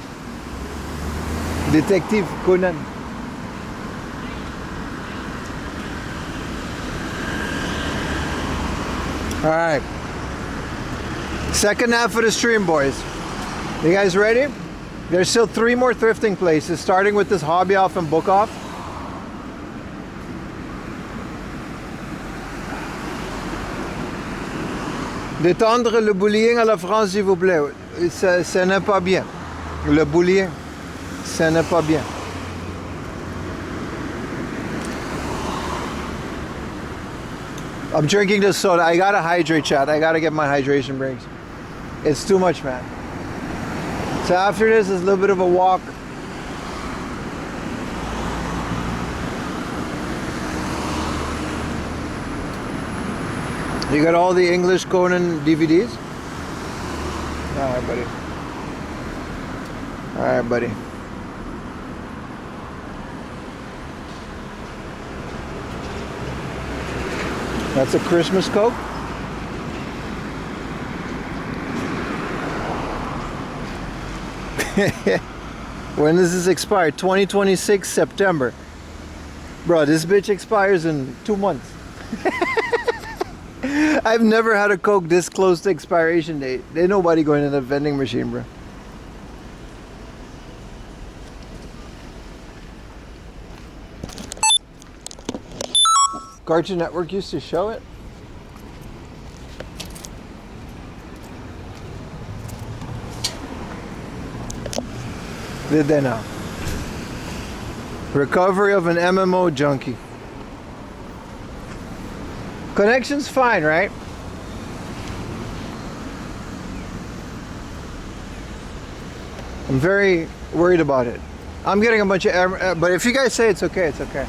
Detective Conan. All right. Second half of the stream, boys. You guys ready? There's still 3 more thrifting places, starting with this Hobby Off and Book Off. Détendre le bullying à la France, s'il vous plaît. Ce n'est pas bien. Le bullying, ce n'est pas bien. I'm drinking this soda. I gotta hydrate, chat. I gotta get my hydration breaks. It's too much, man. So after this is a little bit of a walk. You got all the English Conan DVDs? Alright, buddy. Alright, buddy. That's a Christmas Coke? When does this expire? 2026 September. Bro, this bitch expires in 2 months. I've never had a Coke this close to expiration date. Ain't nobody going in the vending machine, bro. Cartoon Network used to show it. Did they now? Recovery of an MMO junkie. Connection's fine, right? I'm very worried about it. I'm getting a bunch of error, but if you guys say it's okay, it's okay.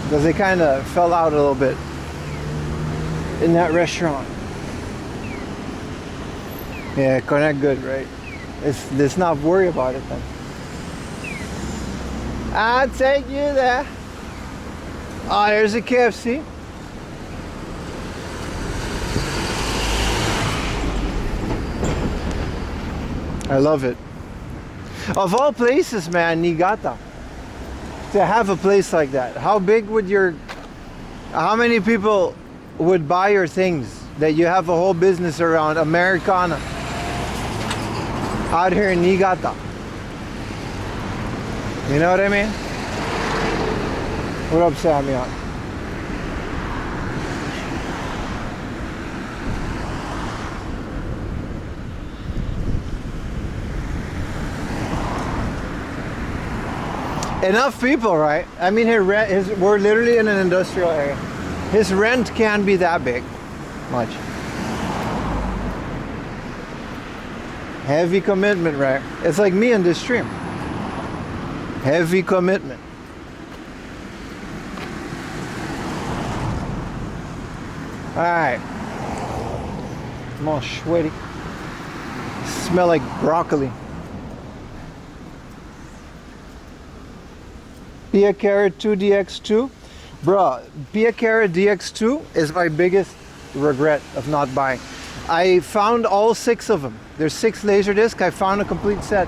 Because they kind of fell out a little bit in that restaurant. Yeah, connect good, right? Let's not worry about it then. I'll take you there. Oh, there's a KFC. I love it. Of all places, man, Niigata. To have a place like that. How many people would buy your things that you have a whole business around Americana out here in Niigata? You know what I mean? What up, Sammy? Enough people, right? I mean, we're literally in an industrial area. His rent can't be that big. Much. Heavy commitment, right? It's like me in this stream. Heavy commitment. Alright. I'm all sweaty. Smell like broccoli. Pia Carrot 2 DX2. Bruh, Pia Carrot DX2 is my biggest regret of not buying. I found all 6 of them. There's 6 Laserdisc. I found a complete set.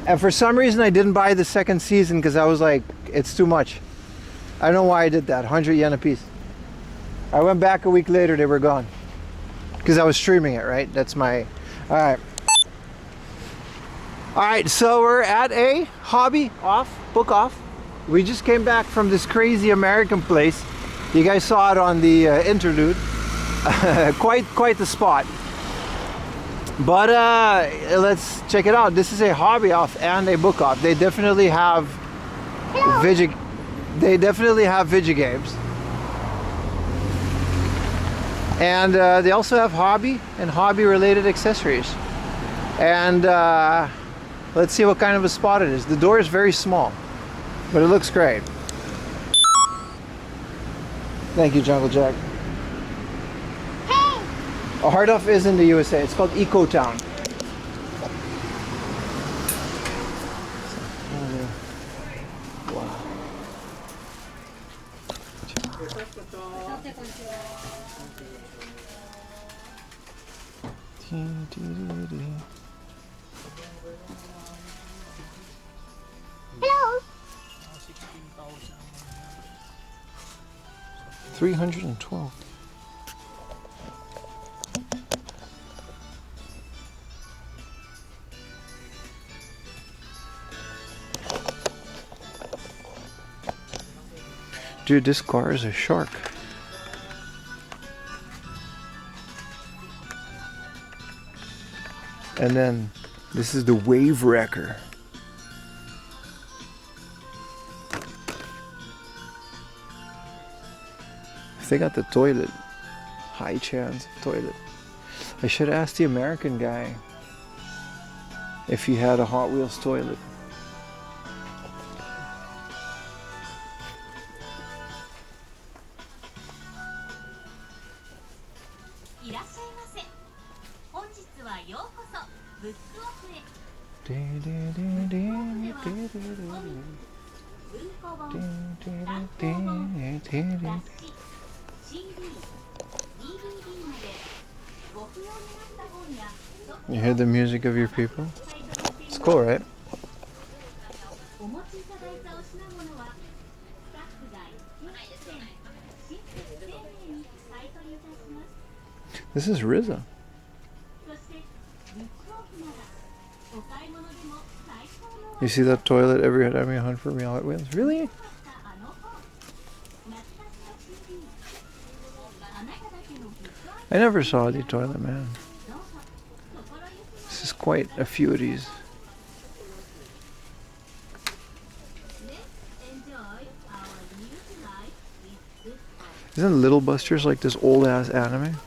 And for some reason I didn't buy the second season because I was like, it's too much. I don't know why I did that. 100 yen a piece. I went back a week later, they were gone. Because I was streaming it, right? That's my... Alright. Alright, so we're at a hobby book off. We just came back from this crazy American place. You guys saw it on the interlude. quite the spot. But let's check it out. This is a hobby off and a book off. They definitely have Vigi games. And they also have hobby and hobby related accessories. And let's see what kind of a spot it is. The door is very small, but it looks great. Thank you, Jungle Jack. A Hard Off is in the USA. It's called Eco Town. Wow. Hello. 312. Dude, this car is a shark. And then this is the Wave Wrecker. If they got the toilet, high chance of toilet. I should ask the American guy if he had a Hot Wheels toilet. You hear the music of your people? It's cool, right? This is RZA. You see that toilet every time you hunt for real Hot Wheels? Really? I never saw the toilet, man. This is quite a few of these. Isn't Little Busters like this old ass anime?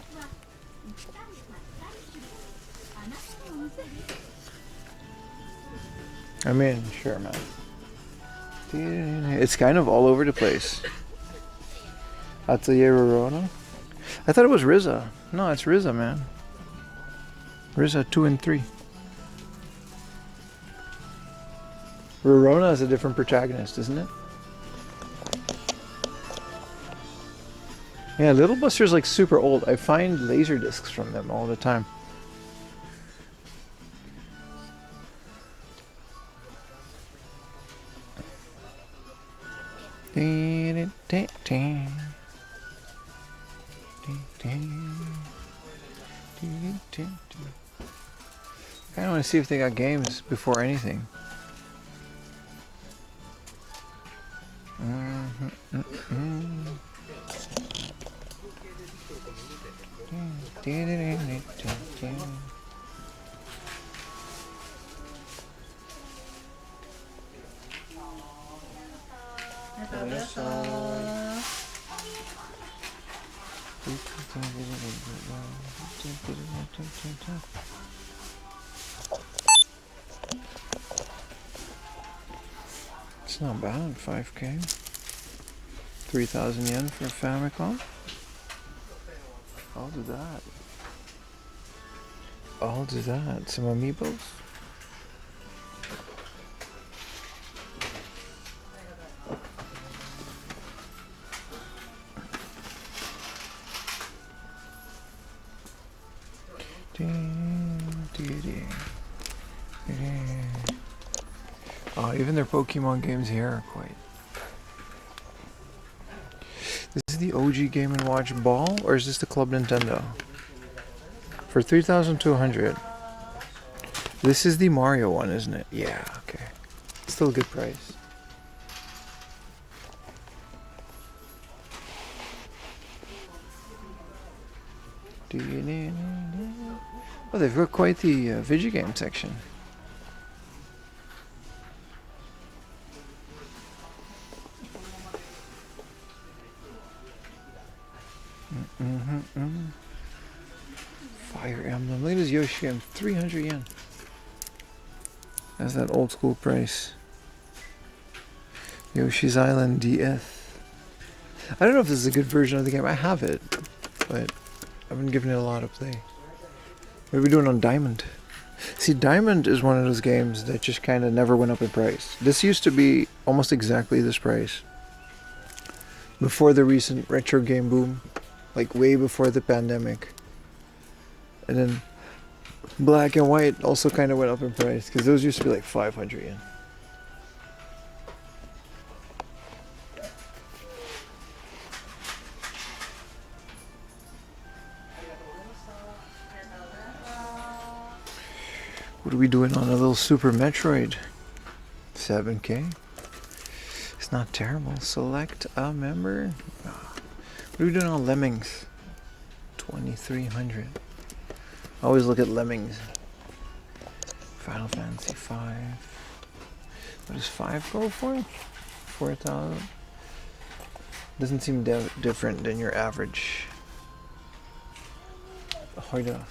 I mean, sure, man. It's kind of all over the place. Atelier Rorona? I thought it was Riza. No, it's Riza, man. Riza 2 and 3. Rorona is a different protagonist, isn't it? Yeah, Little Buster's like super old. I find laser discs from them all the time. I want to see if they got games before anything. It's not bad, 5K. 3,000 yen for a Famicom. I'll do that. I'll do that. Some amiibos. Oh, even their Pokemon games here are quite. This is the OG Game & Watch Ball, or is this the Club Nintendo? For 3,200. This is the Mario one, isn't it? Yeah, okay. Still a good price. Oh, they've got quite the video game section. Fire Emblem. Look at this Yoshi game. 300 yen. That's that old school price. Yoshi's Island DS. I don't know if this is a good version of the game. I have it, but I haven't given it a lot of play. What are we doing on Diamond? See, Diamond is one of those games that just kind of never went up in price. This used to be almost exactly this price. Before the recent retro game boom. Like way before the pandemic. And then Black and White also kind of went up in price. Because those used to be like 500 yen. What are we doing on a little Super Metroid? 7K. It's not terrible. Select a member. What are we doing on Lemmings? 2,300. I always look at Lemmings. Final Fantasy 5. What does 5 go for? 4,000. Doesn't seem different than your average. Hold on.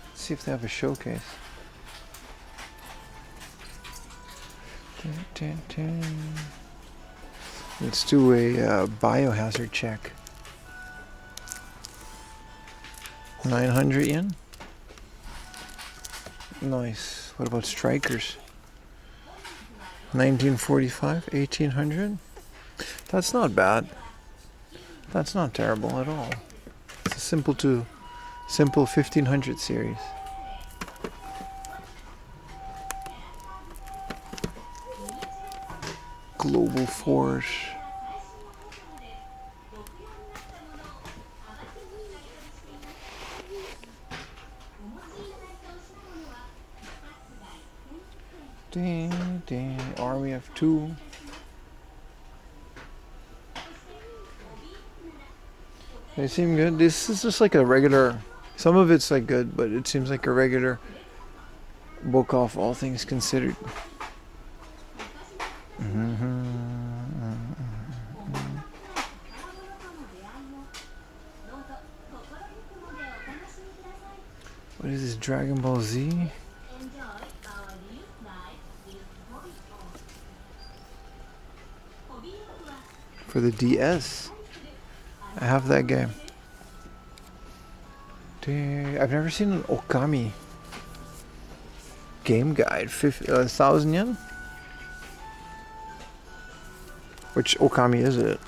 Let's see if they have a showcase. Let's do a biohazard check. 900 yen. Nice. What about strikers? 1945, 1800. That's not bad. That's not terrible at all. It's a simple 1500 series. Global Force. Army of 2. They seem good. This is just like a regular. Some of it's like good, but it seems like a regular book off, all things considered. What is this, Dragon Ball Z? For the DS. I have that game. I've never seen an Okami game guide. 1,000 yen? Which Okami is it?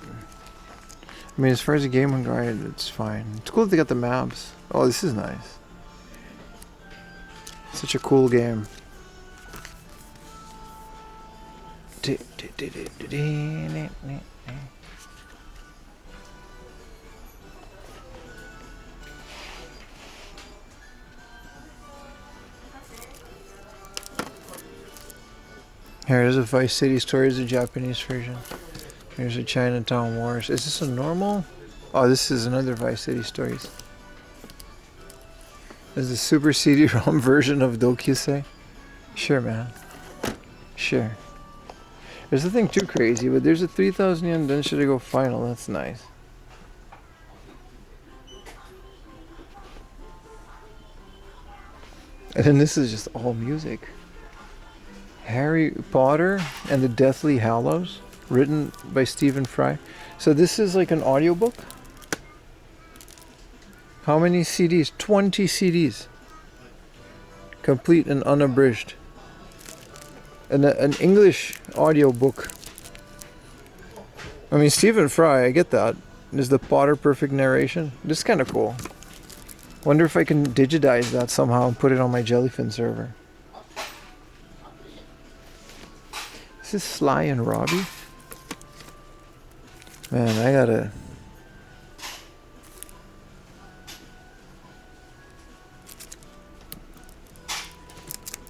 I mean, as far as a game guide, it's fine. It's cool that they got the maps. Oh, this is nice. Such a cool game. Here's a Vice City Stories, the Japanese version. Here's a Chinatown Wars. Is this a normal? Oh, this is another Vice City Stories. This is a Super CD-ROM version of Dokyusei. Sure, man. Sure. There's nothing too crazy, but there's a 3,000 yen Denshirigo final. That's nice. And then this is just all music. Harry Potter and the Deathly Hallows, written by Stephen Fry. So this is like an audiobook? How many CDs? 20 CDs. Complete and unabridged. And an English audiobook. I mean, Stephen Fry, I get that. Is the Potter perfect narration? This is kind of cool. Wonder if I can digitize that somehow and put it on my Jellyfin server. Is this Sly and Robbie? Man, I gotta...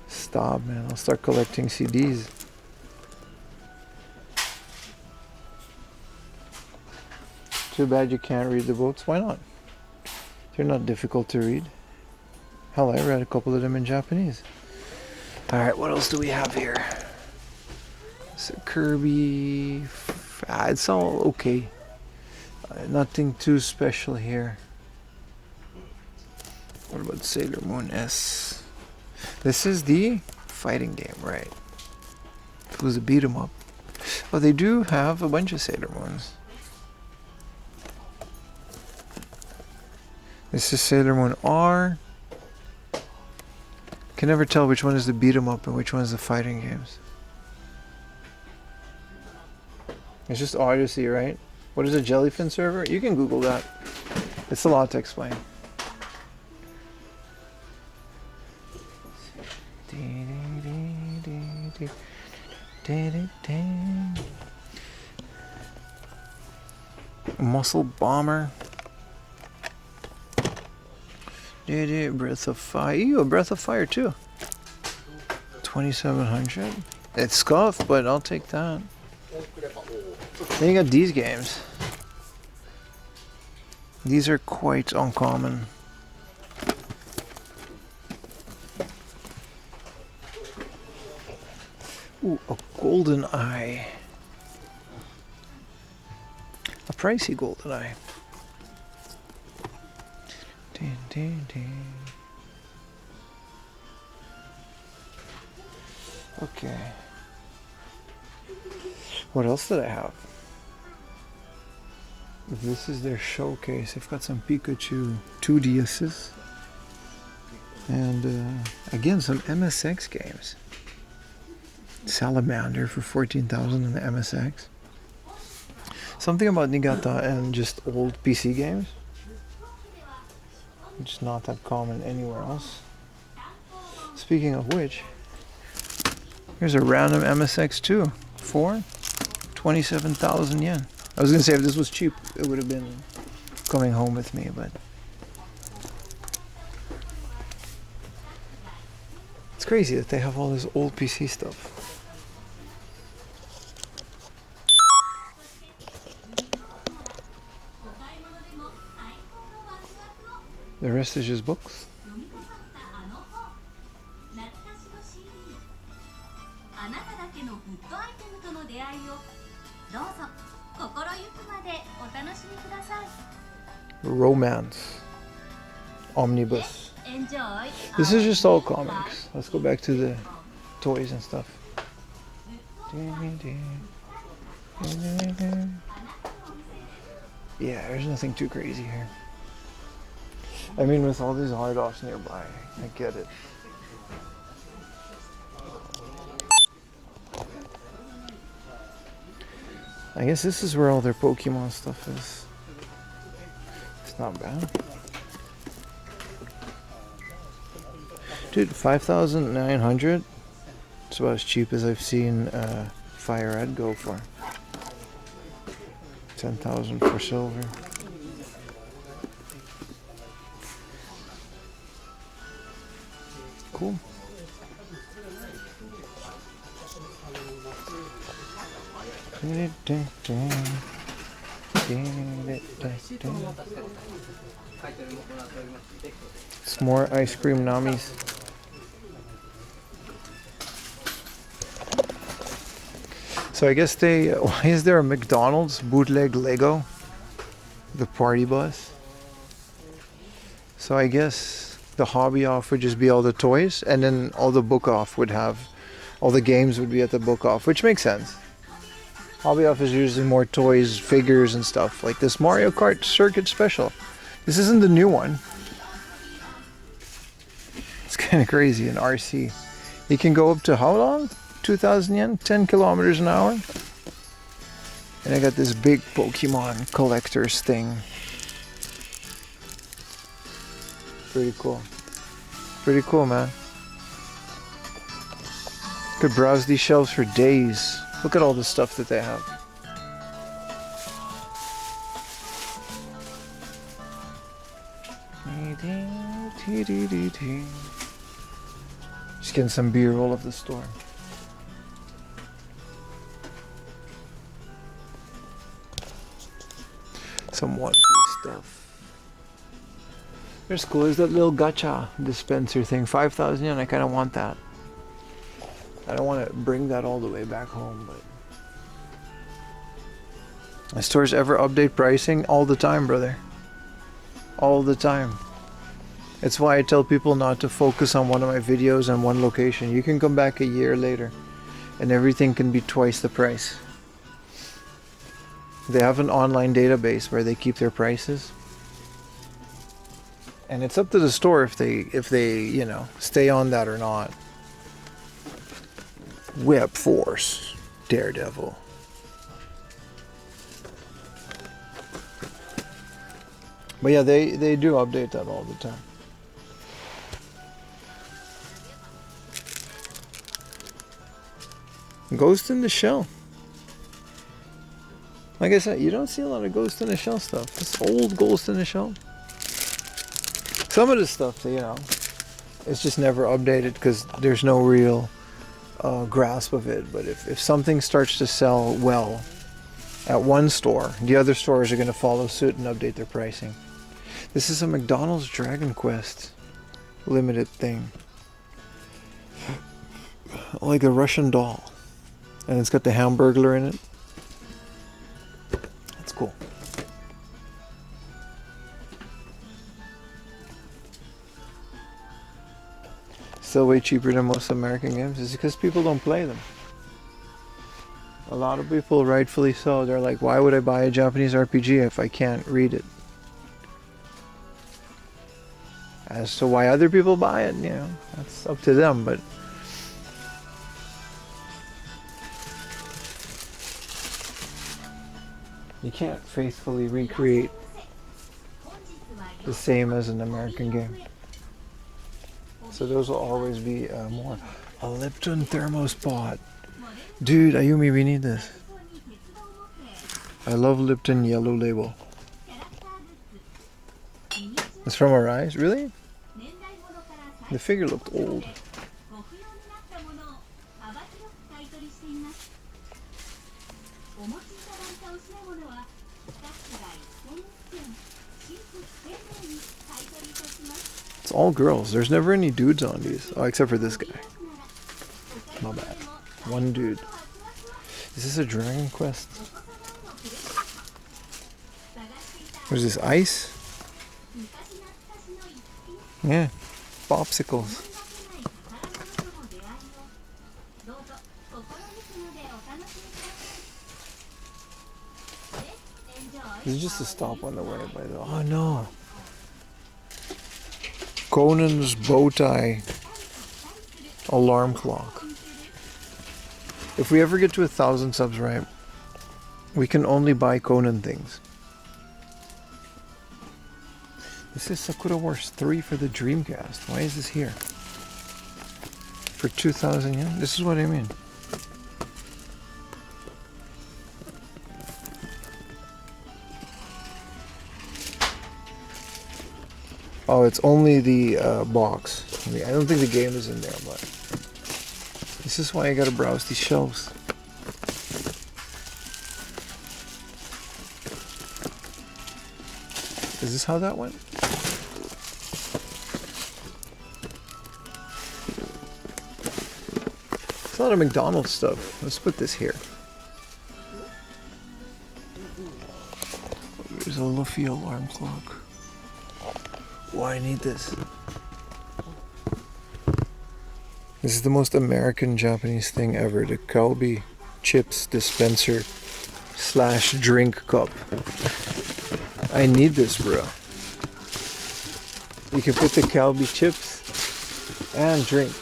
Stop, man. I'll start collecting CDs. Too bad you can't read the books. Why not? They're not difficult to read. Hell, I read a couple of them in Japanese. Alright, what else do we have here? So Kirby... it's all okay. Nothing too special here. What about Sailor Moon S? This is the fighting game, right? It was a beat 'em up. Oh, they do have a bunch of Sailor Moons. This is Sailor Moon R. Can never tell which one is the beat 'em up and which one is the fighting games. It's just Odyssey, right? What is a Jellyfin server? You can Google that. It's a lot to explain. Muscle Bomber. Breath of Fire. Ew, a Breath of Fire too. 2,700. It's scuffed, but I'll take that. Then you got these games. These are quite uncommon. Ooh, a golden eye. A pricey golden eye. Ding, ding, ding. Okay. What else did I have? This is their showcase. They've got some Pikachu 2DS's. And again, some MSX games. Salamander for 14,000 in the MSX. Something about Niigata and just old PC games. Just not that common anywhere else. Speaking of which, here's a random MSX2 for 27,000 yen. I was gonna say if this was cheap, it would have been coming home with me, but it's crazy that they have all this old PC stuff. The rest is just books. Romance Omnibus. This is just all comics. Let's go back to the toys and stuff. Yeah, there's nothing too crazy here. I mean, with all these hard offs nearby, I get it. I guess this is where all their Pokemon stuff is. It's not bad. Dude, 5,900. It's about as cheap as I've seen Fire Red go for. 10,000 for silver. Cool. It's more ice cream namis. So I guess why is there a McDonald's bootleg Lego? The party bus. So I guess the hobby off would just be all the toys, and then all the book off would have, all the games would be at the book off, which makes sense. Hobby off is usually more toys, figures and stuff, like this Mario Kart Circuit Special. This isn't the new one. It's kind of crazy, an RC. You can go up to how long? 2,000 yen? 10 kilometers an hour? And I got this big Pokemon collector's thing. Pretty cool. Pretty cool, man. Could browse these shelves for days. Look at all the stuff that they have. Just getting some B-roll of the store. Some One Piece stuff. There's cool. There's that little gacha dispenser thing. 5,000 yen. I kind of want that. I don't want to bring that all the way back home, but my stores ever update pricing all the time, brother. All the time. It's why I tell people not to focus on one of my videos on one location. You can come back a year later and everything can be twice the price. They have an online database where they keep their prices. And it's up to the store if they, you know, stay on that or not. Web Force, Daredevil. But yeah, they do update that all the time. Ghost in the Shell. Like I said, you don't see a lot of Ghost in the Shell stuff. This old Ghost in the Shell. Some of the stuff, you know, it's just never updated because there's no real grasp of it. But if something starts to sell well at one store, the other stores are going to follow suit and update their pricing. This is a McDonald's Dragon Quest limited thing. Like a Russian doll. And it's got the Hamburglar in it. That's cool. Still way cheaper than most American games. It's because people don't play them. A lot of people, rightfully so, they're like, why would I buy a Japanese RPG if I can't read it? As to why other people buy it, you know, that's up to them, but you can't faithfully recreate the same as an American game. So those will always be more. A Lipton thermos pot. Dude, Ayumi, we need this. I love Lipton Yellow Label. It's from Arise? Really? The figure looked old. It's all girls. There's never any dudes on these. Oh, except for this guy. My bad. One dude. Is this a Dragon Quest? What is this, ice? Yeah. popsicles. This is just a stop on the way, by the way. Oh no. Conan's bow tie alarm clock. If we ever get to 1,000 subs, right, we can only buy Conan things. This is Sakura Wars 3 for the Dreamcast. Why is this here? For 2,000 yen? This is what I mean. Oh, it's only the box. I don't think the game is in there, but this is why I gotta browse these shelves. Is this how that went? It's a lot of McDonald's stuff. Let's put this here. Here's a Luffy alarm clock. Why I need this? This is the most American Japanese thing ever. The Calbee chips dispenser / drink cup. I need this, bro. You can put the Calbee chips and drink.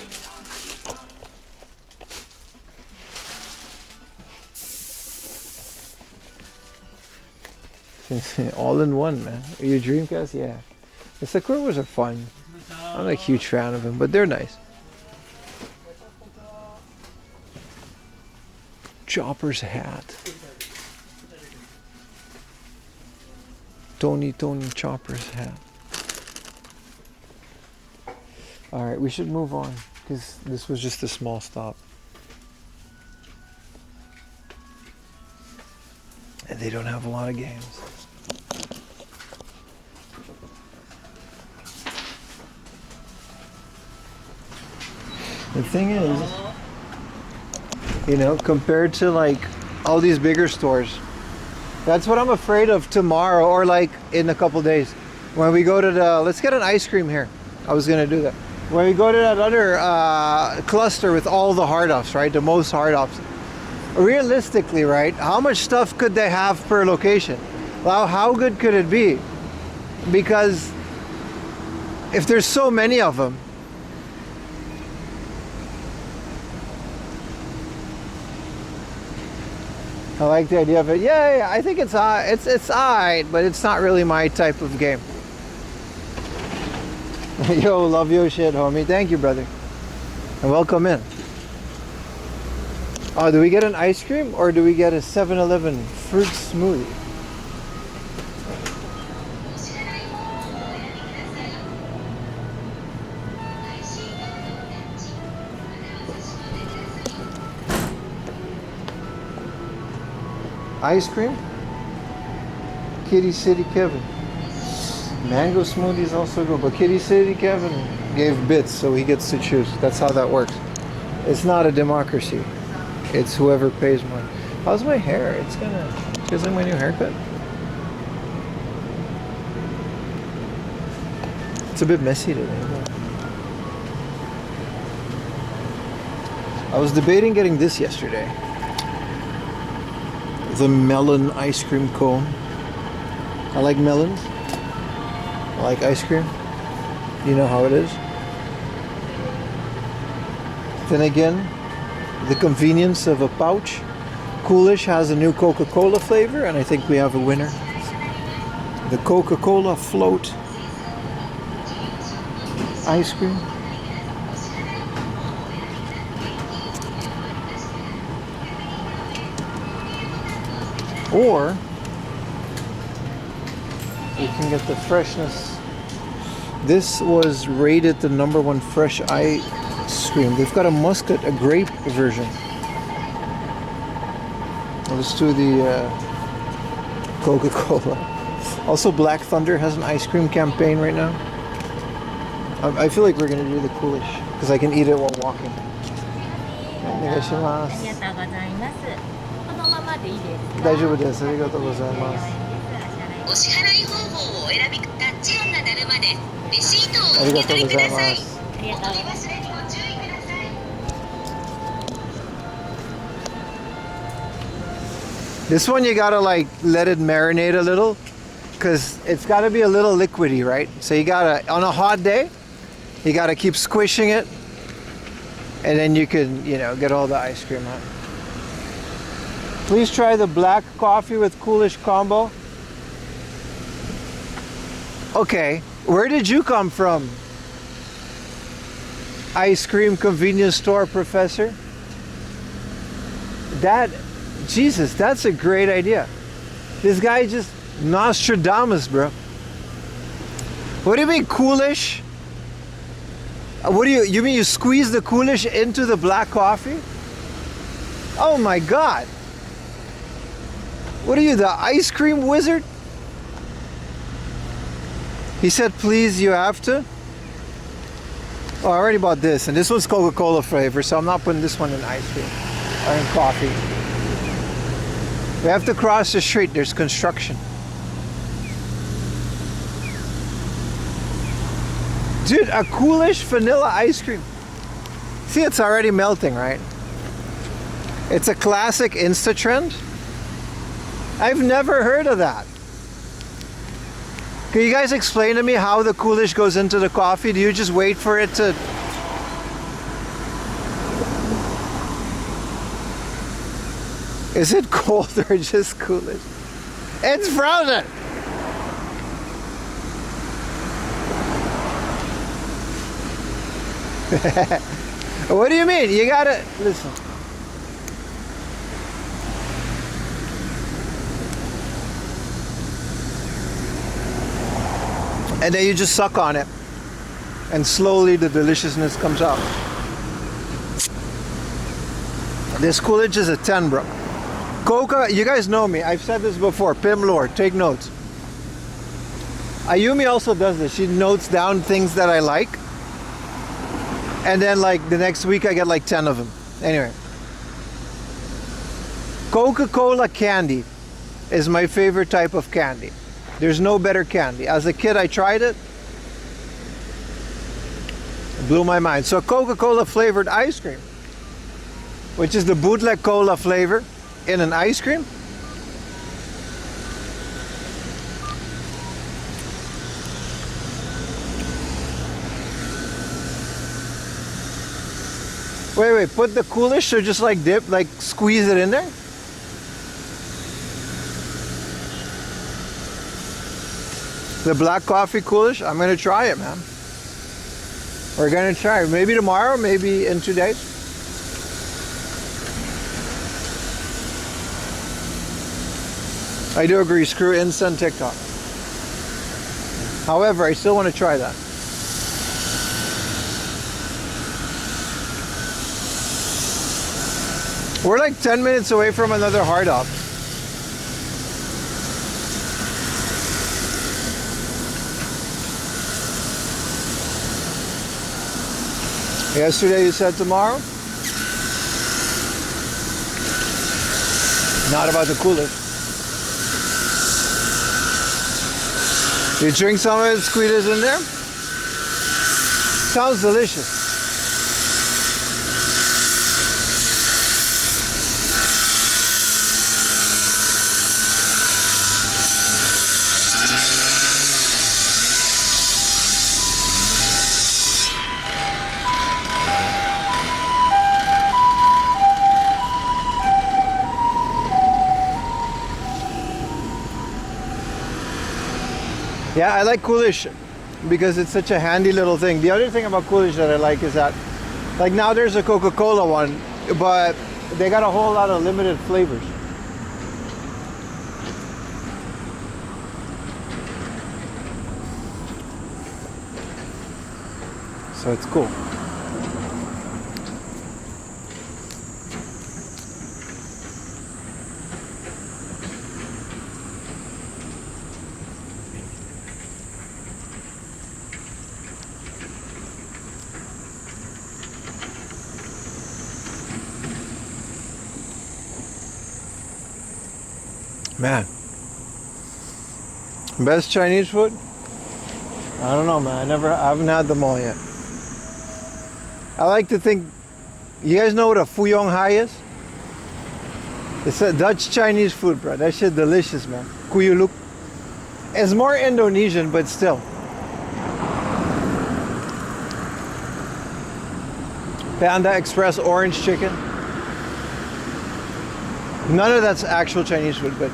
All in one, man. Are you a Dreamcast? Yeah. The Sakura Wars are fun. I'm not a huge fan of them, but they're nice. Chopper's hat. Tony Chopper's hat. Alright, we should move on, because this was just a small stop. And they don't have a lot of games. The thing is, you know, compared to like all these bigger stores, that's what I'm afraid of tomorrow or like in a couple days. When we go to the, let's get an ice cream here. I was gonna do that. When we go to that other cluster with all the hard offs, right? The most hard offs. Realistically, right? How much stuff could they have per location? Well, how good could it be? Because if there's so many of them, I like the idea of it. Yeah, I think it's alright, but it's not really my type of game. Yo, love your shit, homie. Thank you, brother. And welcome in. Oh, do we get an ice cream or do we get a 7-Eleven fruit smoothie? Ice cream? Kitty City Kevin. Mango smoothie is also good, but Kitty City Kevin gave bits, so he gets to choose. That's how that works. It's not a democracy. It's whoever pays more. How's my hair? It's gonna... Feels like my new haircut. It's a bit messy today, but... I was debating getting this yesterday. The melon ice cream cone. I like melons. I like ice cream. You know how it is. Then again, the convenience of a pouch. Coolish has a new Coca-Cola flavor, and I think we have a winner. The Coca-Cola float ice cream. Or you can get the freshness. This was rated the #1 fresh ice cream. They've got a muscat, a grape version. Let's do the Coca-Cola. Also, Black Thunder has an ice cream campaign right now. I feel like we're gonna do the Coolish because I can eat it while walking. お願いします。大丈夫です。ありがとうございます。お支払い方法をお選び、タッチ音が鳴るまでレシートをお受け取りください。お取り忘れにご注意ください。 This one you gotta like let it marinate a little, because it's gotta be a little liquidy, right? So you gotta, on a hot day, you gotta keep squishing it, and then you can, you know, get all the ice cream out. Please try the black coffee with coolish combo. Okay, where did you come from? Ice cream convenience store professor? That, Jesus, that's a great idea. This guy just Nostradamus, bro. What do you mean coolish? What do you mean you squeeze the coolish into the black coffee? Oh my God. What are you, the ice cream wizard? He said, please, you have to. Oh, I already bought this, and this one's Coca-Cola flavor, so I'm not putting this one in ice cream or in coffee. We have to cross the street, there's construction. Dude, a coolish vanilla ice cream. See, it's already melting, right? It's a classic Insta trend. I've never heard of that. Can you guys explain to me how the coolish goes into the coffee? Do you just wait for it to... Is it cold or just coolish? It's frozen! What do you mean? You gotta... Listen. And then you just suck on it, and slowly the deliciousness comes out. This Coolidge is a 10, bro. Coca, you guys know me. I've said this before. Pim Lord, take notes. Ayumi also does this. She notes down things that I like, and then like the next week I get like 10 of them. Anyway, Coca-Cola candy is my favorite type of candy. There's no better candy. As a kid, I tried it. It blew my mind. So Coca-Cola flavored ice cream, which is the bootleg cola flavor in an ice cream. Wait, put the coolish, so just like dip, like squeeze it in there? The black coffee coolish, I'm gonna try it, man. We're gonna try it. Maybe tomorrow, maybe in 2 days. I do agree, screw Insta and TikTok. However, I still want to try that. We're like 10 minutes away from another hard up. Yesterday you said tomorrow? Not about the coolest. You drink some of it, squeeze it in there? Sounds delicious. Yeah, I like Coolish because it's such a handy little thing. The other thing about Coolish that I like is that, like now there's a Coca-Cola one, but they got a whole lot of limited flavors. So it's cool. Man, best Chinese food? I don't know, man. I haven't had them all yet. I like to think, you guys know what a fuyong hai is? It's a Dutch Chinese food, bro. That shit delicious, man. Kuyuluk. It's more Indonesian, but still. Panda Express orange chicken. None of that's actual Chinese food, but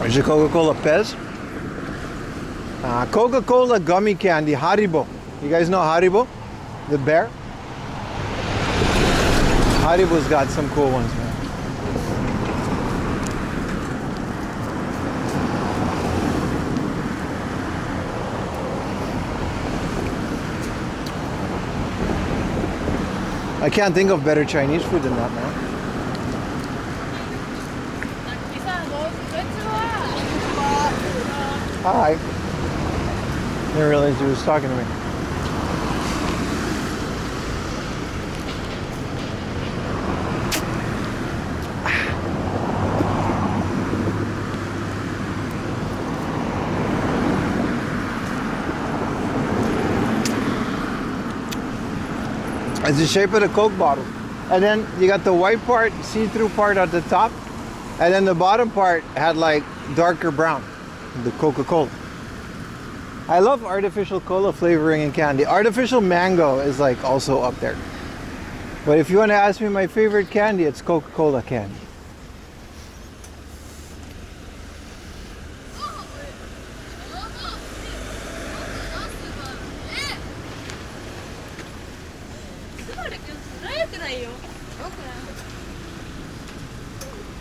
is it Coca-Cola Pez? Coca-Cola gummy candy, Haribo. You guys know Haribo? The bear? Haribo's got some cool ones, man. I can't think of better Chinese food than that, man. Hi. Didn't realize he was talking to me. It's the shape of the Coke bottle. And then you got the white part, see-through part at the top. And then the bottom part had like darker brown. The Coca-Cola. I love artificial cola flavoring in candy. Artificial mango is like also up there. But if you want to ask me my favorite candy, it's Coca-Cola candy.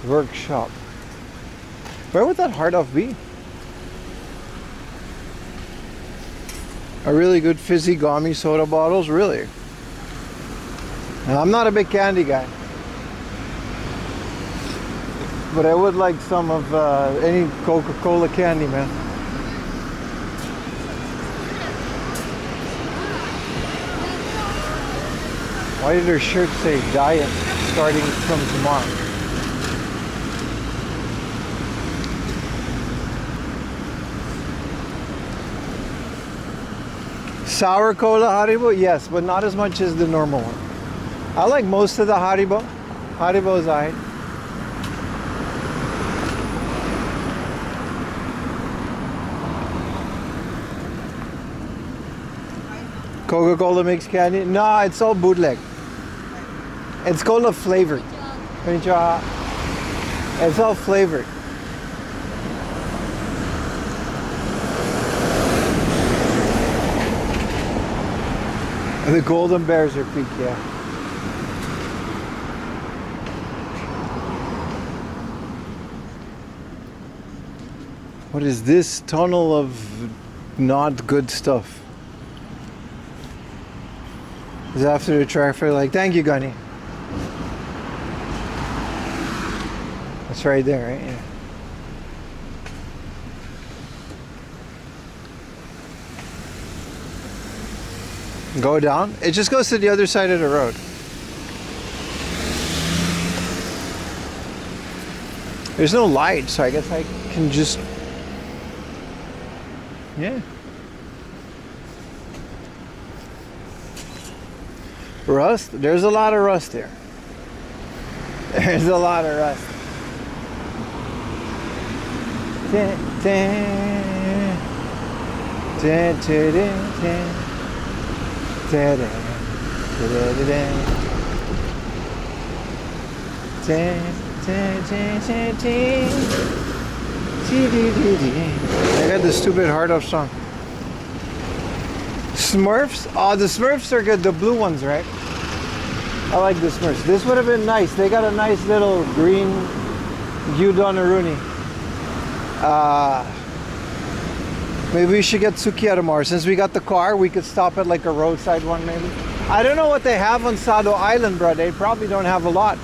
Workshop. Where would that hard off be? A really good fizzy gummy soda bottles, really. Now, I'm not a big candy guy, but I would like some of any Coca-Cola candy, man. Why did their shirt say diet starting from tomorrow? Sour cola Haribo? Yes, but not as much as the normal one. I like most of the Haribo. Haribo's alright. Coca-Cola makes candy? No, it's all bootleg. It's cola flavored. Konnichiwa. It's all flavored. The golden bears are peak, yeah. What is this tunnel of not good stuff? Is after the traffic like, thank you, Gunny. That's right there, right? Yeah. Go down? It just goes to the other side of the road. There's no light, so I guess I can just... Yeah. Rust? There's a lot of rust there. There's a lot of rust. Dun, dun. Dun, dun, dun, dun. Da, da, da, da, da. Da, da, da, da, da. I got the stupid hard off song. Smurfs? Oh, the Smurfs are good. The blue ones, right? I like the Smurfs. This would have been nice. They got a nice little green Gyudon maybe we should get Sukiya tomorrow. Since we got the car, we could stop at like a roadside one maybe. I don't know what they have on Sado Island, bro. They probably don't have a lot.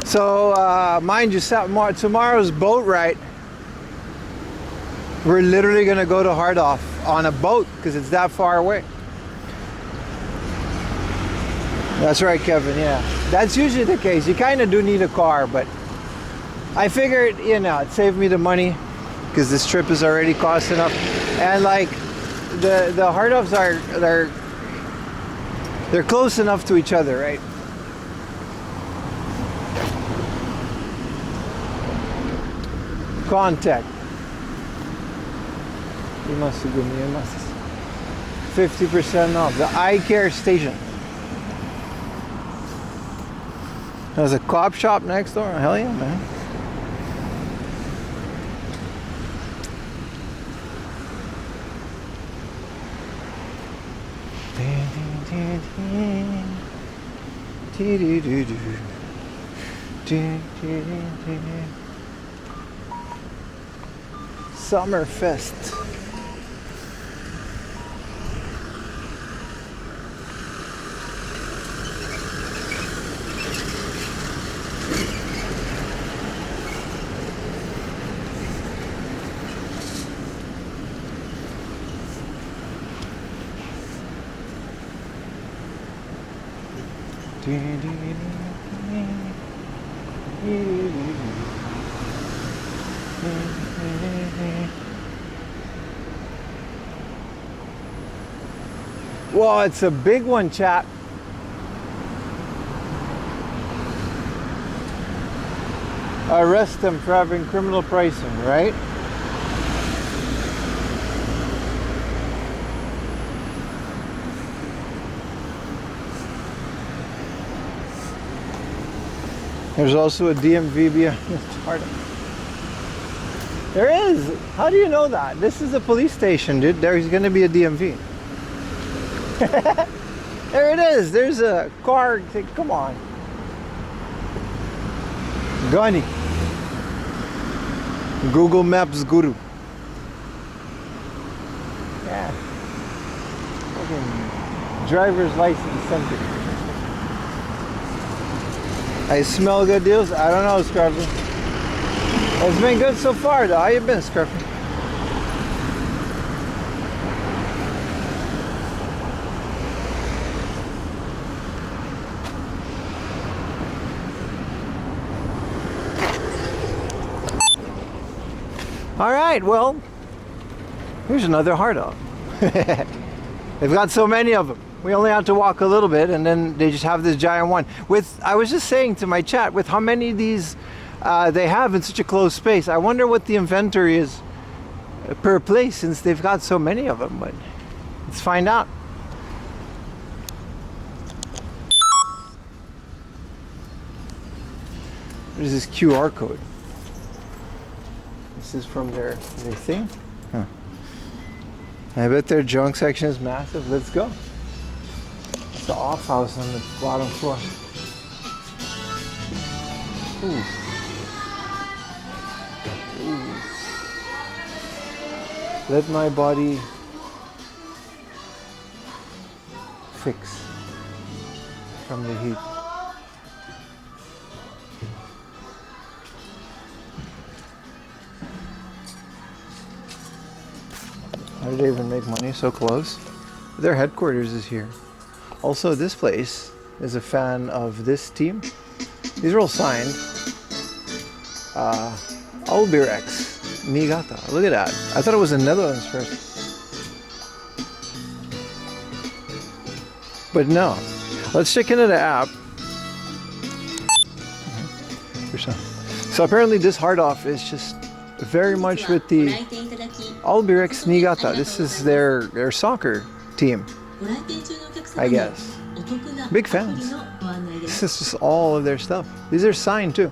So, mind you, tomorrow's boat ride, we're literally going to go to Hardoff on a boat because it's that far away. That's right, Kevin. Yeah, that's usually the case. You kind of do need a car, but I figured, you know, it saved me the money because this trip is already cost enough. And like the hard-offs they're close enough to each other, right? Contact. 50% off the eye care station. There's a cop shop next door. Hell yeah, man. Summerfest. Well, it's a big one, chat. Arrest them for having criminal pricing, right? There's also a DMV behind the Jakarta. There is. How do you know that? This is a police station, dude. There's going to be a DMV. There it is. There's a car. Come on. Gunny. Google Maps guru. Yeah. Fucking driver's license center. I smell good deals. I don't know, Scruffy. It's been good so far, though. How you been, Scruffy? All right, well, here's another hard up. They've got so many of them. We only have to walk a little bit, and then they just have this giant one. I was just saying to my chat, with how many of these they have in such a close space, I wonder what the inventory is per place, since they've got so many of them. But let's find out. What is this QR code? This is from their thing? Huh. I bet their junk section is massive. Let's go. It's the off house on the bottom floor. Ooh. Ooh. Let my body fix from the heat. How did they even make money so close? Their headquarters is here. Also, this place is a fan of this team. These are all signed. Albirex, Niigata. Look at that. I thought it was in Netherlands first. But no. Let's check into the app. So apparently this hard off is just very much with the Albirex Niigata. This is their soccer team, I guess. Big fans. This is just all of their stuff. These are signed too.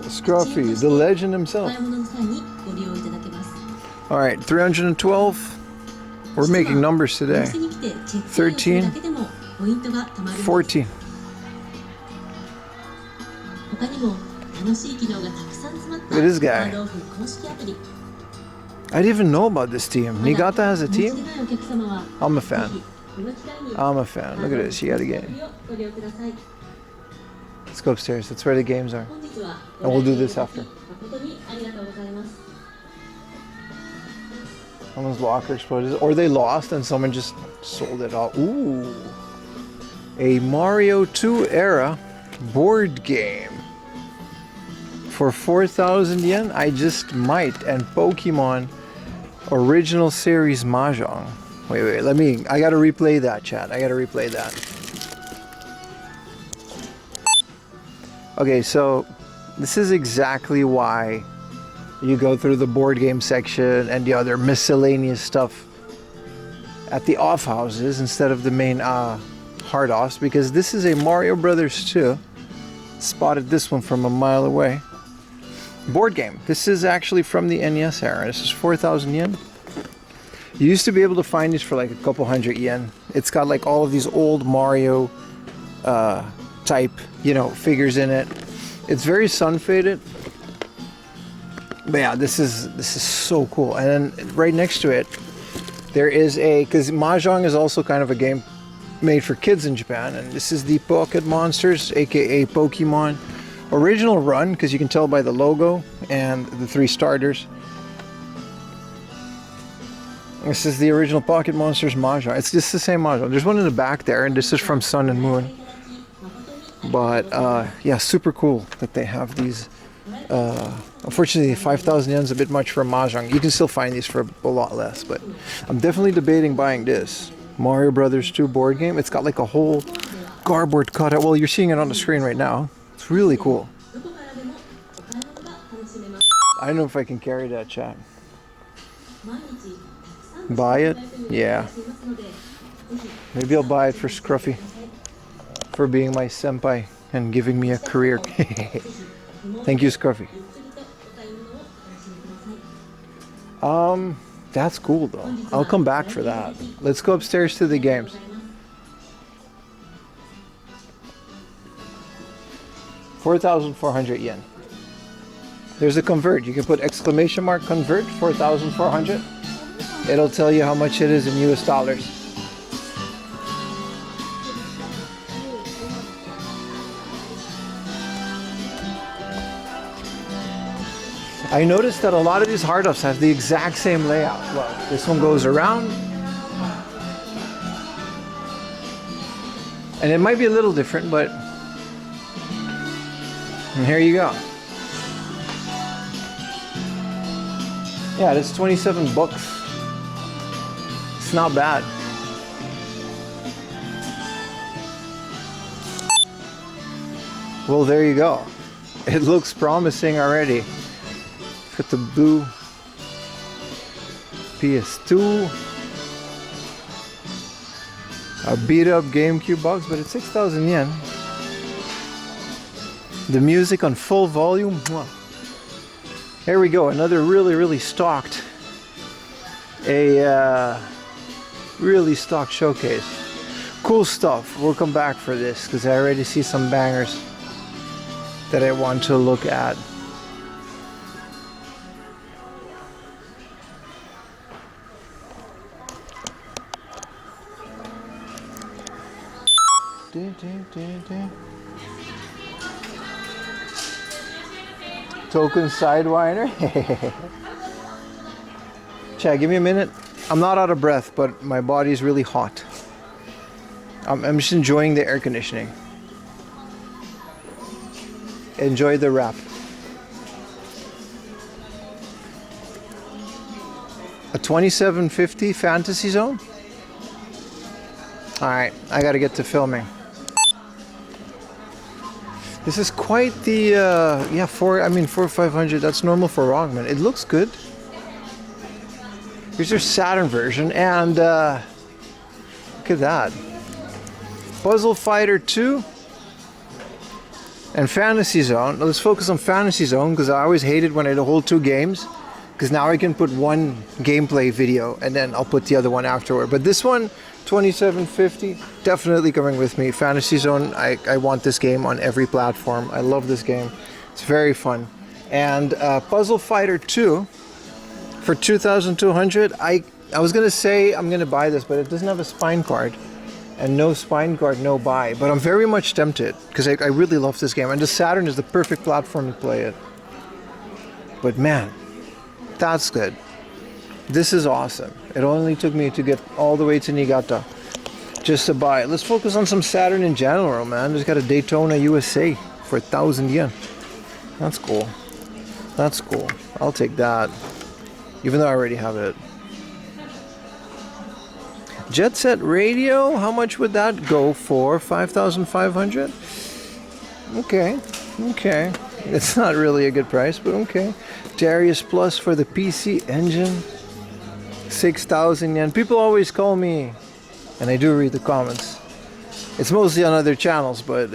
Scruffy, the legend himself. Alright, 312. We're making numbers today. 13, 14. Look at this guy. I didn't even know about this team. Niigata has a team? I'm a fan. I'm a fan. Look at this. You gotta get it. Let's go upstairs. That's where the games are. And we'll do this after. Someone's locker exploded, or they lost and someone just sold it all. Ooh, a Mario 2 era board game for 4,000 yen. I just might. And Pokemon original series Mahjong. Wait, I gotta replay that, chat. I gotta replay that. Okay, so this is exactly why you go through the board game section and the other miscellaneous stuff at the off houses instead of the main hard offs, because this is a Mario Brothers 2. Spotted this one from a mile away. Board game. This is actually from the NES era. This is 4,000 yen. You used to be able to find these for like a couple hundred yen. It's got like all of these old Mario type, figures in it. It's very sun faded. But yeah, this is so cool. And then right next to it, there is because Mahjong is also kind of a game made for kids in Japan, and this is the Pocket Monsters, aka Pokemon original run, because you can tell by the logo and the 3 starters. This is the original Pocket Monsters Mahjong. It's just the same Mahjong. There's one in the back there, and this is from Sun and Moon. But yeah, super cool that they have these. Unfortunately, 5,000 yen is a bit much for a Mahjong. You can still find these for a lot less, but I'm definitely debating buying this Mario Brothers 2 board game. It's got like a whole cardboard cutout. Well, you're seeing it on the screen right now. It's really cool. I don't know if I can carry that, chat. Buy it? Yeah. Maybe I'll buy it for Scruffy, for being my senpai and giving me a career. Thank you, Scruffy. That's cool though. I'll come back for that. Let's go upstairs to the games. $4,400 yen. There's a convert. You can put exclamation mark convert 4,400. It'll tell you how much it is in US dollars. I noticed that a lot of these hard offs have the exact same layout. Well, this one goes around, and it might be a little different, but and here you go. Yeah, that's 27 bucks. It's not bad. Well, there you go. It looks promising already. Got the blue PS2, a beat up GameCube box, but it's 6,000 yen. The music on full volume. Here we go, another really stocked, really stocked showcase. Cool stuff. We'll come back for this because I already see some bangers that I want to look at. Token Sidewinder. Chad, give me a minute. I'm not out of breath, but my body is really hot. I'm just enjoying the air conditioning. Enjoy the wrap. A 2750 Fantasy Zone? Alright, I gotta get to filming. This is quite the, yeah, 4 or 500, that's normal for Rockman. It looks good. Here's their Saturn version, and look at that. Puzzle Fighter 2 and Fantasy Zone. Now let's focus on Fantasy Zone, because I always hated when I had to hold 2 games, because now I can put one gameplay video and then I'll put the other one afterward. But this one, 2750, definitely coming with me. Fantasy Zone, I want this game on every platform. I love this game. It's very fun. And Puzzle Fighter 2 for 2,200. I was gonna say I'm gonna buy this, but it doesn't have a spine card. And no spine guard, no buy. But I'm very much tempted because I really love this game. And the Saturn is the perfect platform to play it. But man, that's good. This is awesome. It only took me to get all the way to Niigata just to buy it. Let's focus on some Saturn in general, man. Just got a Daytona USA for 1,000 yen. That's cool. That's cool. I'll take that. Even though I already have it. Jet Set Radio, how much would that go for? 5,500? Okay. Okay. It's not really a good price, but okay. Darius Plus for the PC Engine. 6,000 yen. People always call me, and I do read the comments. It's mostly on other channels, but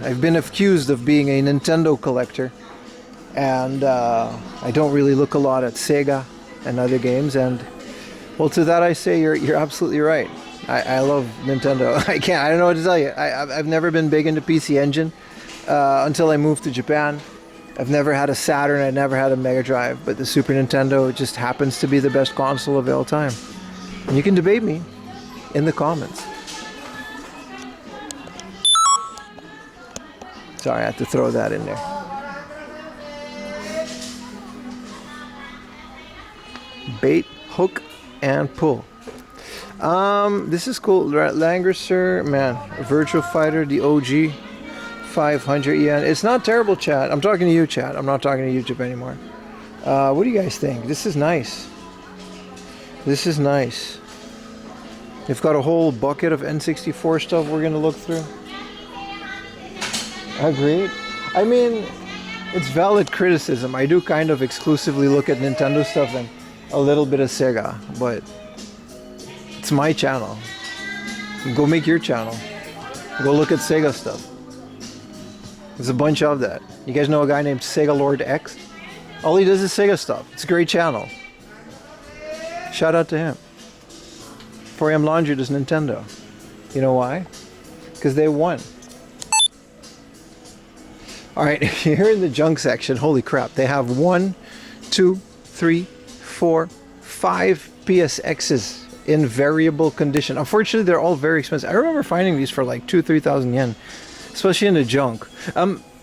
I've been accused of being a Nintendo collector. And I don't really look a lot at Sega and other games. And well, to that I say you're absolutely right. I love Nintendo. I don't know what to tell you. I've never been big into PC Engine until I moved to Japan. I've never had a Saturn, I never had a Mega Drive, but the Super Nintendo just happens to be the best console of all time. And you can debate me in the comments. Sorry, I had to throw that in there. Bait, hook, and pull. This is cool. Langerser, man, Virtual Fighter, the OG. 500 yen. It's not terrible, chat. I'm talking to you, chat. I'm not talking to YouTube anymore. What do you guys think? This is nice. This is nice. We've got a whole bucket of N64 stuff we're going to look through. Agreed. I mean, it's valid criticism. I do kind of exclusively look at Nintendo stuff and a little bit of Sega, but it's my channel. Go make your channel. Go look at Sega stuff. There's a bunch of that. You guys know a guy named Sega Lord X? All he does is Sega stuff. It's a great channel. Shout out to him. 4am Laundry does Nintendo. You know why? Because they won. Alright, here in the junk section, holy crap, they have 1, 2, 3, 4, 5 PSXs in variable condition. Unfortunately, they're all very expensive. I remember finding these for like 2,000-3,000 yen. Especially in the junk.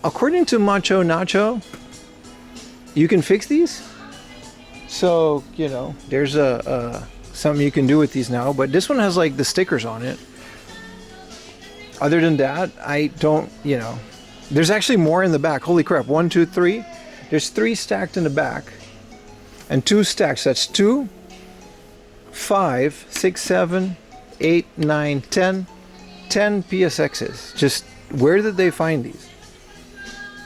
According to Macho Nacho, you can fix these. So, you know, there's something you can do with these now. But this one has like the stickers on it. Other than that, I don't, you know. There's actually more in the back. Holy crap. 1, 2, 3. There's 3 stacked in the back. And 2 stacks. That's 2, 5, 6, 7, 8, 9, 10. 10 PSXs. Just where did they find these?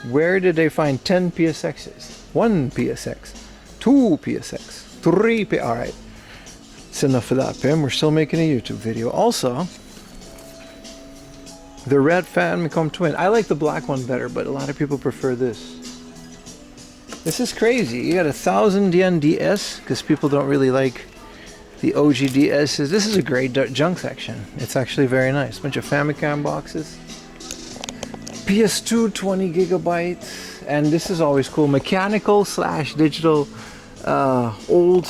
Where did they find 10 PSXs? 1 PSX, 2 PSX, 3 P. Alright. That's enough of that, Pim. We're still making a YouTube video. Also, the red Famicom Twin. I like the black one better, but a lot of people prefer this. This is crazy. You got 1,000 yen DS, because people don't really like the OG DSs. This is a great junk section. It's actually very nice. Bunch of Famicom boxes. PS2 20 gigabytes, and this is always cool. Mechanical / digital old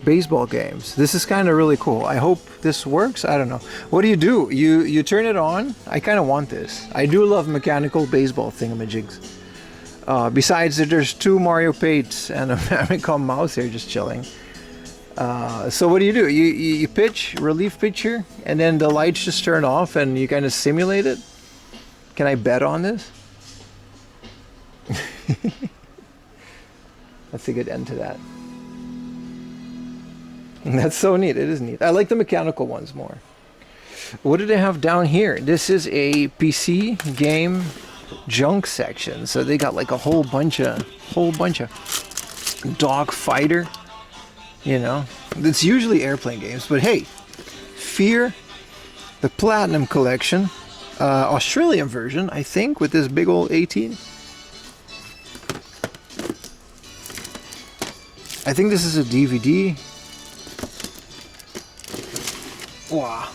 baseball games. This is kind of really cool. I hope this works. I don't know. What do? You turn it on. I kind of want this. I do love mechanical baseball thingamajigs. Besides that, there's 2 Mario Pates and a Famicom mouse here just chilling. So what do? You pitch, relief pitcher, and then the lights just turn off and you kind of simulate it. Can I bet on this? That's a good end to that. That's so neat. It is neat. I like the mechanical ones more. What do they have down here? This is a PC game junk section. So they got like a whole bunch of Dog Fighter. You know, it's usually airplane games, but hey, Fear, the Platinum Collection, Australian version, I think, with this big old 18. I think this is a DVD. Wow.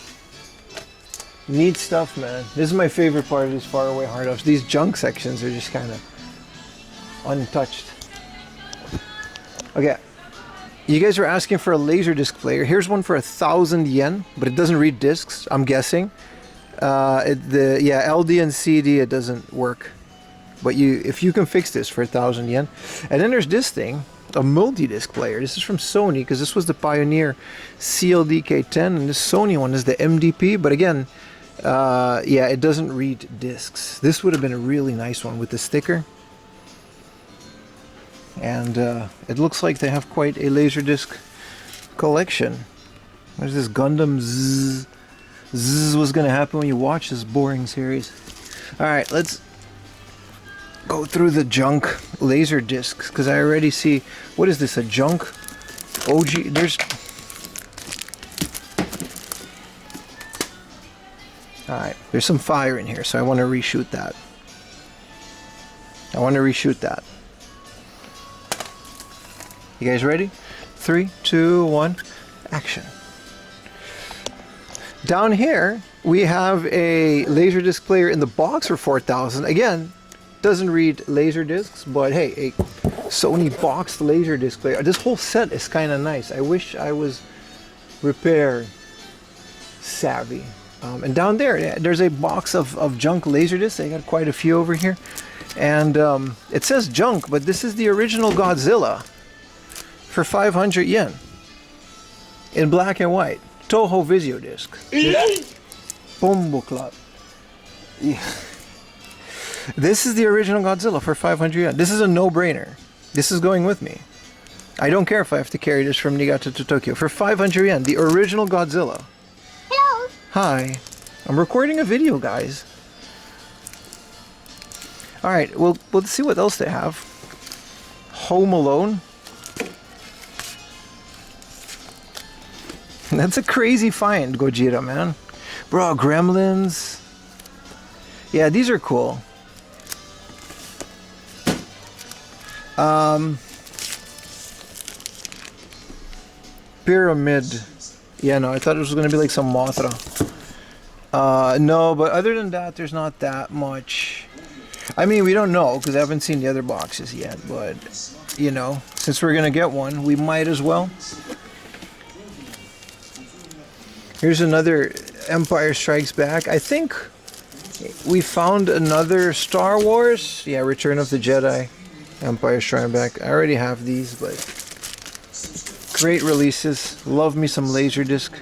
Neat stuff, man. This is my favorite part of these faraway hard ups. These junk sections are just kind of untouched. Okay. You guys are asking for a Laserdisc player. Here's one for 1,000 yen, but it doesn't read discs, I'm guessing. LD and CD, it doesn't work. But if you can fix this for 1,000 yen. And then there's this thing, a multi-disc player. This is from Sony, because this was the Pioneer CLDK10, and this Sony one is the MDP. But again, it doesn't read discs. This would have been a really nice one with the sticker. And it looks like they have quite a Laserdisc collection. There's this Gundam Zzz. Zzz was going to happen when you watch this boring series. Alright, let's go through the junk Laserdiscs, because I already see... What is this, a junk OG? Alright, there's some fire in here, so I want to reshoot that. You guys ready? 3, 2, 1, action. Down here, we have a Laserdisc player in the box for 4,000. Again, doesn't read Laserdiscs, but hey, a Sony boxed Laserdisc player. This whole set is kind of nice. I wish I was repair savvy. And down there, there's a box of junk Laserdiscs. They got quite a few over here. And it says junk, but this is the original Godzilla for 500 yen in black and white. Toho Visio disc. Bombo Club. Yeah. This is the original Godzilla for 500 yen. This is a no-brainer. This is going with me. I don't care if I have to carry this from Niigata to Tokyo. For 500 yen, the original Godzilla. Hello. Hi. I'm recording a video, guys. Alright, we'll see what else they have. Home Alone. That's a crazy find, Gojira, man. Bro, Gremlins. Yeah, these are cool. Pyramid. Yeah, no, I thought it was going to be like some Mothra. No, but other than that, there's not that much. I mean, we don't know, because I haven't seen the other boxes yet, but, you know, since we're going to get one, we might as well. Here's another Empire Strikes Back. I think we found another Star Wars. Yeah, Return of the Jedi, Empire Strikes Back. I already have these, but great releases. Love me some Laserdisc.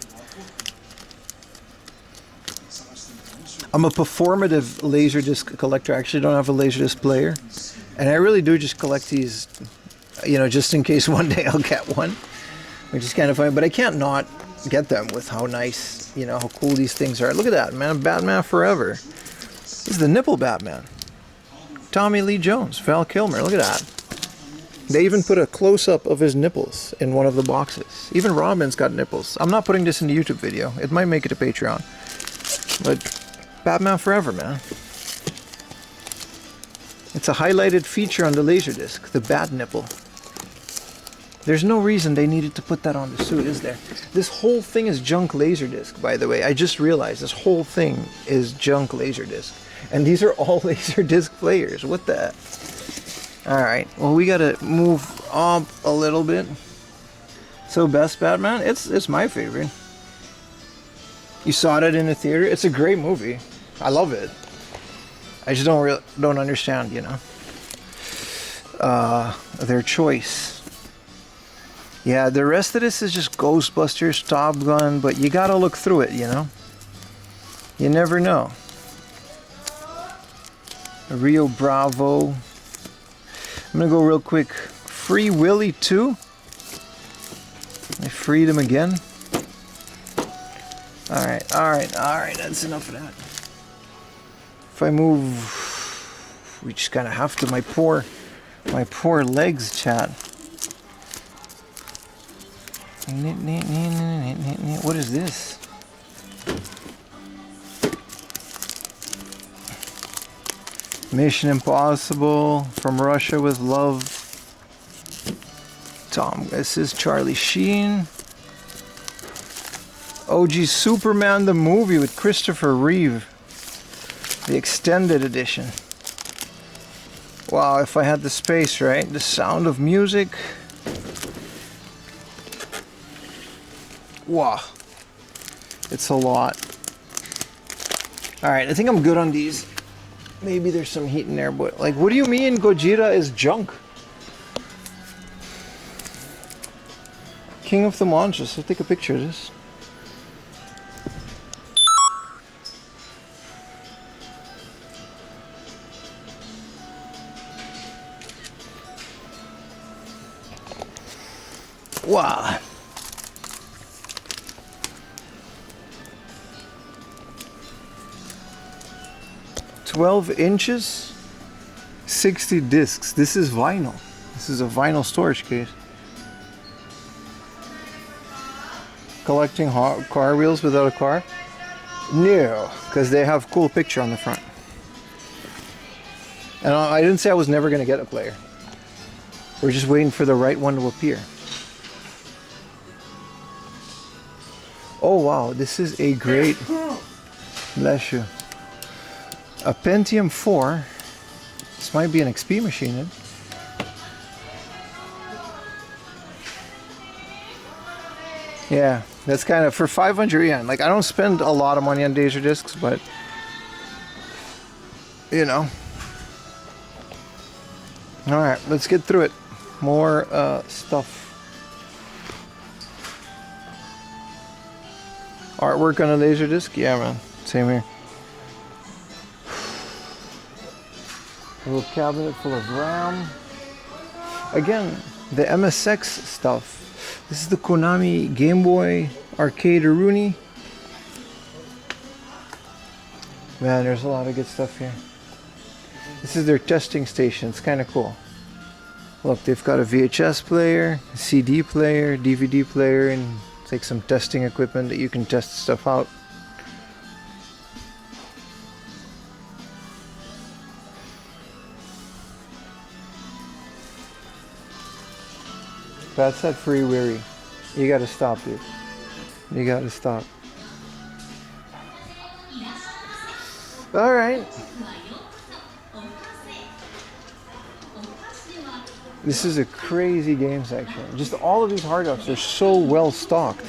I'm a performative Laserdisc collector. I actually don't have a Laserdisc player. And I really do just collect these, you know, just in case one day I'll get one. Which is kind of funny, but I can't not get them with how nice, you know, how cool these things are. Look at that, man. Batman Forever. This is the nipple Batman. Tommy Lee Jones, Val Kilmer. Look at that. They even put a close-up of his nipples in one of the boxes. Even Robin's got nipples. I'm not putting this in the YouTube video. It might make it a Patreon. But Batman Forever, man. It's a highlighted feature on the Laserdisc, the bat nipple. There's no reason they needed to put that on the suit, is there? This whole thing is junk Laserdisc, by the way. I just realized this whole thing is junk Laserdisc. And these are all Laserdisc players. What the... Alright, well, we gotta move up a little bit. So, best Batman? It's my favorite. You saw it in the theater? It's a great movie. I love it. I just don't understand, you know, their choice. Yeah, the rest of this is just Ghostbusters, Top Gun, but you gotta look through it, you know? You never know. Rio Bravo. I'm gonna go real quick. Free Willy 2. I freed him again. Alright, that's enough of that. If I move... We just kinda have to. My poor legs, chat. What is this? Mission Impossible, From Russia with Love. This is Charlie Sheen. OG Superman the movie with Christopher Reeve. The extended edition. Wow, if I had the space, right? The Sound of Music. Wow. It's a lot. Alright, I think I'm good on these. Maybe there's some heat in there, but like, what do you mean Gojira is junk? King of the Monsters. Let's take a picture of this. Wow. 12 inches, 60 discs. This is vinyl. This is a vinyl storage case. Collecting car wheels without a car? No, because they have cool picture on the front. And I didn't say I was never going to get a player. We're just waiting for the right one to appear. Oh wow, this is a great, bless you, a Pentium 4. This might be an XP machine then. Yeah, that's kind of for 500 yen. Like, I don't spend a lot of money on Laserdiscs, but you know. All right, let's get through it. More stuff. Artwork on a Laserdisc? Yeah, man. Same here. A little cabinet full of RAM. Again, the MSX stuff. This is the Konami Game Boy Arcade Rooney. Man, there's a lot of good stuff here. This is their testing station. It's kind of cool. Look, they've got a VHS player, a CD player, DVD player, and it's like some testing equipment that you can test stuff out. That's that free weary. You gotta stop, dude. You gotta stop. Alright. This is a crazy game section. Just all of these hard offs are so well stocked.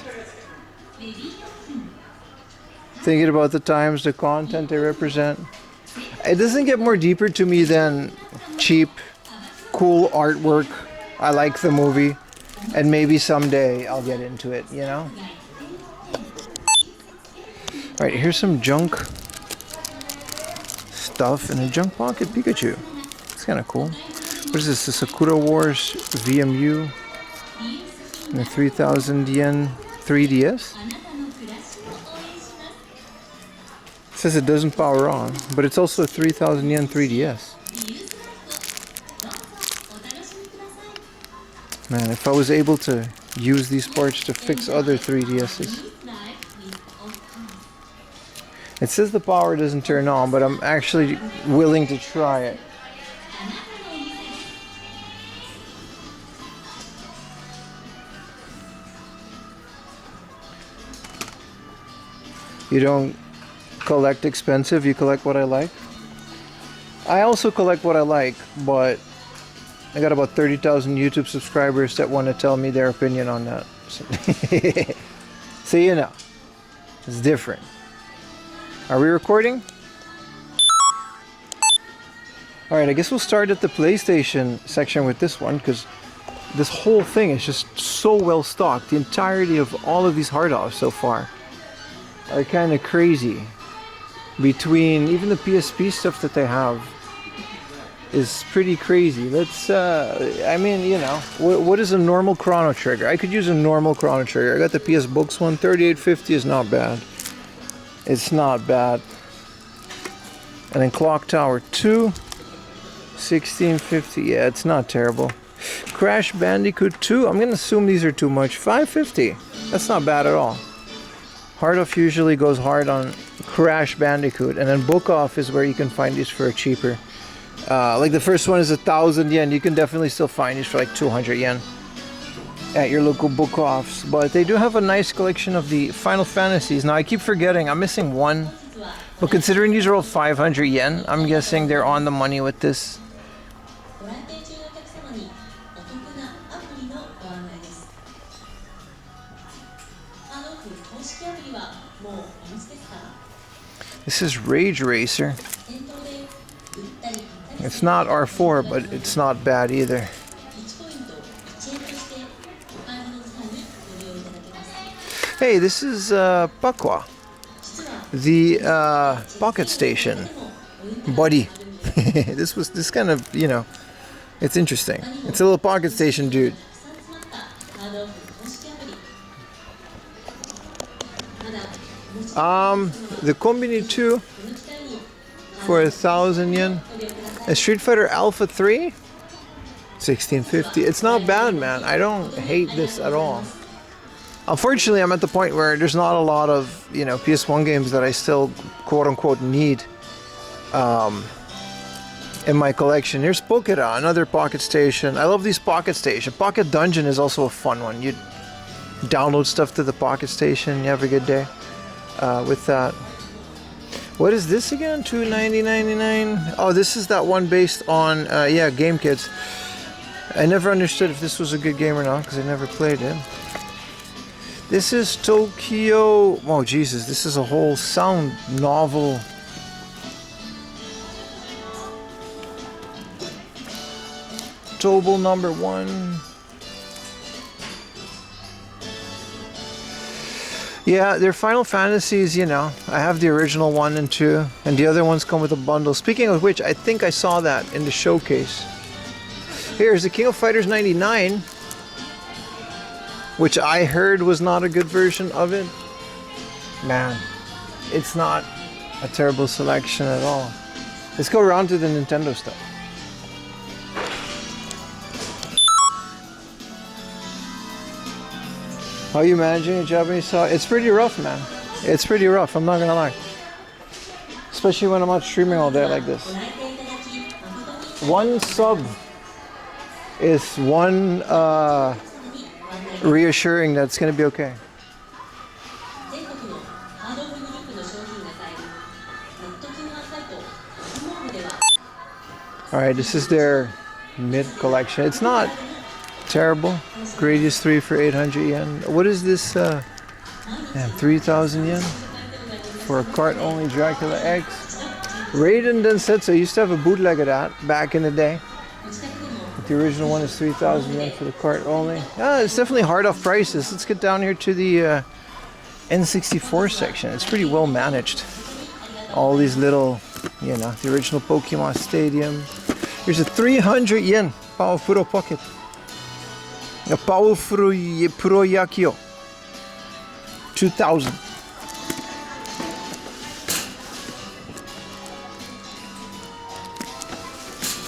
Thinking about the times, the content they represent. It doesn't get more deeper to me than cheap, cool artwork. I like the movie. And maybe someday I'll get into it, you know? Alright, here's some junk stuff in a junk pocket Pikachu. It's kind of cool. What is this? The Sakura Wars VMU and a 3,000 yen 3DS? It says it doesn't power on, but it's also a 3,000 yen 3DS. Man, if I was able to use these parts to fix other 3DSs. It says the power doesn't turn on, but I'm actually willing to try it. You don't collect expensive, you collect what I like. I also collect what I like, but I got about 30,000 YouTube subscribers that want to tell me their opinion on that. So you know, it's different. Are we recording? Alright, I guess we'll start at the PlayStation section with this one, because this whole thing is just so well stocked. The entirety of all of these hard offs so far are kind of crazy. Between even the PSP stuff that they have is pretty crazy. Let's I mean, you know, what is a normal Chrono Trigger? I could use a normal Chrono Trigger. I got the PS Books one. 3850 is not bad. It's not bad. And then Clock Tower 2, 1650. Yeah, it's not terrible. Crash Bandicoot 2, I'm gonna assume these are too much. 550. That's not bad at all. Hard Off usually goes hard on Crash Bandicoot, and then Book Off is where you can find these for cheaper. Like the first one is 1,000 yen. You can definitely still find these for like 200 yen at your local book offs. But they do have a nice collection of the Final Fantasies. Now I keep forgetting, I'm missing one. But considering these are all 500 yen, I'm guessing they're on the money with this. This is Rage Racer. It's not R4, but it's not bad either. Hey, this is Pakwa, the pocket station, buddy. this kind of, you know, it's interesting. It's a little pocket station, dude. The Kombini 2 for 1,000 yen. A Street Fighter Alpha 3, 1650. It's not bad, man. I don't hate this at all. Unfortunately, I'm at the point where there's not a lot of, you know, PS1 games that I still quote-unquote need in my collection. Here's Pokera, another pocket station. I love these pocket stations. Pocket Dungeon is also a fun one. You download stuff to the pocket station. You have a good day with that. What is this again? $290.99. Oh, this is that one based on yeah, Game Kids. I never understood if this was a good game or not because I never played it. This is Tokyo. Oh Jesus, this is a whole sound novel. Tobal number 1. Yeah, they're Final Fantasies, you know. I have the original 1 and 2, and the other ones come with a bundle. Speaking of which, I think I saw that in the showcase. Here's the King of Fighters 99, which I heard was not a good version of it. Man, it's not a terrible selection at all. Let's go around to the Nintendo stuff. How are you managing a Japanese song? It's pretty rough, man. It's pretty rough, I'm not gonna lie. Especially when I'm not streaming all day like this. One sub is one reassuring that it's gonna be okay. Alright, this is their mid collection. It's not terrible. Gradius 3 for 800 yen. What is this? 3,000 yen for a cart only Dracula X. Raiden Densetsu. I used to have a bootleg of that back in the day. But the original one is 3,000 yen for the cart only. Yeah, it's definitely hard off prices. Let's get down here to the N64 section. It's pretty well managed. All these little, you know, the original Pokemon Stadium. Here's a 300 yen Power Pro Pocket. A Power Pro Yakio 2000.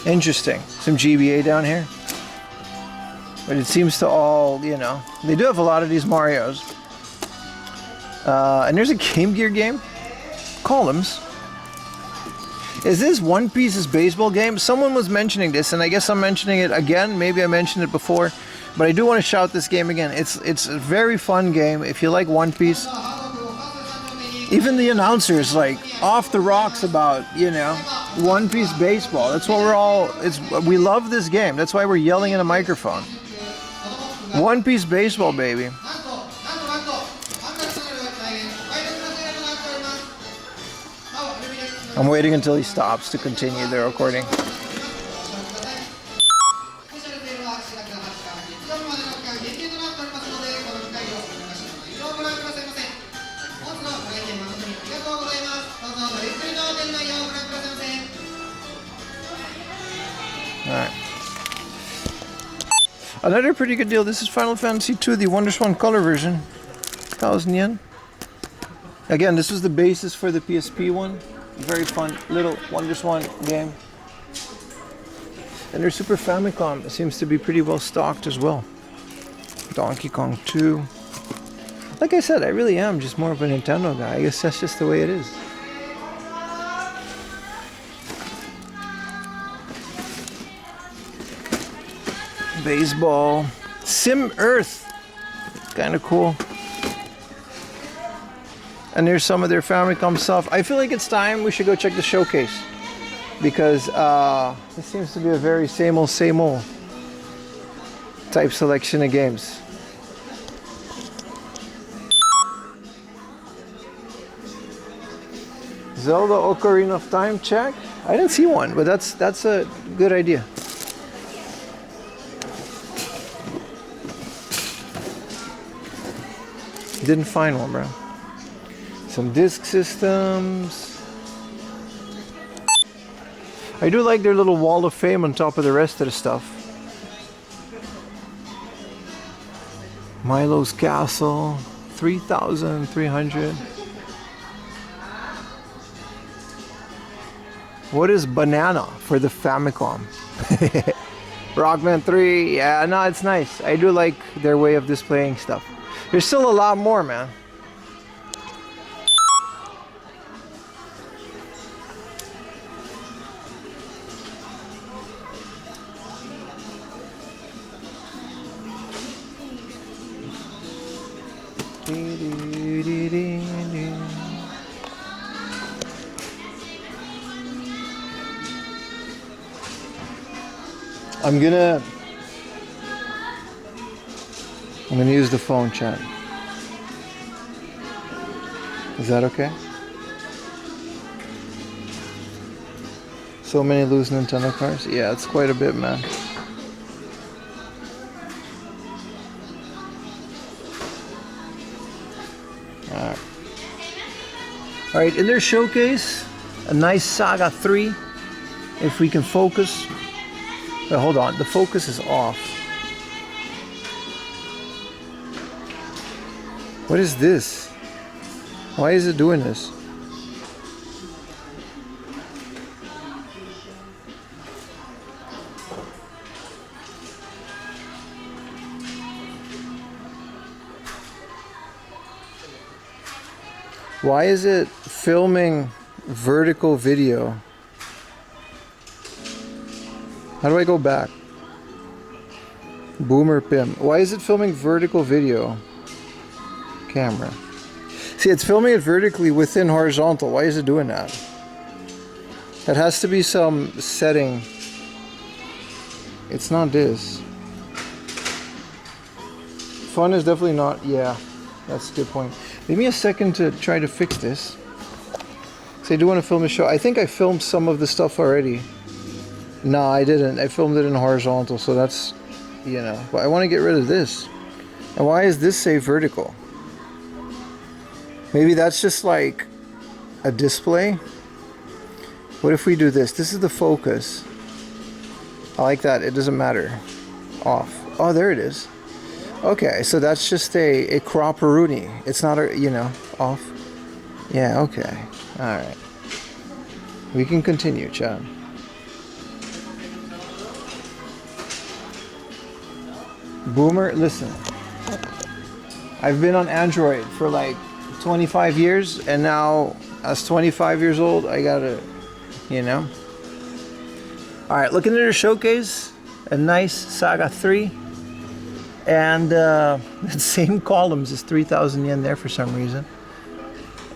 Interesting. Some GBA down here. But it seems to all, you know, they do have a lot of these Marios. And there's a Game Gear game. Columns. Is this One Piece's baseball game? Someone was mentioning this, and I guess I'm mentioning it again. Maybe I mentioned it before. But I do want to shout this game again. It's a very fun game if you like One Piece. Even the announcer is like off the rocks about, you know, One Piece baseball. That's what we're all, we love this game. That's why we're yelling in a microphone. One Piece baseball, baby. I'm waiting until he stops to continue the recording. Alright. Another pretty good deal. This is Final Fantasy II, the WonderSwan color version. 1,000 yen. Again, this was the basis for the PSP one. Very fun little WonderSwan game. And their Super Famicom seems to be pretty well stocked as well. Donkey Kong 2. Like I said, I really am just more of a Nintendo guy. I guess that's just the way it is. Baseball. Sim Earth. Kind of cool. And there's some of their Famicom stuff. I feel like it's time we should go check the showcase. Because this seems to be a very same old type selection of games. Zelda Ocarina of Time check. I didn't see one, but that's a good idea. Didn't find one, bro. Some disc systems. I do like their little wall of fame on top of the rest of the stuff. Milo's Castle, 3,300. What is banana for the Famicom? Rockman 3, yeah, no, it's nice. I do like their way of displaying stuff. There's still a lot more, man. I'm gonna use the phone chat. Is that okay? So many loose Nintendo cards? Yeah, it's quite a bit, man. Alright, in their showcase, a nice Saga 3. If we can focus. Wait, hold on, the focus is off. What is this? Why is it doing this? Why is it filming vertical video? How do I go back? Boomer Pim. Why is it filming vertical video? Camera. See, it's filming it vertically within horizontal. Why is it doing that? That has to be some setting. It's not this. Fun is definitely not. Yeah, that's a good point. Give me a second to try to fix this. So I do want to film a show. I think I filmed some of the stuff already. No, I didn't. I filmed it in horizontal, so that's, you know. But I want to get rid of this. And why is this say vertical? Maybe that's just like a display. What if we do this? This is the focus. I like that. It doesn't matter. Off. Oh, there it is. Okay, so that's just a crop-a-rooney. It's not a, you know, off. Yeah, okay. Alright. We can continue, Chad. Boomer, listen. I've been on Android for like 25 years, and now as 25 years old, I gotta, you know. Alright, looking at their showcase, a nice Saga 3, and the same columns as 3,000 yen there for some reason.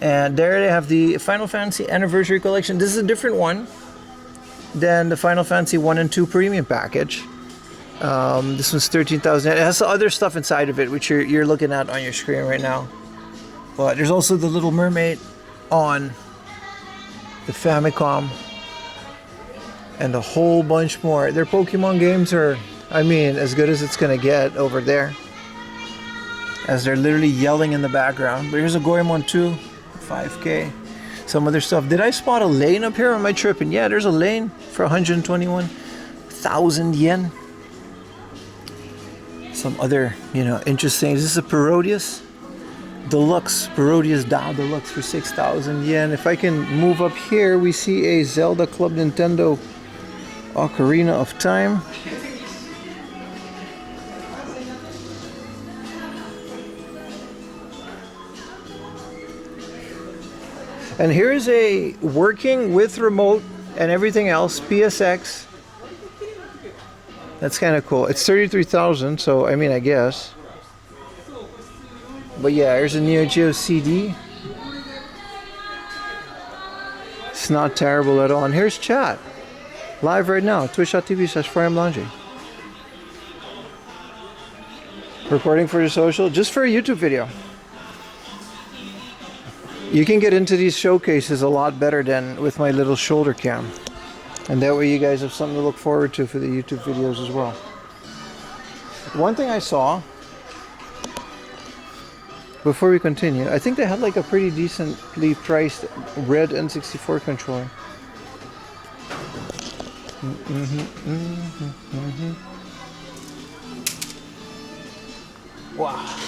And there they have the Final Fantasy Anniversary Collection. This is a different one than the Final Fantasy 1 and 2 Premium Package. This one's 13,000 yen. It has other stuff inside of it, which you're looking at on your screen right now. But there's also the Little Mermaid on the Famicom, and a whole bunch more. Their Pokemon games are, I mean, as good as it's gonna get over there, as they're literally yelling in the background. But here's a Goemon 2, 5K. Some other stuff. Did I spot a lane up here? Or am I tripping? Yeah, there's a lane for 121,000 yen. Some other, you know, interesting. This is a Parodius Deluxe, Parodius Dow Deluxe for 6,000 yen. If I can move up here, we see a Zelda Club Nintendo Ocarina of Time. And here is a working with remote and everything else PSX. That's kind of cool. It's 33,000, so I mean, I guess. But yeah, here's a Neo Geo CD. It's not terrible at all. And here's chat. Live right now. Twitch.tv/FireEmbLaundry. Recording for your social. Just for a YouTube video. You can get into these showcases a lot better than with my little shoulder cam. And that way you guys have something to look forward to for the YouTube videos as well. One thing I saw, before we continue, I think they had like a pretty decently priced red N64 controller. Wow.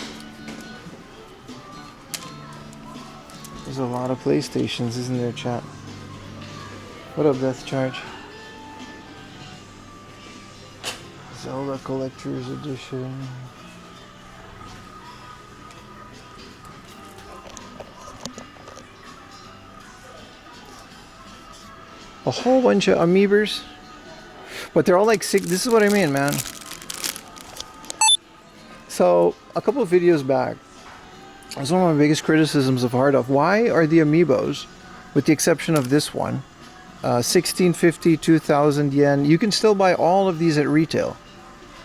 There's a lot of PlayStations, isn't there, chat? What up, Death Charge? Zelda Collector's Edition. A whole bunch of Amiibers. But they're all like sick. This is what I mean, man. So, a couple of videos back, it was one of my biggest criticisms of Hard Off. Why are the Amiibos, with the exception of this one, 1650, 2,000 yen, you can still buy all of these at retail,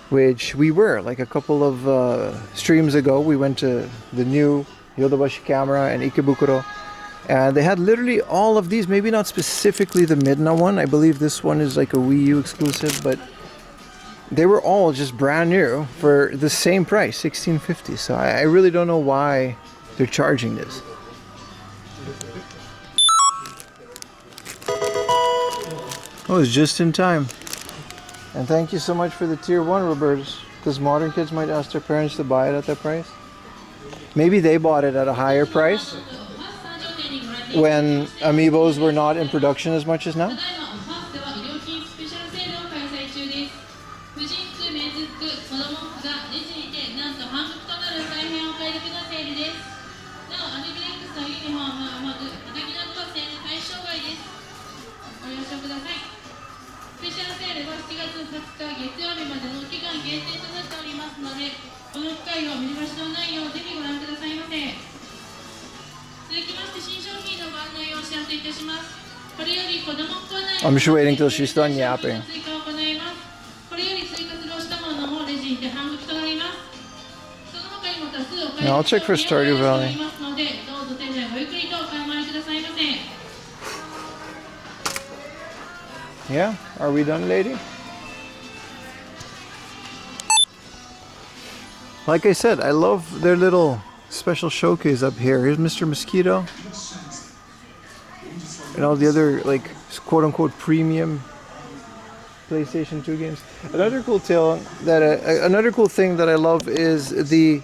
which we were. Like a couple of streams ago, we went to the new Yodobashi Camera and Ikebukuro, and they had literally all of these, maybe not specifically the Midna one. I believe this one is like a Wii U exclusive, but they were all just brand new for the same price, 1650. So I really don't know why they're charging this. Oh, it's just in time. And thank you so much for the tier 1, Robertus, because modern kids might ask their parents to buy it at that price. Maybe they bought it at a higher price when Amiibos were not in production as much as now. I'm just waiting till she's done yapping. Now I'll check for Stardew Valley. Yeah, are we done, lady? Like I said, I love their little special showcase up here. Here's Mr. Mosquito. And all the other, like, quote-unquote premium PlayStation 2 games. Another cool thing that I love is the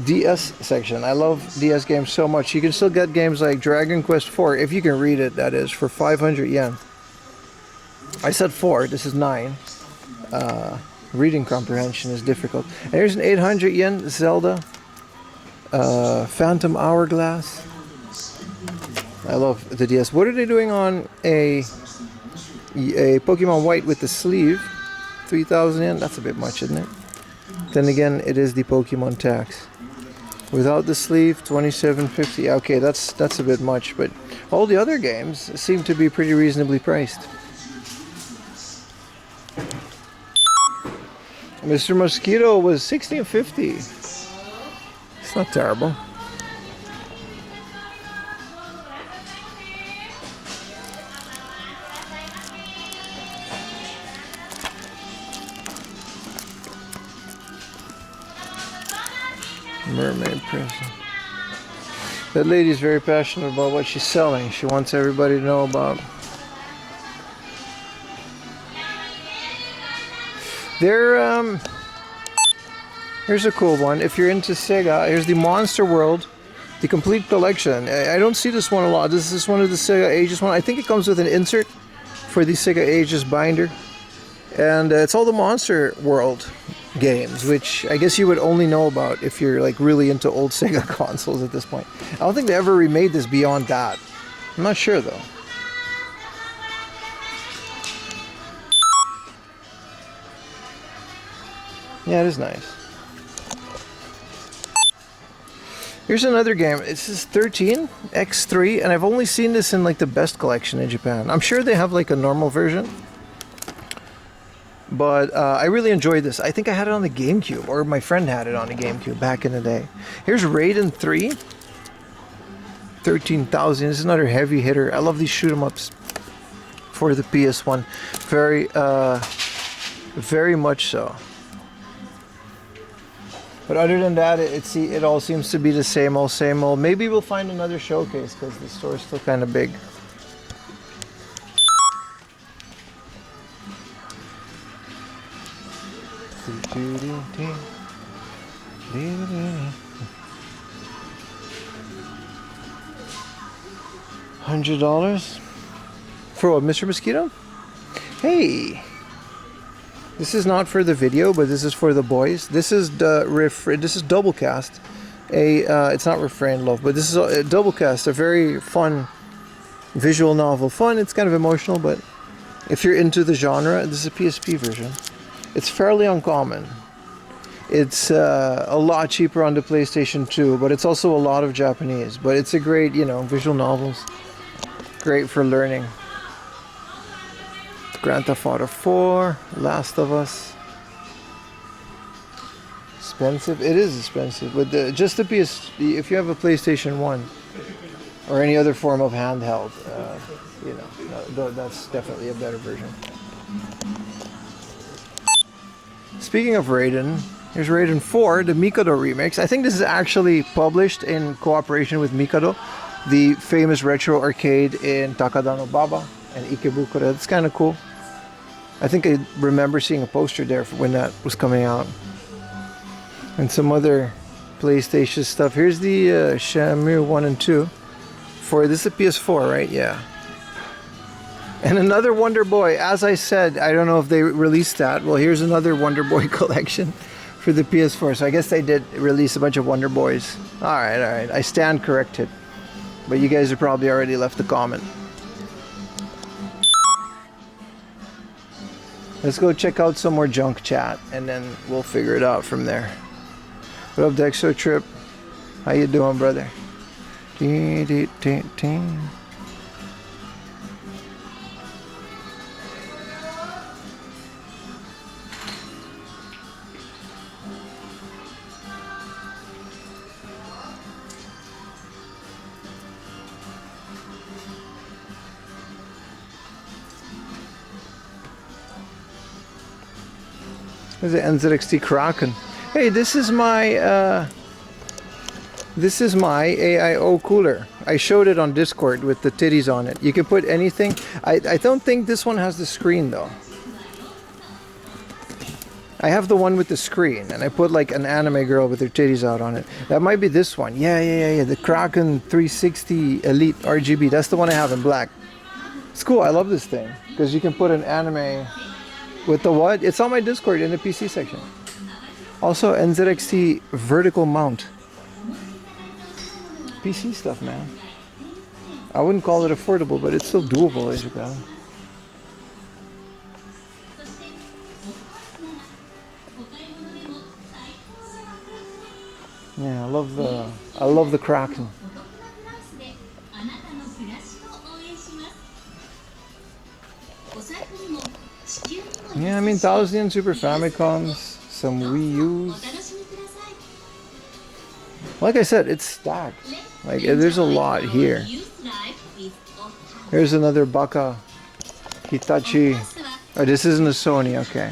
DS section. I love DS games so much. You can still get games like Dragon Quest 4, if you can read it, that is, for 500 yen. I said 4, this is 9. Reading comprehension is difficult. And here's an 800 yen Zelda Phantom Hourglass. I love the DS. What are they doing on a Pokemon White with the sleeve? 3,000 yen? That's a bit much, isn't it? Then again, it is the Pokemon tax. Without the sleeve, 27.50. Okay, that's a bit much, but all the other games seem to be pretty reasonably priced. Mr. Mosquito was 16.50. It's not terrible. Mermaid Prison. That lady's very passionate about what she's selling. She wants everybody to know about. Here's a cool one. If you're into Sega, here's the Monster World, the complete collection. I don't see this one a lot. This is one of the Sega Ages one. I think it comes with an insert for the Sega Ages binder. And it's all the Monster World games, which I guess you would only know about if you're like really into old Sega consoles at this point. I don't think they ever remade this beyond that. I'm not sure though. Yeah, it is nice. Here's another game. This is 13 X3, and I've only seen this in like the best collection in Japan. I'm sure they have like a normal version, but I really enjoyed this. I think I had it on the GameCube, or my friend had it on the GameCube back in the day. Here's Raiden 3. 13,000. This is another heavy hitter. I love these shoot 'em ups for the PS1. Very much so. But other than that, it all seems to be the same old, same old. Maybe we'll find another showcase because the store's still kind of big. $100 for what, Mr. Mosquito? Hey, this is not for the video, but this is for the boys. This is this is double cast. It's not Refrain Love, but this is a double cast. A very fun visual novel. Fun. It's kind of emotional, but if you're into the genre, this is a PSP version. It's fairly uncommon. It's a lot cheaper on the PlayStation 2, but it's also a lot of Japanese. But it's a great, visual novels. Great for learning. Grand Theft Auto 4, Last of Us. Expensive? It is expensive, but just the if you have a PlayStation 1 or any other form of handheld, that's definitely a better version. Speaking of Raiden, here's Raiden 4, the Mikado remix. I think this is actually published in cooperation with Mikado, the famous retro arcade in Takadano Baba and Ikebukuro. It's kind of cool. I think I remember seeing a poster there when that was coming out. And some other PlayStation stuff. Here's the Shenmue 1 and 2. This is a PS4, right? Yeah. And another Wonder Boy. As I said, I don't know if they released that. Well, here's another Wonder Boy collection for the PS4. So I guess they did release a bunch of Wonder Boys. Alright. I stand corrected. But you guys have probably already left a comment. Let's go check out some more junk chat, and then we'll figure it out from there. What up, Dexo Trip? How you doing, brother? This is NZXT Kraken. Hey, this is my AIO cooler. I showed it on Discord with the titties on it. You can put anything. I don't think this one has the screen though. I have the one with the screen, and I put like an anime girl with her titties out on it. That might be this one. Yeah. The Kraken 360 Elite RGB. That's the one I have in black. It's cool. I love this thing because you can put an anime with the what? It's on my Discord in the PC section. Also, NZXT vertical mount. PC stuff, man. I wouldn't call it affordable, but it's still doable as you go. Yeah, I love the Kraken. Yeah, I mean, 1,000 Super Famicoms, some Wii U's. Like I said, it's stacked. Like, there's a lot here. Here's another Baka Hitachi. Oh, this isn't a Sony, okay.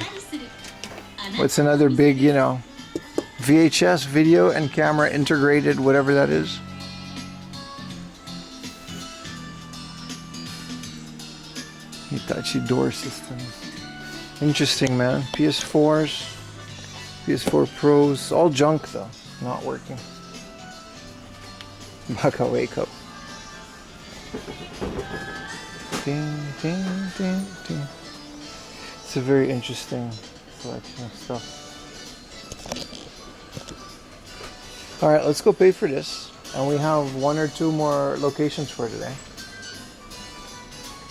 What's another big, VHS video and camera integrated, whatever that is. Hitachi door systems. Interesting, man. PS4s, PS4 Pros, all junk though, not working. Baka wake up. Ding, ding, ding, ding. It's a very interesting collection of stuff. Alright, let's go pay for this. And we have 1 or 2 more locations for today.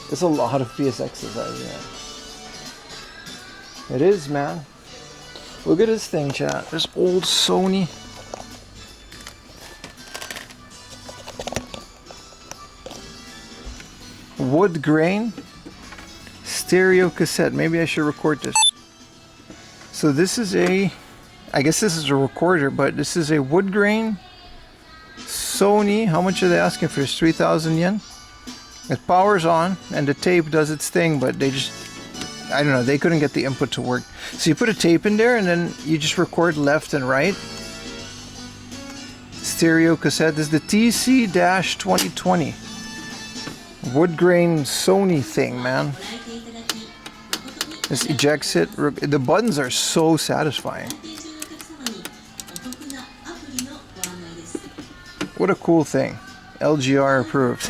There's a lot of PSXs out here. It is, man. Look at this thing, chat. This old Sony. Wood grain stereo cassette. Maybe I should record this. So this is I guess this is a recorder, but this is a wood grain Sony, how much are they asking for this? 3,000 yen? It powers on and the tape does its thing, but they just, I don't know, they couldn't get the input to work. So you put a tape in there and then you just record left and right. Stereo cassette. This is the TC-2020. Wood grain Sony thing, man. This ejects it. The buttons are so satisfying. What a cool thing. LGR approved.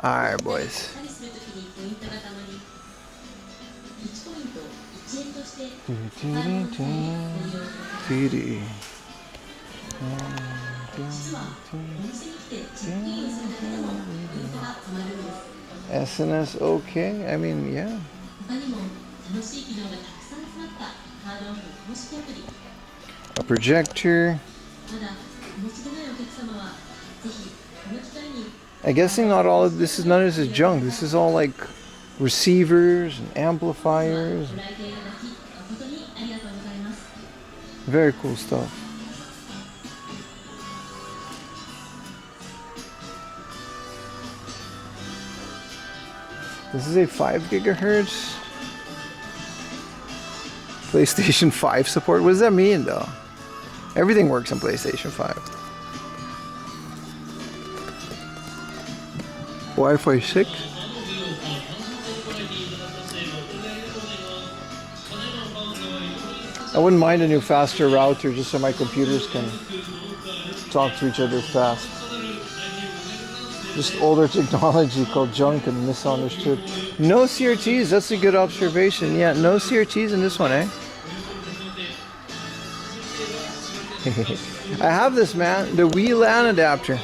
Alright, boys. SNS okay? I mean, yeah. A projector. I'm guessing not all of this is, none of this is junk. This is all like receivers and amplifiers. Very cool stuff. This is a 5 gigahertz PlayStation 5 support. What does that mean though? Everything works on PlayStation 5. Wi-Fi 6. I wouldn't mind a new faster router just so my computers can talk to each other fast. Just older technology called junk and misunderstood. No CRTs, that's a good observation. Yeah, no CRTs in this one, eh? I have this, man, the Wii LAN adapter.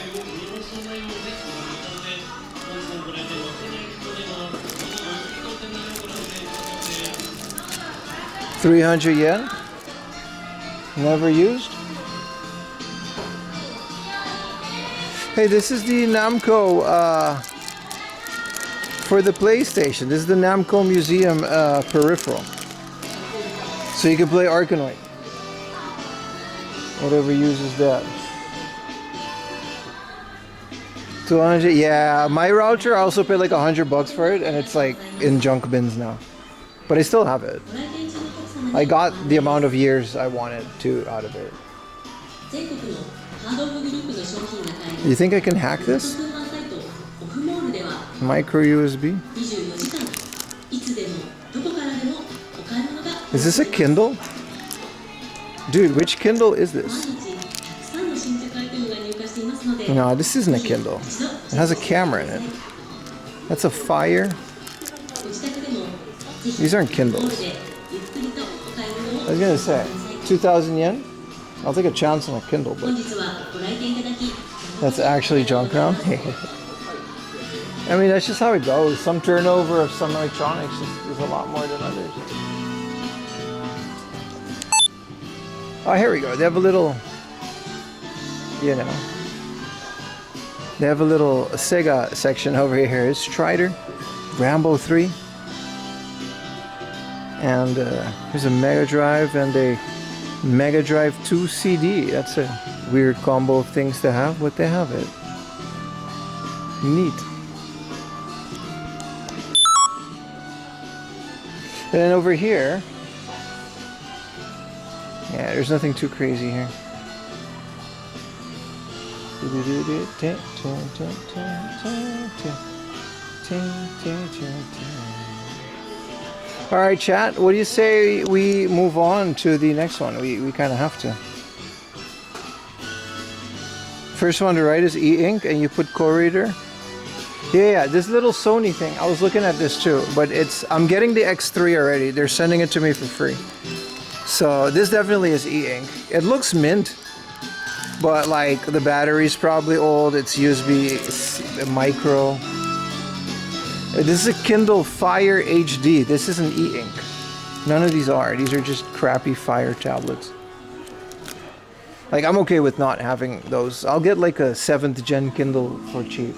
$300 yen. Never used. Hey, this is the Namco for the PlayStation. This is the Namco Museum peripheral. So you can play Arkanoid. Whatever uses that. 200, yeah. My router, I also paid like $100 for it, and it's like in junk bins now. But I still have it. I got the amount of years I wanted to out of it. You think I can hack this? Micro USB? Is this a Kindle? Dude, which Kindle is this? No, this isn't a Kindle. It has a camera in it. That's a Fire. These aren't Kindles. I was gonna say, 2,000 yen? I'll take a chance on a Kindle, but that's actually junk now. I mean, that's just how it goes. Some turnover of some electronics is a lot more than others. Oh, here we go. They have a little, you know, they have a little Sega section over here. It's Strider, Rambo 3. And here's a Mega Drive and a Mega Drive 2 CD. That's a weird combo of things to have, but they have it. Neat. And then over here, yeah, there's nothing too crazy here. All right, chat, what do you say we move on to the next one? We kind of have to. First one to write is e-ink, and you put co-reader. Yeah, this little Sony thing, I was looking at this too, but I'm getting the X3 already. They're sending it to me for free. So this definitely is e-ink. It looks mint, but like the battery's probably old. It's USB micro. This is a Kindle Fire HD. This isn't e-ink. None of these are. These are just crappy Fire tablets. Like, I'm okay with not having those. I'll get like a 7th gen Kindle for cheap.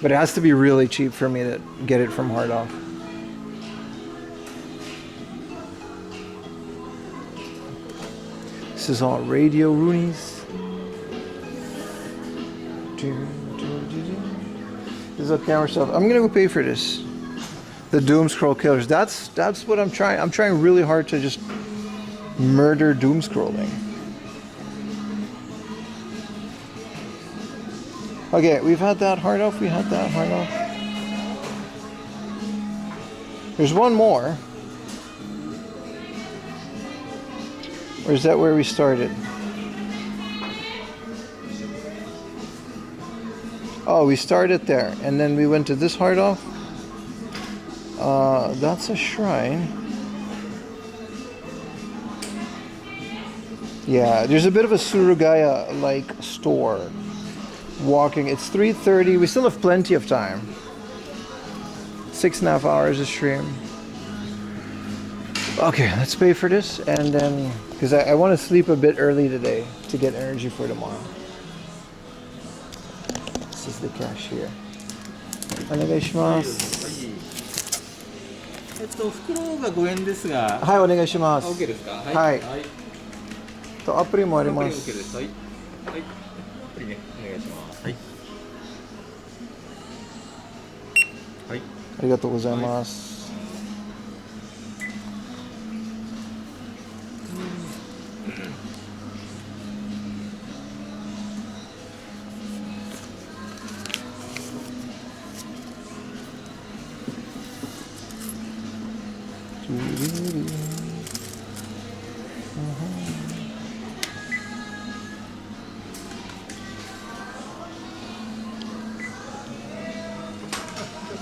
But it has to be really cheap for me to get it from hard off. This is all Radio Roonies. This is all camera stuff. I'm gonna go pay for this. The Doom Scroll Killers. That's what I'm trying. I'm trying really hard to just murder doom scrolling. Okay, we've had that hard off. We had that hard off. There's one more. Or is that where we started? Oh, we started there, and then we went to this hard off. That's a shrine. Yeah, there's a bit of a Surugaya-like store. Walking, it's 3:30. We still have plenty of time. 6.5 hours of stream. Okay, let's pay for this, and then because I want to sleep a bit early today to get energy for tomorrow. This is the cashier. お願いします。袋が5円ですが、はい、お願いします。 OK ですか？はい。はい。とアプリもありまアプリす。 OK です。はい。はい。アプリね、お願いします。はい。はい。ありがとうございます。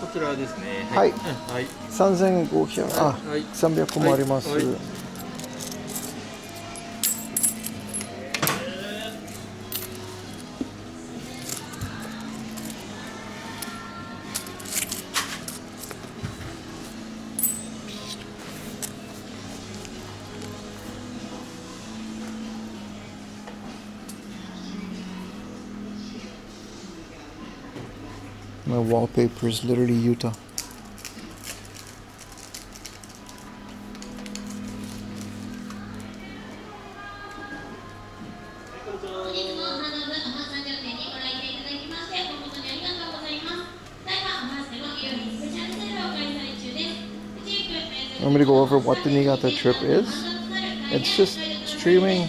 こちらですね。はい。はい。 3500、あ、はい300もあります。はい My wallpaper is literally Utah. I'm going to go over what the Niigata trip is. It's just streaming.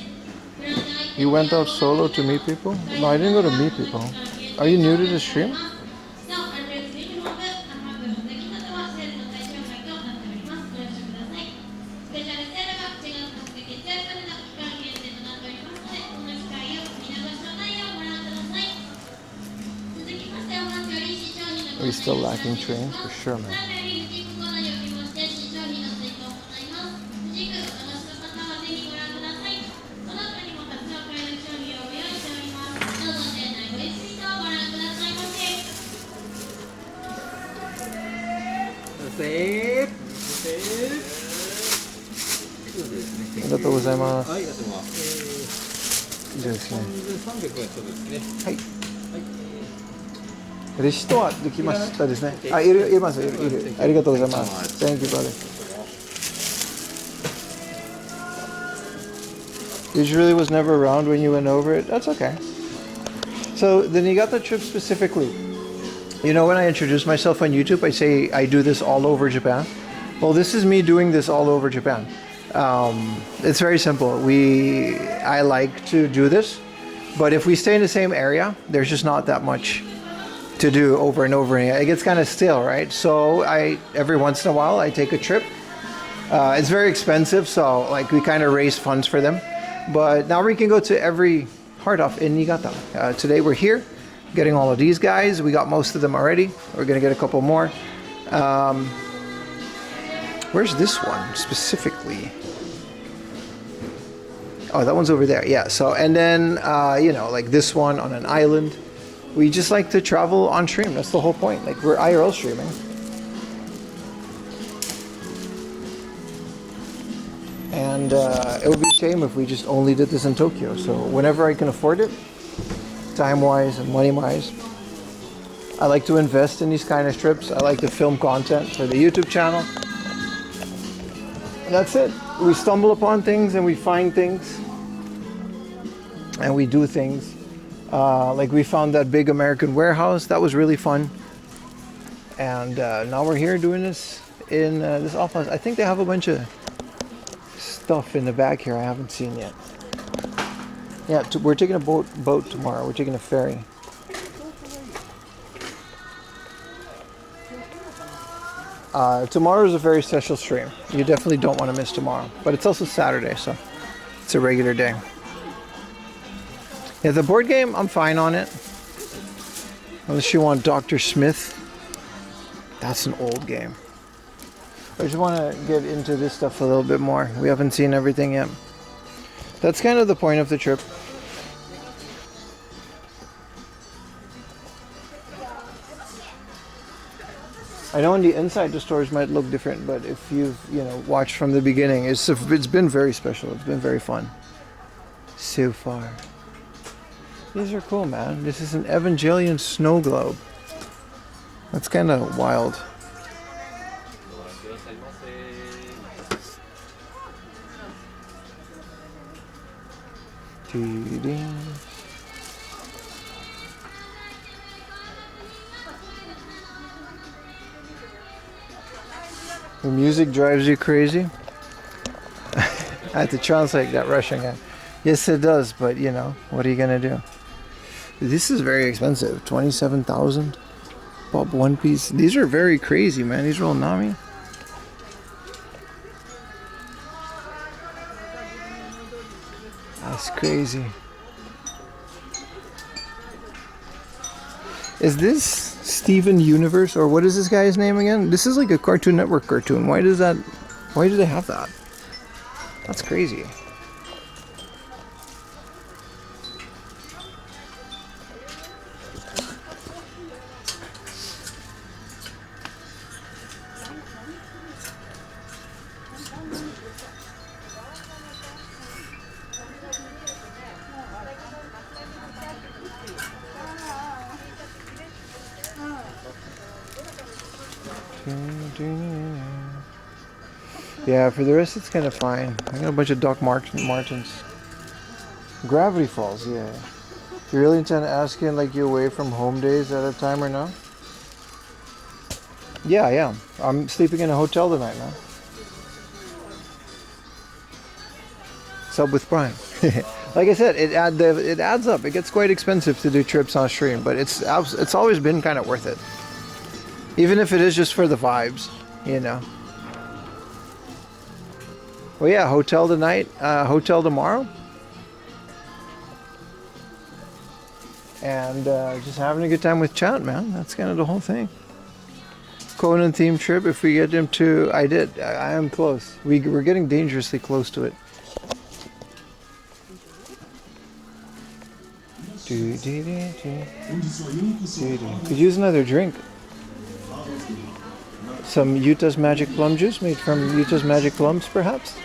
You went out solo to meet people? No, I didn't go to meet people. Are you new to the stream? Are we still lacking trains? For sure, man. Save. ありがとうございます。はい、ありがとうございます。以上ですね。 300円そうですね。はい。レシートはできましたですね。あ、いります、いる。ありがとうございます。Thank you, brother. Usually was never around when you went over it. That's okay. So the Niigata trip specifically, you know, when I introduce myself on YouTube, I say I do this all over Japan. Well, this is me doing this all over Japan. It's very simple. I like to do this, but if we stay in the same area, there's just not that much to do over and over again. It gets kind of stale, right? So every once in a while I take a trip. It's very expensive, so like we kind of raise funds for them. But now we can go to every hard off in Niigata. Today we're here getting all of these guys. We got most of them already. We're gonna get a couple more. Where's this one specifically? Oh, that one's over there. Yeah. So, and then you know, like this one on an island. We just like to travel on stream. That's the whole point. Like we're IRL streaming. And it would be a shame if we just only did this in Tokyo. So whenever I can afford it, time-wise and money-wise, I like to invest in these kind of trips. I like to film content for the YouTube channel. And that's it. We stumble upon things and we find things. and we do things. Like we found that big American warehouse. That was really fun. And now we're here doing this in this office. I think they have a bunch of stuff in the back here I haven't seen yet. Yeah, we're taking a boat tomorrow. We're taking a ferry. Tomorrow is a very special stream. You definitely don't want to miss tomorrow. But it's also Saturday, so it's a regular day. Yeah, the board game, I'm fine on it. Unless you want Dr. Smith. That's an old game. I just want to get into this stuff a little bit more. We haven't seen everything yet. That's kind of the point of the trip. I know on the inside the stores might look different, but if you've watched from the beginning, it's been very special. It's been very fun so far. These are cool, man. This is an Evangelion snow globe. That's kind of wild. The music drives you crazy. I had to translate that Russian guy. Yes, it does, but what are you gonna do? This is very expensive. 27,000. Bob One Piece. These are very crazy, man. These are all Nami. That's crazy. Is this Steven Universe, or what is this guy's name again? This is like a Cartoon Network cartoon. Why do they have that? That's crazy. Yeah, for the rest it's kind of fine. I got a bunch of Doc Martens. Gravity Falls, yeah. You really intend to asking like you away from home days at a time or no? Yeah, I am. I'm sleeping in a hotel tonight, man. Sub with Prime. Like I said, it adds up. It gets quite expensive to do trips on stream, but it's always been kind of worth it. Even if it is just for the vibes, Well, yeah, hotel tonight, hotel tomorrow. And just having a good time with chat, man. That's kind of the whole thing. Conan theme trip, if we get him to... I am close. We're getting dangerously close to it. Could use another drink. Some Utah's Magic Plum juice made from Utah's Magic Plums, perhaps?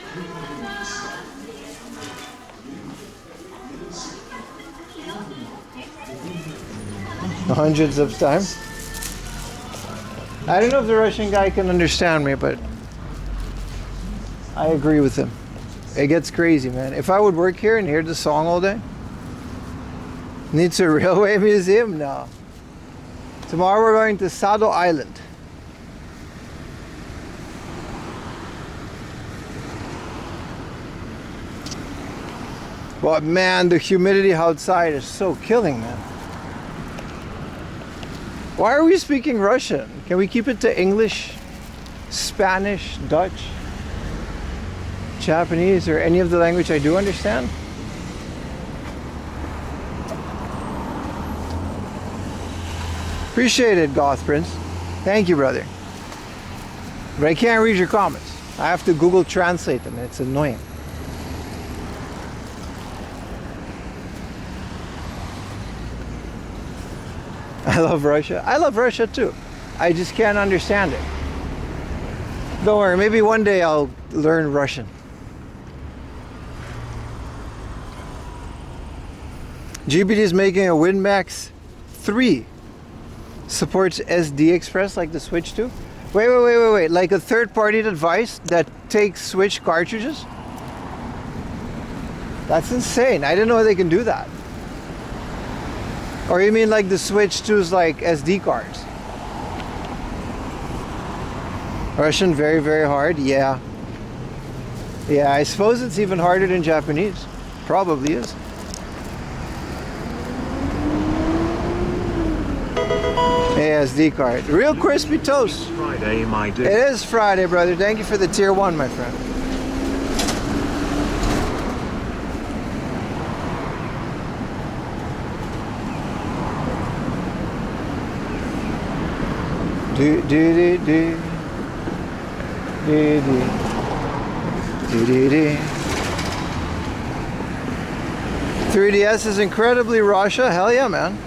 Hundreds of times. I don't know if the Russian guy can understand me, but I agree with him. It gets crazy, man. If I would work here and hear the song all day, needs a railway museum? No. Tomorrow we're going to Sado Island. But man, the humidity outside is so killing, man. Why are we speaking Russian? Can we keep it to English, Spanish, Dutch, Japanese, or any of the language I do understand? Appreciate it, Goth Prince. Thank you, brother. But I can't read your comments. I have to Google Translate them. It's annoying. I love Russia. I love Russia too. I just can't understand it. Don't worry, maybe one day I'll learn Russian. GBD is making a WinMax 3. Supports SD Express like the Switch 2. Wait. Like a third-party device that takes Switch cartridges? That's insane. I didn't know they can do that. Or you mean like the Switch 2's like SD cards? Russian very, very hard? Yeah. Yeah, I suppose it's even harder than Japanese. Probably is. SD card. Real crispy toast. It's Friday, my dude. It is Friday, brother. Thank you for the tier 1, my friend. Do do do do do do do do. 3DS is incredibly Russia. Hell yeah, man.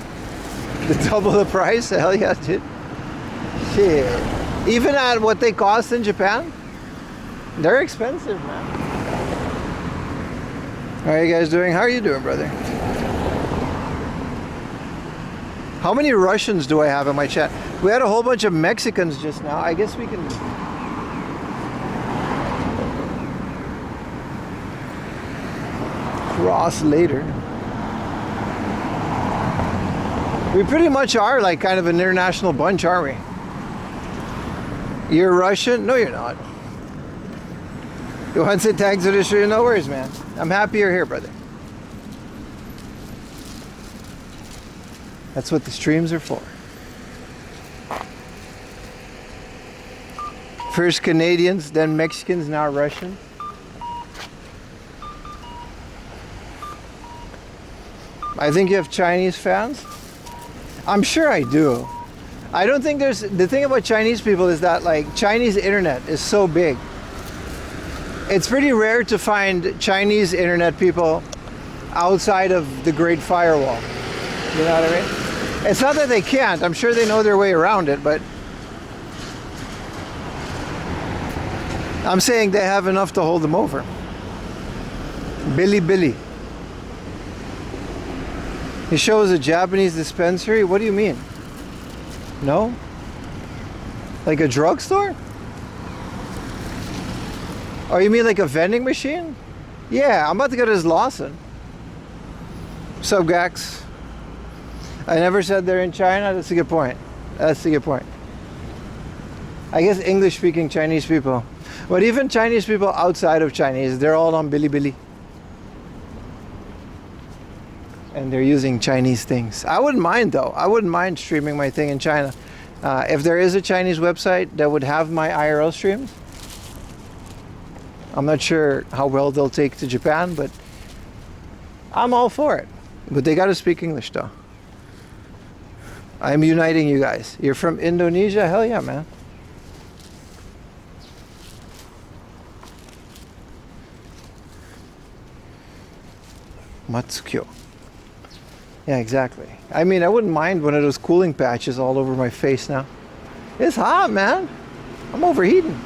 The double the price. Hell yeah, dude. Shit. Even at what they cost in Japan, they're expensive, man. How are you guys doing? How are you doing, brother? How many Russians do I have in my chat? We had a whole bunch of Mexicans just now. I guess we can... cross later. We pretty much are like kind of an international bunch, aren't we? You're Russian? No, you're not. You want to say thanks to the show? No worries, man. I'm happy you're here, brother. That's what the streams are for. First Canadians, then Mexicans, now Russians. I think you have Chinese fans. I'm sure I do. I don't think there's... The thing about Chinese people is that like Chinese internet is so big. It's pretty rare to find Chinese internet people outside of the Great Firewall. You know what I mean? It's not that they can't. I'm sure they know their way around it, but I'm saying they have enough to hold them over. Billy. He shows a Japanese dispensary? What do you mean? No? Like a drugstore? Oh, you mean like a vending machine? Yeah, I'm about to go to his Lawson. Sup, Gax? I never said they're in China. That's a good point. That's a good point. I guess English-speaking Chinese people. But even Chinese people outside of Chinese, they're all on Bilibili. And they're using Chinese things. I wouldn't mind though. I wouldn't mind streaming my thing in China. If there is a Chinese website that would have my IRL streams, I'm not sure how well they'll take to Japan, but I'm all for it. But they gotta speak English though. I'm uniting you guys. You're from Indonesia? Hell yeah, man. Matsukyo. Yeah, exactly. I mean, I wouldn't mind one of those cooling patches all over my face now. It's hot, man. I'm overheating.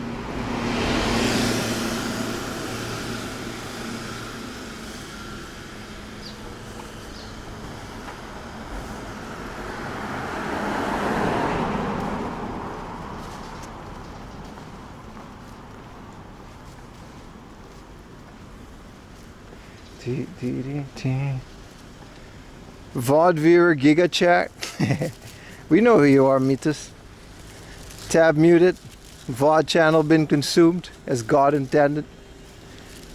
VOD viewer Giga Chat. We know who you are, Mitas. Tab muted. VOD channel been consumed as God intended.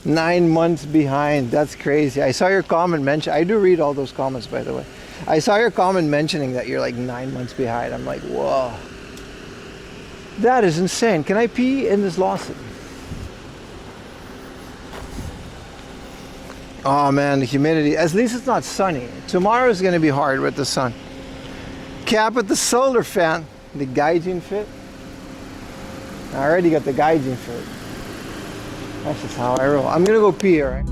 9 months behind. That's crazy. I saw your comment mention. I do read all those comments, by the way. I saw your comment mentioning that you're like 9 months behind. I'm like, whoa. That is insane. Can I pee in this lawsuit? Oh man, the humidity. At least it's not sunny. Tomorrow is going to be hard with the sun. Cap with the solar fan. The Gaijin fit. I already got the Gaijin fit. That's just how I roll. I'm going to go pee, alright?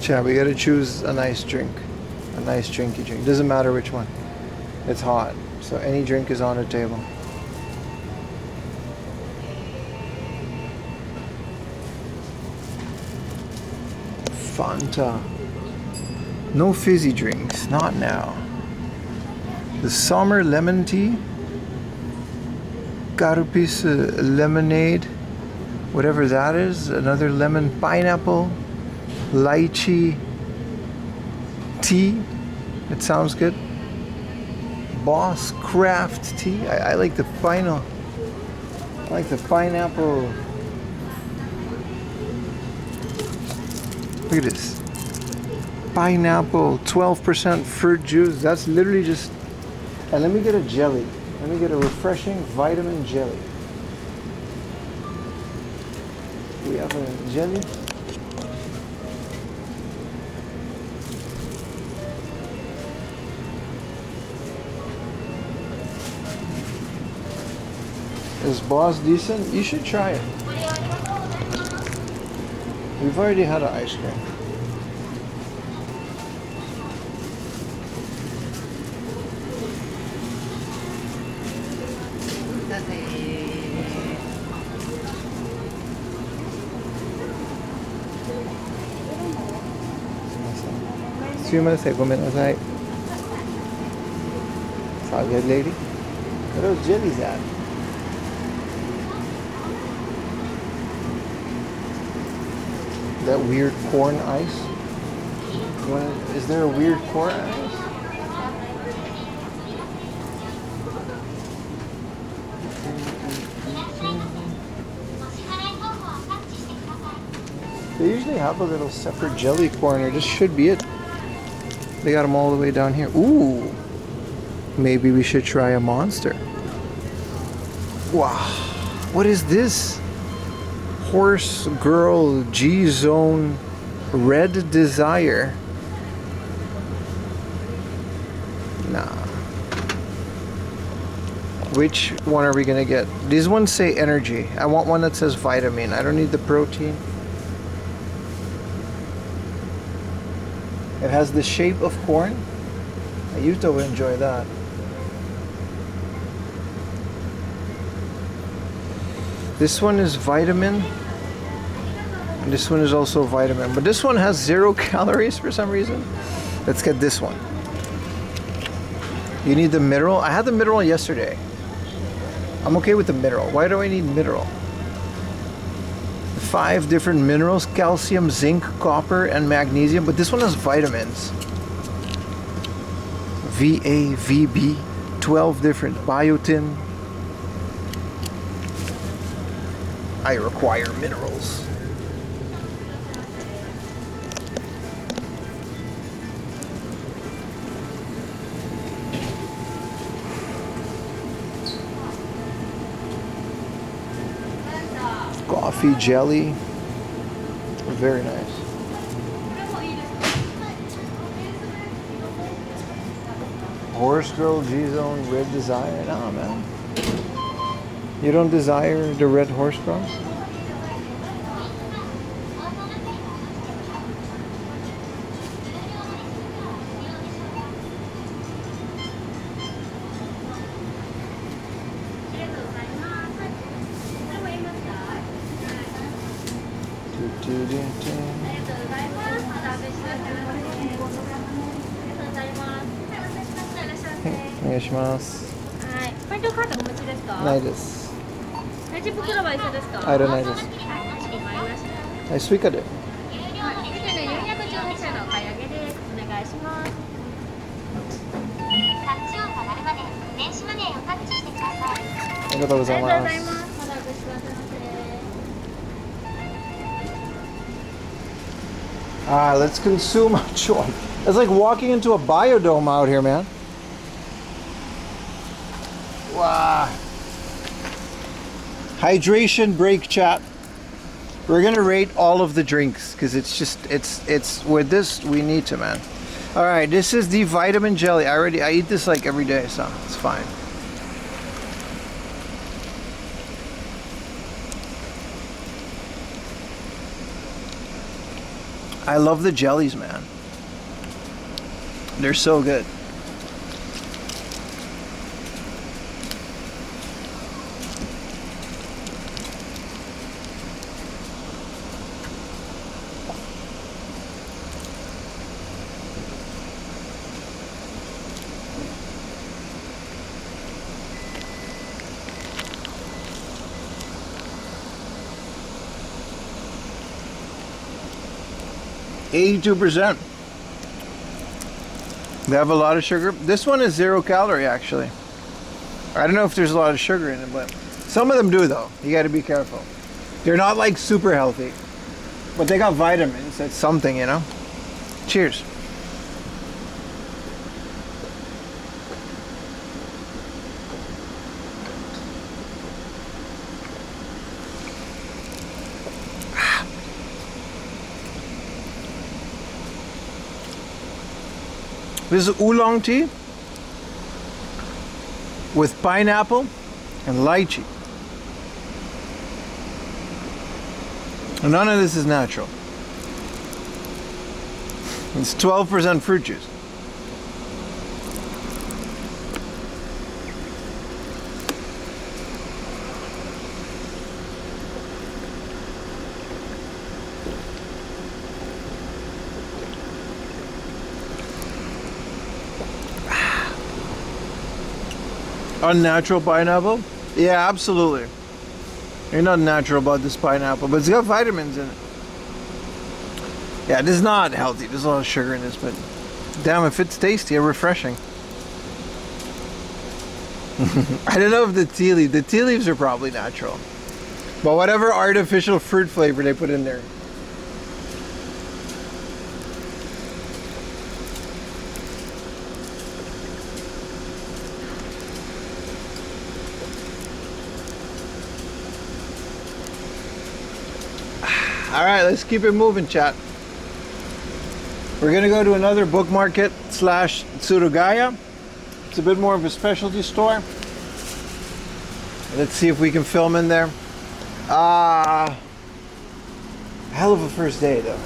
Chat, we gotta choose a nice drink. A nice drinky drink. Doesn't matter which one. It's hot. So any drink is on the table. Fanta. No fizzy drinks. Not now. The summer lemon tea. Carupis lemonade. Whatever that is. Another lemon pineapple. Lychee tea. It sounds good. Boss Craft tea. I like the final. I like the pineapple. Look at this. Pineapple, 12% fruit juice. That's literally just. And let me get a jelly. Let me get a refreshing vitamin jelly. Do we have a jelly? Is Boss decent? You should try it. We've already had an ice cream. Sumimasen, gomenasai. It's all good, lady. Where are those jellies at? That weird corn ice? Is there a weird corn ice? They usually have a little separate jelly corner. This should be it. They got them all the way down here. Ooh. Maybe we should try a monster. Wow. What is this? Horse Girl G-Zone Red Desire. Nah. Which one are we gonna get? These ones say energy. I want one that says vitamin. I don't need the protein. It has the shape of corn. I used to enjoy that. This one is vitamin. And this one is also vitamin. But this one has 0 calories for some reason. Let's get this one. You need the mineral. I had the mineral yesterday. I'm okay with the mineral. Why do I need mineral? 5 different minerals: calcium, zinc, copper, and magnesium. But this one has vitamins. VA, VB, 12 different. Biotin. I require minerals. Coffee jelly. Very nice. Horse Girl G-Zone Red Desire. Nah, man. You don't desire the red horse girl?ないです。レジ袋は一緒ですか？あ、いらないです。はい、スイカで。ありがとうございます。Let's consume our joy. It's like walking into a biodome out here, man. Wow. Hydration break, chat. We're gonna rate all of the drinks because it's with this we need to, man. All right, this is the vitamin jelly. I eat this like every day, so it's fine. I love the jellies, man. They're so good. %. They have a lot of sugar. This one is 0 calorie actually. I don't know if there's a lot of sugar in it, but some of them do though. You got to be careful. They're not like super healthy, but they got vitamins. That's something, you know. Cheers. This is oolong tea with pineapple and lychee. And none of this is natural. It's 12% fruit juice. Unnatural pineapple? Yeah, absolutely. You're not natural about this pineapple, but it's got vitamins in it. Yeah, this is not healthy. There's a lot of sugar in this, but damn, if it's tasty and refreshing. I don't know if the tea leaves are probably natural. But whatever artificial fruit flavor they put in there. All right, let's keep it moving, chat. We're gonna go to another book market / Tsurugaya. It's a bit more of a specialty store. Let's see if we can film in there. Hell of a first day though.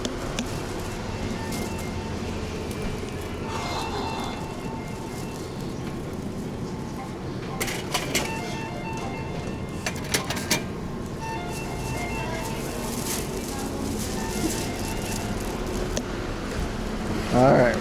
All right.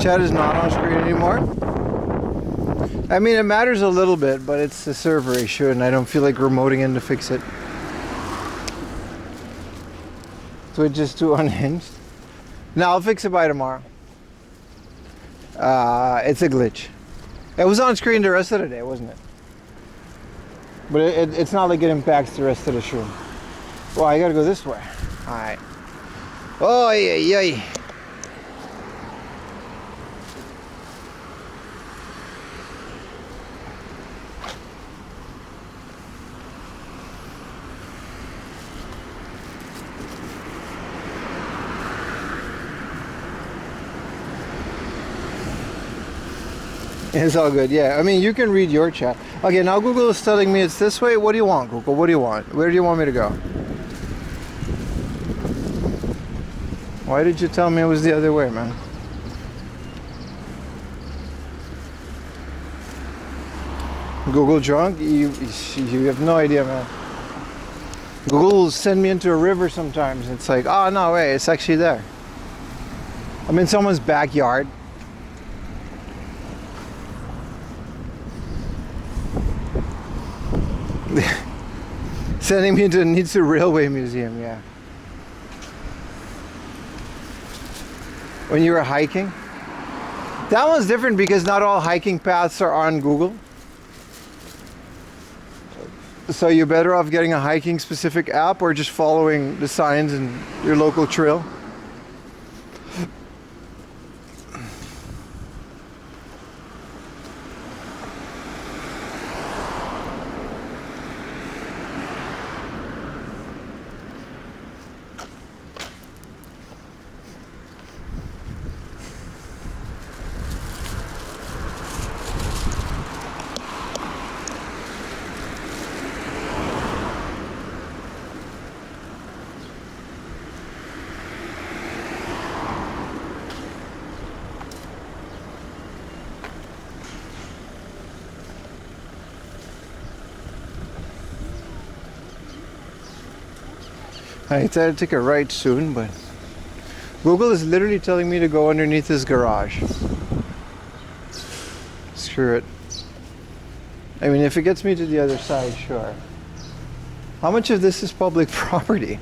Chat is not on screen anymore. I mean, it matters a little bit, but it's the server issue, and I don't feel like remoting in to fix it. Twitch is too unhinged. No, I'll fix it by tomorrow. It's a glitch. It was on screen the rest of the day, wasn't it? But it's not like it impacts the rest of the stream. Well, I gotta go this way. Alright. Oh, yeah. It's all good, yeah. I mean, you can read your chat. Okay, now Google is telling me it's this way. What do you want, Google? What do you want? Where do you want me to go? Why did you tell me it was the other way, man? Google drunk? You have no idea, man. Google will send me into a river sometimes. It's like, oh, no way, it's actually there. I'm in someone's backyard. Sending me to the Nitsu Railway Museum, yeah. When you were hiking? That one's different because not all hiking paths are on Google. So you're better off getting a hiking specific app or just following the signs in your local trail. I tried to take a right soon, but Google is literally telling me to go underneath his garage. Screw it. I mean, if it gets me to the other side, sure. How much of this is public property?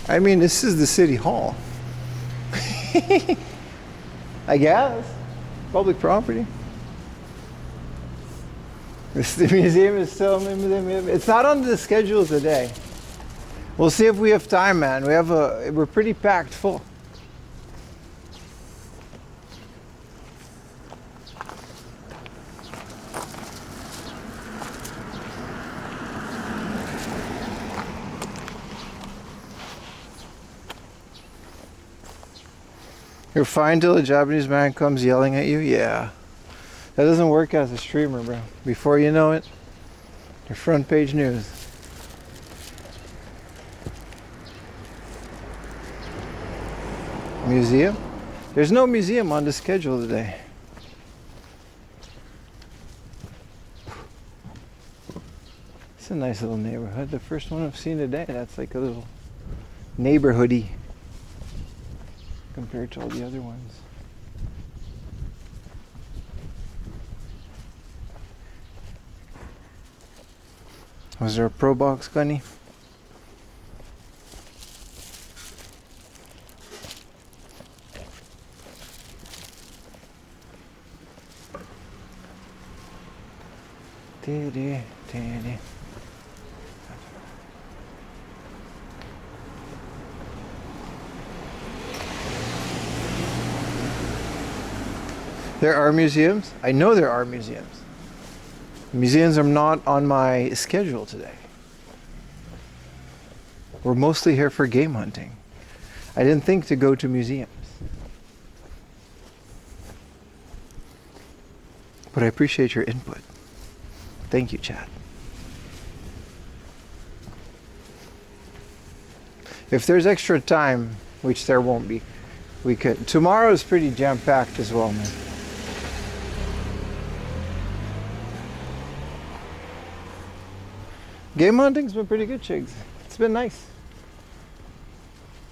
I mean, this is the city hall. I guess. Public property. The museum is still, it's not on the schedule today. We'll see if we have time, man. We're pretty packed full. You're fine till a Japanese man comes yelling at you? Yeah. That doesn't work as a streamer, bro. Before you know it, your front page news. Museum? There's no museum on the schedule today. It's a nice little neighborhood. The first one I've seen today. That's like a little neighborhoody compared to all the other ones. Was there a Pro Box, Gunny? There are museums? I know there are museums. Museums are not on my schedule today. We're mostly here for game hunting. I didn't think to go to museums. But I appreciate your input. Thank you, Chad. If there's extra time, which there won't be, we could. Tomorrow is pretty jam-packed as well, man. Game hunting's been pretty good, Chigs. It's been nice.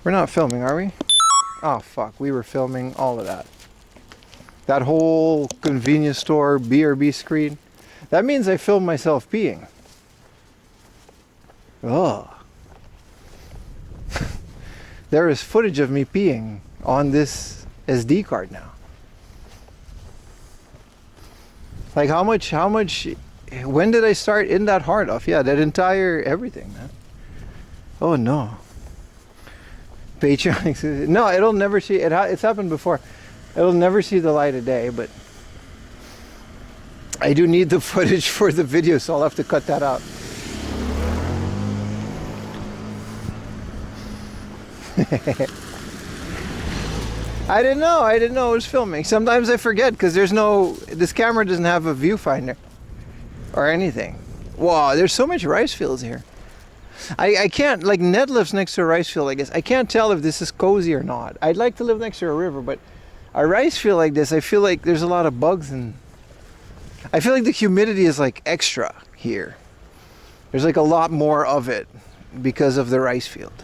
We're not filming, are we? Oh, fuck. We were filming all of that. That whole convenience store BRB screen. That means I filmed myself peeing. Ugh. There is footage of me peeing on this SD card now. Like how much, when did I start in that hard off? Yeah, that entire everything, man. Oh no. Patreon, no, it'll never see, it's happened before. It'll never see the light of day, but I do need the footage for the video, so I'll have to cut that out. I didn't know it was filming. Sometimes I forget because this camera doesn't have a viewfinder or anything. Wow, there's so much rice fields here. I can't, like Ned lives next to a rice field, I guess. I can't tell if this is cozy or not. I'd like to live next to a river, but a rice field like this, I feel like there's a lot of bugs and I feel like the humidity is like extra here. There's like a lot more of it because of the rice field.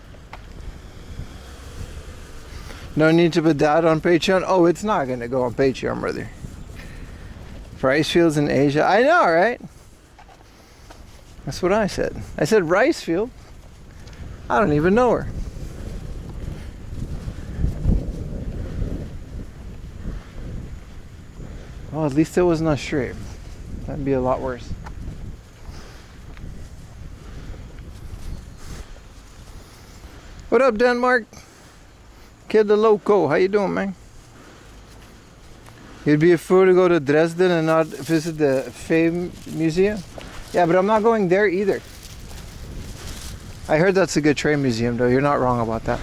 No need to put that on Patreon. Oh, it's not going to go on Patreon, brother. Rice fields in Asia. I know, right? That's what I said. I said rice field. I don't even know her. Well, at least it was not straight. That'd be a lot worse. What up, Denmark? Kid the Loco, how you doing, man? You'd be a fool to go to Dresden and not visit the Fame Museum? Yeah, but I'm not going there either. I heard that's a good train museum, though. You're not wrong about that.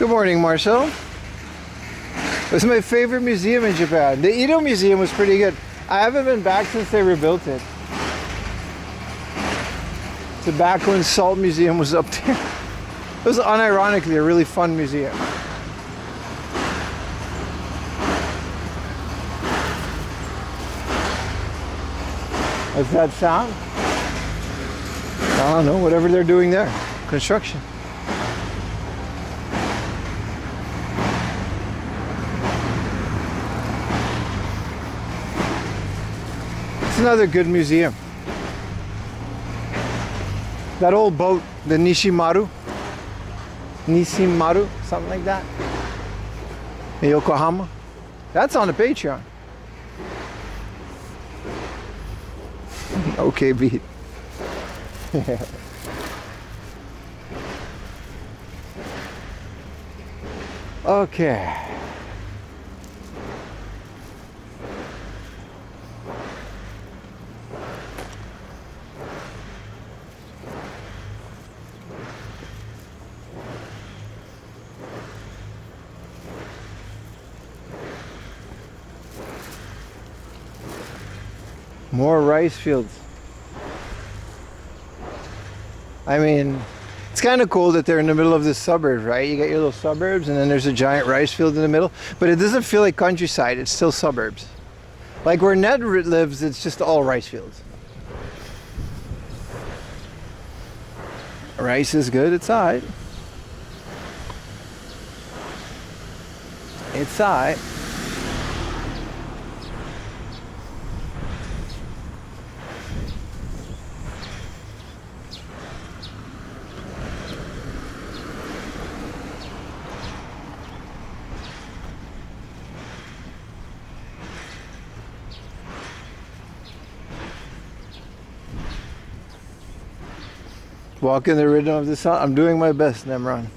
Good morning, Marcel. It's my favorite museum in Japan. The Edo Museum was pretty good. I haven't been back since they rebuilt it. Tobacco and Salt Museum was up there. It was unironically a really fun museum. What's that sound? I don't know, whatever they're doing there. Construction. It's another good museum. That old boat, the Nishimaru, something like that. In Yokohama. That's on the Patreon. Okay, beat. Okay. More rice fields. I mean, it's kind of cool that they're in the middle of the suburbs, right? You got your little suburbs and then there's a giant rice field in the middle, but it doesn't feel like countryside, it's still suburbs. Like where Ned lives, it's just all rice fields. Rice is good, it's alright. It's alright. Walk in the rhythm of the sun. I'm doing my best, Nemron.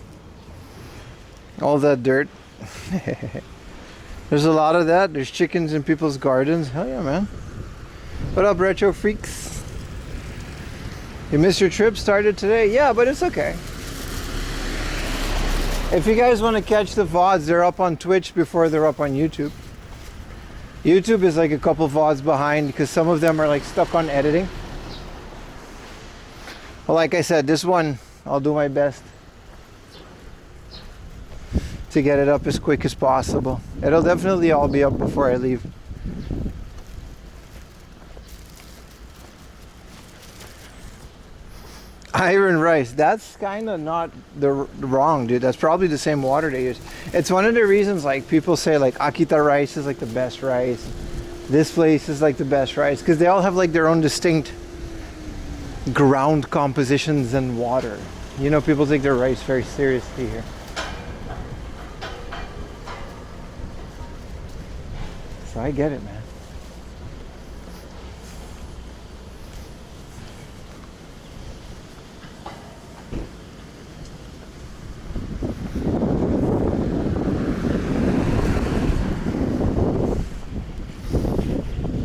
All that dirt. There's a lot of that. There's chickens in people's gardens. Hell yeah, man. What up, retro freaks? You missed your trip? Started today? Yeah, but it's okay. If you guys want to catch the VODs, they're up on Twitch before they're up on YouTube. YouTube is like a couple VODs behind because some of them are like stuck on editing. Well, like I said, this one, I'll do my best to get it up as quick as possible. It'll definitely all be up before I leave. Iron rice, that's kind of not the wrong, dude. That's probably the same water they use. It's one of the reasons like people say like Akita rice is like the best rice. This place is like the best rice because they all have like their own distinct ground compositions and water. You know, people take their rice very seriously here. So I get it, man.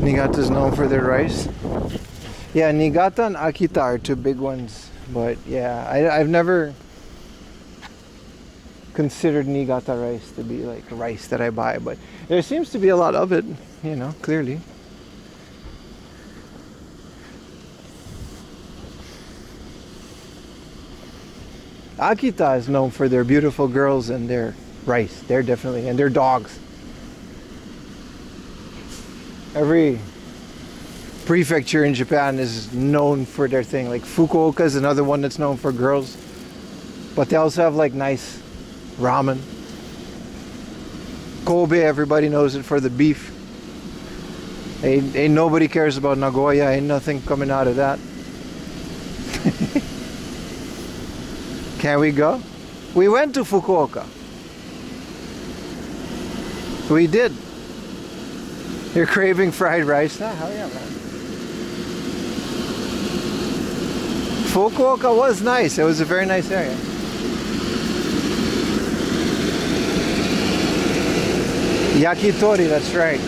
Niigata is known for their rice. Yeah, Niigata and Akita are two big ones, but yeah, I've never considered Niigata rice to be like rice that I buy, but there seems to be a lot of it, you know, clearly. Akita is known for their beautiful girls and their rice. They're definitely, and their dogs. Every prefecture in Japan is known for their thing. Like Fukuoka is another one that's known for girls, but they also have like nice ramen. Kobe, everybody knows it for the beef. Ain't nobody cares about Nagoya. Ain't nothing coming out of that. Can we go? We went to Fukuoka. We did. You're craving fried rice? Ah, hell yeah, man. Fukuoka was nice. It was a very nice area. Yakitori, that's right.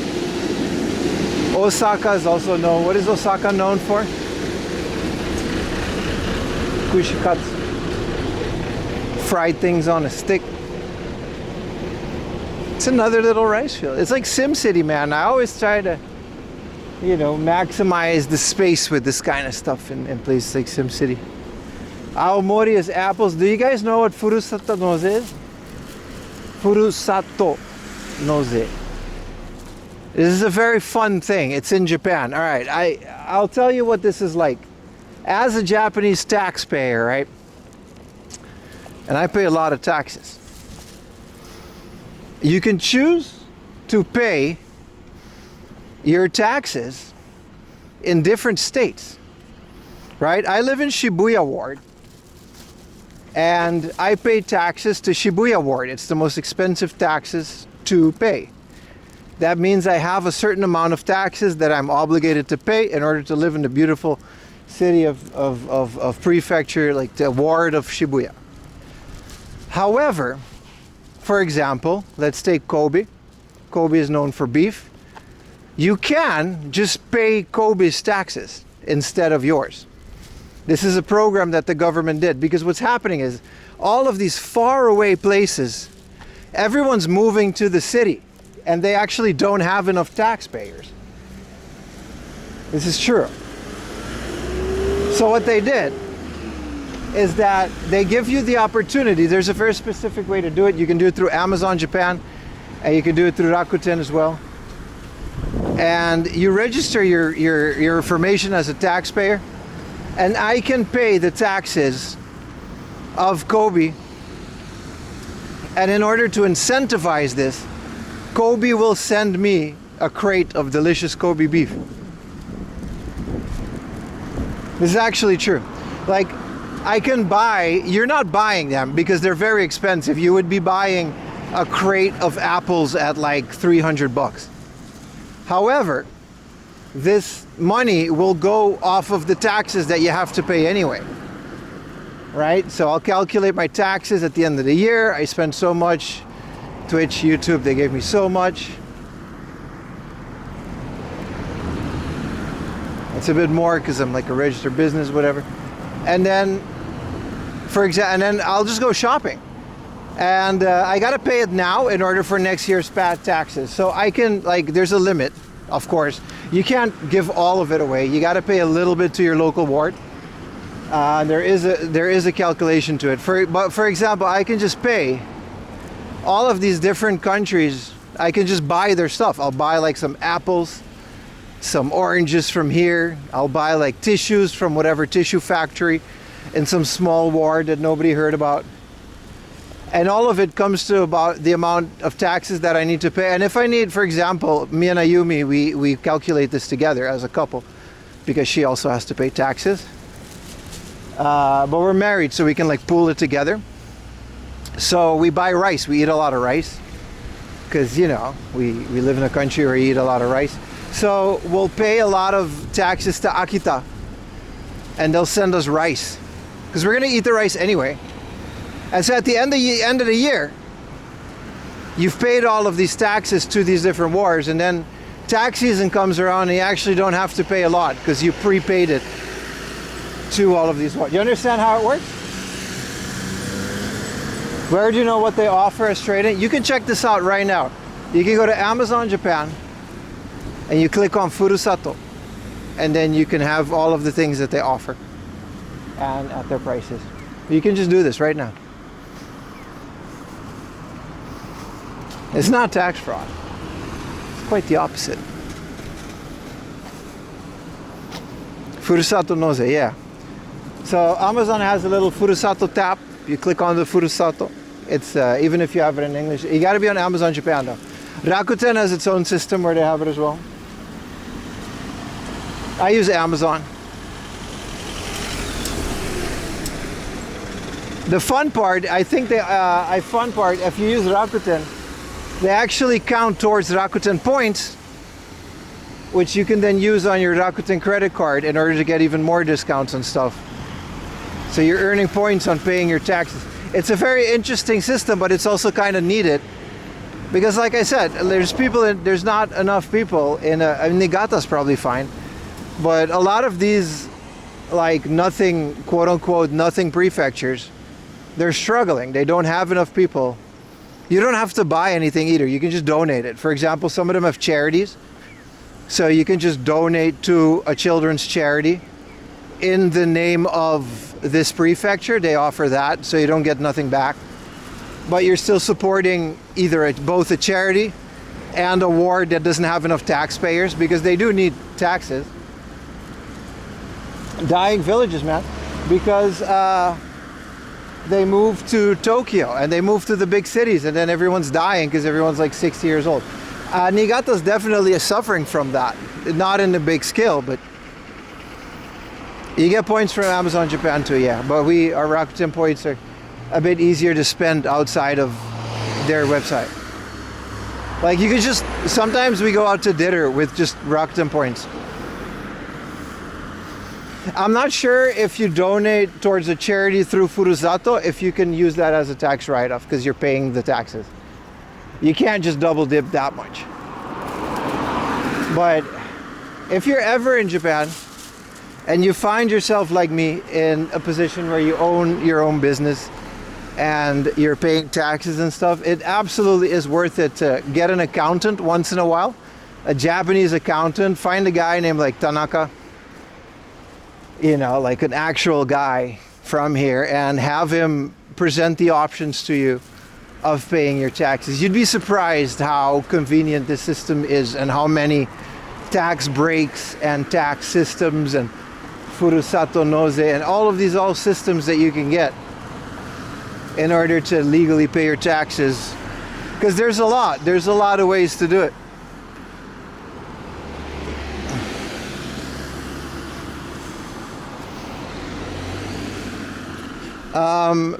Osaka is also known. What is Osaka known for? Kushikatsu. Fried things on a stick. It's another little rice field. It's like SimCity, man. I always try to, maximize the space with this kind of stuff in places like SimCity. Aomori is apples. Do you guys know what Furusato Noze is? Furusato Noze. This is a very fun thing. It's in Japan. All right, I'll tell you what this is like. As a Japanese taxpayer, right? And I pay a lot of taxes. You can choose to pay your taxes in different states, right? I live in Shibuya Ward, and I pay taxes to Shibuya Ward. It's the most expensive taxes to pay. That means I have a certain amount of taxes that I'm obligated to pay in order to live in the beautiful city of prefecture, like the ward of Shibuya. However, for example, let's take Kobe. Kobe is known for beef. You can just pay Kobe's taxes instead of yours. This is a program that the government did, because what's happening is all of these faraway places, everyone's moving to the city and they actually don't have enough taxpayers. This is true. So what they did is that they give you the opportunity. There's a very specific way to do it. You can do it through Amazon Japan, and you can do it through Rakuten as well. And you register your information as a taxpayer, and I can pay the taxes of Kobe. And in order to incentivize this, Kobe will send me a crate of delicious Kobe beef. This is actually true. Like, I can buy, you're not buying them because they're very expensive. You would be buying a crate of apples at like $300. However, this money will go off of the taxes that you have to pay anyway, right? So I'll calculate my taxes at the end of the year. I spend so much. Twitch, YouTube, they gave me so much. It's a bit more because I'm like a registered business, whatever. And then, for example, and then I'll just go shopping. And I gotta pay it now in order for next year's taxes. So I can, like, there's a limit, of course. You can't give all of it away. You gotta pay a little bit to your local ward. There is a calculation to it. But for example, I can just pay all of these different countries. I can just buy their stuff. I'll buy like some apples, some oranges from here. I'll buy like tissues from whatever tissue factory in some small ward that nobody heard about. And all of it comes to about the amount of taxes that I need to pay. And if I need, for example, me and Ayumi, we calculate this together as a couple because she also has to pay taxes. But we're married, so we can like pool it together. So we buy rice. We eat a lot of rice because, we live in a country where we eat a lot of rice. So we'll pay a lot of taxes to Akita, and they'll send us rice because we're going to eat the rice anyway. And so at the end of the year, you've paid all of these taxes to these different wars, and then tax season comes around and you actually don't have to pay a lot because you prepaid it to all of these wars. You understand how it works? Where do you know what they offer as trade-in? You can check this out right now. You can go to Amazon Japan and you click on Furusato, and then you can have all of the things that they offer and at their prices. You can just do this right now. It's not tax fraud. It's quite the opposite. Furusato Noze, yeah. So Amazon has a little Furusato tab. You click on the Furusato. It's even if you have it in English, you got to be on Amazon Japan though. Rakuten has its own system where they have it as well. I use Amazon. The fun part, I think if you use Rakuten, they actually count towards Rakuten points, which you can then use on your Rakuten credit card in order to get even more discounts and stuff. So you're earning points on paying your taxes. It's a very interesting system, but it's also kind of needed because, like I said, there's not enough people in Niigata's probably fine, but a lot of these, like nothing, quote unquote, nothing prefectures, they're struggling. They don't have enough people. You don't have to buy anything either. You can just donate it. For example, some of them have charities. So you can just donate to a children's charity in the name of this prefecture. They offer that, so you don't get nothing back. But you're still supporting either both a charity and a ward that doesn't have enough taxpayers, because they do need taxes. Dying villages, man. Because they move to Tokyo and they move to the big cities, and then everyone's dying because everyone's like 60 years old. Niigata's definitely suffering from that. Not in a big scale, but you get points from Amazon Japan too, yeah. But our Rakuten points are a bit easier to spend outside of their website. Like you could just, sometimes we go out to dinner with just Rakuten points. I'm not sure if you donate towards a charity through Furusato, if you can use that as a tax write-off because you're paying the taxes. You can't just double dip that much. But if you're ever in Japan and you find yourself like me in a position where you own your own business and you're paying taxes and stuff, it absolutely is worth it to get an accountant once in a while, a Japanese accountant. Find a guy named like Tanaka, you know, like an actual guy from here, and have him present the options to you of paying your taxes. You'd be surprised how convenient this system is and how many tax breaks and tax systems and Furusato Noze and all of these systems that you can get in order to legally pay your taxes. Because there's a lot of ways to do it.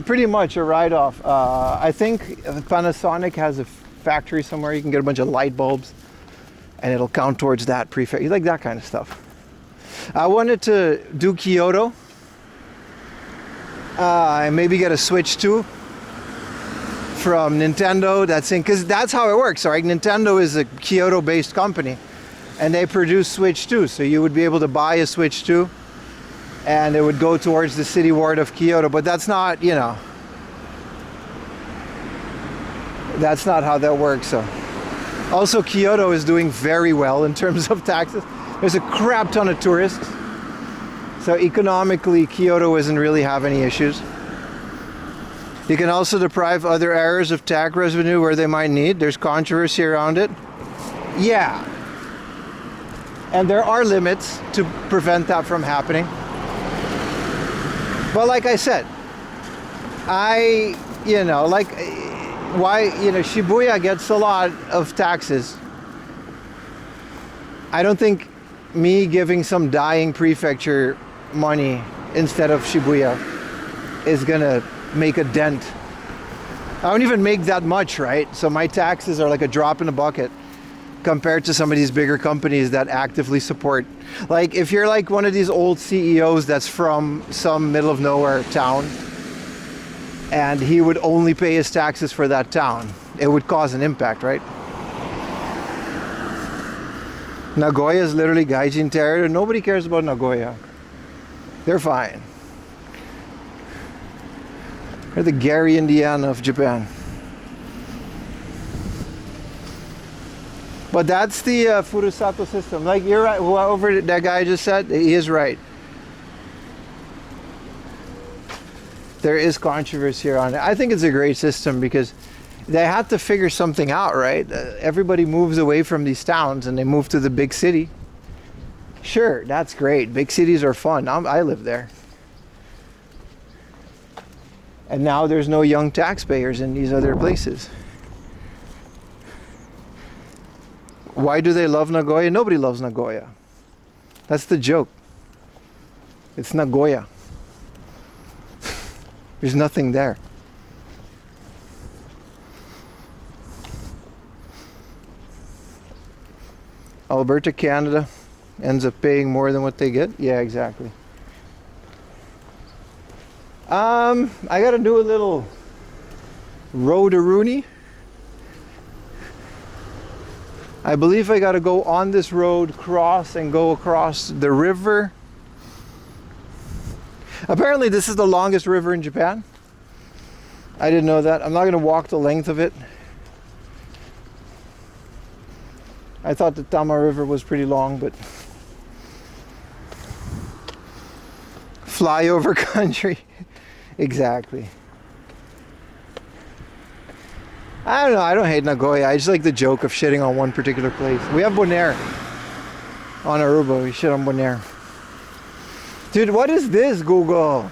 Pretty much a write-off. I think Panasonic has a factory somewhere. You can get a bunch of light bulbs and it'll count towards that prefect. You like that kind of stuff. I wanted to do Kyoto. And maybe get a Switch 2 from Nintendo. Because that's how it works, right? Nintendo is a Kyoto-based company and they produce Switch 2. So you would be able to buy a Switch 2 and it would go towards the city ward of Kyoto. But that's not, you know, that's not how that works. So also Kyoto is doing very well in terms of taxes. There's a crap ton of tourists. So economically, Kyoto doesn't really have any issues. You can also deprive other areas of tax revenue where they might need. There's controversy around it. Yeah. And there are limits to prevent that from happening. But like I said, Shibuya gets a lot of taxes. I don't think me giving some dying prefecture money instead of Shibuya is gonna make a dent. I don't even make that much, right? So my taxes are like a drop in the bucket compared to some of these bigger companies that actively support. Like if you're like one of these old CEOs that's from some middle of nowhere town and he would only pay his taxes for that town, it would cause an impact, right? Nagoya is literally gaijin territory. Nobody cares about Nagoya. They're fine. They're the Gary, Indiana of Japan. But that's the Furusato system. Like you're right, whoever that guy just said, he is right. There is controversy on it. I think it's a great system because they had to figure something out, right? Everybody moves away from these towns and they move to the big city. Sure, that's great. Big cities are fun. I live there. And now there's no young taxpayers in these other places. Why do they love Nagoya? Nobody loves Nagoya. That's the joke. It's Nagoya. There's nothing there. Alberta, Canada ends up paying more than what they get. Yeah, exactly. I gotta do a little road-a-rooney. I believe I gotta go on this road, cross and go across the river. Apparently this is the longest river in Japan. I didn't know that. I'm not gonna walk the length of it I thought the Tama River was pretty long, but flyover country. Exactly. I don't know, I don't hate Nagoya. I just like the joke of shitting on one particular place. We have Bonaire on Aruba. We shit on Bonaire. Dude, what is this, Google?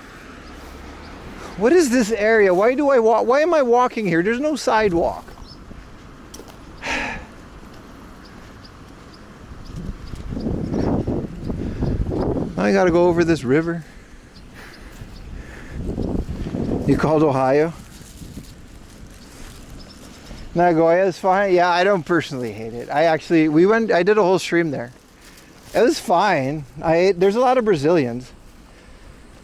What is this area? Why do I walk? Why am I walking here? There's no sidewalk. I gotta go over this river. You called Ohio? Nagoya is fine. Yeah, I don't personally hate it. I did a whole stream there. It was fine. There's a lot of Brazilians.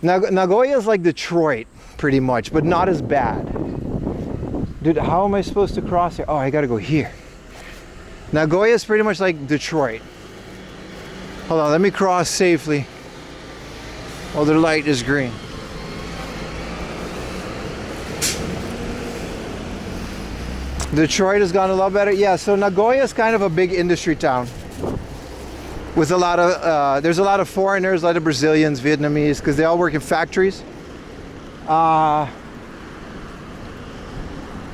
Nagoya is like Detroit, pretty much, but not as bad. Dude, how am I supposed to cross here? Oh, I gotta go here. Nagoya is pretty much like Detroit. Hold on, let me cross safely. Oh, the light is green. Detroit has gone a lot better. Yeah, so Nagoya is kind of a big industry town. With a lot of, there's a lot of foreigners, a lot of Brazilians, Vietnamese, because they all work in factories. But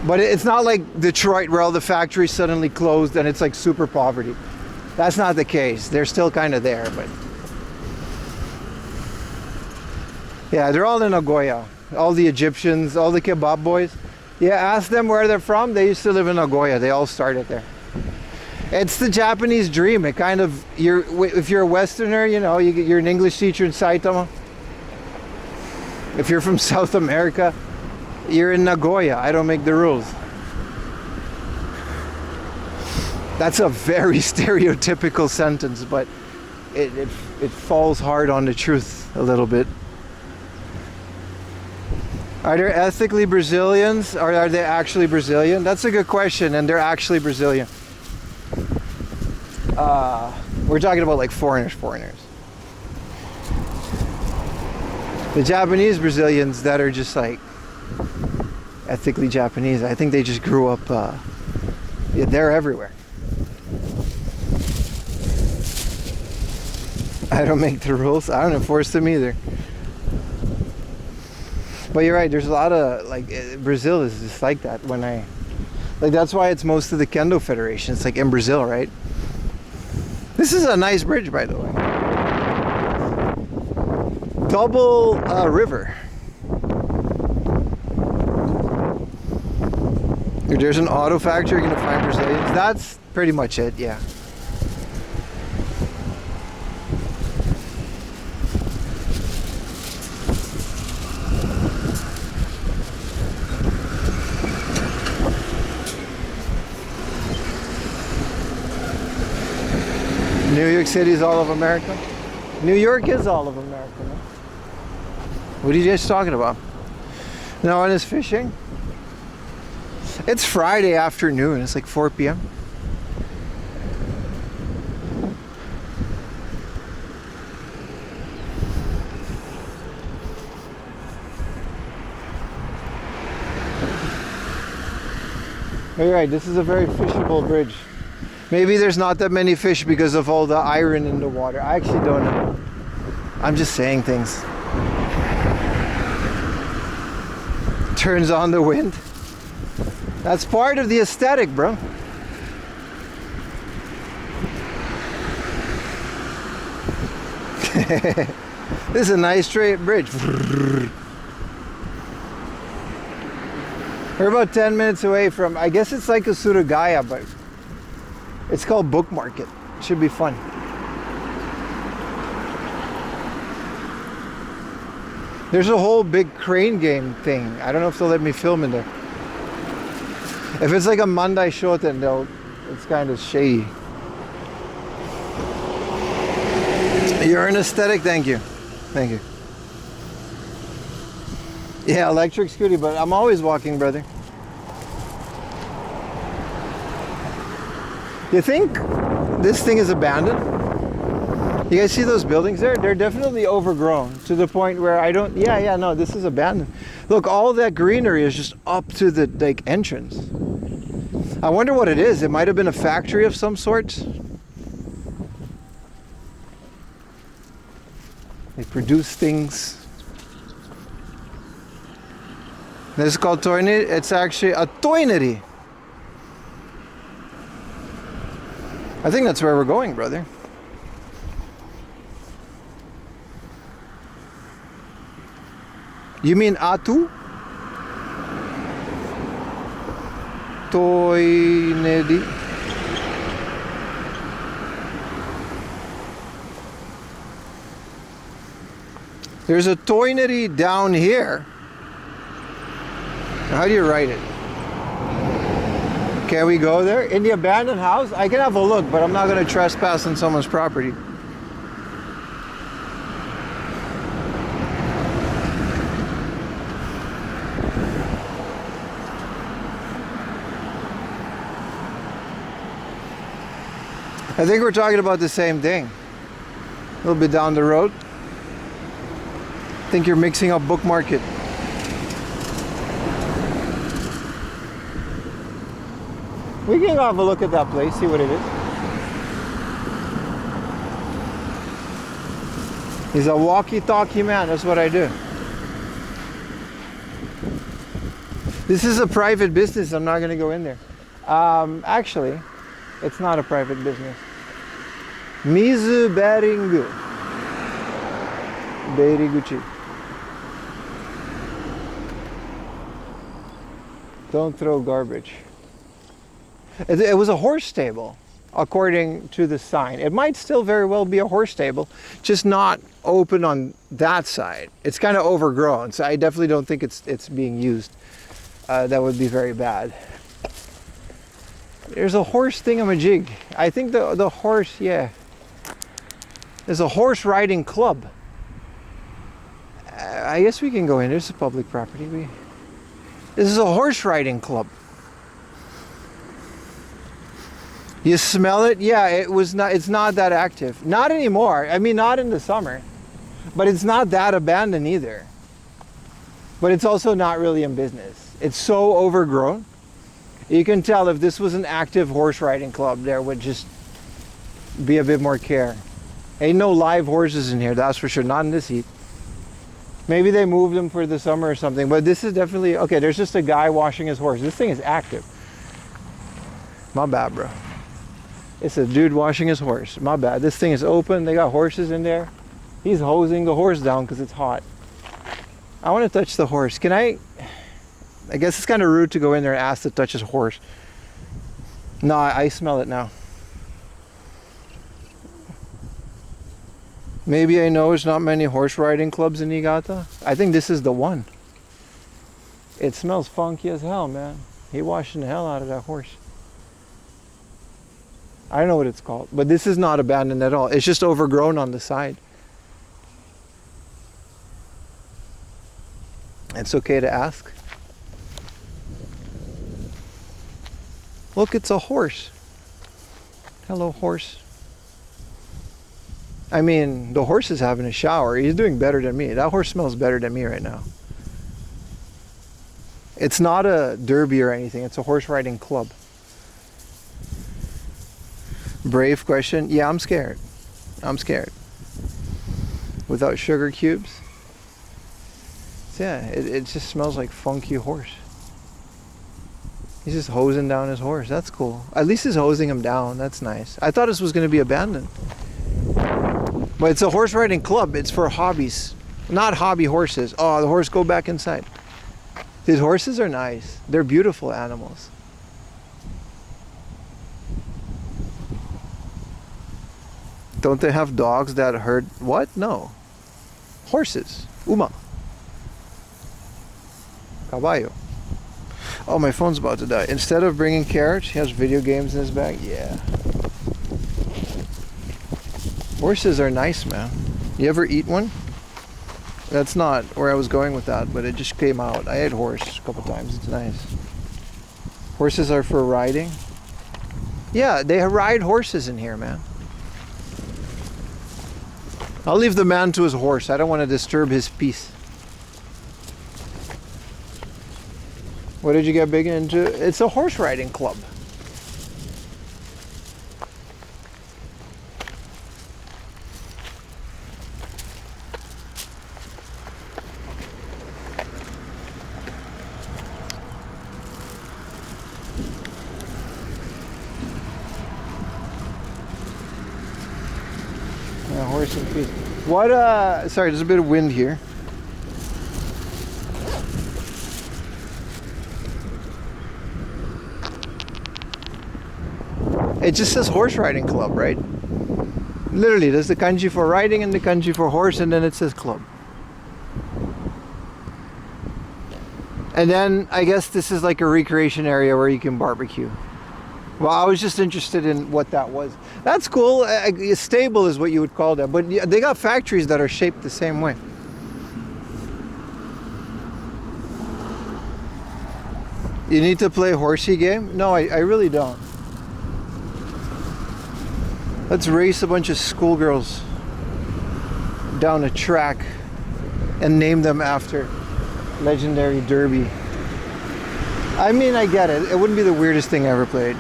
it's not like Detroit where all the factories suddenly closed and it's like super poverty. That's not the case. They're still kind of there, but yeah, they're all in Nagoya. All the Egyptians, all the kebab boys. Yeah, ask them where they're from. They used to live in Nagoya. They all started there. It's the Japanese dream. It kind of, if you're a Westerner, you know, you're an English teacher in Saitama. If you're from South America, you're in Nagoya. I don't make the rules. That's a very stereotypical sentence, but it falls hard on the truth a little bit. Are there ethically Brazilians, or are they actually Brazilian? That's a good question, and they're actually Brazilian. We're talking about like foreigners. The Japanese Brazilians that are just like ethically Japanese, I think they just grew up, yeah, they're everywhere. I don't make the rules. I don't enforce them either. But you're right, there's a lot of, like, Brazil is just like that. That's why it's most of the Kendo Federation. It's like in Brazil, right? This is a nice bridge, by the way. Double river. If there's an auto factory, you're gonna find Brazilians. That's pretty much it, yeah. New York City is all of America. New York is all of America. No? What are you guys talking about? No one is fishing. It's Friday afternoon. It's like 4 p.m. You're right. This is a very fishable bridge. Maybe there's not that many fish because of all the iron in the water. I actually don't know. I'm just saying things. Turns on the wind. That's part of the aesthetic, bro. This is a nice straight bridge. We're about 10 minutes away from, I guess it's like a Surugaya, but it's called Book Market. It should be fun. There's a whole big crane game thing. I don't know if they'll let me film in there. If it's like a Mandai Shoten, it's kind of shady. You're an aesthetic, thank you. Thank you. Yeah, electric scooter, but I'm always walking, brother. You think this thing is abandoned? You guys see those buildings there? They're definitely overgrown to the point where I don't, no, this is abandoned. Look, all that greenery is just up to the like entrance. I wonder what it is. It might have been a factory of some sort. They produce things. This is called toineri. It's actually a toineri. I think that's where we're going, brother. You mean atu? Toineri. There's a toineri down here. How do you write it? Can we go there? In the abandoned house? I can have a look, but I'm not going to trespass on someone's property. I think we're talking about the same thing. A little bit down the road. I think you're mixing up Book Market. We can go have a look at that place, see what it is. He's a walkie-talkie man, that's what I do. This is a private business, I'm not going to go in there. Actually, it's not a private business. Mizu Beringu. Beriguchi. Don't throw garbage. It was a horse stable, according to the sign. It might still very well be a horse stable, just not open on that side. It's kind of overgrown, so I definitely don't think it's being used. That would be very bad. There's a horse thingamajig. I think the horse, yeah. There's a horse riding club. I guess we can go in. There's a public property. This is a horse riding club. You smell it? Yeah, it's not that active. Not anymore. I mean, not in the summer. But it's not that abandoned either. But it's also not really in business. It's so overgrown. You can tell if this was an active horse riding club, there would just be a bit more care. Ain't no live horses in here, that's for sure. Not in this heat. Maybe they moved them for the summer or something, but this is definitely, okay, there's just a guy washing his horse. This thing is active. My bad, bro. It's a dude washing his horse. My bad. This thing is open. They got horses in there. He's hosing the horse down because it's hot. I want to touch the horse. Can I guess it's kind of rude to go in there and ask to touch his horse. No, I smell it now. Maybe I know there's not many horse riding clubs in Niigata. I think this is the one. It smells funky as hell, man. He washing the hell out of that horse. I don't know what it's called, but this is not abandoned at all. It's just overgrown on the side. It's okay to ask. Look, it's a horse. Hello, horse. I mean, the horse is having a shower. He's doing better than me. That horse smells better than me right now. It's not a derby or anything. It's a horse riding club. Brave question. Yeah, I'm scared. I'm scared. Without sugar cubes. So yeah, it just smells like funky horse. He's just hosing down his horse. That's cool. At least he's hosing him down. That's nice. I thought this was going to be abandoned. But it's a horse riding club. It's for hobbies. Not hobby horses. Oh, the horse, go back inside. These horses are nice. They're beautiful animals. Don't they have dogs that herd? What? No. Horses. Uma. Caballo. Oh, my phone's about to die. Instead of bringing carrots, he has video games in his bag. Yeah. Horses are nice, man. You ever eat one? That's not where I was going with that, but it just came out. I ate horse a couple times. It's nice. Horses are for riding. Yeah, they ride horses in here, man. I'll leave the man to his horse. I don't want to disturb his peace. What did you get big into? It's a horse riding club. horse increase. What, sorry, there's a bit of wind here. It just says horse riding club, right? Literally, there's the kanji for riding and the kanji for horse, and then it says club. And then I guess this is like a recreation area where you can barbecue. Well, I was just interested in what that was. That's cool. A stable is what you would call that. But they got factories that are shaped the same way. You need to play horsey game? No, I really don't. Let's race a bunch of schoolgirls down a track and name them after legendary derby. I mean, I get it. It wouldn't be the weirdest thing I ever played.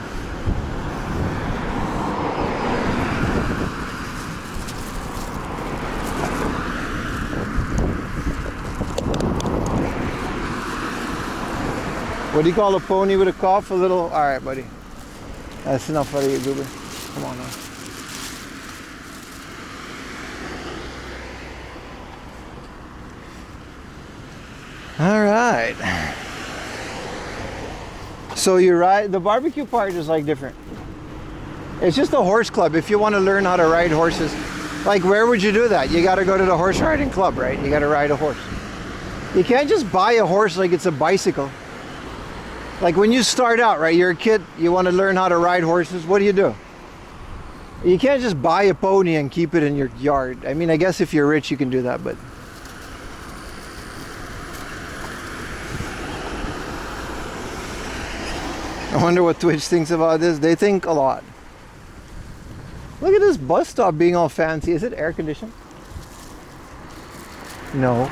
What do you call a pony with a cough? A little... Alright, buddy. That's enough for you, Goober. Come on now. Alright. So you ride... The barbecue part is like different. It's just a horse club. If you want to learn how to ride horses, like where would you do that? You got to go to the horse riding club, right? You got to ride a horse. You can't just buy a horse like it's a bicycle. Like when you start out, right, you're a kid, you want to learn how to ride horses, what do? You can't just buy a pony and keep it in your yard. I mean, I guess if you're rich you can do that, but... I wonder what Twitch thinks about this. They think a lot. Look at this bus stop being all fancy. Is it air conditioned? No.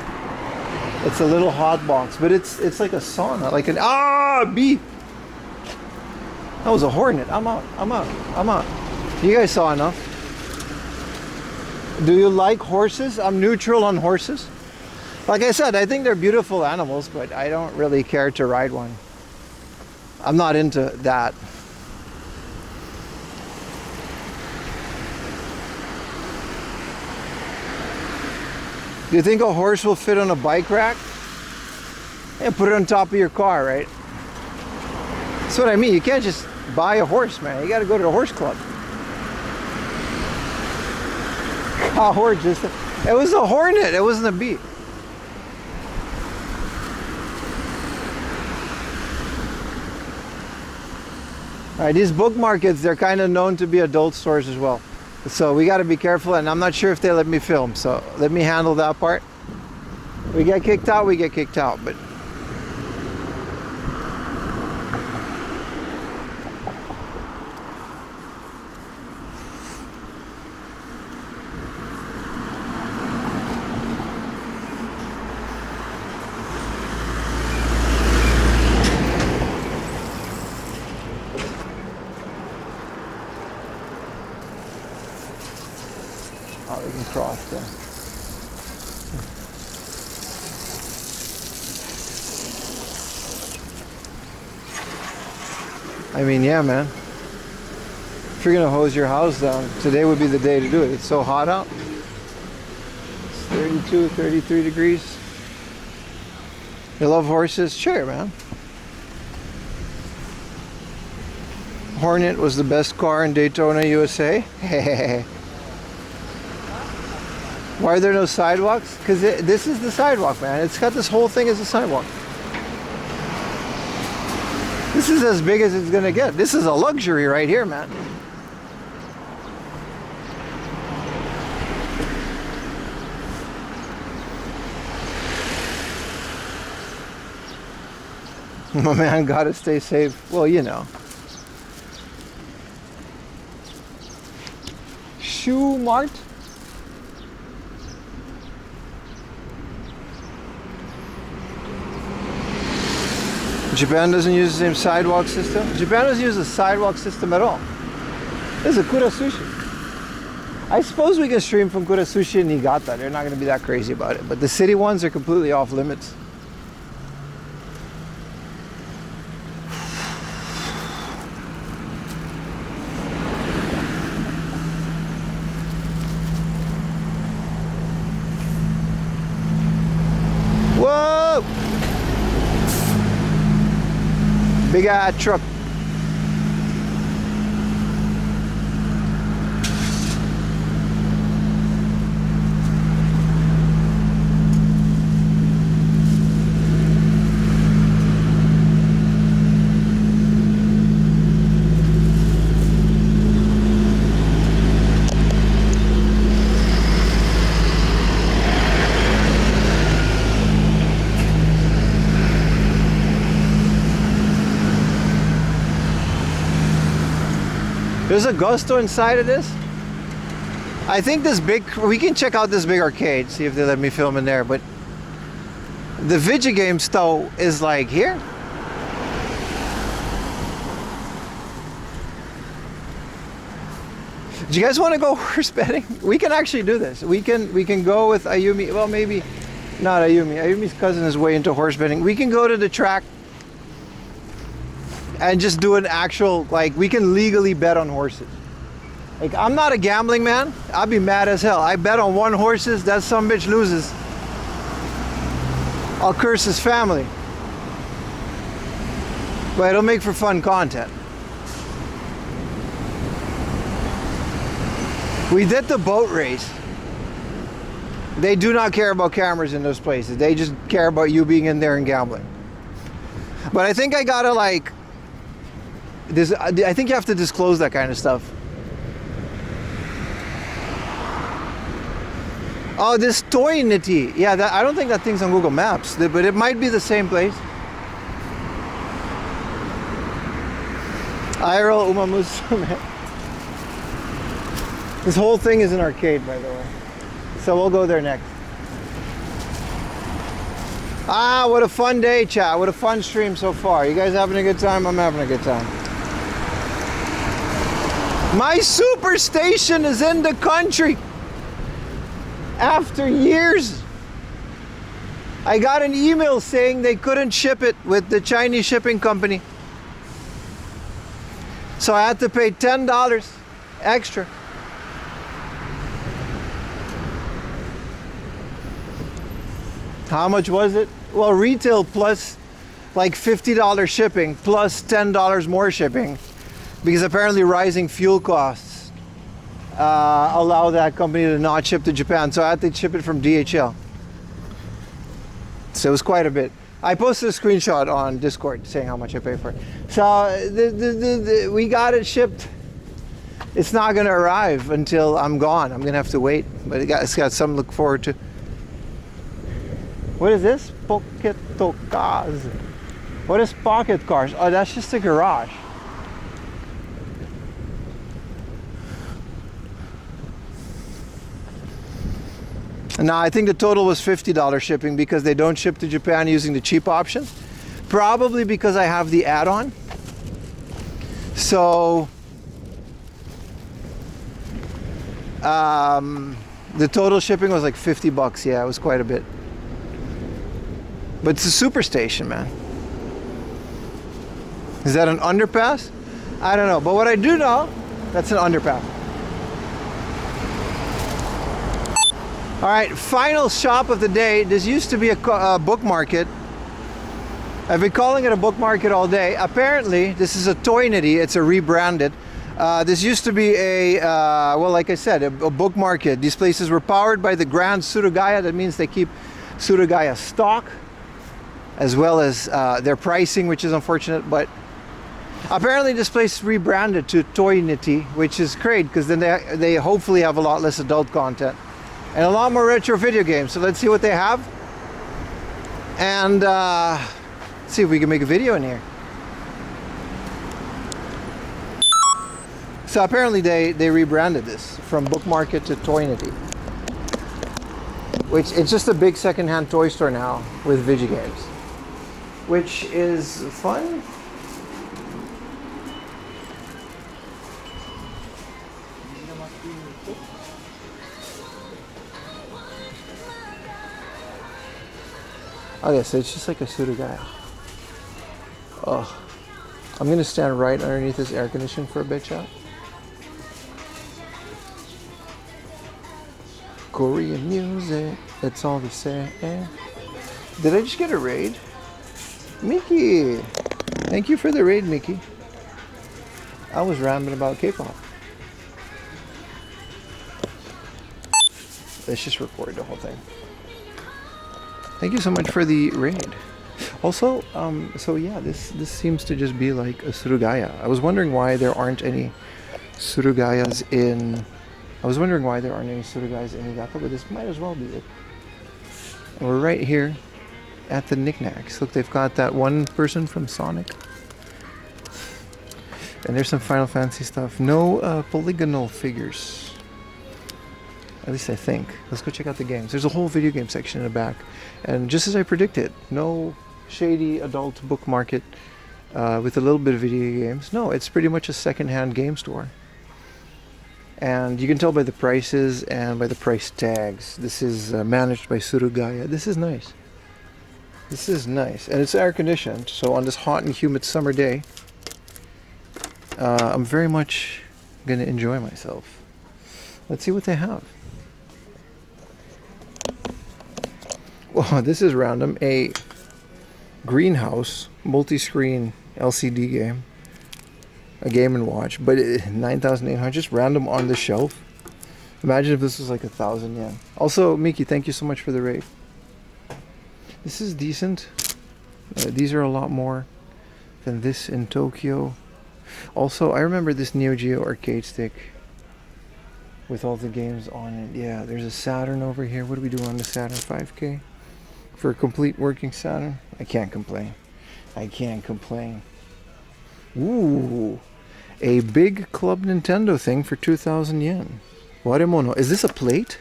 It's a little hot box, but it's like a sauna, like an bee. That was a hornet. I'm out. You guys saw enough. Do you like horses? I'm neutral on horses. Like I said, I think they're beautiful animals, but I don't really care to ride one. I'm not into that. Do you think a horse will fit on a bike rack? Yeah, put it on top of your car, right? That's what I mean. You can't just buy a horse, man. You got to go to the horse club. It was a hornet. It wasn't a bee. All right, these book markets, they're kind of known to be adult stores as well. So we got to be careful, and I'm not sure if they let me film, so let me handle that part. We get kicked out, we get kicked out, but... Oh, we can cross there. I mean, yeah, man. If you're gonna hose your house down, today would be the day to do it. It's so hot out. It's 32, 33 degrees. You love horses? Sure, man. Hornet was the best car in Daytona, USA. Why are there no sidewalks? Because this is the sidewalk, man. It's got this whole thing as a sidewalk. This is as big as it's gonna get. This is a luxury right here, man. My man gotta stay safe. Well, you know. Shoe Mart? Japan doesn't use the same sidewalk system. Japan doesn't use the sidewalk system at all. This is a Kurasushi. I suppose we can stream from Kurasushi and Niigata. They're not going to be that crazy about it. But the city ones are completely off limits. We got a truck. There's a Gusto inside of this. I think this big, we can check out this big arcade, see if they let me film in there, but the video game store is like here. Do you guys want to go horse betting? We can actually do this. We can go with Ayumi. Well, maybe not Ayumi. Ayumi's cousin is way into horse betting. We can go to the track and just do an actual, like, we can legally bet on horses. Like, I'm not a gambling man. I'd be mad as hell. I bet on one horses, that some bitch loses, I'll curse his family. But it'll make for fun content. We did the boat race. They do not care about cameras in those places. They just care about you being in there and gambling. But I think I gotta, like, I think you have to disclose that kind of stuff. Oh, this Toinity. Yeah, I don't think that thing's on Google Maps, but it might be the same place. IRL Umamusume. This whole thing is an arcade, by the way. So we'll go there next. Ah, what a fun day, chat. What a fun stream so far. You guys having a good time? I'm having a good time. My superstation is in the country. After years, I got an email saying they couldn't ship it with the Chinese shipping company. So I had to pay $10 extra. How much was it? Well, retail plus like $50 shipping plus $10 more shipping, because apparently rising fuel costs allow that company to not ship to Japan. So I had to ship it from DHL. So it was quite a bit. I posted a screenshot on Discord saying how much I paid for it. So we got it shipped. It's not going to arrive until I'm gone. I'm going to have to wait. But it's got something to look forward to. What is this? Pocket cars. What is pocket cars? Oh, that's just a garage. Now, I think the total was $50 shipping because they don't ship to Japan using the cheap option. Probably because I have the add-on. So, the total shipping was like $50. Yeah, it was quite a bit. But it's a superstation, man. Is that an underpass? I don't know. But what I do know, that's an underpass. All right, final shop of the day. This used to be a book market. I've been calling it a book market all day. Apparently, this is a Toinity. It's a rebranded. This used to be a, well, like I said, a book market. These places were powered by the Grand Surugaya. That means they keep Surugaya stock, as well as their pricing, which is unfortunate. But apparently this place rebranded to Toinity, which is great because then they hopefully have a lot less adult content and a lot more retro video games. So let's see what they have, and see if we can make a video in here. So apparently they rebranded this from book market to Toinity, which it's just a big secondhand toy store now with video games, which is fun. Okay, so it's just like a Surugaya. Oh, I'm gonna stand right underneath this air conditioning for a bit, chat. Korean music, that's all they say. Did I just get a raid? Mickey! Thank you for the raid, Mickey. I was rambling about K-pop. Let's just record the whole thing. Thank you so much for the raid. Also, so yeah, this seems to just be like a Surugaya. I was wondering why there aren't any Surugayas in... I was wondering why there aren't any Surugayas in Niigata, but this might as well be it. And we're right here at the Knickknacks. Look, they've got that one person from Sonic. And there's some Final Fantasy stuff. No polygonal figures. At least I think. Let's go check out the games. There's a whole video game section in the back. And just as I predicted, no shady adult book market with a little bit of video games. No, it's pretty much a second-hand game store. And you can tell by the prices and by the price tags. This is managed by Surugaya. This is nice. This is nice. And it's air conditioned, so on this hot and humid summer day, I'm very much going to enjoy myself. Let's see what they have. Well, this is random. A greenhouse multi-screen LCD game. A Game & Watch, but 9,800, just random on the shelf. Imagine if this was like 1,000 yen. Also, Miki, thank you so much for the raid. This is decent. These are a lot more than this in Tokyo. Also, I remember this Neo Geo arcade stick with all the games on it. Yeah, there's a Saturn over here. What do we do on the Saturn? 5K? For a complete working Saturn? I can't complain. I can't complain. Ooh, a big Club Nintendo thing for 2,000 yen. Waremono. Is this a plate?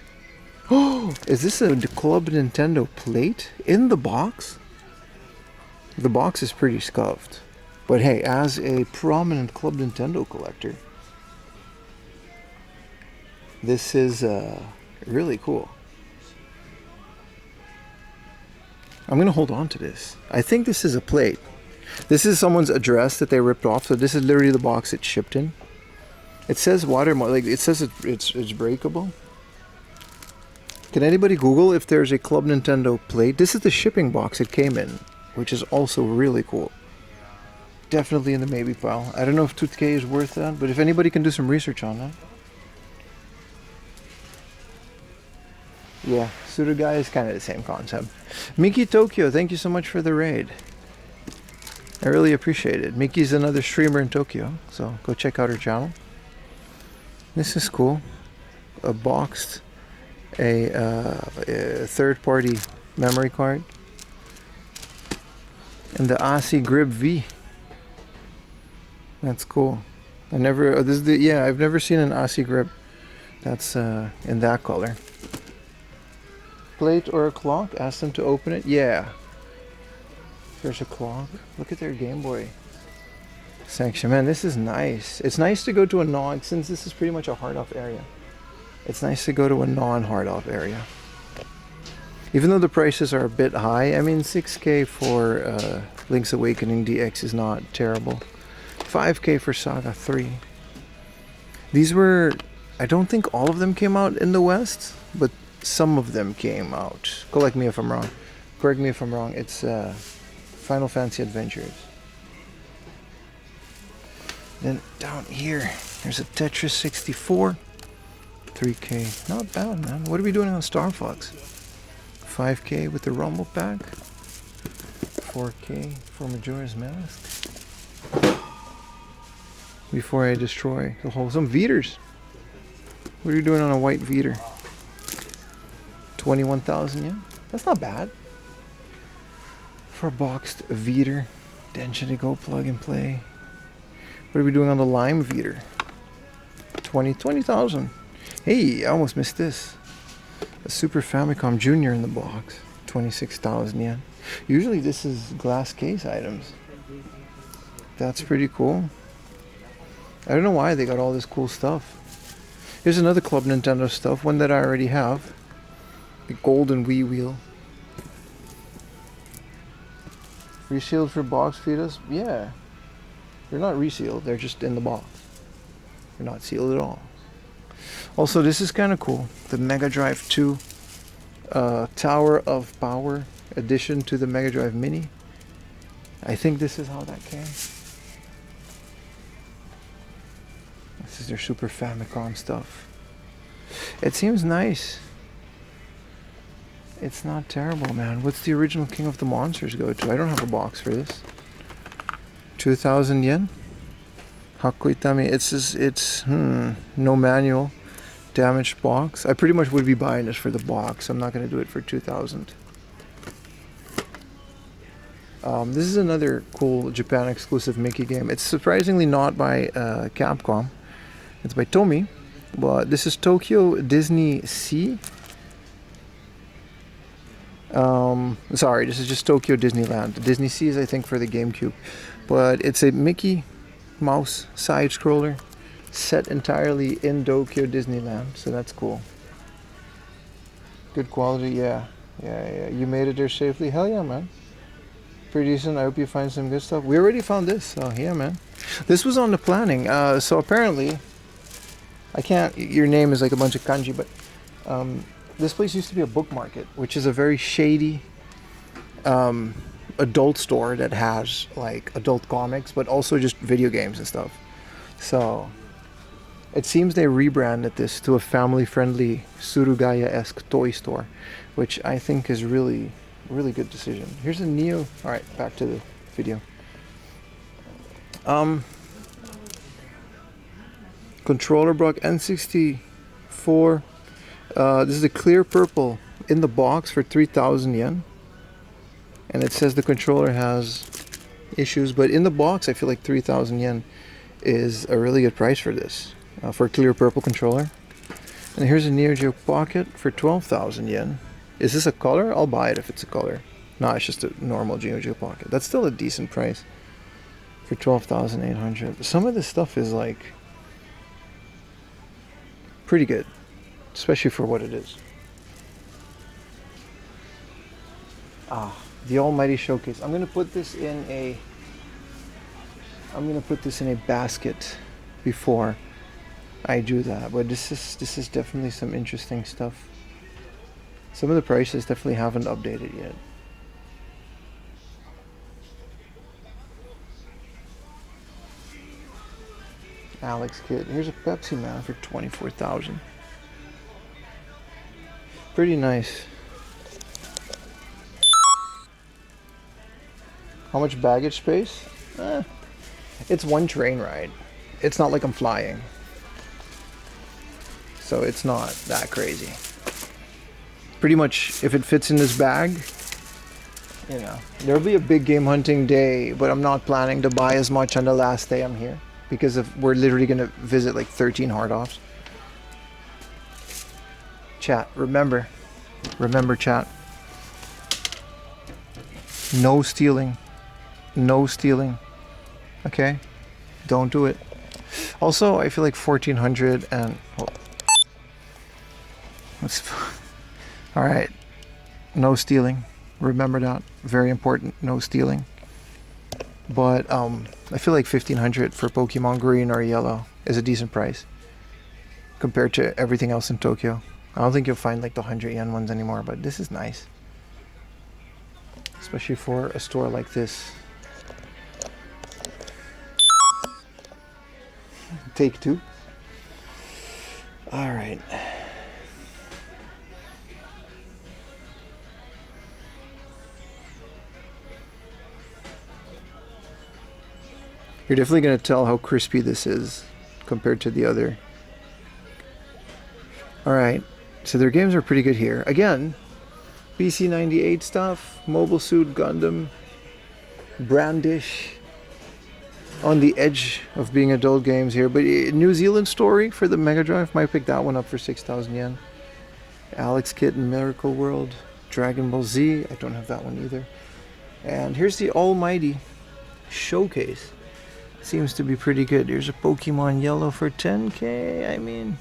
Oh, is this a Club Nintendo plate in the box? The box is pretty scuffed. But hey, as a prominent Club Nintendo collector, this is really cool. I'm going to hold on to this. I think this is a plate. This is someone's address that they ripped off, so this is literally the box it's shipped in. It says watermark, like it says it's breakable. Can anybody Google if there's a Club Nintendo plate? This is the shipping box it came in, which is also really cool. Definitely in the maybe pile. I don't know if 2K is worth that, but if anybody can do some research on that. Yeah, Surugaya is kind of the same concept. Miki Tokyo, thank you so much for the raid. I really appreciate it. Miki's another streamer in Tokyo, so go check out her channel. This is cool. A boxed, a third-party memory card, and the ASI Grip V. That's cool. I've never seen an ASI Grip that's in that color. Plate or a clock? Ask them to open it. Yeah. There's a clock. Look at their Game Boy section. Man, this is nice. It's nice to go to a since this is pretty much a hard-off area. It's nice to go to a non-hard-off area. Even though the prices are a bit high, I mean 6K for Link's Awakening DX is not terrible. 5K for Saga 3. These were, I don't think all of them came out in the West, but some of them came out. Correct me if I'm wrong. It's Final Fantasy Adventures. Then down here, there's a Tetris 64. 3K. Not bad, man. What are we doing on Star Fox? 5K with the Rumble Pack. 4K for Majora's Mask. Before I destroy the whole... Some Veters. What are you doing on a white Veter? 21,000 yen? That's not bad. For a boxed Veter. Density Go plug and play. What are we doing on the Lime Veter? 20,000. Hey, I almost missed this. A Super Famicom Junior in the box. 26,000 yen. Usually this is glass case items. That's pretty cool. I don't know why they got all this cool stuff. Here's another Club Nintendo stuff, one that I already have. The golden Wii wheel. Resealed for box fetus? Yeah. They're not resealed, they're just in the box. They're not sealed at all. Also, this is kind of cool. The Mega Drive 2 Tower of Power addition to the Mega Drive Mini. I think this is how that came. This is their Super Famicom stuff. It seems nice. It's not terrible, man. What's the original King of the Monsters go to? I don't have a box for this. 2,000 yen? Hakuitami. It's no manual. Damaged box. I pretty much would be buying this for the box. I'm not going to do it for 2,000. This is another cool Japan exclusive Mickey game. It's surprisingly not by Capcom. It's by Tomy. But this is Tokyo Disney Sea. Sorry, this is just Tokyo Disneyland. Disney Sea is, I think, for the GameCube. But it's a Mickey Mouse side scroller set entirely in Tokyo Disneyland. So that's cool. Good quality, yeah. Yeah. You made it there safely. Hell yeah, man. Pretty decent. I hope you find some good stuff. We already found this, so yeah, man. This was on the planning. So apparently, I can't. Your name is like a bunch of kanji, but this place used to be a book market, which is a very shady adult store that has like adult comics, but also just video games and stuff. So it seems they rebranded this to a family-friendly Surugaya-esque toy store, which I think is really good decision. Here's a Neo. All right, back to the video. Controller block N64. This is a clear purple in the box for 3,000 yen. And it says the controller has issues, but in the box I feel like 3,000 yen is a really good price for this. For a clear purple controller. And here's a Neo Geo Pocket for 12,000 yen. Is this a color? I'll buy it if it's a color. No, it's just a normal Neo Geo Pocket. That's still a decent price for 12,800. Some of this stuff is like pretty good, especially for what it is. The Almighty Showcase. I'm gonna put this in a basket before I do that. But this is definitely some interesting stuff. Some of the prices definitely haven't updated yet. Alex Kidd. Here's a Pepsi Man for 24,000. Pretty nice. How much baggage space? It's one train ride. It's not like I'm flying. So it's not that crazy. Pretty much, if it fits in this bag, you know, there'll be a big game hunting day, but I'm not planning to buy as much on the last day I'm here because we're literally going to visit like 13 hard offs. Chat, remember chat. No stealing. No stealing. Okay? Don't do it. Also, I feel like 1,400 and... Alright. No stealing. Remember that. Very important. No stealing. But I feel like 1,500 for Pokemon Green or Yellow is a decent price compared to everything else in Tokyo. I don't think you'll find like the 100 yen ones anymore, but this is nice. Especially for a store like this. Take two. Alright. You're definitely going to tell how crispy this is compared to the other. Alright, so their games are pretty good here. Again, BC98 stuff, Mobile Suit Gundam, Brandish, on the edge of being adult games here. But New Zealand Story for the Mega Drive, might pick that one up for 6,000 yen. Alex Kidd in Miracle World, Dragon Ball Z, I don't have that one either. And here's the Almighty Showcase. Seems to be pretty good. Here's a Pokemon Yellow for 10k. I mean,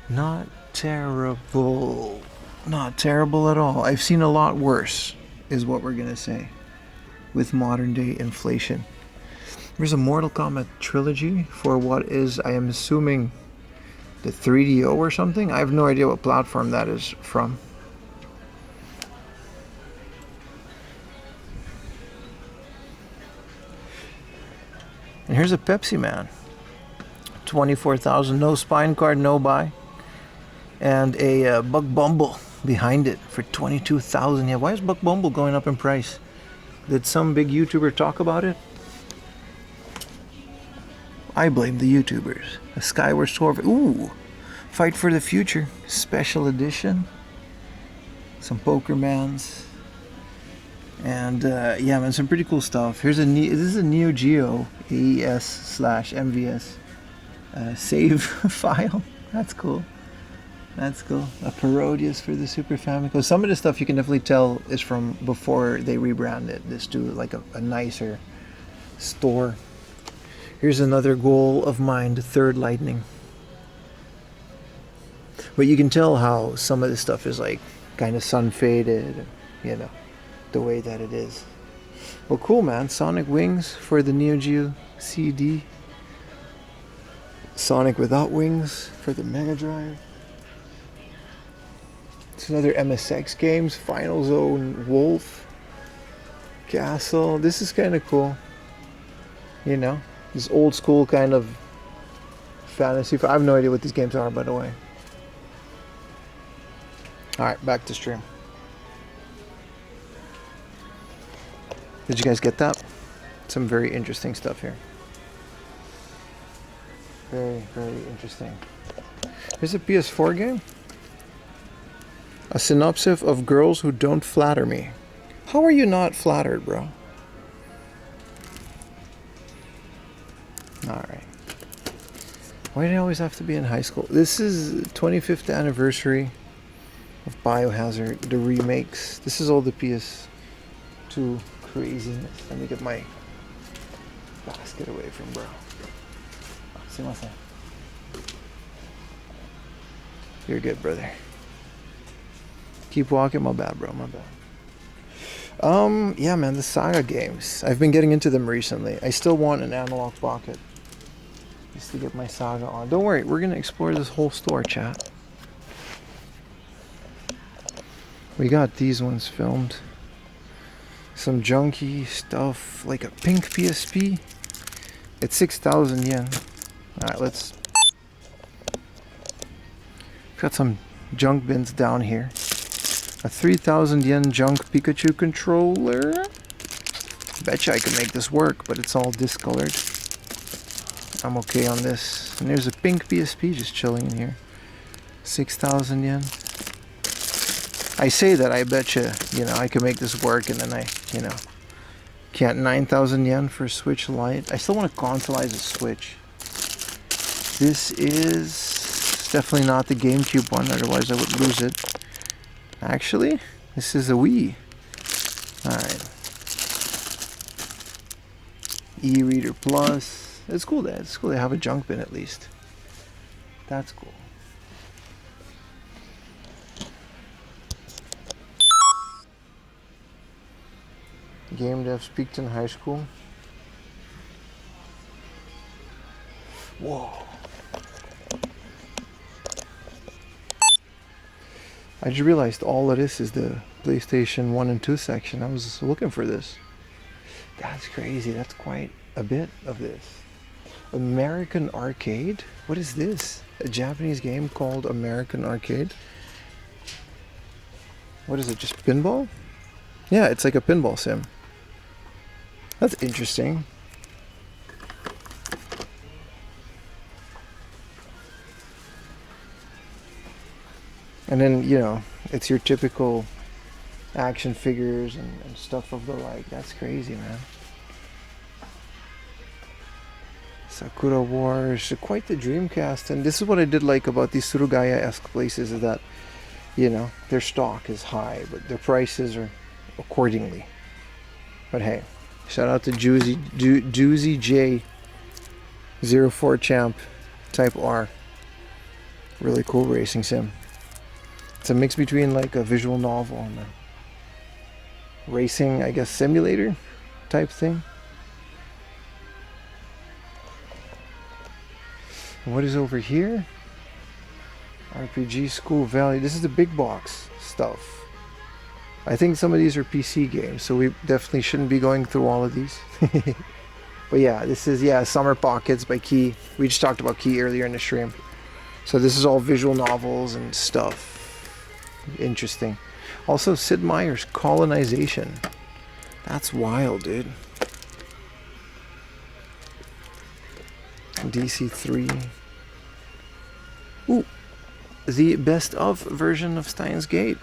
not terrible. Not terrible at all. I've seen a lot worse, is what we're gonna say, with modern day inflation. There's a Mortal Kombat trilogy for what is, I am assuming, the 3DO or something. I have no idea what platform that is from. here's a Pepsi Man. 24,000, no spine card, no buy. And a Buck Bumble behind it for 22,000. Yeah, why is Buck Bumble going up in price? Did some big YouTuber talk about it? I blame the YouTubers. A Skyward Sword. Ooh, Fight for the Future special edition. Some Pokermans. And yeah, man, some pretty cool stuff. Here's this is a Neo Geo AES/MVS save file. That's cool. That's cool. A Parodius for the Super Famicom. Some of the stuff you can definitely tell is from before they rebranded this to like a nicer store. Here's another goal of mine, the third Lightning. But you can tell how some of this stuff is like kind of sun faded, you know, the way that it is. Well, cool, man. Sonic Wings for the Neo Geo CD. Sonic Without Wings for the Mega Drive. It's another MSX games. Final Zone, Wolf, Castle. This is kind of cool. You know, this old school kind of fantasy. I have no idea what these games are, by the way. Alright, back to stream. Did you guys get that? Some very interesting stuff here. Very, very interesting. Here's a PS4 game. A synopsis of girls who don't flatter me. How are you not flattered, bro? Alright. Why do I always have to be in high school? This is 25th anniversary of Biohazard, the remakes. This is all the PS2 craziness. Let me get my basket away from bro. Sumimasen. You're good, brother. Keep walking. My bad, bro. My bad. Yeah, man, the Saga games. I've been getting into them recently. I still want an analog pocket just to get my Saga on. Don't worry, we're gonna explore this whole store, chat. We got these ones filmed. Some junky stuff, like a pink PSP. It's 6,000 yen. Alright, let's... Got some junk bins down here. A 3,000 yen junk Pikachu controller. Betcha I can make this work, but it's all discolored. I'm okay on this. And there's a pink PSP just chilling in here. 6,000 yen. I say that, I betcha, you know, I can make this work, and then I, you know, can't. 9,000 yen for a Switch Lite. I still want to consoleize a Switch. This is definitely not the GameCube one, otherwise I would lose it. Actually, this is a Wii. Alright. E-Reader Plus. It's cool that it's cool to have a junk bin at least. That's cool. Game devs peaked in high school. Whoa. I just realized all of this is the PlayStation 1 and 2 section. I was looking for this. That's crazy. That's quite a bit of this. American Arcade? What is this? A Japanese game called American Arcade? What is it? Just pinball? Yeah, it's like a pinball sim. That's interesting. And then, you know, it's your typical action figures and stuff of the like. That's crazy, man. Sakura Wars, quite the Dreamcast. And this is what I did like about these Surugaya-esque places, is that, you know, their stock is high, but their prices are accordingly. But hey, shout out to Juicy J 04 Champ Type R. Really cool racing sim. It's a mix between like a visual novel and a racing, I guess, simulator type thing. What is over here? RPG School Valley. This is the big box stuff. I think some of these are PC games, so we definitely shouldn't be going through all of these. But yeah, this is, yeah, Summer Pockets by Key. We just talked about Key earlier in the stream. So this is all visual novels and stuff. Interesting. Also, Sid Meier's Colonization. That's wild, dude. DC3. Ooh, the best of version of Steins Gate.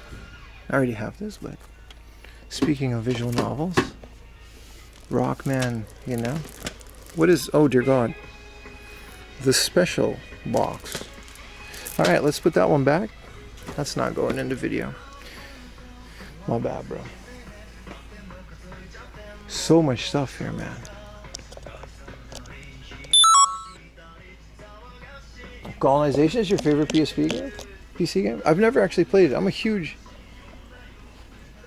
I already have this, but speaking of visual novels, Rockman, you know? What is, oh dear God, the special box. Alright, let's put that one back. That's not going into video. My bad, bro. So much stuff here, man. Colonization is your favorite PSP game? PC game? I've never actually played it. I'm a huge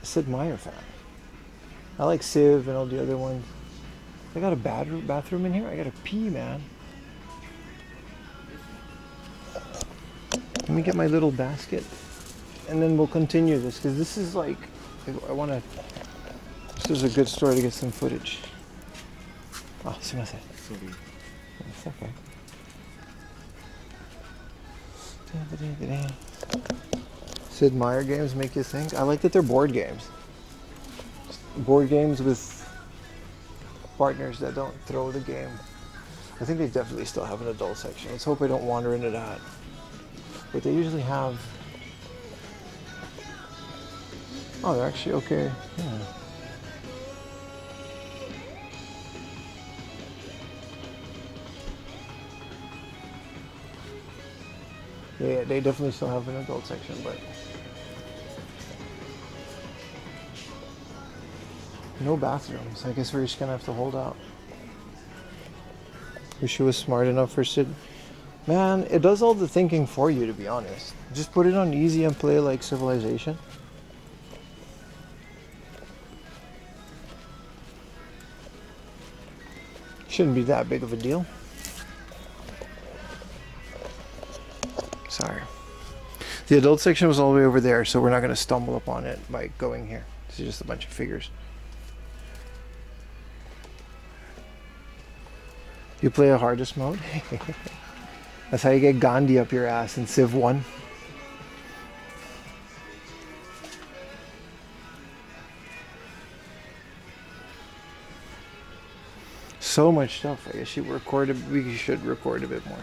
Sid Meier fan. I like Civ and all the other ones. I got a bathroom in here? I gotta pee, man. Let me get my little basket and then we'll continue this, because this is like, I want to, this is a good story to get some footage. Ah, sumimasen. Sorry. It's okay. Sid Meier games make you think? I like that they're board games. Board games with partners that don't throw the game. I think they definitely still have an adult section. Let's hope I don't wander into that. But they usually have... Oh, they're actually okay. Yeah. Yeah, they definitely still have an adult section, but no bathrooms. I guess we're just gonna have to hold out. Wish it was smart enough for Sid. Man, it does all the thinking for you, to be honest. Just put it on easy and play like Civilization. Shouldn't be that big of a deal. Sorry. The adult section was all the way over there, so we're not going to stumble upon it by going here. This is just a bunch of figures. You play a hardest mode? That's how you get Gandhi up your ass in Civ 1. So much stuff. I guess we should record a bit more.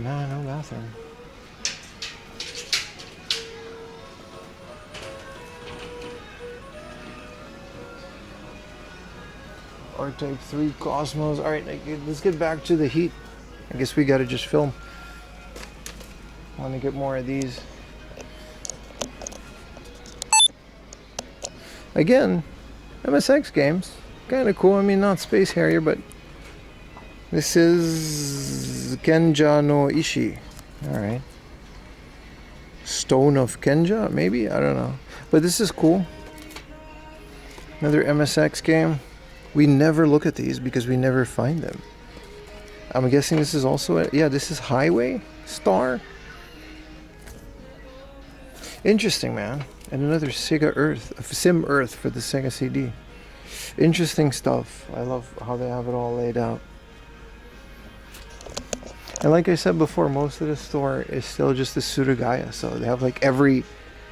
No bathroom. R-Type 3 Cosmos. Alright, let's get back to the heat. I guess we gotta just film. I want to get more of these. Again, MSX games. Kind of cool. I mean, not Space Harrier, but this is Kenja no Ishi. Alright. Stone of Kenja, maybe? I don't know. But this is cool. Another MSX game. We never look at these because we never find them. I'm guessing this is also yeah, this is Highway Star. Interesting, man. And another Sega Earth, Sim Earth for the Sega CD. Interesting stuff. I love how they have it all laid out. And like I said before, most of the store is still just the Surugaya, so they have like every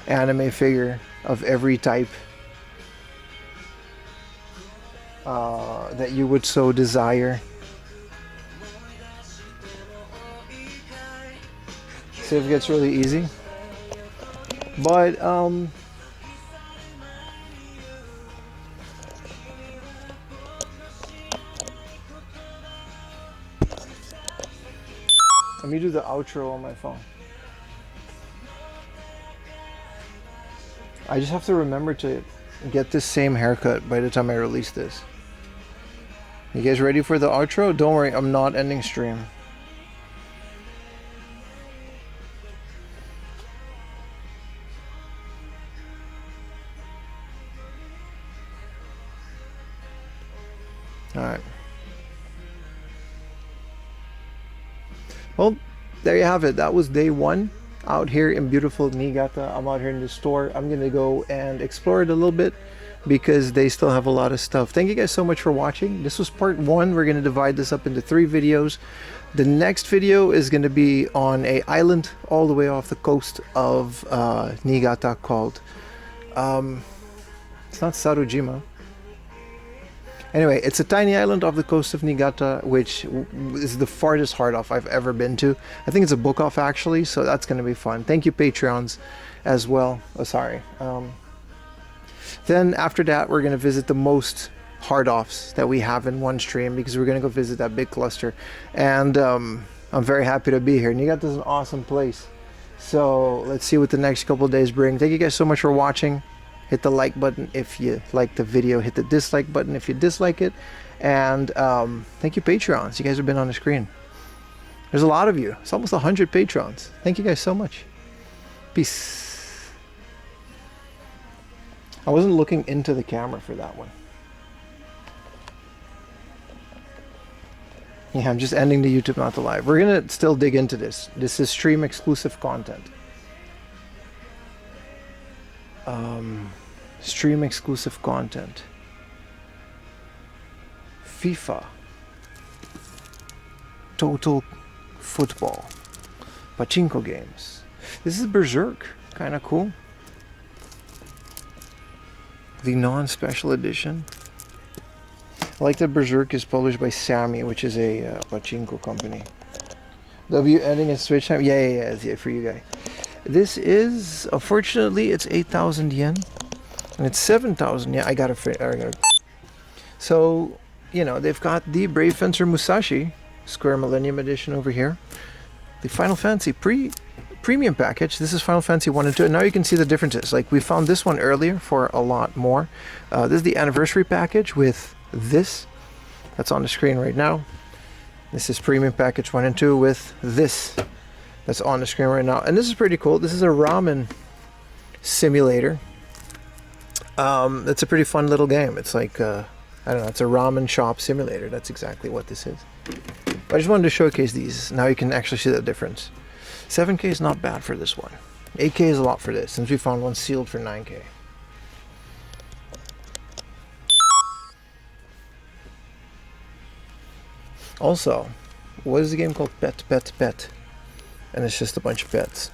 anime figure of every type that you would so desire. Civ gets really easy, but let me do the outro on my phone. I just have to remember to get this same haircut by the time I release this. You guys ready for the outro? Don't worry, I'm not ending stream. Alright. Well, there you have it. That was day one out here in beautiful Niigata. I'm out here in the store. I'm gonna go and explore it a little bit because they still have a lot of stuff. Thank you guys so much for watching. This was part one. We're gonna divide this up into 3 videos. The next video is gonna be on a island all the way off the coast of Niigata called it's not Sarujima. Anyway, it's a tiny island off the coast of Niigata, which is the farthest hard off I've ever been to. I think it's a book off actually, so that's going to be fun. Thank you, Patreons, as well. Oh, sorry. Then after that, we're going to visit the most hard offs that we have in one stream because we're going to go visit that big cluster. And I'm very happy to be here. Niigata is an awesome place. So let's see what the next couple of days bring. Thank you guys so much for watching. Hit the like button if you like the video. Hit the dislike button if you dislike it. And thank you, Patreons. You guys have been on the screen. There's a lot of you. It's almost 100 Patrons. Thank you guys so much. Peace. I wasn't looking into the camera for that one. Yeah, I'm just ending the YouTube, not the live. We're going to still dig into this. This is stream exclusive content. Stream exclusive content. FIFA. Total football. Pachinko games. This is Berserk. Kind of cool. The non-special edition. I like that Berserk is published by Sammy, which is a pachinko company. W ending at Switch time? Yeah, for you guys. This is, unfortunately, it's 8,000 yen. And it's 7,000 yen. I got it. So, you know, they've got the Brave Fencer Musashi Square Millennium Edition over here. The Final Fantasy premium package. This is Final Fantasy 1 and 2. And now you can see the differences. Like, we found this one earlier for a lot more. This is the anniversary package with this. That's on the screen right now. This is premium package 1 and 2 with this. That's on the screen right now. And this is pretty cool. This is a ramen simulator. It's a pretty fun little game. It's like, I don't know, it's a ramen shop simulator. That's exactly what this is. But I just wanted to showcase these. Now you can actually see the difference. 7K is not bad for this one. 8K is a lot for this, since we found one sealed for 9K. Also, what is the game called? Pet, Pet, Pet. And it's just a bunch of pets.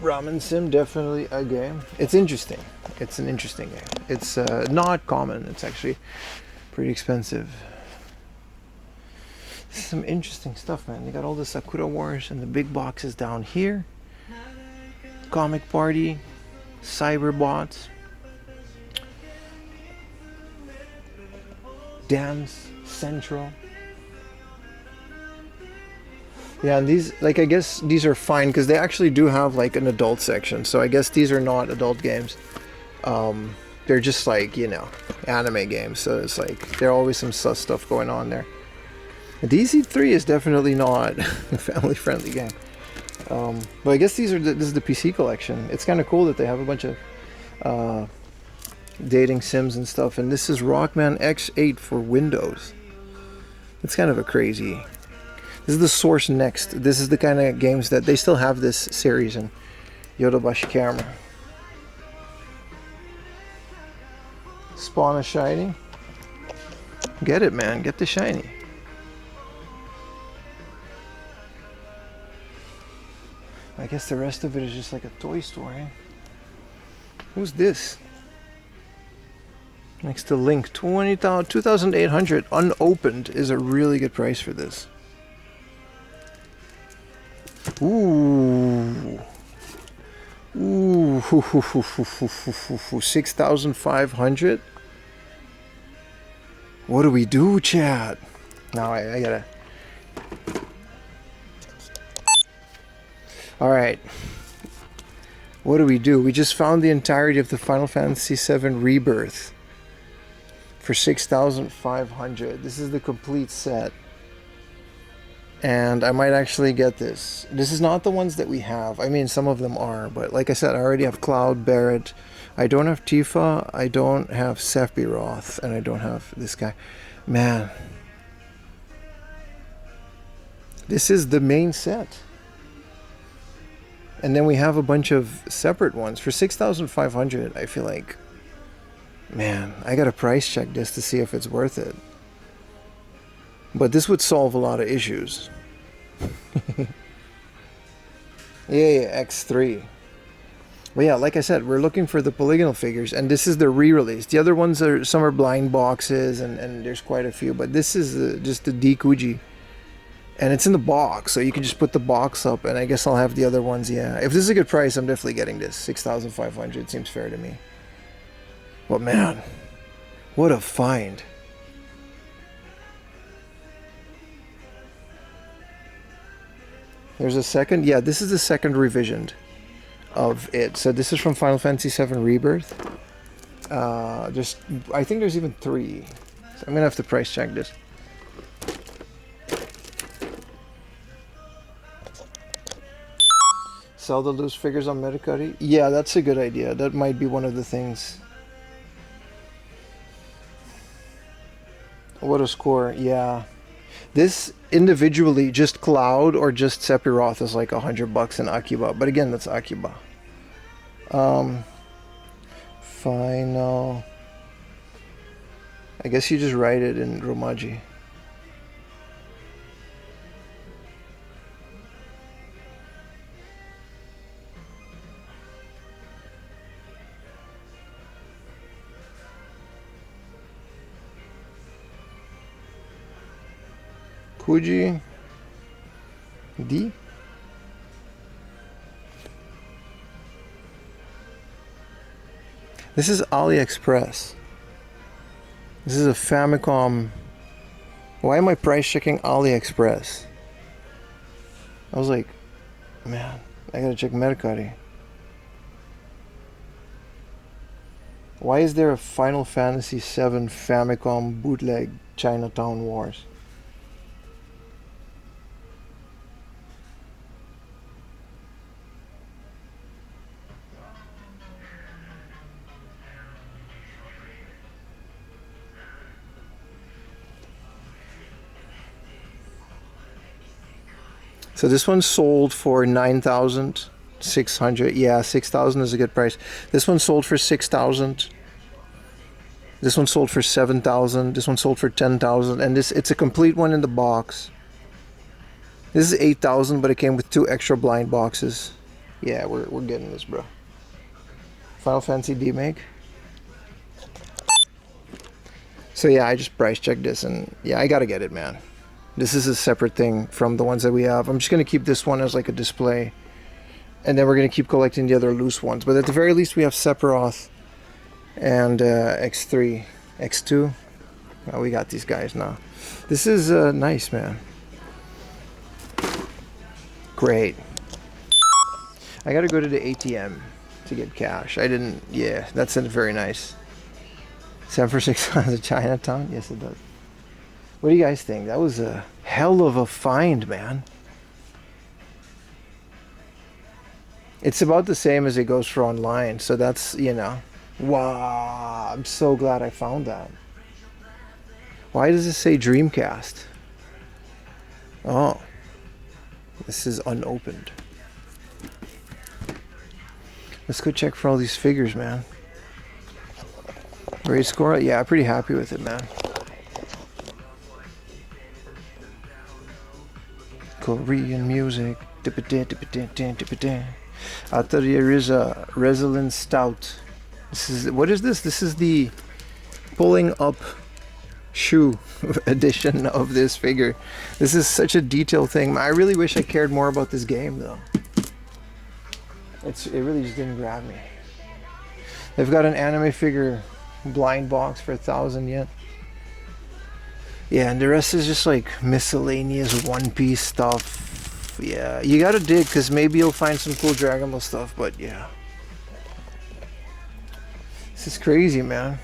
Ramen Sim, definitely a game. It's interesting. It's an interesting game. It's not common. It's actually pretty expensive. Some interesting stuff, man. They got all the Sakura Wars and the big boxes down here. Comic Party, Cyberbots, Dance Central. Yeah, and these, like, I guess these are fine because they actually do have like an adult section. So I guess these are not adult games. They're just like, you know, anime games. So it's like there's always some sus stuff going on there. DC3 is definitely not a family-friendly game. But I guess this is the PC collection. It's kind of cool that they have a bunch of dating sims and stuff. And this is Rockman X8 for Windows. It's kind of a crazy. This is the Source Next. This is the kind of games that they still have this series in Yodobashi Camera. Spawn a shiny. Get it, man. Get the shiny. I guess the rest of it is just like a toy store. Eh? Who's this? Next to Link, 2,800 unopened is a really good price for this. Ooh. Ooh. 6,500. What do we do, chat? Now I gotta. Alright. What do we do? We just found the entirety of the Final Fantasy VII Rebirth for 6,500. This is the complete set. And I might actually get this. This is not the ones that we have. I mean, some of them are, but like I said, I already have Cloud, Barret, I don't have Tifa, I don't have Sephiroth, and I don't have this guy. Man. This is the main set. And then we have a bunch of separate ones. For 6,500, I feel like, man, I gotta price check this to see if it's worth it. But this would solve a lot of issues. Yeah, X3. But yeah, like I said, we're looking for the polygonal figures, and this is the re-release. The other ones are, some are blind boxes, and there's quite a few, but this is just the Dikuji. And it's in the box, so you can just put the box up, and I guess I'll have the other ones, yeah. If this is a good price, I'm definitely getting this. 6,500 seems fair to me. But man, what a find. There's a second, yeah, this is the second revision of it. So this is from Final Fantasy VII Rebirth. I think there's even 3. So I'm gonna have to price check this. Sell the loose figures on Metacuddy? Yeah, that's a good idea. That might be one of the things. What a score, yeah. This individually, just Cloud or just Sephiroth is like $100 in Akiba. But again, that's Akiba. Final. I guess you just write it in Romaji. Kuji D. This is AliExpress. This is a Famicom. Why am I price checking AliExpress? I was like, man, I gotta check Mercari. Why is there a Final Fantasy VII Famicom bootleg Chinatown Wars? So this one sold for 9,600. Yeah, 6,000 is a good price. This one sold for 6,000. This one sold for 7,000. This one sold for 10,000. And it's a complete one in the box. This is 8,000, but it came with 2 extra blind boxes. Yeah, we're getting this, bro. Final Fantasy D-Make. So yeah, I just price checked this, and yeah, I gotta get it, man. This is a separate thing from the ones that we have. I'm just going to keep this one as like a display. And then we're going to keep collecting the other loose ones. But at the very least, we have Sephiroth and X3. X2. Well, we got these guys now. This is nice, man. Great. I got to go to the ATM to get cash. I didn't... Yeah, that's very nice. 7 for 6 on the Chinatown? Yes, it does. What do you guys think? That was a hell of a find, man. It's about the same as it goes for online, so that's, you know. Wow, I'm so glad I found that. Why does it say Dreamcast? Oh. This is unopened. Let's go check for all these figures, man. Great score? Yeah, pretty happy with it, man. Korean music. Out there is a Resilient Stout. This is, what is this? This is the pulling up shoe edition of this figure. This is such a detailed thing. I really wish I cared more about this game, though. It really just didn't grab me. They've got an anime figure blind box for 1,000 yen. Yeah, and the rest is just like miscellaneous One Piece stuff. Yeah, you gotta dig, because maybe you'll find some cool Dragon Ball stuff, but yeah. This is crazy, man.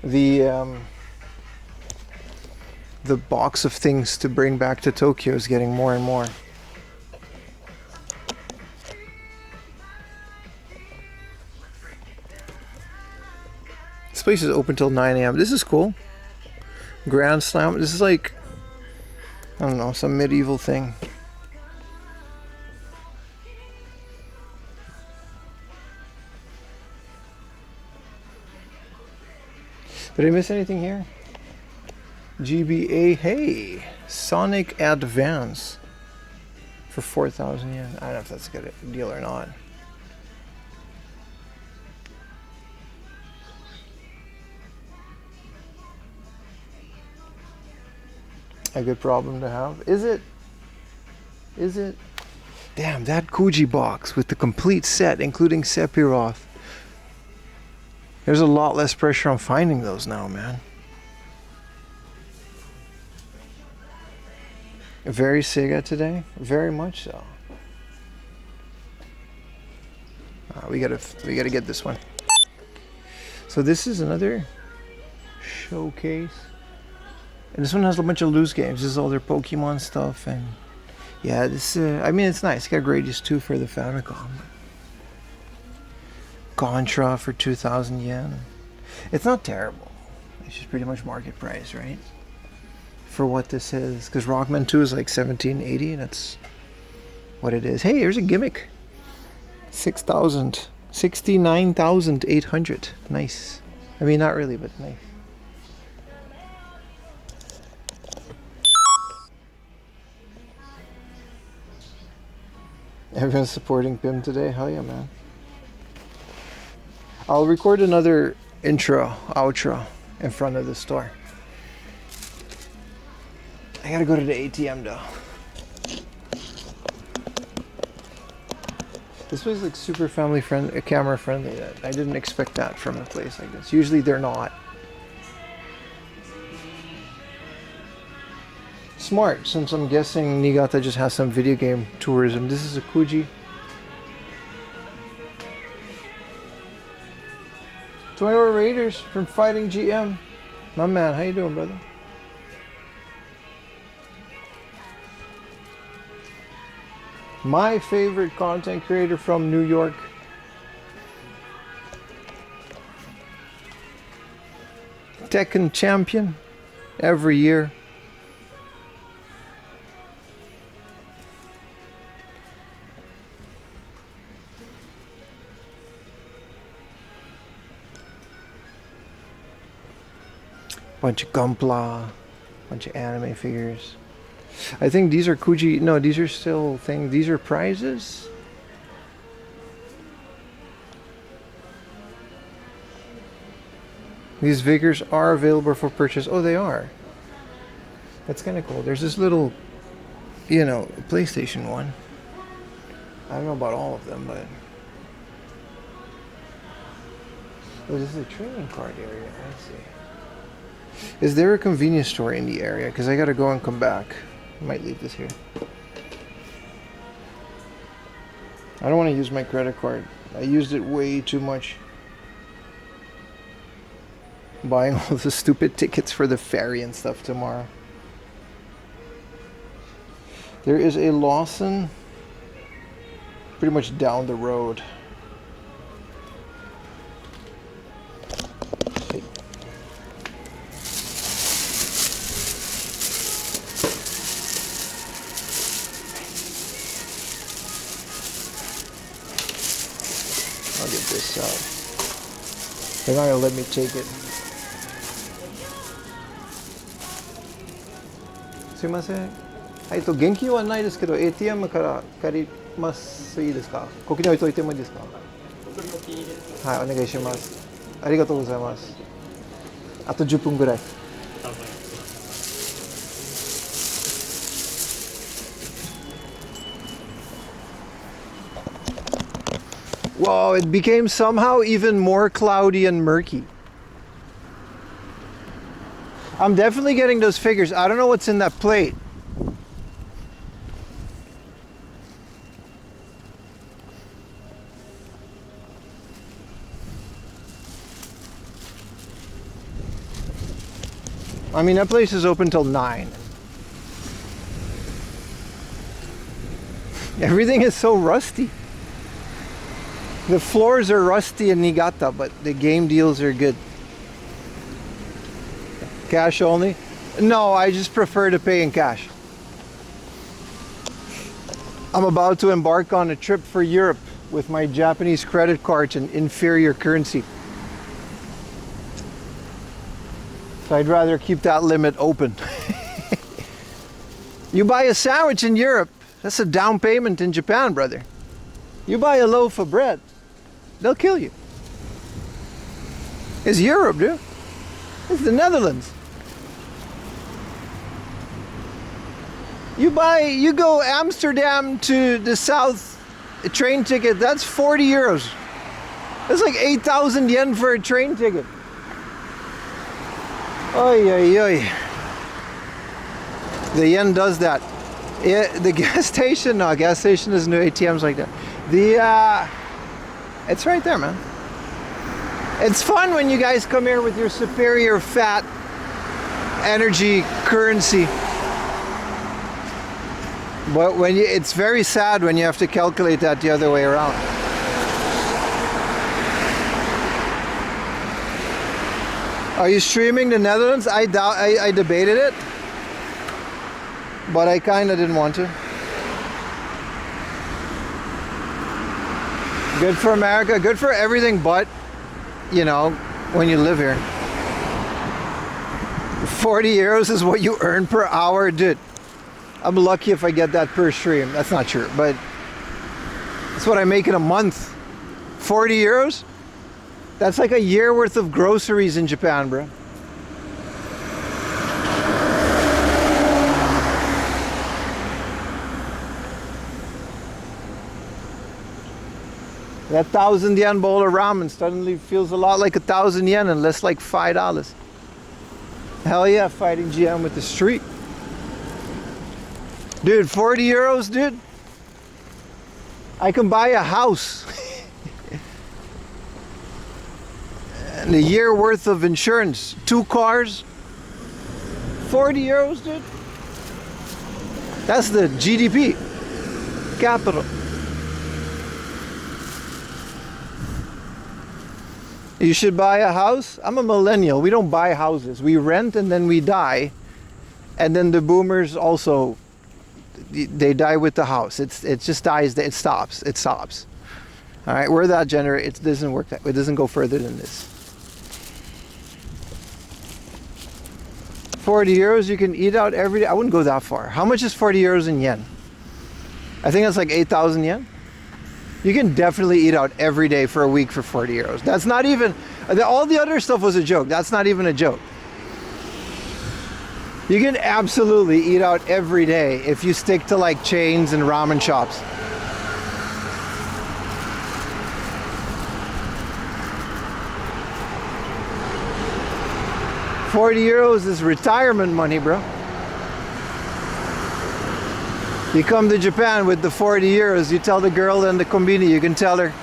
The box of things to bring back to Tokyo is getting more and more. place is open till 9 a.m. This is cool. Grand Slam. This is like, I don't know, some medieval thing. Did I miss anything here? GBA, hey, Sonic Advance for 4,000 yen. I don't know if that's a good deal or not. A good problem to have. Is it? Is it? Damn, that Kuji box with the complete set, including Sephiroth. There's a lot less pressure on finding those now, man. Very Sega today, very much so. We gotta get this one. So this is another showcase, and this one has a bunch of loose games. This is all their Pokemon stuff, and yeah, this. I mean, it's nice. It's got Gradius 2 for the Famicom. Contra for 2,000 yen. It's not terrible. It's just pretty much market price, right? For what this is, because Rockman 2 is like 1780, and that's what it is. Hey, here's a gimmick. 69,800. Nice. I mean, not really, but nice. Everyone's supporting Pim today. Hell yeah, man. I'll record another intro, outro in front of the store. I gotta go to the ATM though. This was like super family friendly, camera friendly. I didn't expect that from a place like this. Usually they're not. Smart, since I'm guessing Niigata just has some video game tourism. This is a Kuji. 21 Raiders from Fighting GM. My man, how you doing, brother? My favorite content creator from New York. Tekken champion every year. Bunch of Gunpla, bunch of anime figures. I think these are Kuji. No, these are still things. These are prizes. These figures are available for purchase. Oh, they are. That's kind of cool. There's this little, you know, PlayStation one. I don't know about all of them, but oh, this is a trading card area. I see. Is there a convenience store in the area? Because I gotta go and come back. I might leave this here. I don't want to use my credit card. I used it way too much. Buying all the stupid tickets for the ferry and stuff tomorrow. There is a Lawson pretty much down the road. I'll get this out. They're not gonna let me take it. すいません。はい、現金はないですけど ATM から借りますいいですか？ここに置いといてもいいですか？はい、お願いします。ありがとうございます。あと10分ぐらい。Whoa, it became somehow even more cloudy and murky. I'm definitely getting those figures. I don't know what's in that plate. I mean, that place is open till 9. Everything is so rusty. The floors are rusty in Niigata, but the game deals are good. Cash only? No, I just prefer to pay in cash. I'm about to embark on a trip for Europe with my Japanese credit cards in inferior currency. So I'd rather keep that limit open. You buy a sandwich in Europe, that's a down payment in Japan, brother. You buy a loaf of bread, they'll kill you. It's Europe, dude. It's the Netherlands. You go Amsterdam to the south, a train ticket, that's 40 euros. That's like 8,000 yen for a train ticket. Oy, oy, oy. The yen does that. The gas station, no, gas station is no ATMs like that. It's right there, man. It's fun when you guys come here with your superior fat energy currency. But it's very sad when you have to calculate that the other way around. Are you streaming the Netherlands? I debated it, but I kind of didn't want to. Good for America, good for everything but, you know, when you live here. 40 euros is what you earn per hour, dude. I'm lucky if I get that per stream. That's not true, but that's what I make in a month. 40 euros? That's like a year worth of groceries in Japan, bro. That 1,000 yen bowl of ramen suddenly feels a lot like 1,000 yen and less like $5. Hell yeah, fighting GM with the street. Dude, 40 euros, dude. I can buy a house. And a year worth of insurance. 2 cars. 40 euros, dude. That's the GDP. Capital. You should buy a house. I'm a millennial. We don't buy houses. We rent and then we die. And then the boomers also, they die with the house. It just dies. It stops. All right, we're that generation. It doesn't work that way. It doesn't go further than this. 40 euros, you can eat out every day. I wouldn't go that far. How much is 40 euros in yen? I think that's like 8,000 yen. You can definitely eat out every day for a week for 40 euros. That's not even, all the other stuff was a joke. That's not even a joke. You can absolutely eat out every day if you stick to like chains and ramen shops. €40 is retirement money, bro. You come to Japan with the 40 euros, you tell the girl in the konbini, you can tell her,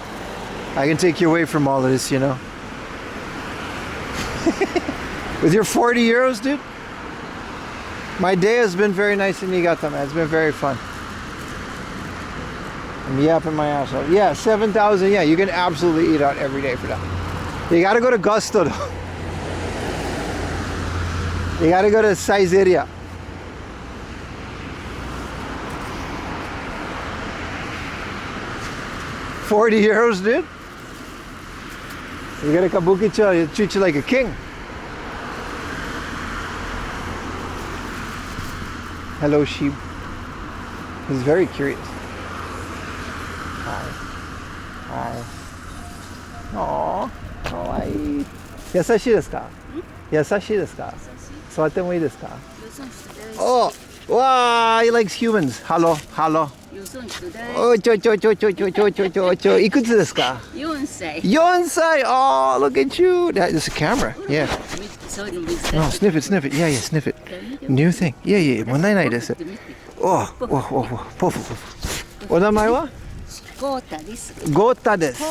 I can take you away from all of this, you know. With your 40 euros, dude. My day has been very nice in Niigata, man. It's been very fun. I'm yapping my ass off. Yeah, 7,000, yeah, you can absolutely eat out every day for that. You gotta go to Gusto, though. You gotta go to Saizeria. €40, dude. You get a kabukicho, you treat you like a king. Hello, sheep. He's very curious. Hi. Hi. Aww. Kawaii. Yasashii desu ka? Yasashii desu ka? Swatte mo ii desu ka? Oh! Wow, he likes humans. Hello, hello. Oh, cho. Ikutsu desu ka? 4歳。 4歳! Oh, look at you. That is a camera. Yeah. No, sniff it. Yeah, sniff it. New thing. Yeah. 問題ないです。Oh, pofu. お名前は？ゴータです。ゴータです。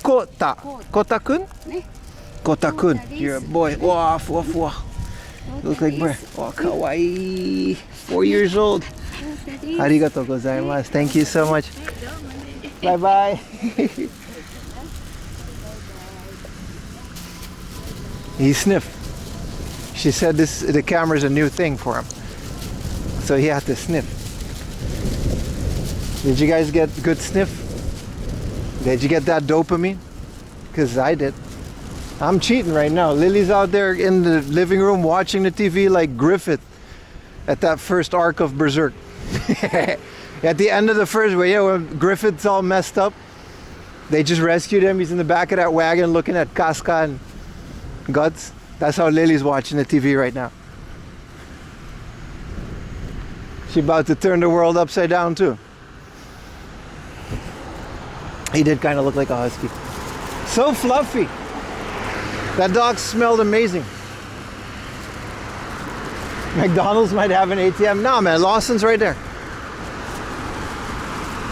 ゴータ。ゴータくん？ね。ゴータくん。You're a boy. わあ、ふわふわ。Look like bird. Oh, kawaii. 4 years old. ありがとうございます。Thank you so much. Bye bye. He sniffed. She said the camera's a new thing for him. So he had to sniff. Did you guys get good sniff? Did you get that dopamine? Because I did. I'm cheating right now. Lily's out there in the living room watching the TV like Griffith at that first arc of Berserk. At the end of the first one, yeah, when Griffith's all messed up, they just rescued him. He's in the back of that wagon looking at Casca and Guts. That's how Lily's watching the TV right now. She's about to turn the world upside down too. He did kind of look like a husky. So fluffy. That dog smelled amazing. McDonald's might have an ATM. No, man, Lawson's right there.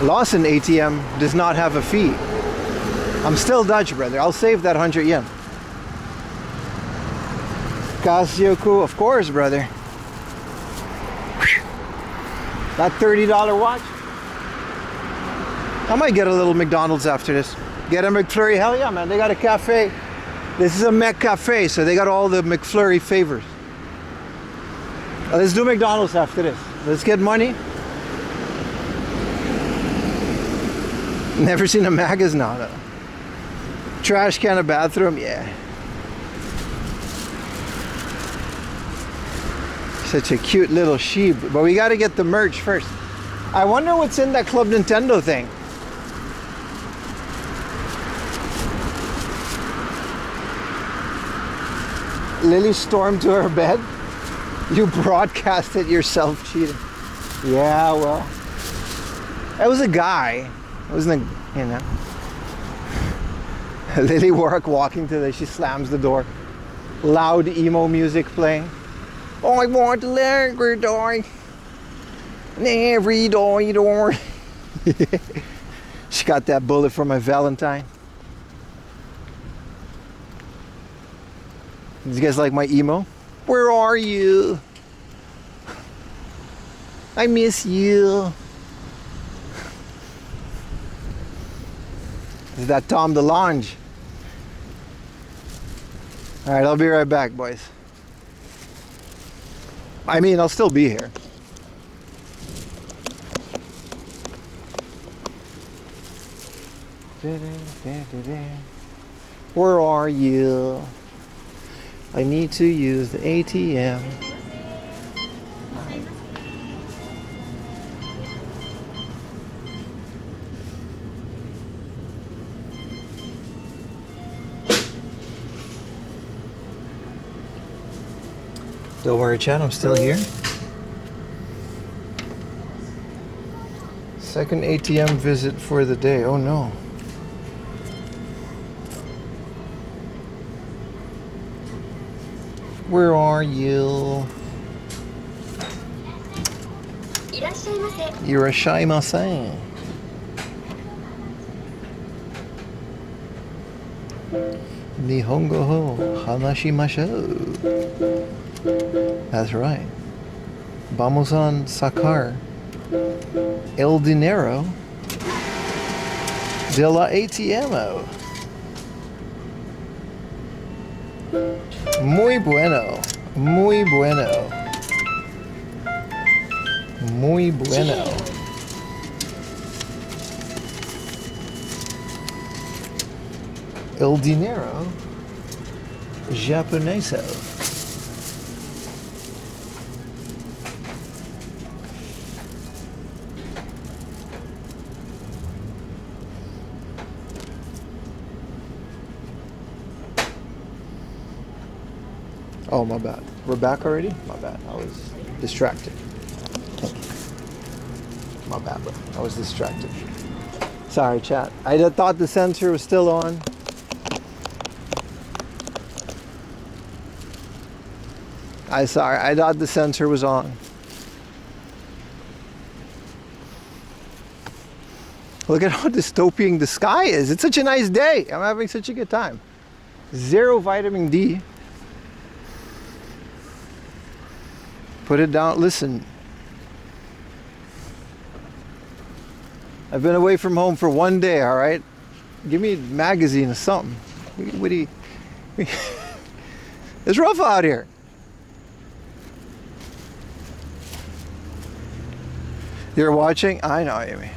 Lawson ATM does not have a fee. I'm still Dutch, brother. I'll save that 100 yen. Casio, of course, brother. That $30 watch. I might get a little McDonald's after this. Get a McFlurry. Hell yeah, man. They got a cafe. This is a Mc Cafe, so they got all the McFlurry favors. Let's do McDonald's after this. Let's get money. Never seen a magazine on it. Trash can, a bathroom, yeah. Such a cute little sheep. But we got to get the merch first. I wonder what's in that Club Nintendo thing. Lily stormed to her bed. You broadcasted yourself cheating. Yeah, well. It was a guy. It wasn't a, you know. Lily Warwick walking to she slams the door. Loud emo music playing. Oh, I want to let her die. Every door. She got that bullet for my Valentine. Did you guys like my emo? Where are you? I miss you. Is that Tom DeLonge? Alright, I'll be right back, boys. I mean, I'll still be here. Where are you? I need to use the ATM. Don't worry, chat, I'm still here. Second ATM visit for the day. Oh no. Where are you? Irashaimase. Nihongo ho hanashimashou. That's right. Vamos a sacar el dinero de la ATM. Muy bueno. Muy bueno. Muy bueno. El dinero japoneso. Oh, my bad. We're back already? My bad. I was distracted. My bad, bro. I was distracted. Sorry, chat. I thought the sensor was still on. I thought the sensor was on. Look at how dystopian the sky is. It's such a nice day. I'm having such a good time. 0 vitamin D. Put it down. Listen. I've been away from home for 1 day, all right? Give me a magazine or something. What do you... It's rough out here. You're watching? I know what you mean.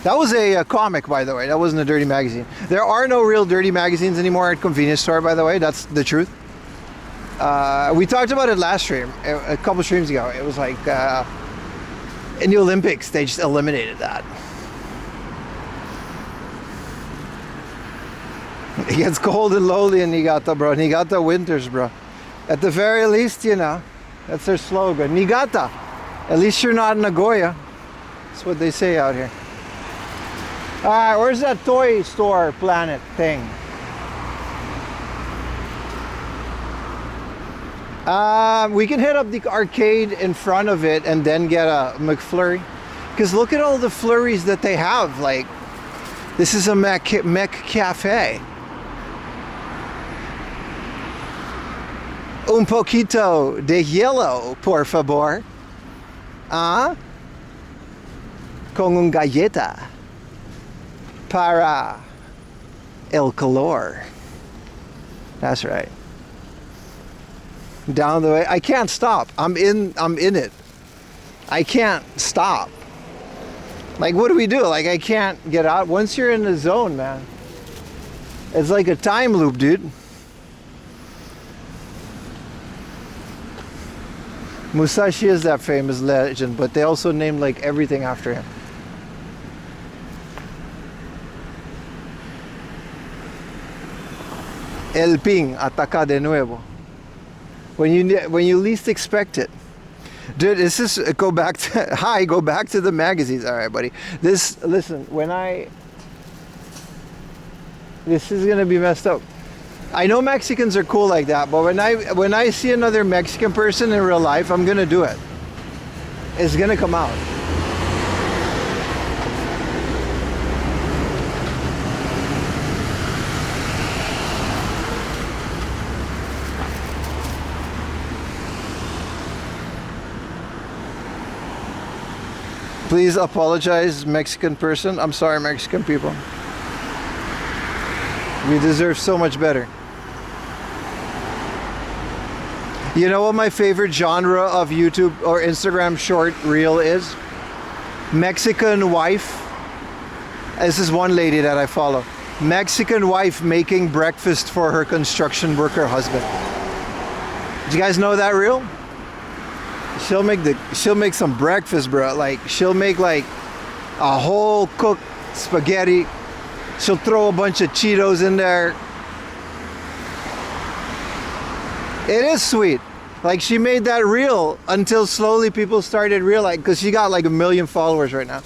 That was a comic, by the way. That wasn't a dirty magazine. There are no real dirty magazines anymore at convenience store, by the way. That's the truth. We talked about it last stream, a couple streams ago. It was like in the Olympics, they just eliminated that. It gets cold and lonely in Niigata, bro. Niigata winters, bro. At the very least, you know, that's their slogan. Niigata. At least you're not in Nagoya. That's what they say out here. Alright, where's that toy store planet thing? We can hit up the arcade in front of it and then get a McFlurry. Because look at all the flurries that they have. Like, this is a mech cafe. Un poquito de hielo, por favor. Ah? Con un galleta. Para el calor. That's right. Down the way. I can't stop. I'm in it. I can't stop. Like, what do we do? Like, I can't get out. Once you're in the zone, man, it's like a time loop, dude. Musashi is that famous legend, but they also named like everything after him. El ping ataca de nuevo. When you least expect it. Dude, this is go back to the magazines. All right, buddy. This is gonna be messed up. I know Mexicans are cool like that, but when I see another Mexican person in real life, I'm gonna do it. It's gonna come out. Please apologize, Mexican person. I'm sorry, Mexican people. We deserve so much better. You know what my favorite genre of YouTube or Instagram short reel is? Mexican wife. This is one lady that I follow. Mexican wife making breakfast for her construction worker husband. Do you guys know that reel? She'll make some breakfast, bro. Like, she'll make like a whole cooked spaghetti. She'll throw a bunch of Cheetos in there. It is sweet. Like, she made that reel until slowly people started realizing, because she got like 1 million followers right now.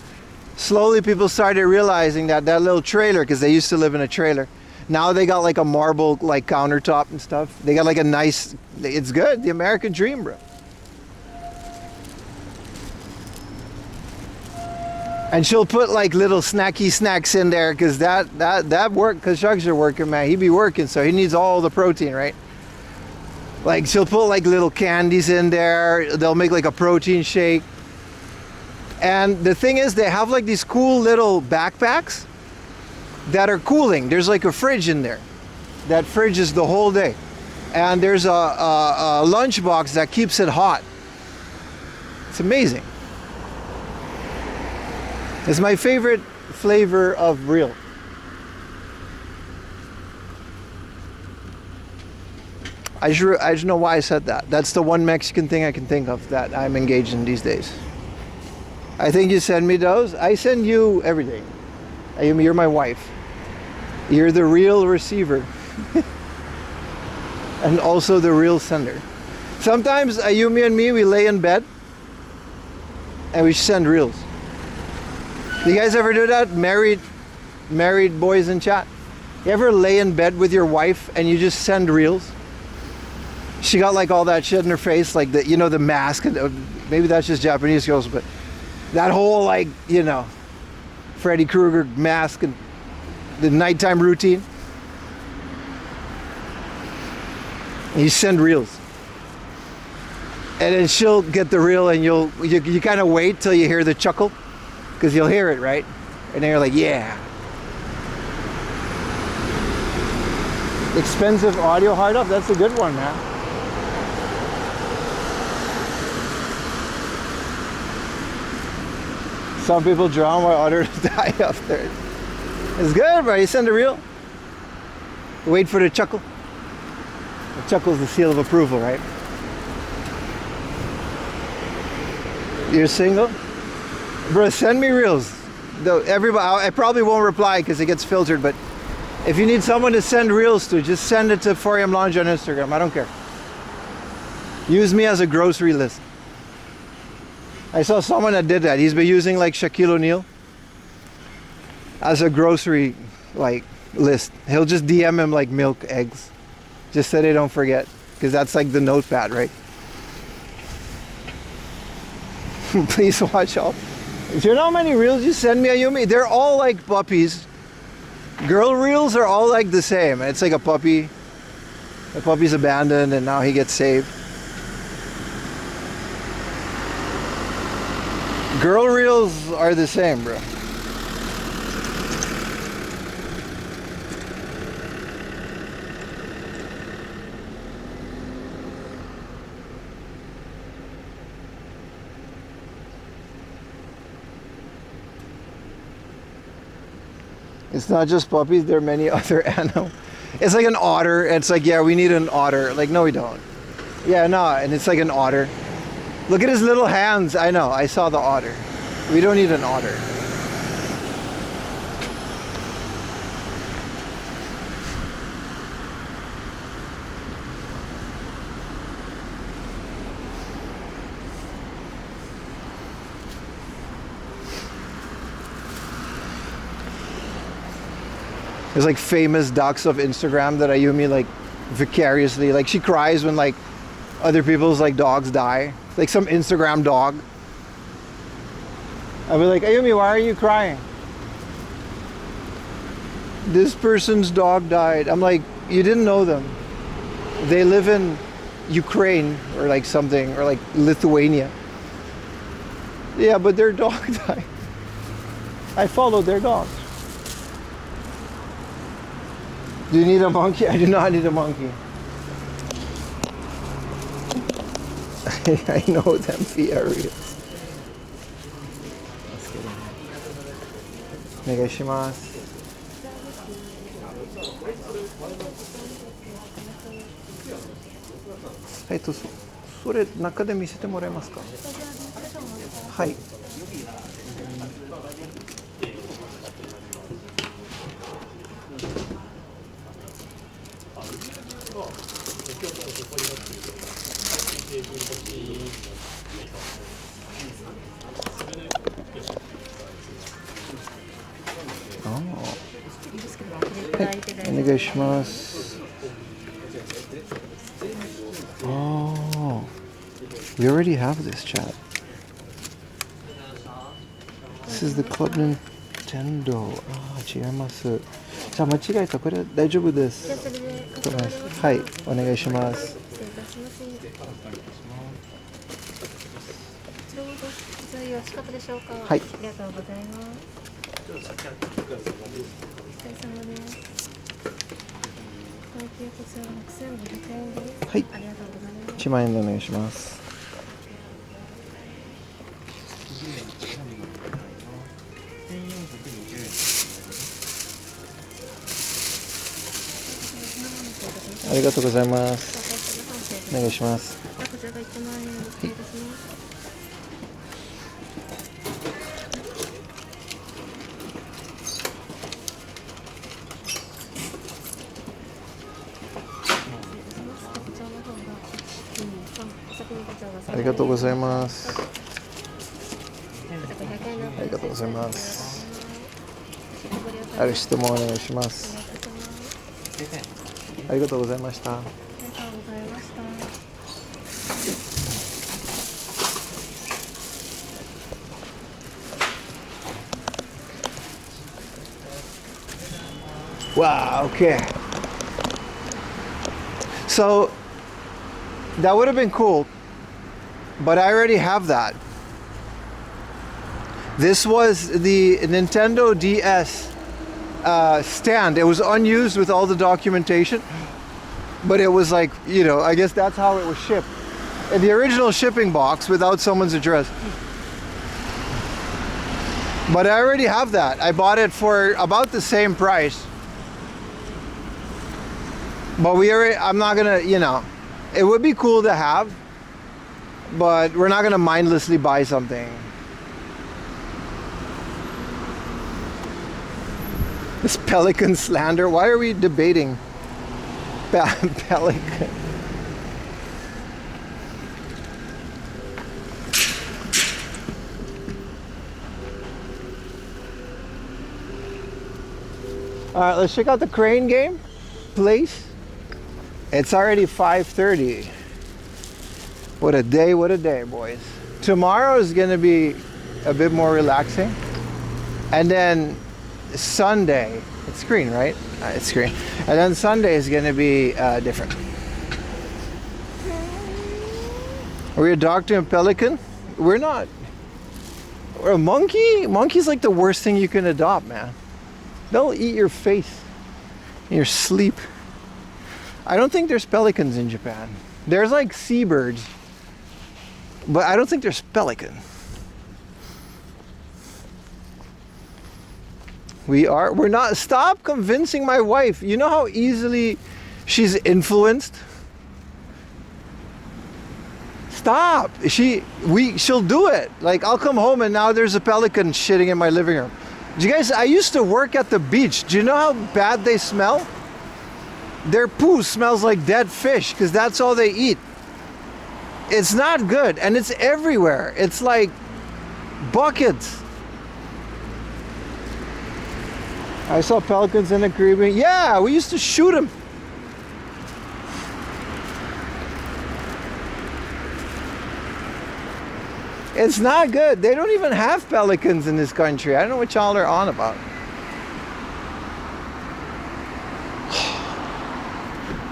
Slowly people started realizing that little trailer, because they used to live in a trailer. Now they got like a marble like countertop and stuff. They got like a nice, it's good. The American dream, bro. And she'll put like little snacky snacks in there, because that work, because Shugs are working, man. He be working, so he needs all the protein, right? Like, she'll put like little candies in there. They'll make like a protein shake. And the thing is, they have like these cool little backpacks that are cooling. There's like a fridge in there. That fridge is the whole day. And there's a lunchbox that keeps it hot. It's amazing. It's my favorite flavor of reel. I just know why I said that. That's the one Mexican thing I can think of that I'm engaged in these days. I think you send me those. I send you everything. You're my wife. You're the real receiver. And also the real sender. Sometimes Ayumi and me, we lay in bed and we send reels. Do you guys ever do that? Married boys in chat? You ever lay in bed with your wife and you just send reels? She got like all that shit in her face, like the, you know, the mask, and maybe that's just Japanese girls, but that whole, like, you know, Freddy Krueger mask and the nighttime routine. And you send reels. And then she'll get the reel, and you kind of wait till you hear the chuckle, because you'll hear it, right? And then you're like, yeah. Expensive audio hard up, that's a good one, man. Some people drown while others die after it. It's good, bro. You send a reel. Wait for the chuckle. The chuckle is the seal of approval, right? You're single? Bro, send me reels. Though everybody, I probably won't reply because it gets filtered, but if you need someone to send reels to, just send it to 4am Lounge on Instagram. I don't care. Use me as a grocery list. I saw someone that did that. He's been using like Shaquille O'Neal as a grocery like list. He'll just DM him like milk, eggs, just so they don't forget, because that's like the notepad, right? Please watch out. Do you know how many reels you send me, Ayumi? They're all like puppies. Girl reels are all like the same. It's like a puppy. The puppy's abandoned and now he gets saved. Girl reels are the same, bro. It's not just puppies, there are many other animals. It's like an otter. It's like, yeah, we need an otter. Like, no, we don't. Yeah, no, and it's like an otter. Look at his little hands. I know, I saw the otter. We don't need an otter. There's like famous ducks of Instagram that Ayumi like vicariously, like she cries when like other people's like dogs die. Like some Instagram dog. I'll be like, Ayumi, why are you crying? This person's dog died. I'm like, you didn't know them. They live in Ukraine or like something, or like Lithuania. Yeah, but their dog died. I followed their dogs. Do you need a monkey? I do not need a monkey. I know them areas. お願いします。それ中で見せてもらえますか？はい。お願いします。Oh, we already have this chat. This is the Club Nintendo. ああ、違います。じゃあ間違えた。これ大丈夫です。はい、お願いします。よろしかったでしょうか。はい。ありがとうございます。お疲れ様です。こちら6500円です。はい。ありがとうございます。1万円でお願いします。ありがとうございます。お願いします。こちらが1万円お付けいたします。ありがとうございます。ありがとうございます。ある質問お願いします。ありがとうございました。Wow, okay. So that would have been cool, but I already have that. This was the Nintendo DS stand. It was unused with all the documentation, but it was like, you know, I guess that's how it was shipped. In the original shipping box without someone's address. But I already have that. I bought it for about the same price. But I'm not gonna, you know, it would be cool to have, but we're not gonna mindlessly buy something. This pelican slander, why are we debating pelican? All right, let's check out the crane game place. It's already 5:30. What a day, boys. Tomorrow is gonna be a bit more relaxing. And then Sunday, it's green, right? It's green. And then Sunday is gonna be different. Are we a dog to a pelican? We're not. We're a monkey? Monkey's like the worst thing you can adopt, man. They'll eat your face in your sleep. I don't think there's pelicans in Japan. There's like seabirds, but I don't think there's pelican. We're not. Stop convincing my wife. You know how easily she's influenced? Stop. She'll do it. Like, I'll come home and now there's a pelican shitting in my living room. Do you guys, I used to work at the beach. Do you know how bad they smell? Their poo smells like dead fish because that's all they eat. It's not good, and it's everywhere. It's like buckets. I saw pelicans in the Caribbean. Yeah, we used to shoot them. It's not good. They don't even have pelicans in this country. I don't know what y'all are on about.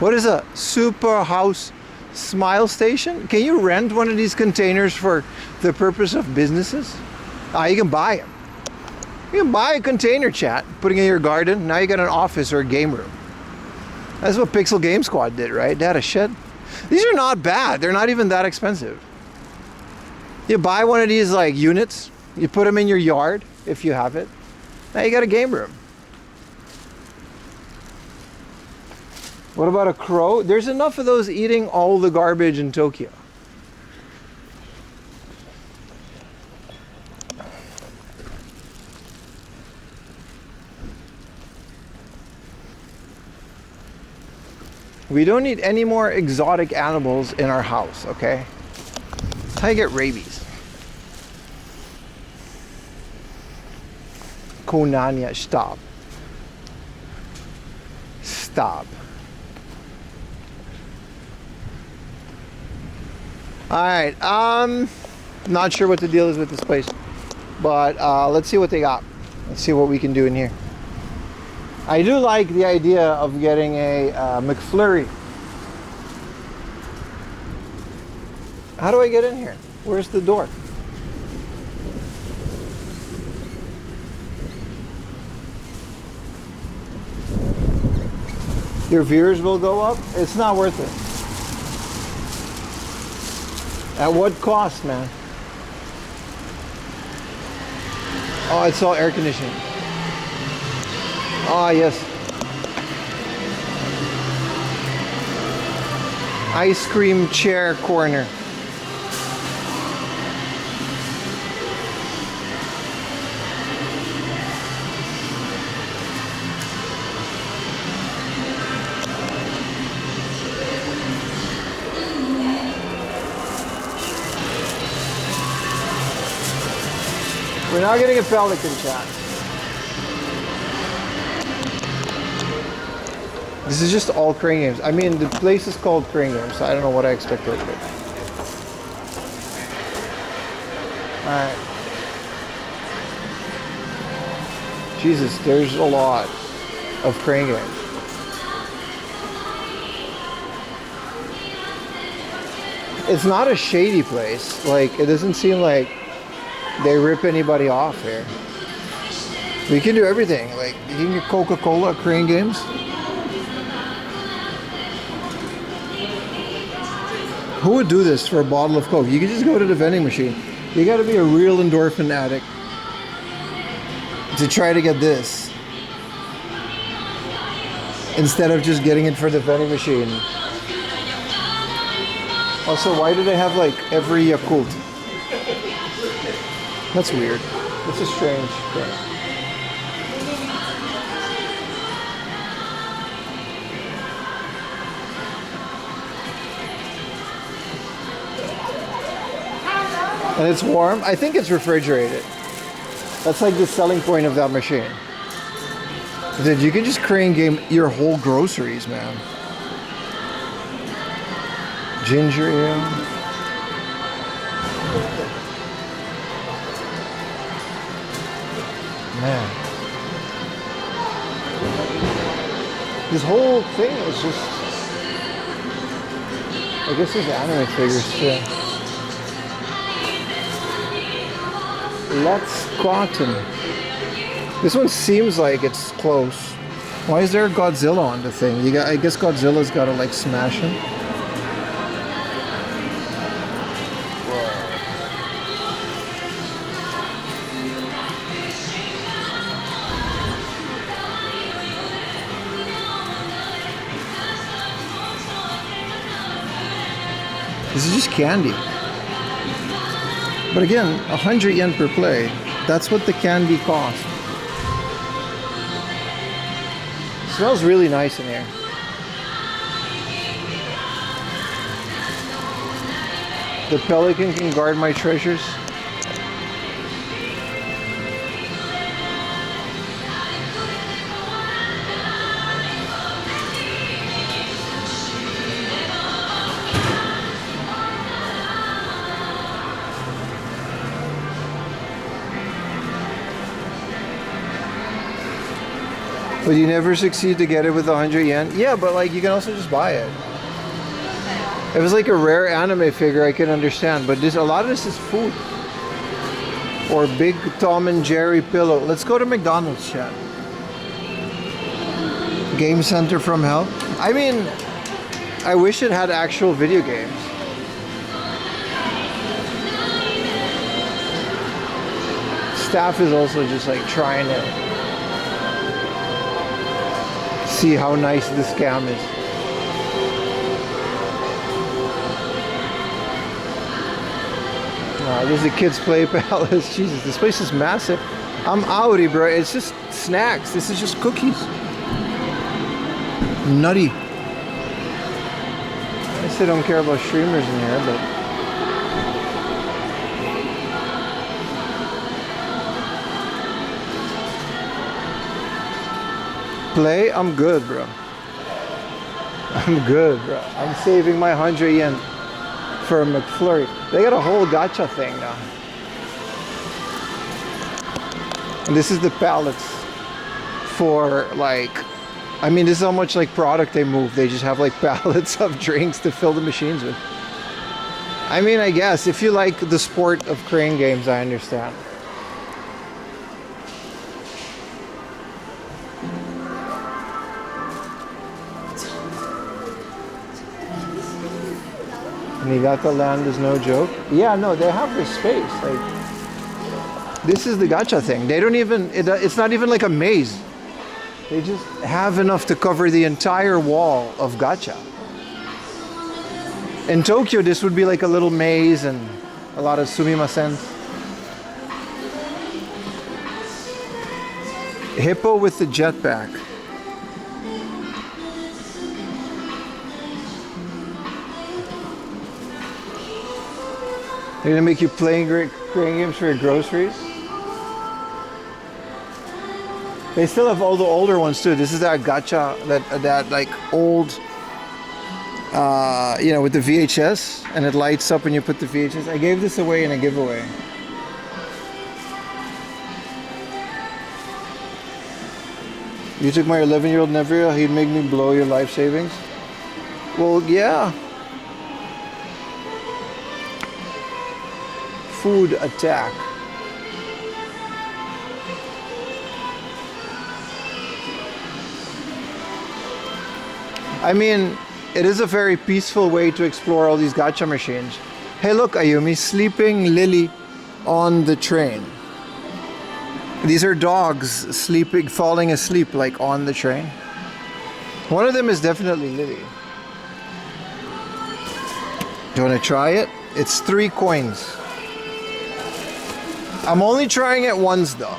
What is a super house smile station? Can you rent one of these containers for the purpose of businesses? You can buy them. You can buy a container, chat, putting it in your garden. Now you got an office or a game room. That's what Pixel Game Squad did, right? They had a shed. These are not bad. They're not even that expensive. You buy one of these like units, you put them in your yard if you have it. Now you got a game room. What about a crow? There's enough of those eating all the garbage in Tokyo. We don't need any more exotic animals in our house, okay? That's how you get rabies. Konanya, stop. Stop. Alright, not sure what the deal is with this place, but let's see what they got. Let's see what we can do in here. I do like the idea of getting a McFlurry. How do I get in here? Where's the door? Your viewers will go up? It's not worth it. At what cost, man? Oh, it's all air conditioning. Ah, yes. Ice cream chair corner. We're now getting a pelican, chat. This is just all crane games. I mean, the place is called Crane Games, so I don't know what I expected. Alright. Jesus, there's a lot of crane games. It's not a shady place. Like, it doesn't seem like they rip anybody off here. We can do everything. Like, you can get Coca-Cola at Crane Games. Who would do this for a bottle of Coke? You could just go to the vending machine. You gotta be a real endorphin addict. to try to get this instead of just getting it for the vending machine. Also, why do they have like every Yakult? That's weird. This is strange. Yeah. And it's warm. I think it's refrigerated. That's like the selling point of that machine. Dude, you can just crane game your whole groceries, man. Ginger ale. Man. This whole thing is just... I guess there's anime figures too. Let's Cotton. This one seems like it's close. Why is there a Godzilla on the thing? I guess Godzilla's got to like smash him. This is just candy. But again, 100 yen per play. That's what the candy costs. Smells really nice in here. The pelican can guard my treasures. But you never succeed to get it with 100 yen? Yeah, but like you can also just buy it. If it was like a rare anime figure, I can understand. But a lot of this is food. Or big Tom and Jerry pillow. Let's go to McDonald's, chat. Game Center from Hell. I mean, I wish it had actual video games. Staff is also just like trying to see how nice the scam is. This is a kids play palace. Jesus, this place is massive. I'm outie, bro. It's just snacks. This is just cookies. Nutty. I still don't care about streamers in here, but play, I'm good, bro. I'm good, bro. I'm saving my 100 yen for a McFlurry. They got a whole gacha thing now. And this is the pallets for like, I mean, this is how much like product they move. They just have like pallets of drinks to fill the machines with. I mean, I guess if you like the sport of crane games, I understand. Niigata land is no joke. Yeah, no, they have this space. Like, this is the gacha thing. They don't even, it's not even like a maze. They just have enough to cover the entire wall of gacha. In Tokyo, this would be like a little maze and a lot of sumimasen. Hippo with the jetpack. They're gonna make you playing crane games for your groceries. They still have all the older ones too. This is that gacha, that like old, you know, with the VHS, and it lights up when you put the VHS. I gave this away in a giveaway. You took my 11-year-old nephew, he'd make me blow your life savings. Well, yeah. Food attack. I mean, it is a very peaceful way to explore all these gacha machines. Hey look, Ayumi, sleeping Lily on the train. These are dogs sleeping, falling asleep like on the train. One of them is definitely Lily. Do you want to try it? It's 3 coins. I'm only trying it once though.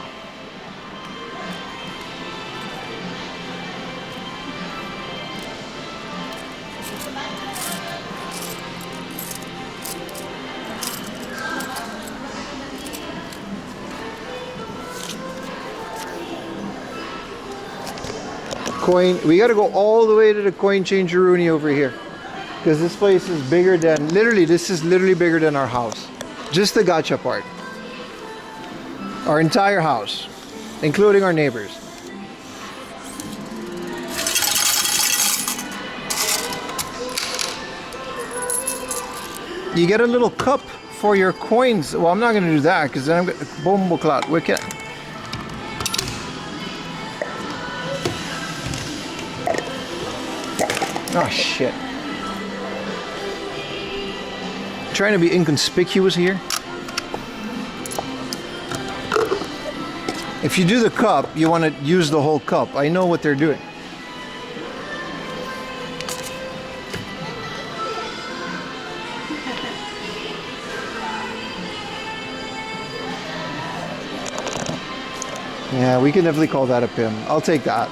Coin, we gotta go all the way to the coin changeroonie over here. Because this place is bigger than, literally, this is literally bigger than our house. Just the gacha part. Our entire house, including our neighbors. You get a little cup for your coins. Well, I'm not gonna do that because then I'm gonna, bombo clout, wicked. Oh shit. Trying to be inconspicuous here. If you do the cup, you want to use the whole cup. I know what they're doing. Yeah, we can definitely call that a pim. I'll take that.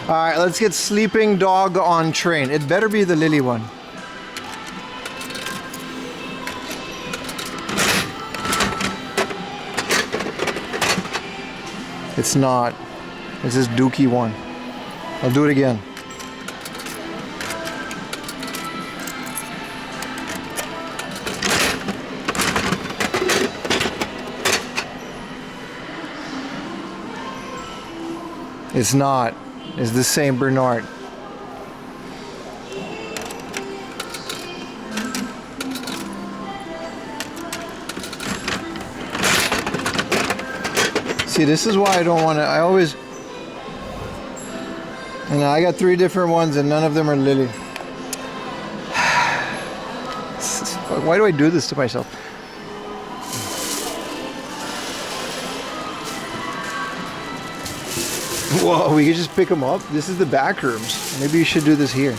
All right, let's get sleeping dog on train. It better be the Lily one. It's not. It's this dookie one. I'll do it again. It's not. It's the same Bernard. See, this is why I don't want to, I always, you know, I got 3 different ones and none of them are Lily. Why do I do this to myself? Whoa, we could just pick them up? This is the back rooms. Maybe you should do this here.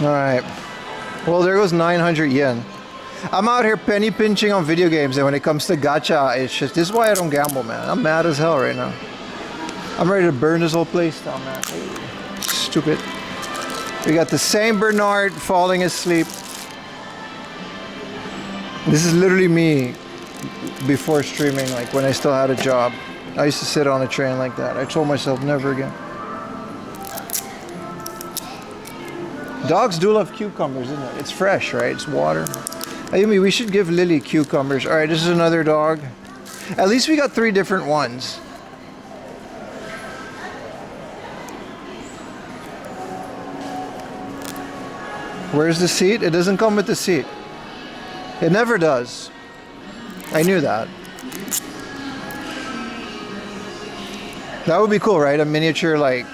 Alright. Well, there goes 900 yen. I'm out here penny pinching on video games, and when it comes to gacha, it's just, this is why I don't gamble, man. I'm mad as hell right now. I'm ready to burn this whole place down, man. Stupid. We got the same Bernard falling asleep. This is literally me before streaming, like when I still had a job. I used to sit on a train like that. I told myself never again. Dogs do love cucumbers, isn't it? It's fresh, right? It's water. I mean, we should give Lily cucumbers. All right, this is another dog. At least we got 3 different ones. Where's the seat? It doesn't come with the seat. It never does. I knew that. That would be cool, right? A miniature, like...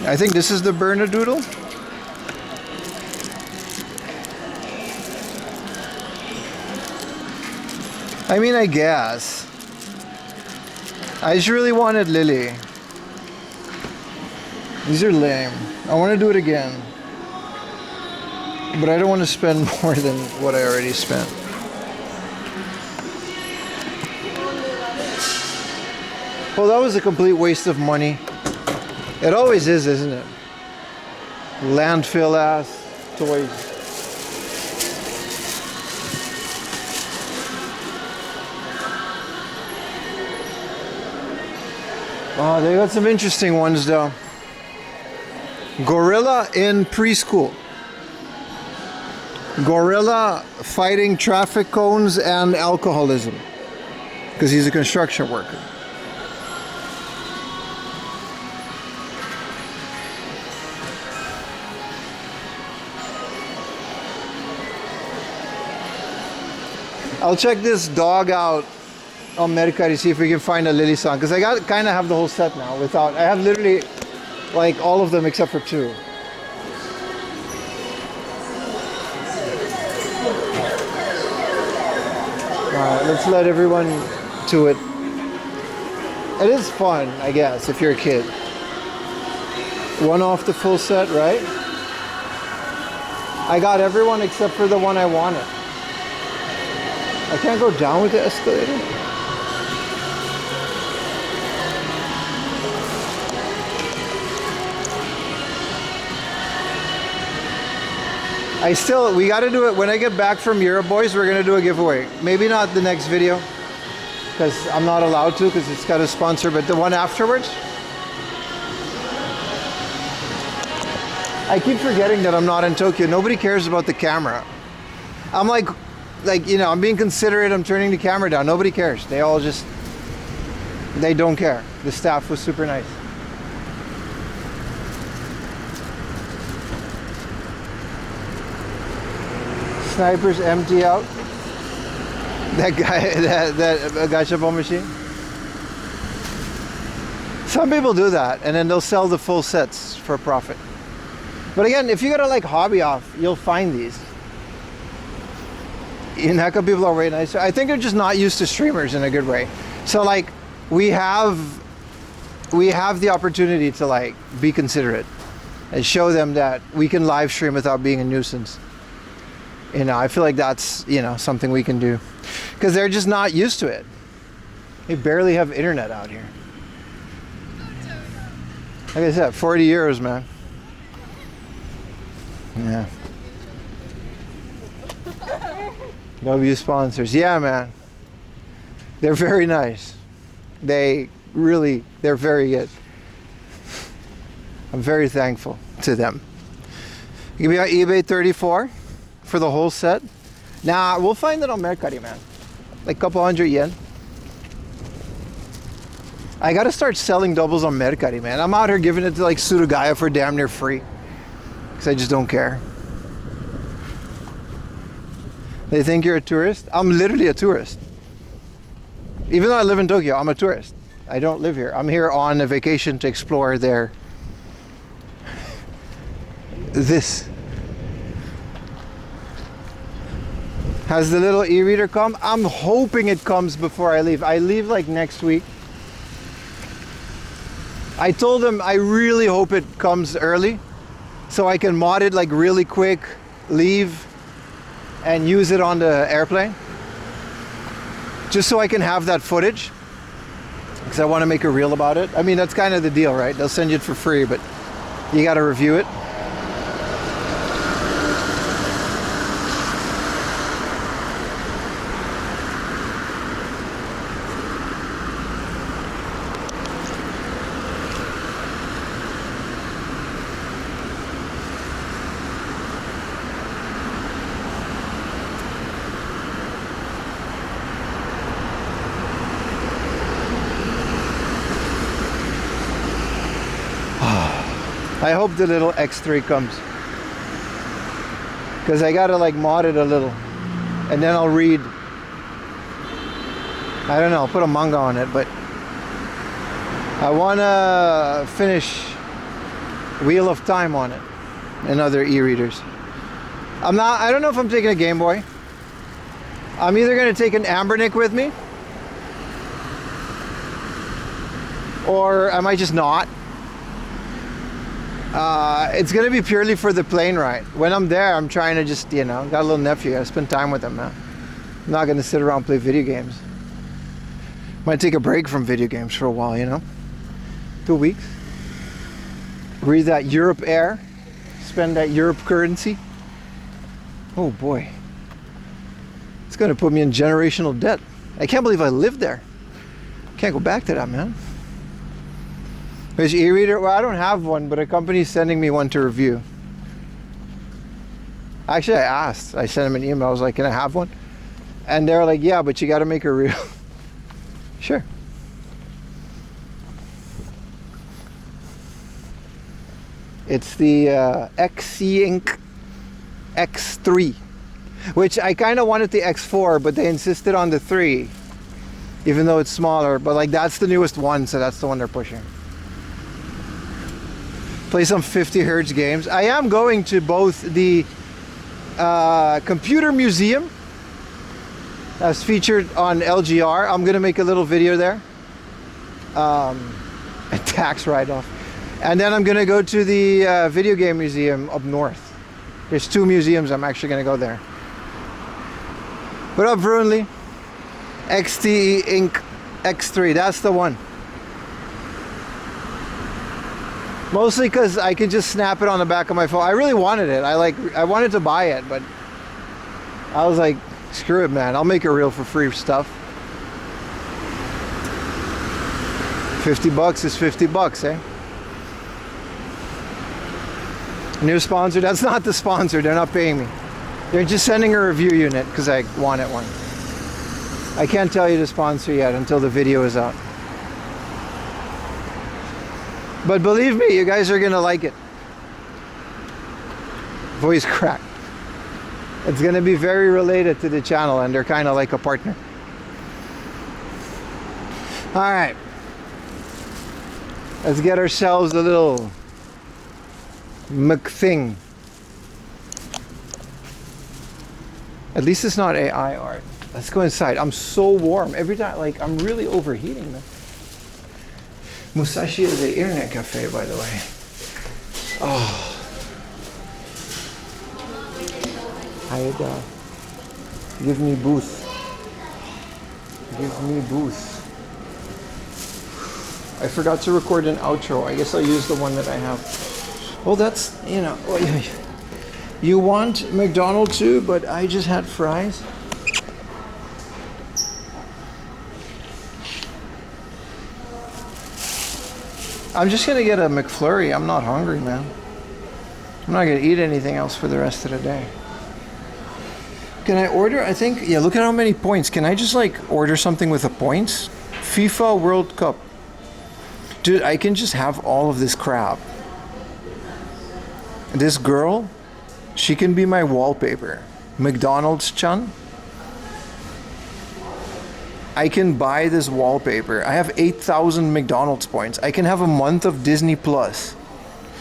I think this is the Bernedoodle. I mean, I guess. I just really wanted Lily. These are lame. I want to do it again. But I don't want to spend more than what I already spent. Well, that was a complete waste of money. It always is, isn't it? Landfill ass toys. Oh, they got some interesting ones though. Gorilla in preschool. Gorilla fighting traffic cones and alcoholism. Because he's a construction worker. I'll check this dog out on Mercari to see if we can find a Lily-san, because I kind of have the whole set now without, I have literally Like all of them except for 2. Alright, let's let everyone to it. It is fun, I guess, if you're a kid. 1 off the full set, right? I got everyone except for the one I wanted. I can't go down with the escalator. We gotta do it when I get back from Europe, boys. We're gonna do a giveaway. Maybe not the next video, because I'm not allowed to, because it's got a sponsor, but the one afterwards. I keep forgetting that I'm not in Tokyo. Nobody cares about the camera. I'm like, you know, I'm being considerate. I'm turning the camera down. Nobody cares. They all just, they don't care. The staff was super nice. Snipers empty out. That guy, that gachapon machine. Some people do that, and then they'll sell the full sets for profit. But again, if you go to like Hobby Off, you'll find these. Niigata people are very nice. I think they're just not used to streamers in a good way. So like, we have the opportunity to like be considerate and show them that we can live stream without being a nuisance. You know, I feel like that's, you know, something we can do, because they're just not used to it. They barely have internet out here. Like I said, 40 euros, man. Yeah. W sponsors. Yeah, man. They're very nice. They're very good. I'm very thankful to them. You can be on eBay 34 for the whole set. Nah, we'll find it on Mercari, man. Like a couple hundred yen. I gotta start selling doubles on Mercari, man. I'm out here giving it to like Surugaya for damn near free. Because I just don't care. They think you're a tourist? I'm literally a tourist. Even though I live in Tokyo, I'm a tourist. I don't live here. I'm here on a vacation to explore this. Has the little e-reader come? I'm hoping it comes before I leave. I leave like next week. I told them I really hope it comes early so I can mod it like really quick, leave, and use it on the airplane. Just so I can have that footage. Because I want to make a reel about it. I mean, that's kind of the deal, right? They'll send you it for free, but you got to review it. I hope the little X3 comes, because I gotta like mod it a little, and then I'll read. I don't know, I'll put a manga on it, but I wanna finish Wheel of Time on it and other e-readers. I don't know if I'm taking a Game Boy. I'm either gonna take an Ambernick with me, or I might just not. It's gonna be purely for the plane ride. When I'm there, I'm trying to just, you know, got a little nephew, I spend time with him, man. I'm not gonna sit around and play video games. Might take a break from video games for a while, you know. 2 weeks. Read that Europe Air. Spend that Europe currency. Oh boy. It's gonna put me in generational debt. I can't believe I lived there. Can't go back to that, man. Which e-reader? Well, I don't have one, but a company's sending me one to review. Actually, I asked. I sent them an email. I was like, can I have one? And they're like, yeah, but you got to make a reel. Sure. It's the XC Inc. X3, which I kind of wanted the X4, but they insisted on the 3, even though it's smaller. But like, that's the newest one, so that's the one they're pushing. Play some 50 hertz games. I am going to both the computer museum that's featured on LGR. I'm gonna make a little video there. A tax write-off. And then I'm gonna go to the video game museum up north. There's 2 museums. I'm actually gonna go there. What up, Vrunli? XTE Inc. X3, that's the one. Mostly because I can just snap it on the back of my phone. I really wanted it. I wanted to buy it, but I was like, screw it, man. I'll make a reel for free stuff. $50 is $50, eh? New sponsor. That's not the sponsor. They're not paying me. They're just sending a review unit because I wanted one. I can't tell you the sponsor yet until the video is out. But believe me, you guys are gonna like it. Voice crack. It's gonna be very related to the channel, and they're kind of like a partner. All right, let's get ourselves a little McThing. At least it's not AI art. Let's go inside. I'm so warm every time. Like, I'm really overheating, man. Musashi is an internet cafe, by the way. Oh. Hayada. Give me booth. Give me booth. I forgot to record an outro. I guess I'll use the one that I have. Well, that's, you know. You want McDonald's too, but I just had fries. I'm just gonna get a McFlurry. I'm not hungry, man. I'm not gonna eat anything else for the rest of the day. Can I order? I think, yeah, look at how many points. Can I just like order something with the points? FIFA World Cup. Dude, I can just have all of this crap. This girl, she can be my wallpaper. McDonald's Chun. I can buy this wallpaper. I have 8,000 McDonald's points. I can have a month of Disney Plus.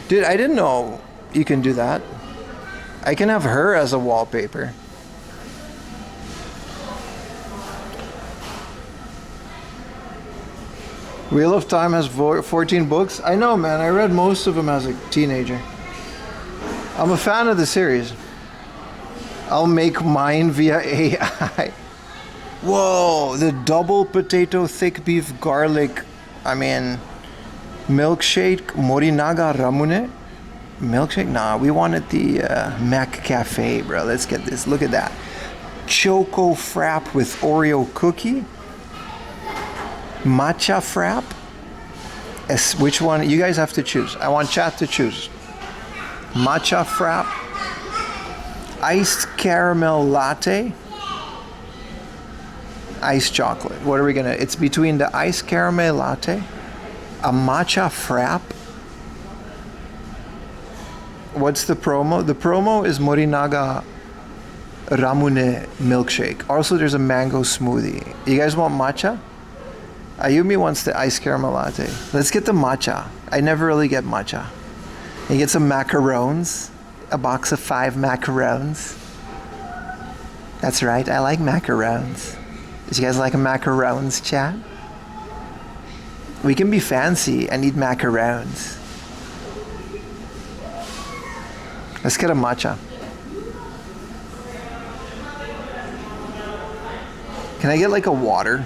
Dude, I didn't know you can do that. I can have her as a wallpaper. Wheel of Time has 14 books. I know, man. I read most of them as a teenager. I'm a fan of the series. I'll make mine via AI. Whoa, the double potato thick beef garlic, milkshake, Morinaga Ramune? Milkshake? Nah, we wanted the Mac Cafe, bro. Let's get this. Look at that. Choco Frap with Oreo cookie. Matcha Frap. Which one? You guys have to choose. I want chat to choose. Matcha Frap. Iced caramel latte. Iced chocolate. What are we gonna? It's between the iced caramel latte, a matcha frap. What's the promo? The promo is Morinaga Ramune milkshake. Also, there's a mango smoothie. You guys want matcha? Ayumi wants the iced caramel latte. Let's get the matcha. I never really get matcha. You get some macarons. A box of 5 macarons. That's right. I like macarons. Do you guys like macarons, chat? We can be fancy and eat macarons. Let's get a matcha. Can I get like a water?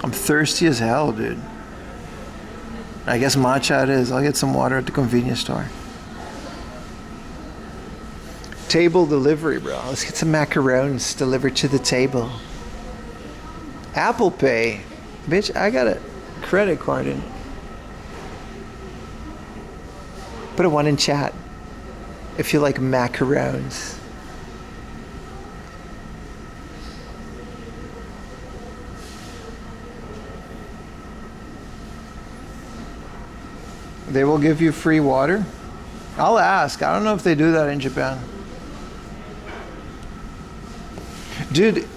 I'm thirsty as hell, dude. I guess matcha it is. I'll get some water at the convenience store. Table delivery, bro. Let's get some macarons delivered to the table. Apple Pay. Bitch, I got a credit card in. Put a 1 in chat if you like macarons. They will give you free water? I'll ask. I don't know if they do that in Japan. Dude,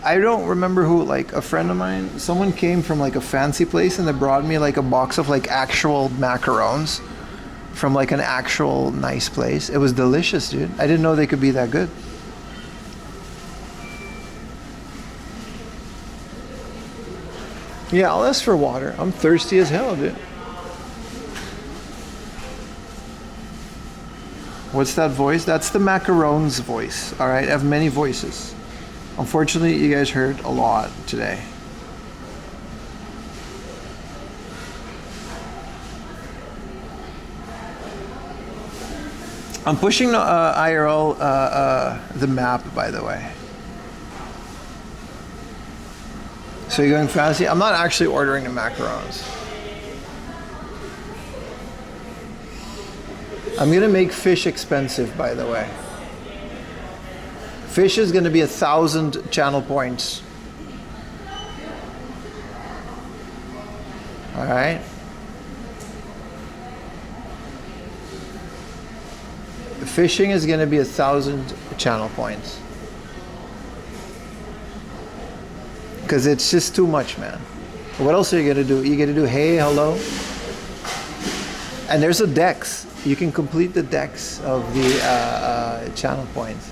I don't remember who, like a friend of mine, someone came from like a fancy place and they brought me like a box of like actual macarons from like an actual nice place. It was delicious, dude. I didn't know they could be that good. Yeah, I'll ask for water. I'm thirsty as hell, dude. What's that voice? That's the macarons voice. All right, I have many voices. Unfortunately, you guys heard a lot today. I'm pushing IRL the map, by the way. So you're going fancy? I'm not actually ordering the macarons. I'm gonna make fish expensive, by the way. Fish is gonna be 1,000 channel points. All right. Fishing is gonna be 1,000 channel points. Because it's just too much, man. What else are you gonna do? You gotta do hey, hello. And there's a dex. You can complete the dex of the channel points.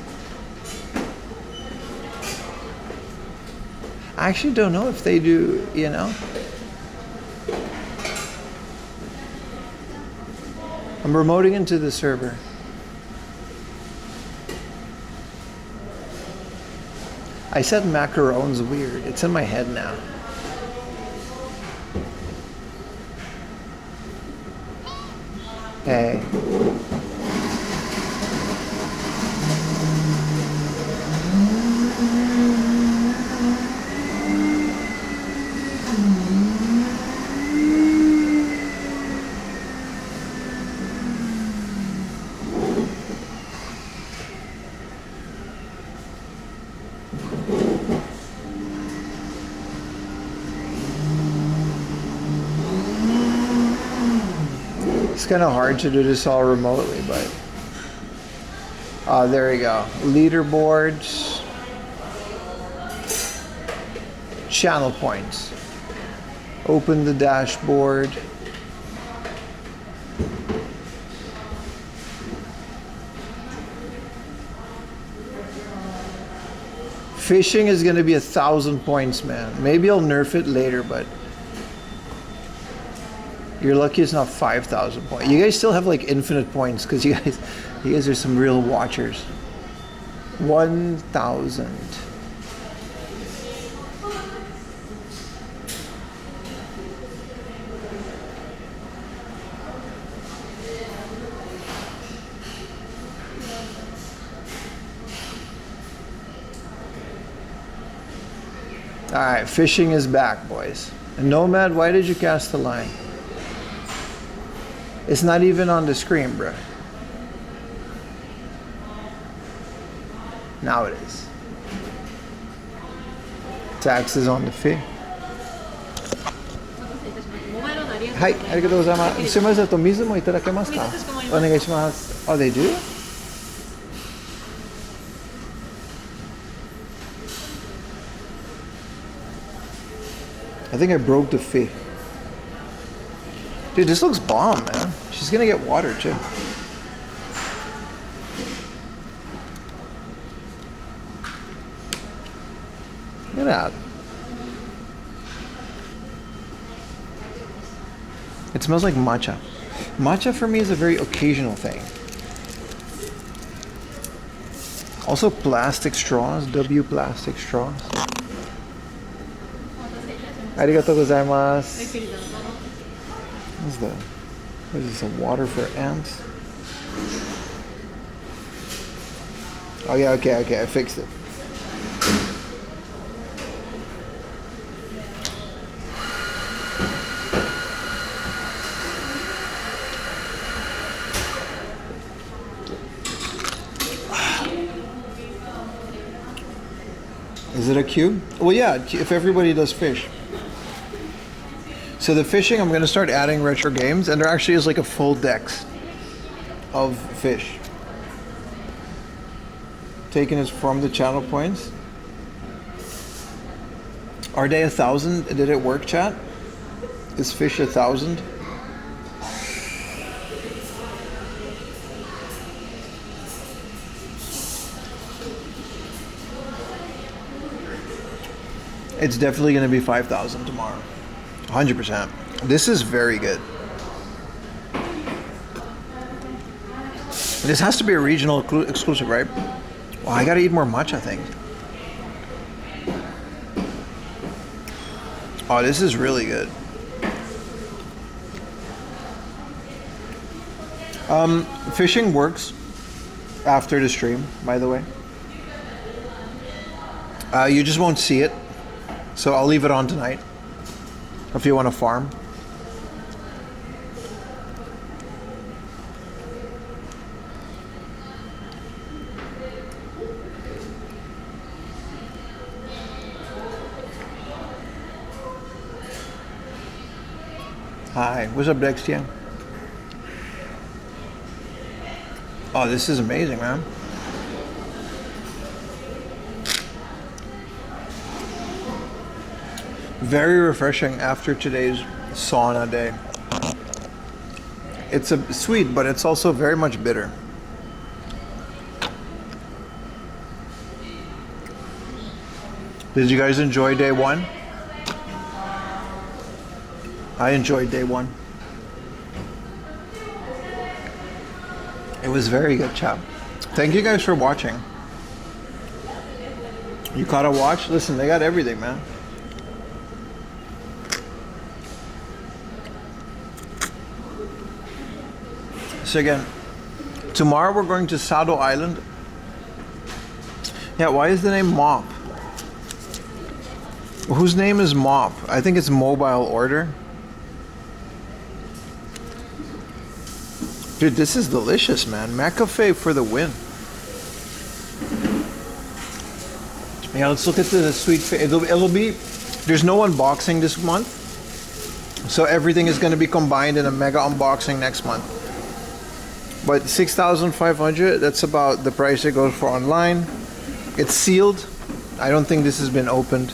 I actually don't know if they do, you know. I'm remoting into the server. I said macarons weird. It's in my head now. Hey. It's kind of hard to do this all remotely, but there you go. Leaderboards, channel points. Open the dashboard. Fishing is going to be 1,000 points, man. Maybe I'll nerf it later, but you're lucky it's not 5,000 points. You guys still have like infinite points because you guys are some real watchers. 1,000. All right, fishing is back, boys. And Nomad, why did you cast the line? It's not even on the screen, bro. Now it is. Taxes on the fee. はい、ありがとうございます。すみません、水もいただけますか？お願いします。Oh, they do? I think I broke the fee. Dude, this looks bomb, man. She's gonna get water too. Look at that. It smells like matcha. Matcha for me is a very occasional thing. Also plastic straws, W plastic straws. Arigatou gozaimasu. What is this, a water for ants? Oh yeah, okay, I fixed it. Is it a cube? Well, yeah, if everybody does fish. So the fishing, I'm going to start adding retro games, and there actually is like a full dex of fish. Taken is from the channel points. Are they 1,000? Did it work, chat? Is fish 1,000? It's definitely going to be 5,000 tomorrow. 100%. This is very good. This has to be a regional exclusive, right? Well, I got to eat more matcha, I think. Oh, this is really good. Fishing works after the stream, by the way. You just won't see it. So I'll leave it on tonight if you want to farm. Hi, what's up, Dextia? Oh, this is amazing, man. Very refreshing after today's sauna day. It's sweet, but it's also very much bitter. Did you guys enjoy day one? I enjoyed day one. It was very good, chat. Thank you guys for watching. You gotta watch? Listen, they got everything, man. So again, tomorrow we're going to Sado Island. Yeah, why is the name Mop? Whose name is Mop? I think it's mobile order. Dude, this is delicious, man. McCafe for the win. Yeah, let's look at the sweet. It'll be. There's no unboxing this month, so everything is going to be combined in a mega unboxing next month. But 6,500. That's about the price it goes for online. It's sealed. I don't think this has been opened.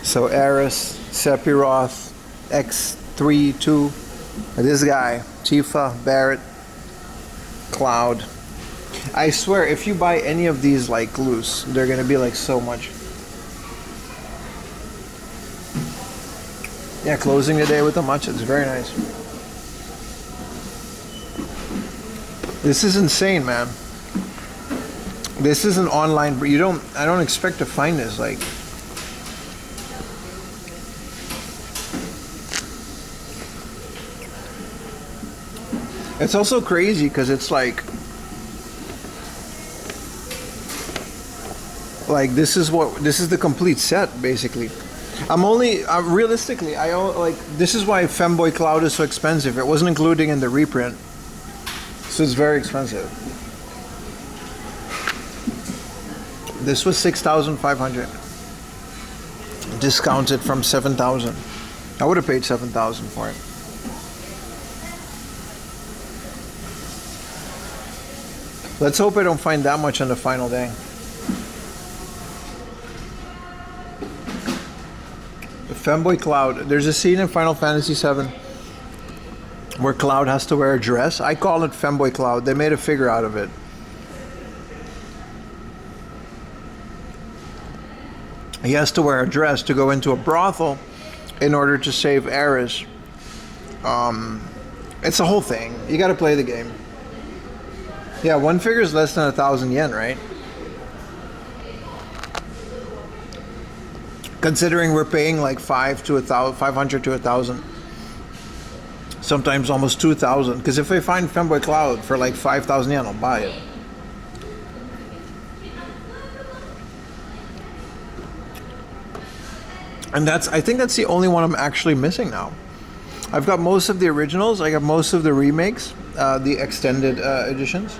So Eris, Sephiroth, X32. This guy, Tifa, Barrett, Cloud. I swear, if you buy any of these like loose, they're gonna be like so much. Yeah, closing the day with a matcha. It's very nice. This is insane, man. This is an online. I don't expect to find this like. It's also crazy because it's like this is the complete set basically. Realistically, this is why Femboy Cloud is so expensive. It wasn't included in the reprint, so it's very expensive. This was 6,500, discounted from 7,000. I would have paid 7,000 for it. Let's hope I don't find that much on the final day. The Femboy Cloud. There's a scene in Final Fantasy VII where Cloud has to wear a dress. I call it Femboy Cloud. They made a figure out of it. He has to wear a dress to go into a brothel in order to save Eris. It's a whole thing. You got to play the game. Yeah, one figure is less than 1,000 yen, right? Considering we're paying like 500 to 1,000. Sometimes almost 2,000. Because if I find Femboy Cloud for like 5,000 yen, I'll buy it. And I think that's the only one I'm actually missing now. I've got most of the originals. I got most of the remakes, the extended editions.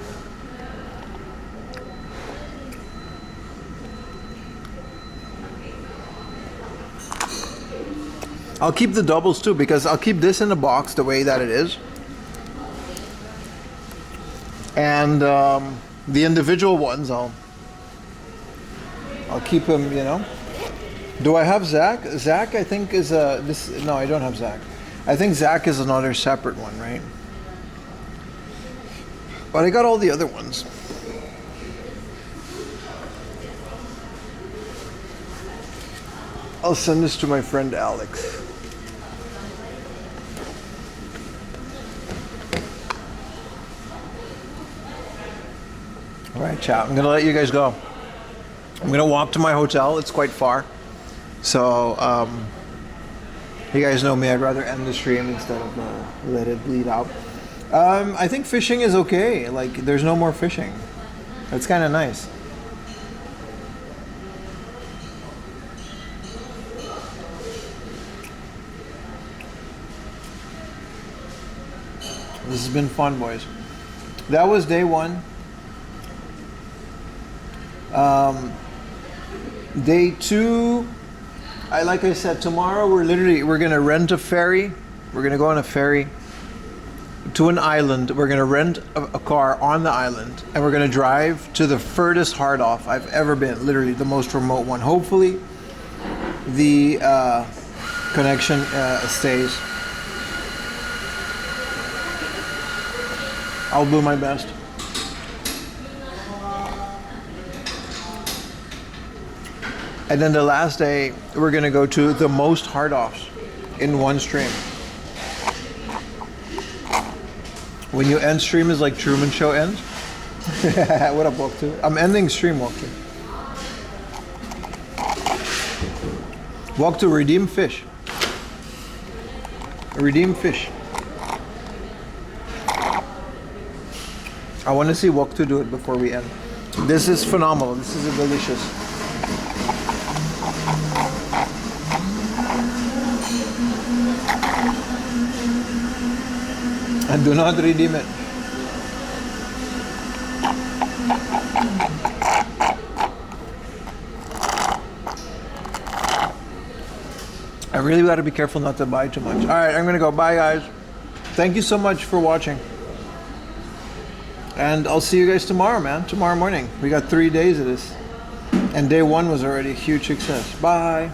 I'll keep the doubles too, because I'll keep this in the box the way that it is. And the individual ones, I'll I'll keep him, you know. Do I have Zach? Zach, I think, is this. No, I don't have Zach. I think Zach is another separate one, right? But I got all the other ones. I'll send this to my friend Alex. All right, chat. I'm gonna let you guys go. I'm gonna walk to my hotel. It's quite far, so you guys know me. I'd rather end the stream instead of let it bleed out. I think fishing is okay. Like, there's no more fishing. That's kind of nice. This has been fun, boys. That was day one. Day two, like I said, tomorrow we're gonna rent a ferry. We're gonna go on a ferry to an island. We're gonna rent a car on the island, and we're gonna drive to the furthest hard off I've ever been. Literally the most remote one. Hopefully, the connection stays. I'll do my best. And then the last day, we're gonna go to the most hard-offs in one stream. When you end stream is like Truman Show ends. What up, walk to? I'm ending stream, walk to. Walk to redeem fish. Redeem fish. I want to see walk to do it before we end. This is phenomenal. This is delicious. And do not redeem it. I really got to be careful not to buy too much. All right, I'm going to go. Bye, guys. Thank you so much for watching. And I'll see you guys tomorrow, man. Tomorrow morning. We got 3 days of this. And day one was already a huge success. Bye.